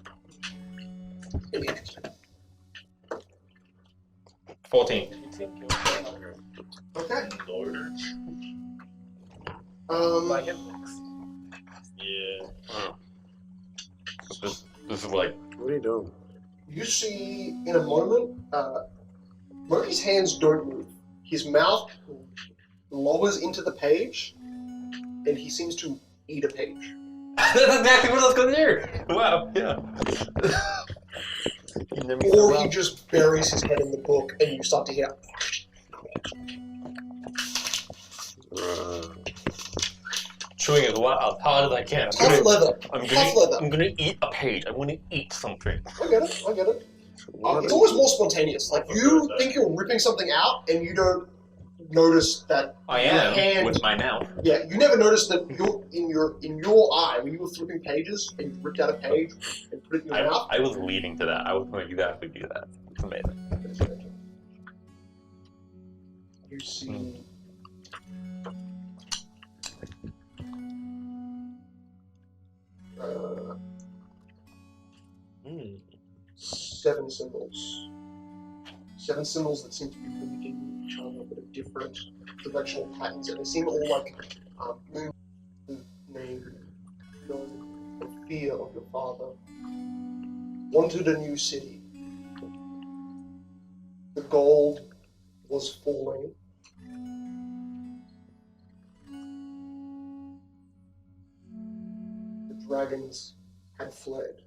14. Okay. Lord. Like it next. Yeah. This is like. What are you doing? You see in a moment, Murky's hands don't move. His mouth lowers into the page, and he seems to eat a page. That's exactly what I was going to do. Wow. Yeah. Or he just buries his head in the book, and you start to hear. Chewing as hard as I can. Tough leather. Tough leather. I'm gonna eat a page. I'm gonna eat something. I get it. I get it. It's always more spontaneous. Like you think you're ripping something out, and you don't notice that. I your am hand, with my mouth. Yeah, you never noticed that in your eye when you were flipping pages and you ripped out a page and put it in your mouth. I was leading to that. I was going to exactly do that. It's amazing. You see. Seven symbols. Seven symbols that seem to be linking each other, but of different directional patterns, and they seem all like moon, name, knowing the fear of your father. Wanted a new city. The gold was falling. The dragons had fled.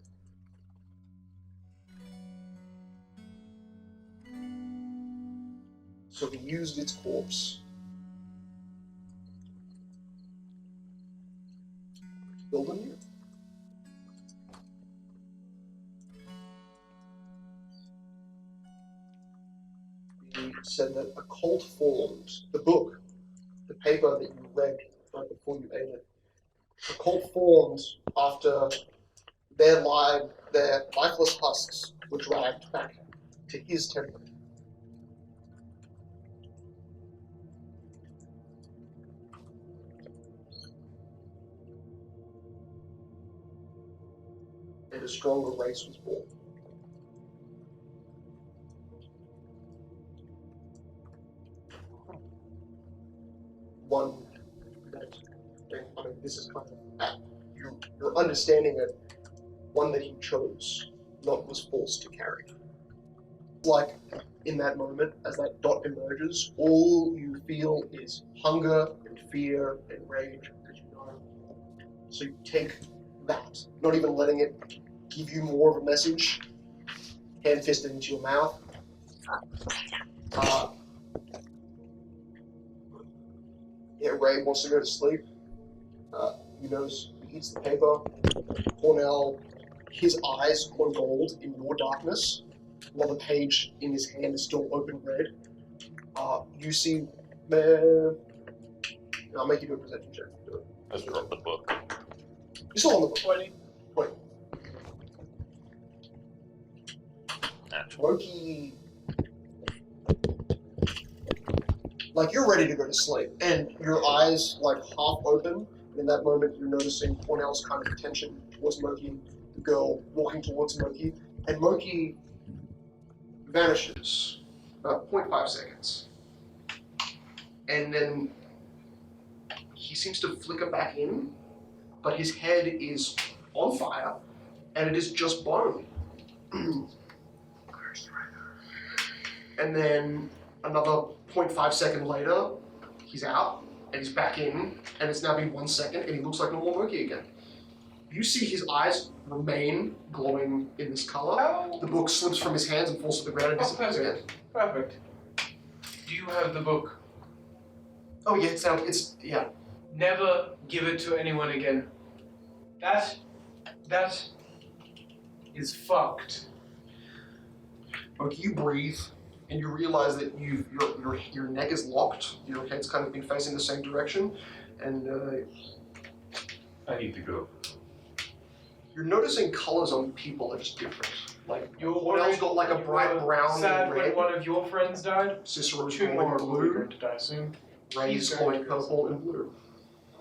So he used its corpse to build a new. He said that a cult formed. The book, the paper that you read right before you ate it, a cult formed after their lifeless husks were dragged back to his temple. And a stronger race was born. One that, I mean, this is kind of your understanding it, one that he chose, not was forced to carry. Like, in that moment, as that dot emerges, all you feel is hunger and fear and rage, because you know. So you take that, not even letting it give you more of a message, hand-fisted into your mouth. Ray wants to go to sleep. You notice he eats the paper. Cornell, his eyes glow gold in your darkness, while the page in his hand is still open red. You see, I'll make you do a perception check. Let's drop the book. You're still on the book. 20. Loki, like you're ready to go to sleep, and your eyes like half open. And in that moment, you're noticing Cornell's kind of attention towards Moki, the girl walking towards Moki, and Moki vanishes about 0.5 seconds, and then he seems to flicker back in, but his head is on fire, and it is just bone. And then another 0.5 second later, he's out, and he's back in, and it's now been 1 second, and he looks like normal Moki again. You see his eyes remain glowing in this color. Oh. The book slips from his hands and falls to the ground and disappears again. Perfect. Do you have the book? Oh yeah, it's yeah. Never give it to anyone again. That is fucked. Okay, you breathe, and you realize that your neck is locked. Your head's kind of been facing the same direction, and I need to go. you're noticing colors on people that are just different. Like You're Cornell's got like a bright brown sad and red. when one of your friends died. Cicero's Two glowing more are blue. going to die soon. Ray's glowing purple and blue.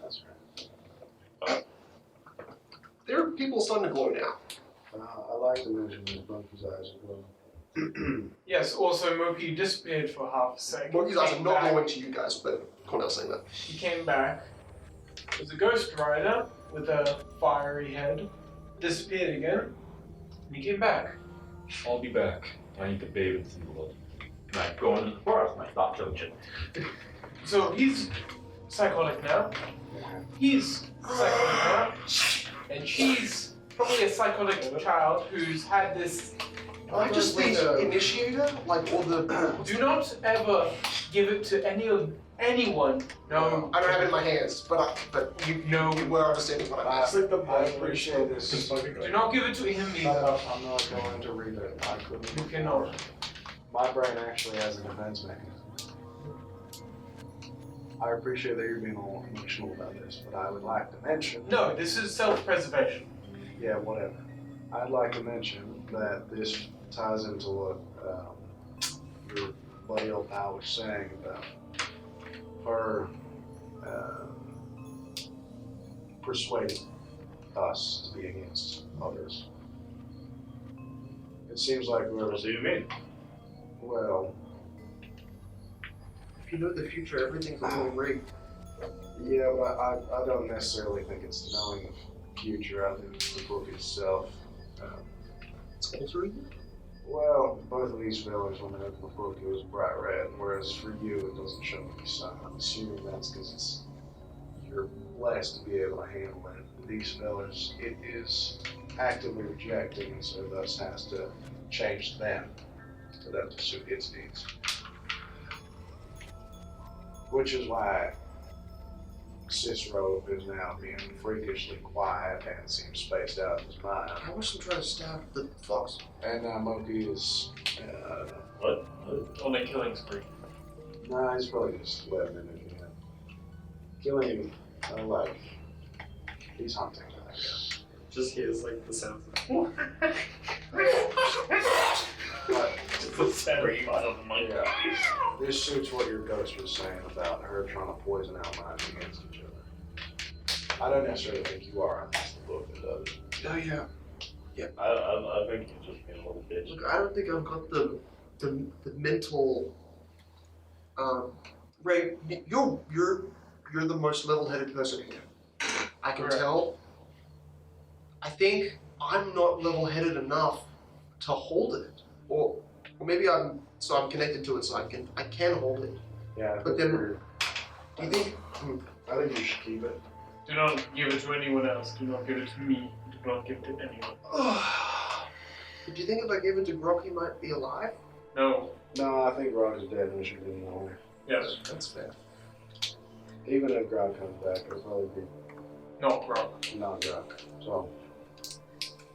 That's right. There are people starting to glow now. I like to mention that Moki's eyes are glowing. Yes, also Moki disappeared for half a second. Moki's eyes are Came not back. glowing to you guys, but Cornell's saying that. He came back. There's a ghost rider with a fiery head. Disappeared again. And he came back. I'll be back. I need to bathe in some blood. And I go into the forest and I stop children. So he's psychotic now. He's psychotic now. And she's probably a psychotic child who's had this. I just think initiator, like all the. Do not ever give it to anyone. No, I don't have it in my hands, but you were understanding what I meant. I appreciate this. Do not give it to him Shut either. up, I'm not going to read it. I couldn't. You cannot. My brain actually has a defense mechanism. I appreciate that you're being all emotional about this, but I would like to mention. No, this is self-preservation. Yeah, whatever. I'd like to mention that this ties into what your buddy old pal was saying about her persuading us to be against others. It seems like whoever. What do you mean? Well, If you know the future, everything's a little rigged. yeah, but I don't necessarily think it's knowing the future. I think it's the book itself. It's altering you? Well, both of these fellas, when they opened the book, it was bright red, whereas for you, it doesn't show any sign. I'm assuming that's because you're blessed to be able to handle it. These fellas, it is actively rejecting, and so thus has to change them for them to suit its needs. Which is why Cicero is now being freakishly quiet and seems spaced out in his mind. I wish I'm trying to stab the fox. And now Moki is What? on a killing spree. Nah, he's probably just letting him in again. Killing him, like, he's hunting, I guess. Just hears like the sounds. Yeah. This suits what your ghost was saying about her trying to poison our minds against each other. I don't necessarily think you are, unless the book that does it. Oh yeah. I think you're just being a little bitch. Look, I don't think I've got the mental. Ray, you're the most level-headed person here. I can tell. I think I'm not level-headed enough to hold it, or maybe I'm connected to it, so I can hold it. Yeah. But then, do you think? I think you should keep it. Do not give it to anyone else. Do not give it to me. Do not give it to anyone. Do you think if I gave it to Grok, he might be alive? No. No, I think Grog is dead and we should leave him alone. Yes. That's fair. Even if Grog comes back, it'll probably be Not Grok. not Grog. So,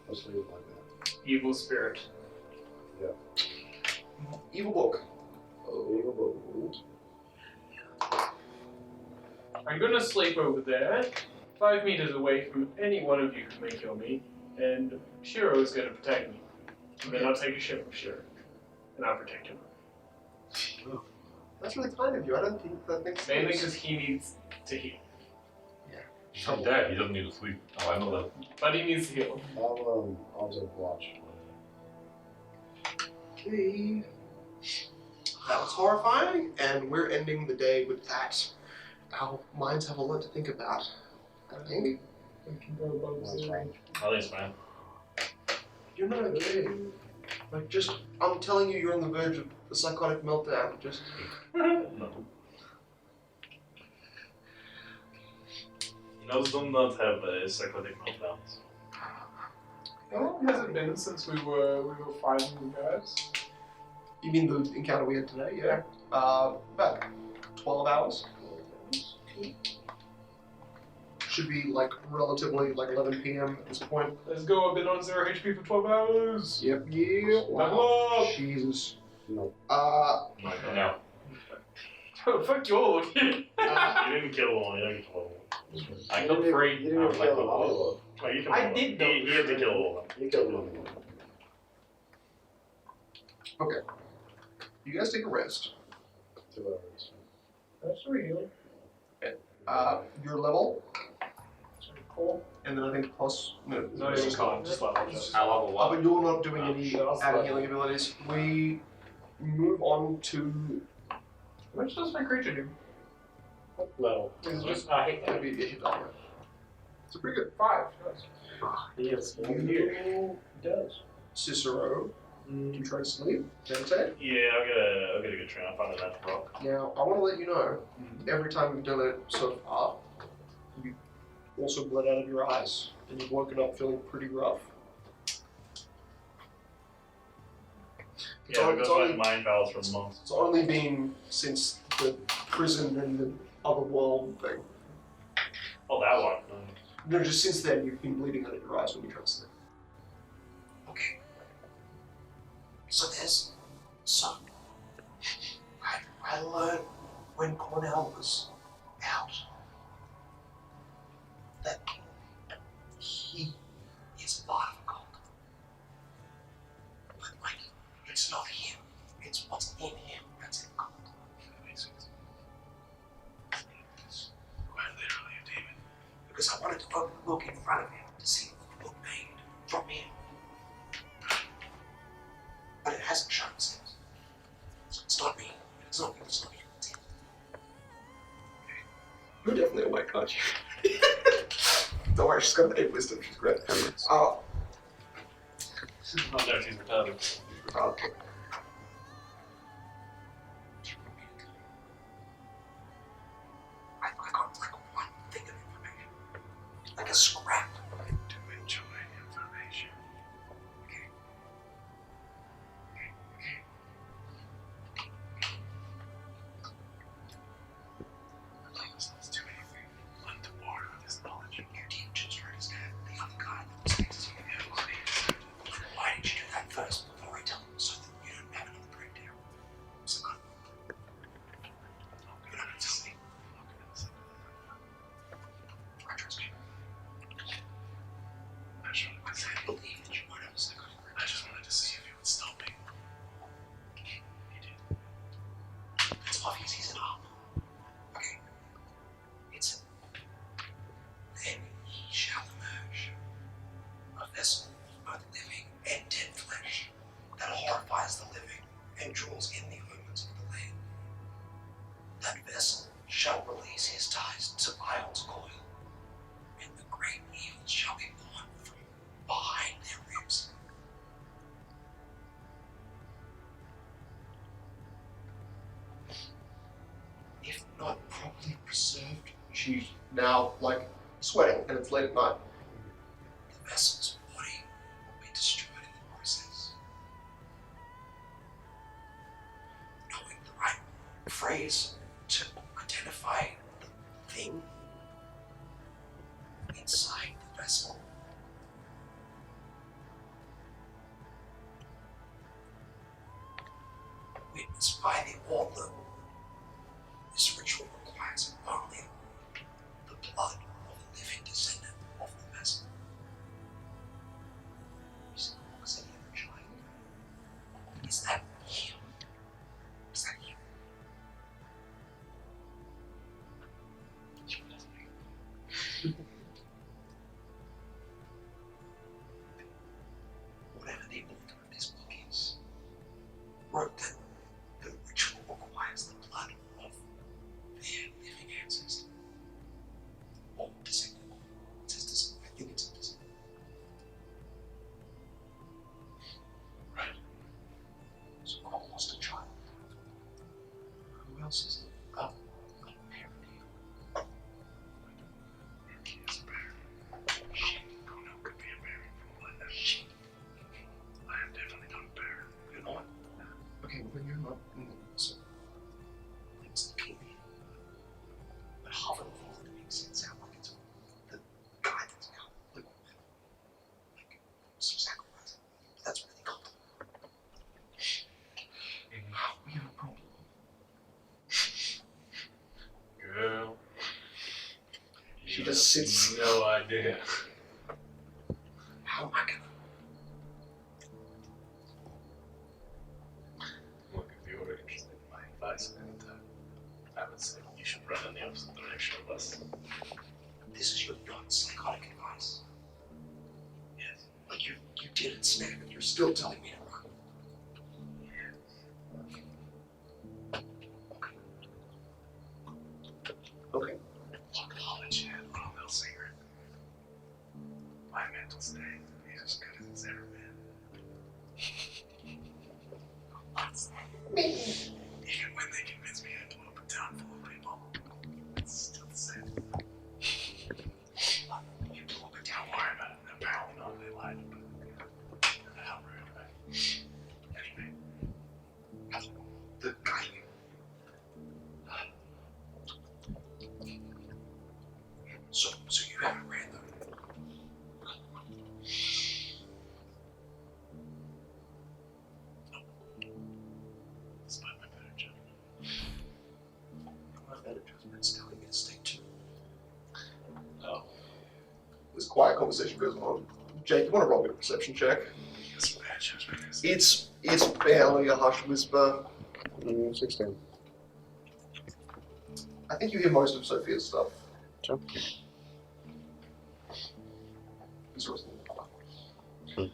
let's leave it like that. Evil spirit. Yeah. Evil book. Evil book. I'm gonna sleep over there, 5 meters away from any one of you who may kill me, and Shiro is gonna protect me. And then I'll take a ship with Shiro, and I'll protect him. That's really kind of you. I don't think that makes sense. Mainly because he needs to heal. He's not dead, he doesn't need to sleep. Oh, I know that. But he needs to heal. I'll take watch. Okay. That was horrifying, and we're ending the day with that. Our minds have a lot to think about. I think. That's right. I think it's fine. You're not okay. Like, I'm telling you, you're on the verge of a psychotic meltdown. Just. No. Nodes do not have psychotic meltdowns. How long has it been since we were fighting you guys? You mean the encounter we had today? Yeah. About 12 hours. Should be like relatively like 11 p.m. at this point. Let's go. I've been on 0 HP for 12 hours. Yep. Yeah. Level up. Jesus. No. No. Fuck you all. You didn't kill one, you didn't kill one. I killed 3. You didn't kill them all. Oh, you killed I one. did, though. He had to kill one. You killed one. Okay. You guys take a rest. 2 hours. That's real. Your level, Cool. and then I think plus. No, No, you can't. Just level. I level but 1. you're not doing any Just adding level. healing abilities. We move on to. How much does my creature do? Level. It's just I hate Maybe it hit that. It's a pretty good. 5. Yes. You, does. Cicero, you try to sleep. Meditate. Yeah, I'll get a good train. I'll find a natural rock. Now, I want to let you know, every time you've done it so far, you've also bled out of your eyes, and you've woken up feeling pretty rough. Yeah, because like mind palace for months. It's only been since the prison and the other world thing. Oh, that one. No, just since then you've been bleeding out of your eyes when you try to sleep. Okay. So I learned when Cornell was out that he is a part of a cult. But like, it's not him, it's what's in him that's in the cult. That makes sense. It's quite literally a demon. Because I wanted to open the book in front of him to see the book made from him. But it hasn't shown since. So it's not me. It's not me. It's not me. It's him. You're definitely awake, aren't you? Don't worry, she's got an 8 wisdom, she's great. No, she's retarded. Okay. I got like one thing of information. Like a scrap. I do enjoy information. Okay. Please, let's do anything untoward with this knowledge. Your team just heard his dad, the other guy that was next to you. Why did you do that first before I tell him so that falls in the omens of the land. That vessel shall release his ties to Ion's coil, and the great evil shall be born from behind their ribs. If not properly preserved, she's now like sweating, and it's late at night. The vessel's body will be destroyed in the process. Knowing the right phrase to identify the thing inside the vessel. Witnessed by the author, this ritual requires only the blood of a living descendant of the vessel. Was it ever child? Is that him? Is that him? Whatever the author of this book is, wrote that the ritual requires the blood of their living ancestor. Or descendant. It says descendant. I think it's a descendant. Right. So Crow lost a child. Who else is it? A parent here. He is a parent. Shit. Oh no, could be a parent from what? Shit. I am definitely not a parent. You're not? Okay, well then you're not. So, it's the king. But half of the world that makes it sound like it's the guy that's now like some sacrifice. But that's really cool. We have a problem. Girl. She just sits. No idea. How am I gonna? Look, if you were interested in my advice, and I would say you should run in the opposite direction of us. This is your non-psychotic advice. Yes. Like you did it, Snap, and you're still telling me to run. Okay. Look, knowledge and what a little secret. My mental state is as good as it's ever been. What's that mean? Even when they convince me to blow up a town full of people, it's still the same. You blew up a town. Don't worry about it. Apparently not. They lied. But how rude, right? Anyway. The guy. So you haven't ran though. Despite my better judgment. My better judgment's telling me to stay too. Oh. This quiet conversation goes on. Jake, you want to roll me a perception check? That's a bad judgment. It's barely a hushed whisper. 16. I think you hear most of Sophia's stuff. Sure. He's always I'm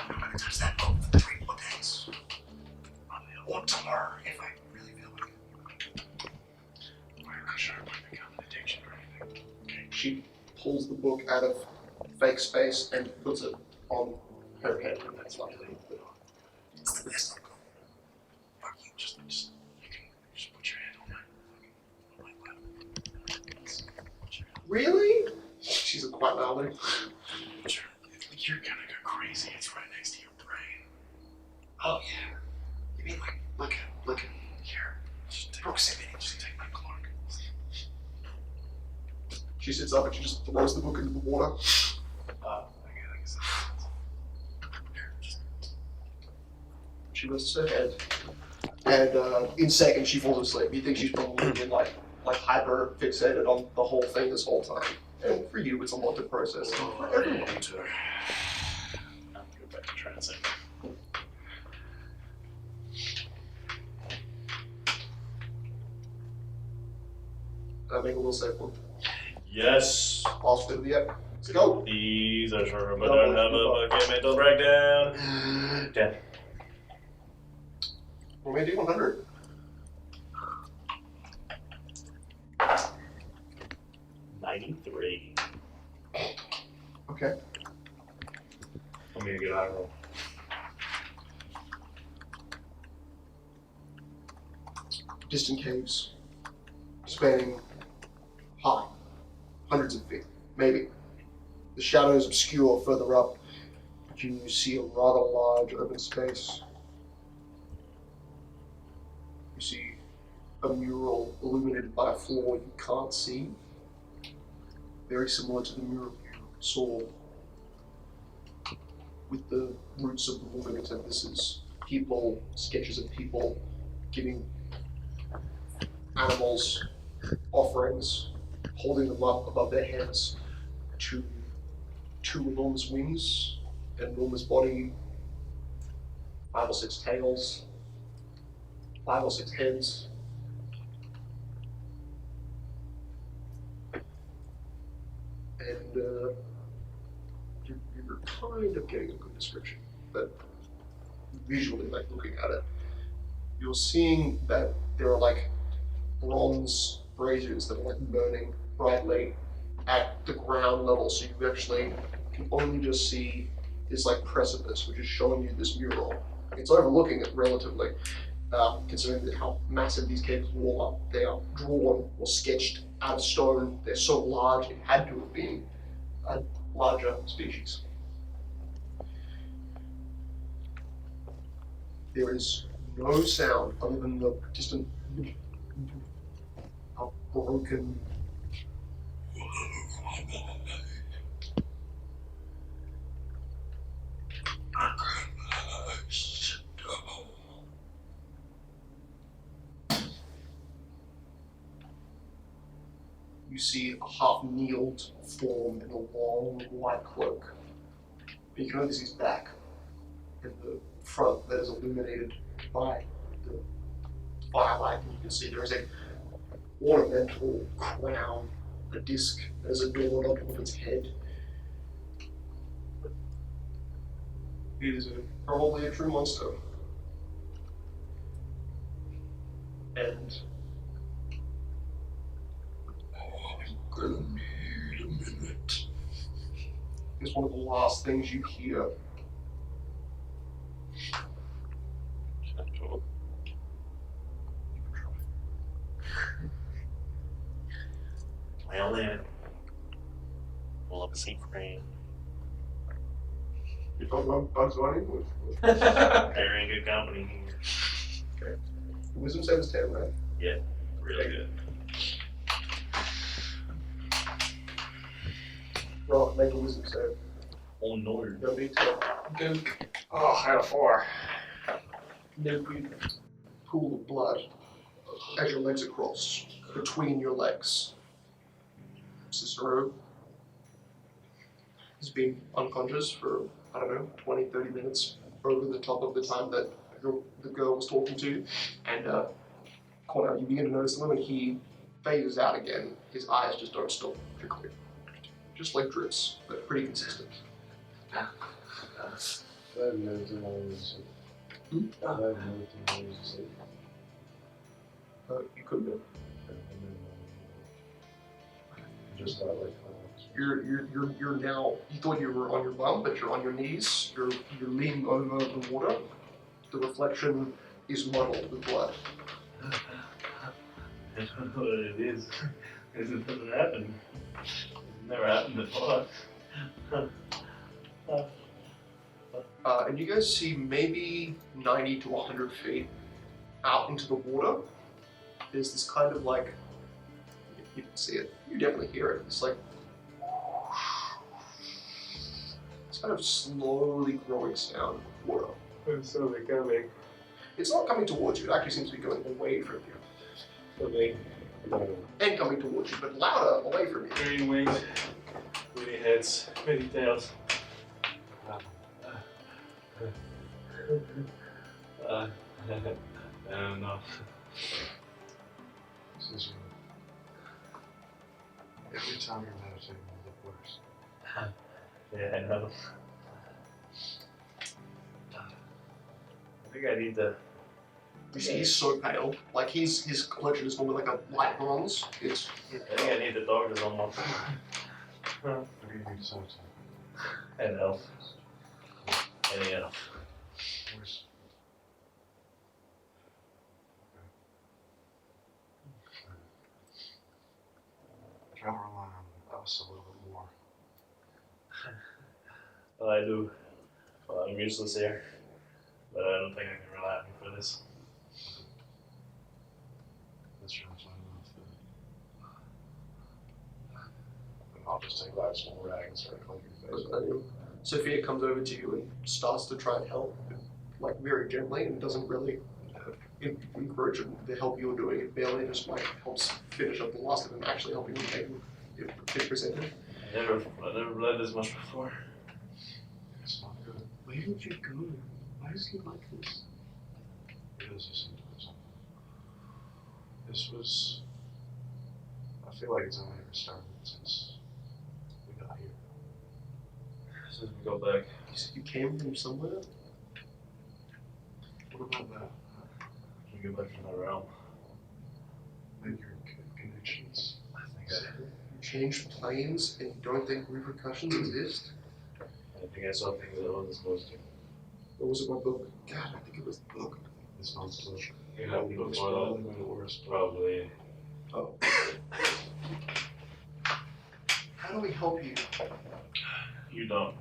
not gonna touch that boat for 3 more days. Or tomorrow, if I really feel like it. I'm not sure it might become an addiction or anything. Okay. She pulls the book out of fake space and puts it on her head. That's not really good. It's the best I've got. Fuck you, just you can just put your hand on my lap. Just put your hand Really? She's a quite loudly. Sure. You're gonna go crazy. It's right next to your brain. Oh yeah. You mean like look at Here. Just take proximity. Just take my cloak. She sits up and she just throws the book into the water. I guess She rests her head, and in seconds she falls asleep. You think she's probably been like hyper fixated on the whole thing this whole time. And for you, it's a lot to process. And for everyone. I'm gonna go back to transit. Make a little safe one. Yes. I'll do the app. Let's go. These are sure, but don't have a fucking mental breakdown. 10. Roll me a D100. $93. Okay. I'm gonna get high roll. Distant caves, spanning high, hundreds of feet, maybe. The shadows obscure further up, but you see a rather large open space. You see a mural illuminated by a floor you can't see, very similar to the mural you saw with the roots of the woman, except this is people, sketches of people giving animals offerings, holding them up above their heads to two enormous wings, an enormous body, 5 or 6 tails, 5 or 6 heads. And you're kind of getting a good description, but visually, like looking at it, you're seeing that there are like bronze braziers that are like burning brightly at the ground level, so you actually can only just see this like precipice, which is showing you this mural. It's overlooking it relatively, considering how massive these caves wall are. They are drawn or sketched out of stone. They're so large it had to have been a larger species. There is no sound other than the distant broken you see a half-kneeled form in a long white cloak. But you can only see his back and the front that is illuminated by the firelight. And you can see there is a ornamental crown, a disc that is adorned on top of its head. It is probably a true monster. And I'm gonna need a minute. it's one of the last things you hear. Well then, pull up a seat frame. You're talking about Bugs Bunny? They're in good company here. Okay. Wisdom save is 10, right? Yeah, really good. Roll, make a wisdom save. Oh no. No need to go. Oh, I had a 4. No big pool of blood as your legs are crossed between your legs. Cicero has been unconscious for, I don't know, 20, 30 minutes over the top of the time that the girl was talking to you. And Cornell, you begin to notice the moment he phases out again, his eyes just don't stop trickling. Just like drips, but pretty consistent. You could go. Just not like You're now. You thought you were on your bum, but you're on your knees. You're leaning over the water. The reflection is muddled with blood. I don't know what it is. Because it doesn't happen. It's never happened before. And you guys see maybe 90 to 100 feet out into the water. There's this kind of like, you can see it, you definitely hear it. It's like, it's kind of slowly growing sound of water. It's slowly coming. It's not coming towards you, it actually seems to be going away from you. Slowly. And coming towards you, but louder away from you. Green wings, pretty heads, pretty tails. I don't know. Every time you're meditating, you look worse. Yeah, I know. I think I need to You see, he's so pale. Like his complexion is normally like a light bronze. It's. I think I need the doctors on my. What do you need to say to? An elf. Any elf. Where's... Try to rely on us a little bit more. Well, I do. Well, I'm useless here. But I don't think I can rely on you for this. Let's try to find out. And I'll just take that small rag and start cleaning your face. Sophia comes over to you and starts to try and help, like very gently, and doesn't really encourage him. The help you're doing, it barely just like helps finish up the last of him, actually helping him make him get presented. I never read this much before. It's not good. Where did you go? Why is he like this? Because he seemed to do something. This was... I feel like it's only ever started since we got here. Since we got back. You said you came from somewhere? What about that? We go back from that realm. Maybe your connections? I think You changed planes and you don't think repercussions exist? I think I saw things that I wasn't supposed to. Or was it my book? God, I think it was the book. It's not close. You know, before that, probably. Oh. How do we help you? You don't.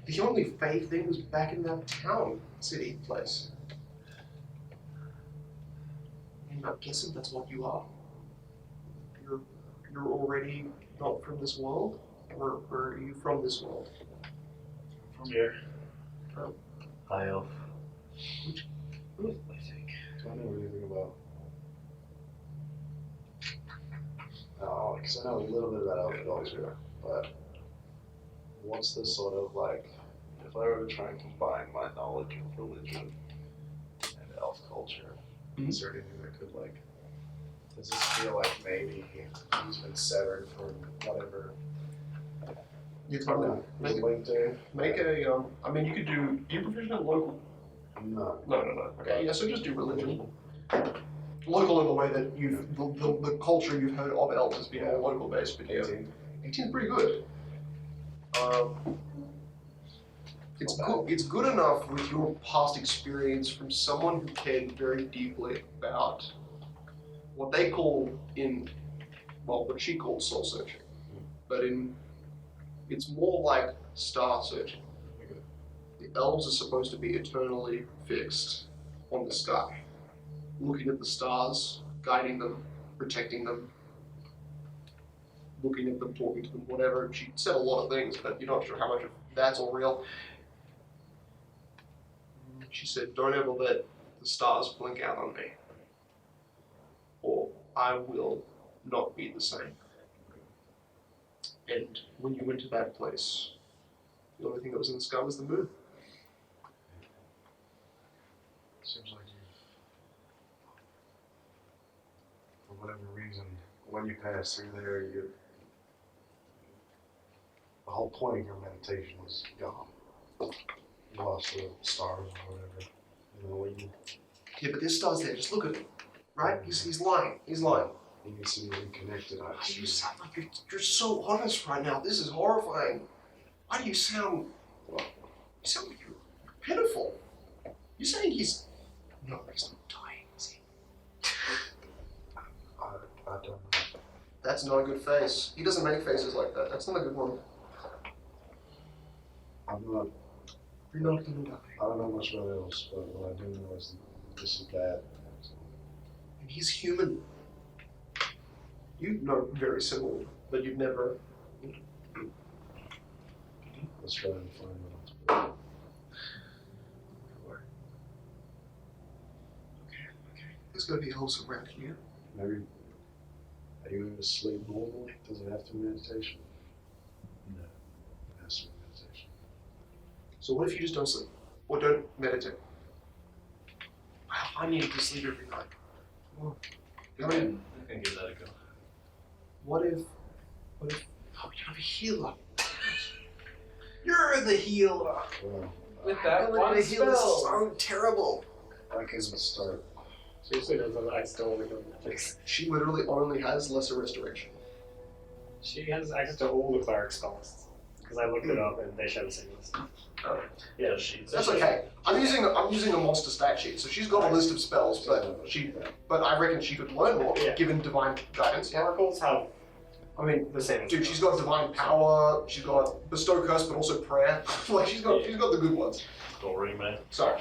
The only Fae thing was back in that town, city place. And I'm guessing that's what you are. You're already not from this world, or are you from this world? From here. From High elf. which I think. Do I know anything about... No, because I know a little bit about elf culture, but what's this sort of like, if I were to try and combine my knowledge of religion and elf culture, is there anything that could like, does this feel like maybe he's been severed from whatever you're trying to linked to? make a, I mean, you could do proficient in local? No. No. Okay, yeah, so just do religion. Local in the way that the culture you've heard of elves has been all local based, but yeah. 18 is pretty good. It's good enough with your past experience from someone who cared very deeply about what they call what she called soul searching, but it's more like star searching. The elves are supposed to be eternally fixed on the sky, looking at the stars, guiding them, protecting them, looking at them, talking to them, whatever. She said a lot of things, but you're not sure how much of that's all real. She said, don't ever let the stars blink out on me, or I will not be the same. And when you went to that place, the only thing that was in the sky was the moon. Seems like for whatever reason, when you pass through there, the whole point of your meditation was gone. You lost the stars or whatever. Yeah, but there's stars there. Just look at him, right? He's lying. He's lying. You can see you're connected. You sound like you're so honest right now. This is horrifying. Why do you sound? You sound like you're pitiful. You're saying he's not dying, is he? I don't know. That's not a good face. He doesn't make faces like that. That's not a good one. You're not gonna die. I don't know much about else, but what I do know is this is bad. And he's human. You know very similar, but you've never. Let's try and find out. Okay. There's gotta be elves around here. Maybe. Are you able to sleep normally? Does it have to be meditation? No. It has to be meditation. So what if you just don't sleep? Or don't meditate? I need to sleep every night. I can give that a go. What if oh, you're a healer. You're the healer. Well, With that one healer spell. is so terrible. Like his start. She usually doesn't. I still only know magics. She literally only has lesser restoration. She has access to all the cleric spells. Because I looked it up and they show the same list. Yeah, she's. That's okay. I'm using a monster stat sheet, so she's got a list of spells, but I reckon she could learn more given divine guidance. Yeah. Oracles have, I mean, the same. Dude, she's got divine power. She's got bestow curse, but also prayer. Like she's got the good ones. Story, man. Sorry.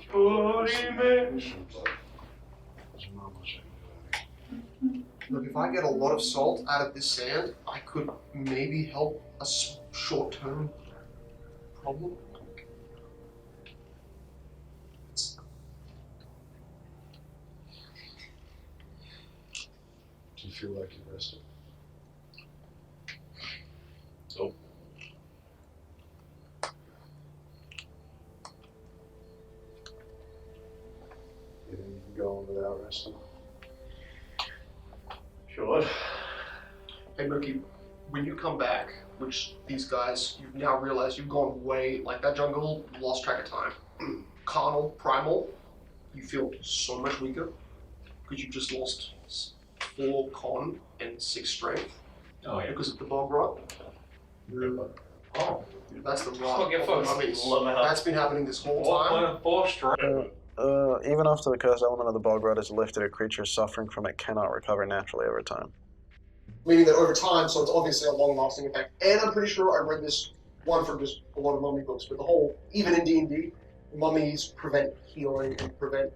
Story, man. Look, if I get a lot of salt out of this sand, I could maybe help a short-term problem. Do you feel like you're rested? Nope. You think you can go on without resting? Sure. Hey, Mookie, when you come back, which these guys, you've now realized you've gone way, like that jungle, you lost track of time. Carnal, primal, you feel so much weaker because you just lost 4 con and 6 strength. Oh, yeah. Because of the bog rot. Oh, that's the rot. Oh, get folks. That's been happening this whole time. Even after the cursed element of the bog rot is lifted, a creature suffering from it cannot recover naturally over time. Meaning that over time, so it's obviously a long-lasting effect. And I'm pretty sure I read this one from just a lot of mummy books, but the whole, even in D&D, mummies prevent healing and prevent,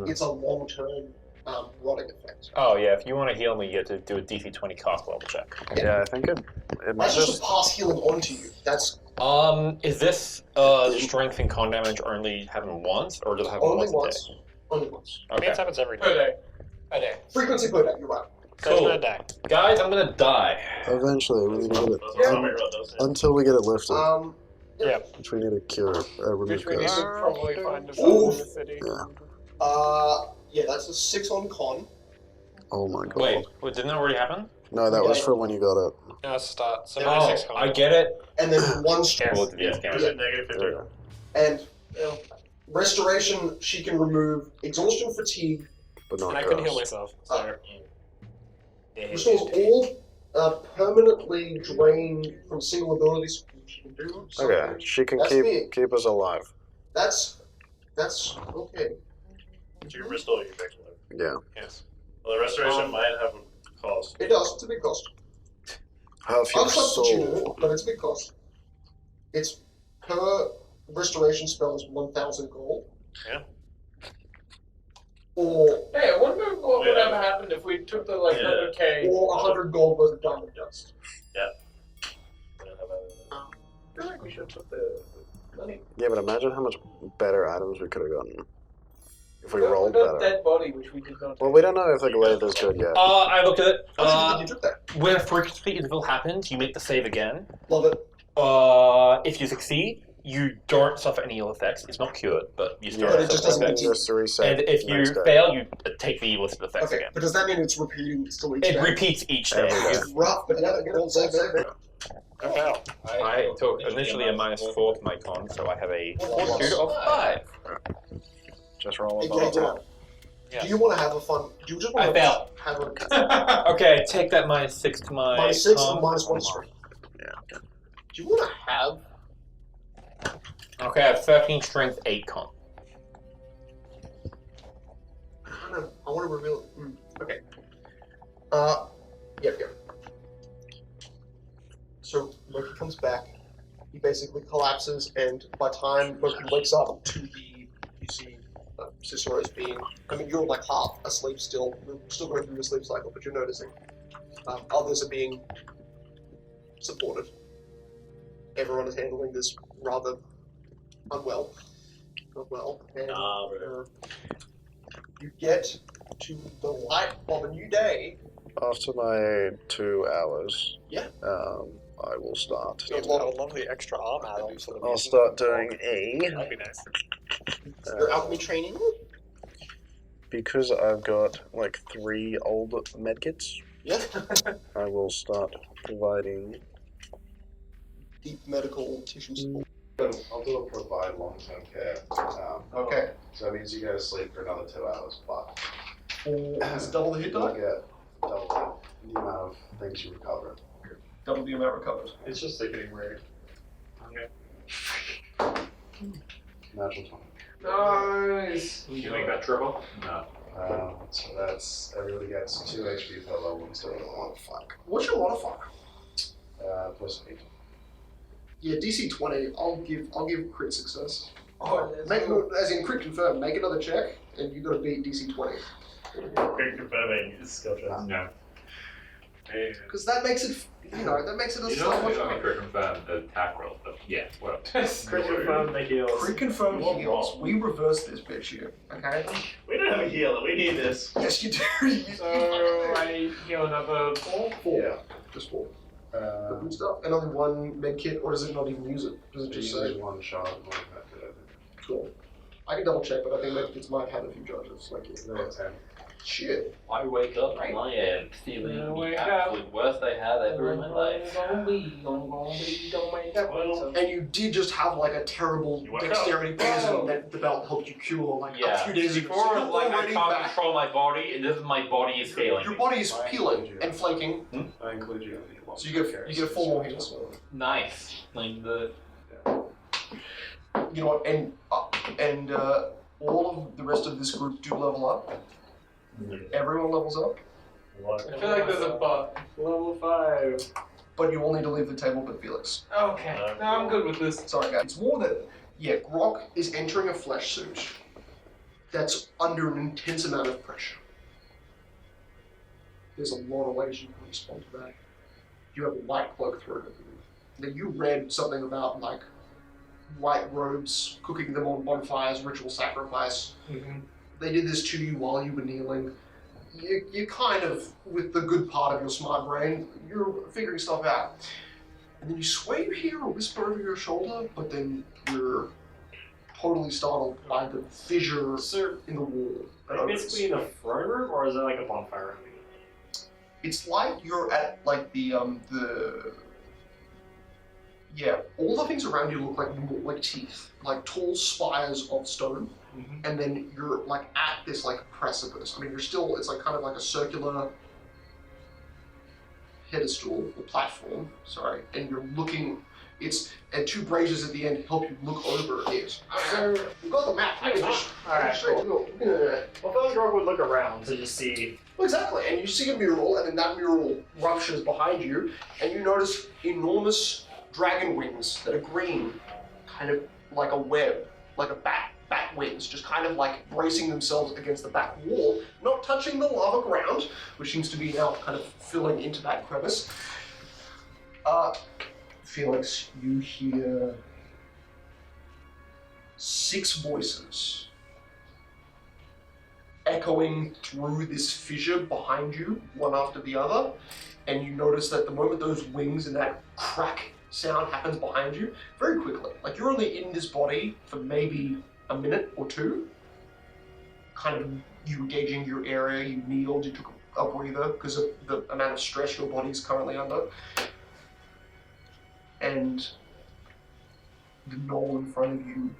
it's a long-term rotting effect. Oh yeah, if you want to heal me, you have to do a DC 20 cost level check. Yeah, I think it might That's just pass healing onto you. That's Is this strength and con damage only happen once, or does it happen only once? once. Only once. Okay. It happens every Per day. day. Frequency per day, you're right. Cool. Gonna die. Guys, I'm gonna die. Eventually, we need to get That's what Tommy wrote those. until we get it lifted. Yeah. Which we need to cure, remove Which we need curse. to probably find a in the city. Yeah. Yeah, that's a 6 on con. Oh my god. Wait, didn't that already happen? No, that was for when you got it. No, it's start. So Oh, 96 con. I get it. And then 1 strength. Well, yes, Is it negative 50? And restoration, she can remove exhaustion, fatigue, But not And I couldn't heal curse. myself. So. restores all permanently drained from single abilities she can do. So Okay, she can that's big. keep us alive. That's okay. Do you restore your victim? Yeah. Yes. Well, the restoration might have a cost. It does. It's a big cost. Half your I've substituted soul. it, but it's a big cost. It's per restoration spell is 1,000 gold. Yeah. Or Hey, I wonder what would have happened if we took the 100k. or 100 gold worth of diamond dust. I feel like we should put the money. Yeah, but imagine how much better items we could have gotten if we We rolled got better. dead body, which we did not. Well, we don't know if the glaive is good yet. I looked at it. You took that. When a frequency interval happens, you make the save again. Love it. If you succeed, you don't suffer any ill effects. It's not cured, but you still Yeah, have it just some doesn't effects. Just to reset. And if you next day. fail, you take the listed effects Okay, again. but does that mean it's repeating still each It day? repeats each day. Every day. It's rough, but yeah, gold save every day. Okay. I took initially a -4 to my con, so I have a fortitude of 5. Just roll Hey, above Gator, 10. Yeah. do you want to have a fun? Do you just want I to failed. have a Okay, take that -6 to my -6 con. and -1 strength? Yeah. Do you want to have? Okay, I have 13 strength, 8 con. I want to reveal. Okay. Yep. So Loki comes back. He basically collapses, and by the time Loki wakes up, you see Cicero's being. I mean, you're like half asleep still. You're still going through your sleep cycle, but you're noticing others are being supported. Everyone is handling this rather unwell. And you get to the light of a new day. After my 2 hours, Yeah. I will start. You've got a lovely extra arm add-on for the I'll start doing That'd be nice. Your alchemy training. because I've got like 3 old medkits. Yeah. I will start providing. Deep medical tissue support. I'll do a provide long-term care. Okay. So that means you gotta sleep for another 2 hours, but Is it double the hit you'll die? get double the amount of things you recover. Double the amount recovered. It's just sickening weird. Okay. Natural 20. Nice. You make that triple? No. So that's everybody gets 2 HP per level instead of 1. Fuck. What's your modifier? Plus 8. Yeah, DC 20. I'll give crit success. Oh, Make as in crit confirm. Make another check, and you got to beat DC 20. Great confirming is skill check. No. Because that makes it, that makes it a You slight don't much have a better. crit confirm the attack roll, but yeah, well. Crit confirm the heals. Crit confirm heals. We reverse this bitch here, okay? We don't have a healer. We need this. Yes, you do. So I heal another 4? 4. Yeah. Just 4. The good stuff. And only 1 med kit, or does it not even use it? Does it just say? 1 shot, 1 method. Cool. I can double check, but I think med kits might have a few charges. Like, No, 10. shit. I wake up and I am feeling the absolute worst I have ever in my life. And you did just have like a terrible You wake dexterity poison that the belt helped you cure like a few days ago. Before, So you're like, I already can't back. control my body, and this is my body is failing Your me. body is peeling and flaking, I include you in the one. so you get 4 more hits. Nice. Like the You know what? And all of the rest of this group do level up. Everyone levels up, I feel like there's a bug. Level 5. but you all need to leave the table but Felix. Okay. No, I'm good with this. Sorry guys. It's more that, Grok is entering a flesh suit that's under an intense amount of pressure. There's a lot of ways you can respond to that. You have a white cloak through it. Then you read something about like white robes, cooking them on bonfires, ritual sacrifice. Mm-hmm. They did this to you while you were kneeling. You kind of, with the good part of your smart brain, you're figuring stuff out. And then you swear you hear a whisper over your shoulder, but then you're totally startled by the fissure in the wall. that opens. Basically in a throne room, or is it like a bonfire room? It's like you're at like all the things around you look like teeth, like tall spires of stone. Mm-hmm. And then you're like at this like precipice. I mean, you're still, it's like kind of like a circular pedestal or platform, sorry, and you're looking, and 2 braziers at the end help you look over it. So, you've got the map. I can just Alright, straight cool. to Well, I thought would look around to just see. Well, exactly, and you see a mural, and then that mural ruptures behind you, and you notice enormous dragon wings that are green, kind of like a web, like a bat wings, just kind of like bracing themselves against the back wall, not touching the lava ground, which seems to be now kind of filling into that crevice. Felix, you hear 6 voices echoing through this fissure behind you, one after the other, and you notice that the moment those wings and that crack sound happens behind you, very quickly, like you're only in this body for maybe a minute or 2, kind of you gauging your area, you kneeled, you took a breather because of the amount of stress your body is currently under. And the gnoll in front of you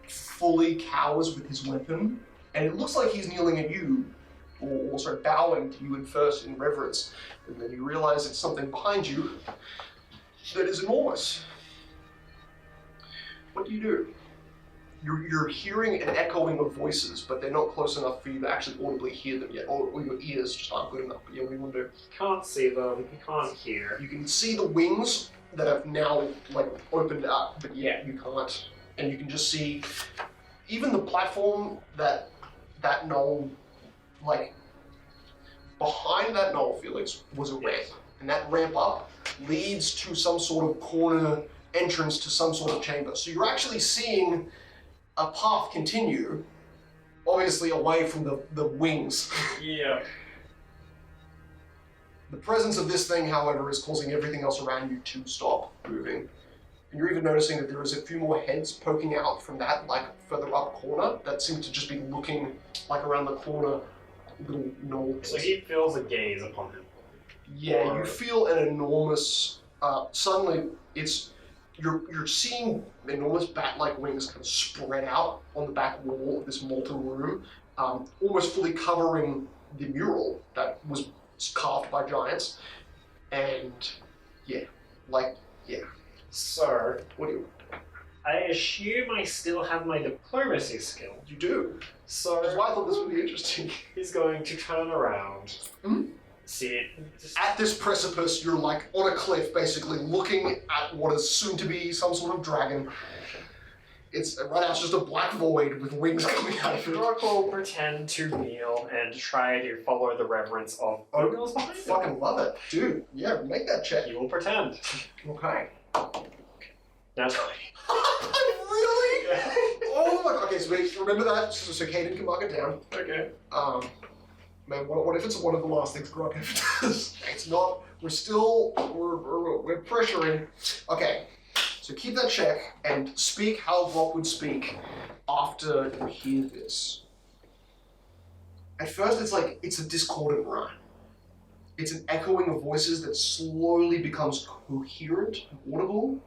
fully cowers with his weapon, and it looks like he's kneeling at you, or sorry, bowing to you first in reverence, and then you realize it's something behind you that is enormous. What do you do? You're hearing an echoing of voices, but they're not close enough for you to actually audibly hear them yet, or your ears just aren't good enough. But yeah, what do you want to do? Can't see them. You can't hear. You can see the wings that have now like opened up, but yeah, you can't. And you can just see even the platform that knoll, like behind that knoll, Felix, was a ramp, and that ramp up leads to some sort of corner entrance to some sort of chamber. So you're actually seeing a path continue, obviously away from the wings. Yeah. The presence of this thing, however, is causing everything else around you to stop moving. And you're even noticing that there is a few more heads poking out from that, like, further up corner that seem to just be looking, like, around the corner, little knoll. So he feels a gaze upon him. Yeah, you feel an enormous, suddenly, you're seeing enormous bat-like wings kind of spread out on the back wall of this molten room, almost fully covering the mural that was carved by giants. And So, what do you? I assume I still have my diplomacy skill. You do. So, Which is why I thought this would be interesting. He's going to turn around. See it. At this precipice, you're like on a cliff, basically looking at what is soon to be some sort of dragon. It's right now. It's just a black void with wings coming out of it. Rock will pretend to kneel and try to follow the reverence of Ogles behind him. Fucking love it, dude. Yeah, make that check. He will pretend. Okay. Now 20. Really? Yeah. Oh my god. Okay, so wait, remember that. So Caden can mark it down. Okay. Man, what if it's one of the last things Grok ever does? It's not. We're pressuring. Okay. So keep that check and speak how Grok would speak after you hear this. At first, it's a discordant rhyme. It's an echoing of voices that slowly becomes coherent and audible.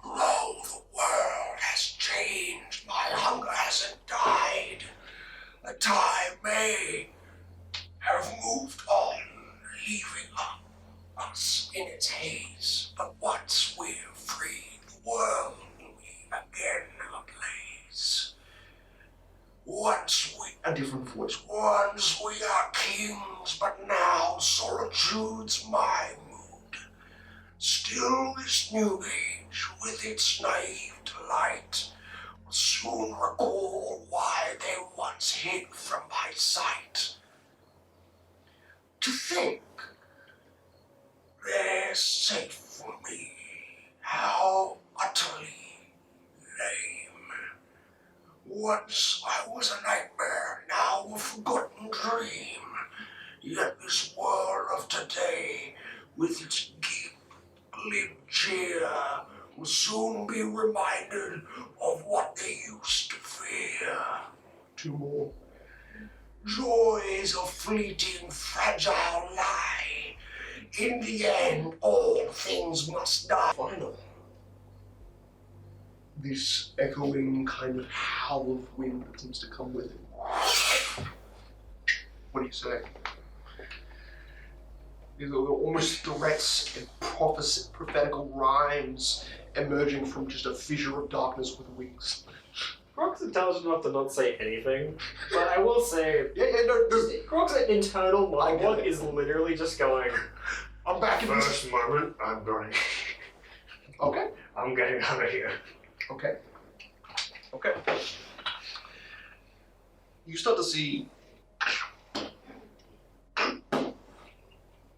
Lo, the world has changed. My hunger hasn't died. The time may have moved on, leaving us in its haze. But once we're free, the world will be again ablaze. A different voice. Once we are kings, but now solitude's my mood. Still this new age, with its naive delight, will soon recall why they once hid from my sight. To think they're safe for me, how utterly lame. Once I was a nightmare, now a forgotten dream. Yet this world of today, with its glib cheer, will soon be reminded of what they used to fear. Two more. Joys of fleeting, fragile lie. In the end, all things must die. Final. This echoing kind of howl of wind that seems to come with it. What do you say? These are almost threats and prophetical rhymes emerging from just a fissure of darkness with wings. Grok's intelligent enough to not say anything, but I will say, no. Grok's internal monologue is literally just going, I'm back in First moment, I'm going. Okay. I'm getting out of here. Okay. You start to see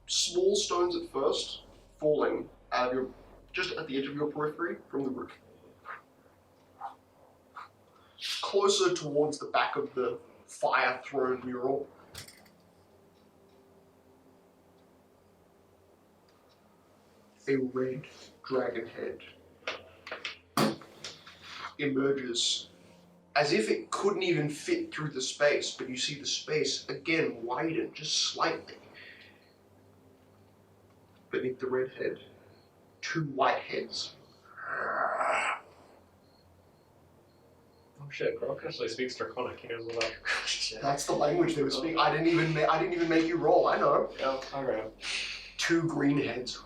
small stones at first falling out of just at the edge of your periphery from the roof. Closer towards the back of the fire-thrown mural. A red dragon head emerges as if it couldn't even fit through the space, but you see the space again widen just slightly. Beneath the red head, two white heads. oh shit, Grok actually speaks Draconic. He knows about shit. That's the language they were speaking. I didn't even make you roll. I know. Yeah, okay. Two green heads.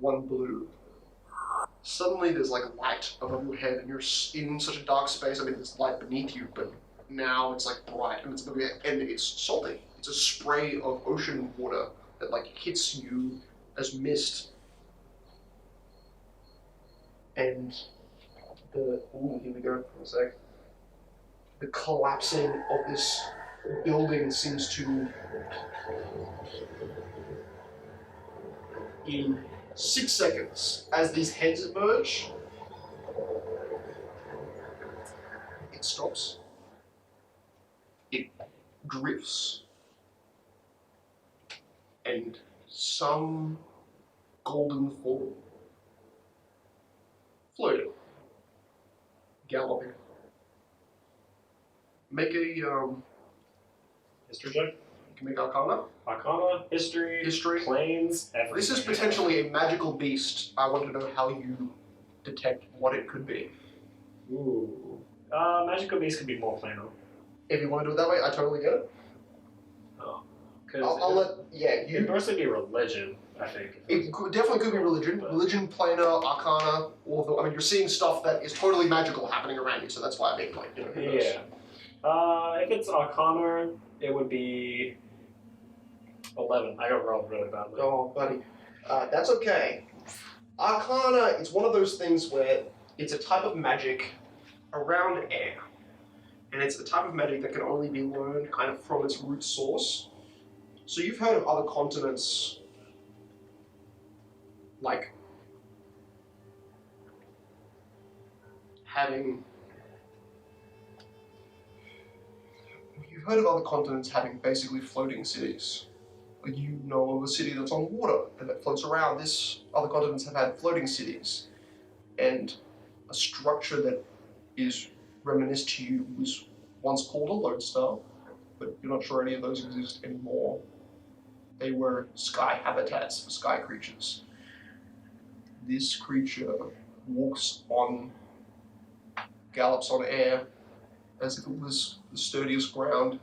One blue. Suddenly there's like light above your head and you're in such a dark space. I mean, there's light beneath you, but now it's like bright and it's above your head and it's salty. It's a spray of ocean water that like hits you as mist. And here we go for a sec. The collapsing of this building seems to, in 6 seconds, as these heads emerge, it stops. It drifts. And some golden form floating, galloping. Make a history check. You can make Arcana. Arcana, history, planes, everything. This is potentially a magical beast. I want to know how you detect what it could be. Ooh. Magical beast could be more planar. If you want to do it that way, I totally get it. Oh. It'd mostly be religion, I think. Definitely could be religion. Religion, planar, arcana, all of the, I mean, you're seeing stuff that is totally magical happening around you, so that's why I mean, like, who knows? Yeah. If it's arcana, it would be 11. I got rolled really badly. Oh, buddy. That's okay. Arcana is one of those things where it's a type of magic around air. And it's a type of magic that can only be learned kind of from its root source. So you've heard of other continents, like you've heard of other continents having basically floating cities. Like you know of a city that's on water and that floats around. Other continents have had floating cities. And a structure that is reminiscent to you was once called a lodestar, but you're not sure any of those exist anymore. They were sky habitats for sky creatures. This creature gallops on air as if it was the sturdiest ground,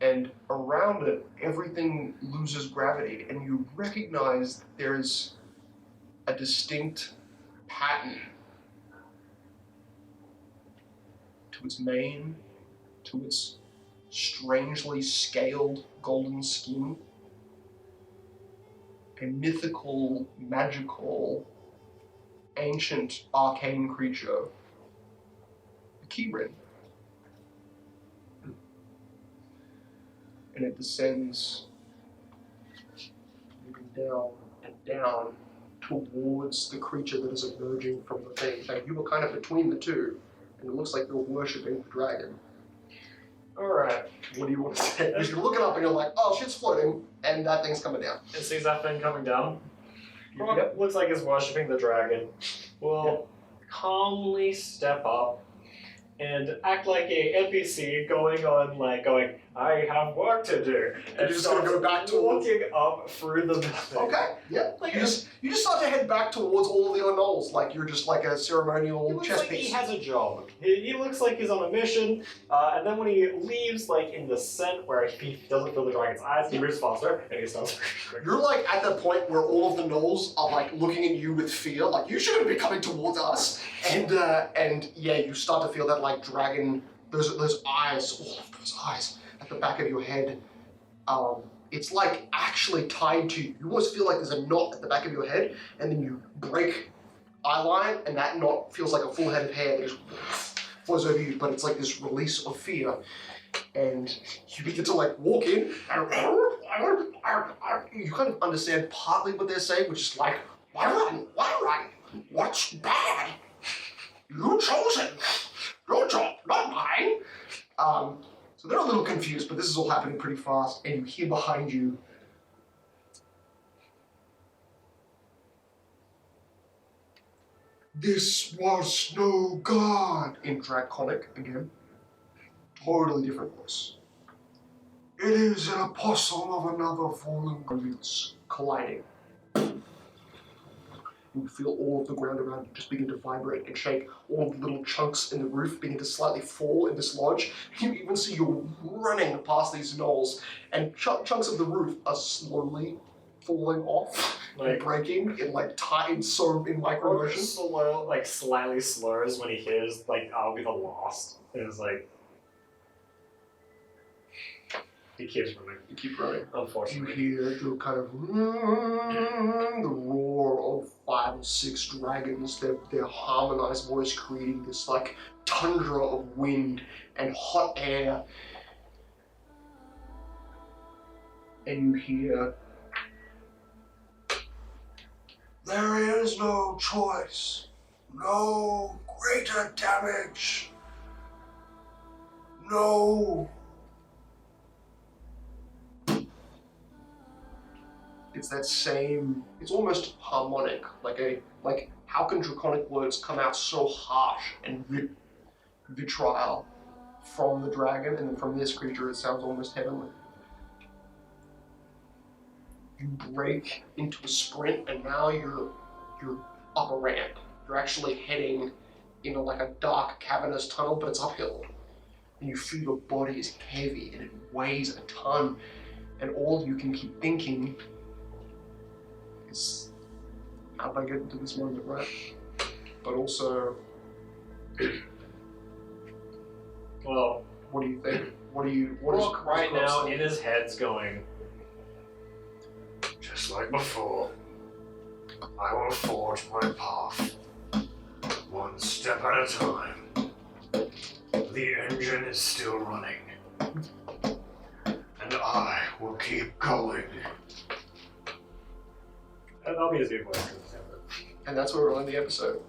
and around it, everything loses gravity, and you recognize there is a distinct pattern to its mane, to its strangely scaled golden skin. A mythical, magical, ancient, arcane creature. A Keyrin. And it descends, moving down and down towards the creature that is emerging from the thing. Now, you were kind of between the two, and it looks like you're worshipping the dragon. Alright. What do you want to say? Because you're looking up and you're like, oh, shit's floating, and that thing's coming down. It sees that thing coming down. Yep. Looks like it's worshipping the dragon. Will calmly step up and act like a NPC going, I have work to do. And you're just gonna go back towards walking up through the building. Okay, yeah. You just start to head back towards all of the unknowns, like you're just like a ceremonial chess Like piece. he has a job. He looks like he's on a mission, and then when he leaves, like in the scent where he doesn't feel the dragon's eyes, he moves faster and he starts. You're like at the point where all of the gnolls are like looking at you with fear, like you shouldn't be coming towards us. And yeah, you start to feel that like dragon, those eyes, all of those eyes at the back of your head. It's like actually tied to you. You almost feel like there's a knot at the back of your head, and then you break eye line, and that knot feels like a full head of hair that just flows over you, but it's like this release of fear. And you begin to like walk in, you kind of understand partly what they're saying, which is like, why run? Why run? What's bad? You chose it. Your job, not mine. So they're a little confused, but this is all happening pretty fast, and you hear behind you this was no god in Draconic again. Totally different voice. It is an apostle of another fallen gods colliding. You feel all of the ground around you just begin to vibrate and shake. All of the little chunks in the roof begin to slightly fall and dislodge. You even see you running past these gnolls, and chunks of the roof are slowly falling off and breaking in like in micro motion. Slow, like slightly slurs when he hears like I'll be the last. And it's like he keeps running. You keep running. Unfortunately. You hear the kind of the roar of 5 or 6 dragons, their harmonized voice creating this like tundra of wind and hot air. And you hear, there is no choice, no greater damage, no. It's that same, it's almost harmonic, like how can draconic words come out so harsh and vitriol from the dragon, and then from this creature it sounds almost heavenly. you break into a sprint, and now you're up a ramp. You're actually heading into like a dark cavernous tunnel, but it's uphill. And you feel your body is heavy and it weighs a ton, and all you can keep thinking is, how did I get into this moment, right? But also, Well, what do you think? What is Brooke right now in his head's going, Just like before, I will forge my path, one step at a time. The engine is still running, and I will keep going. that'll be his new question. And that's where we'll end the episode.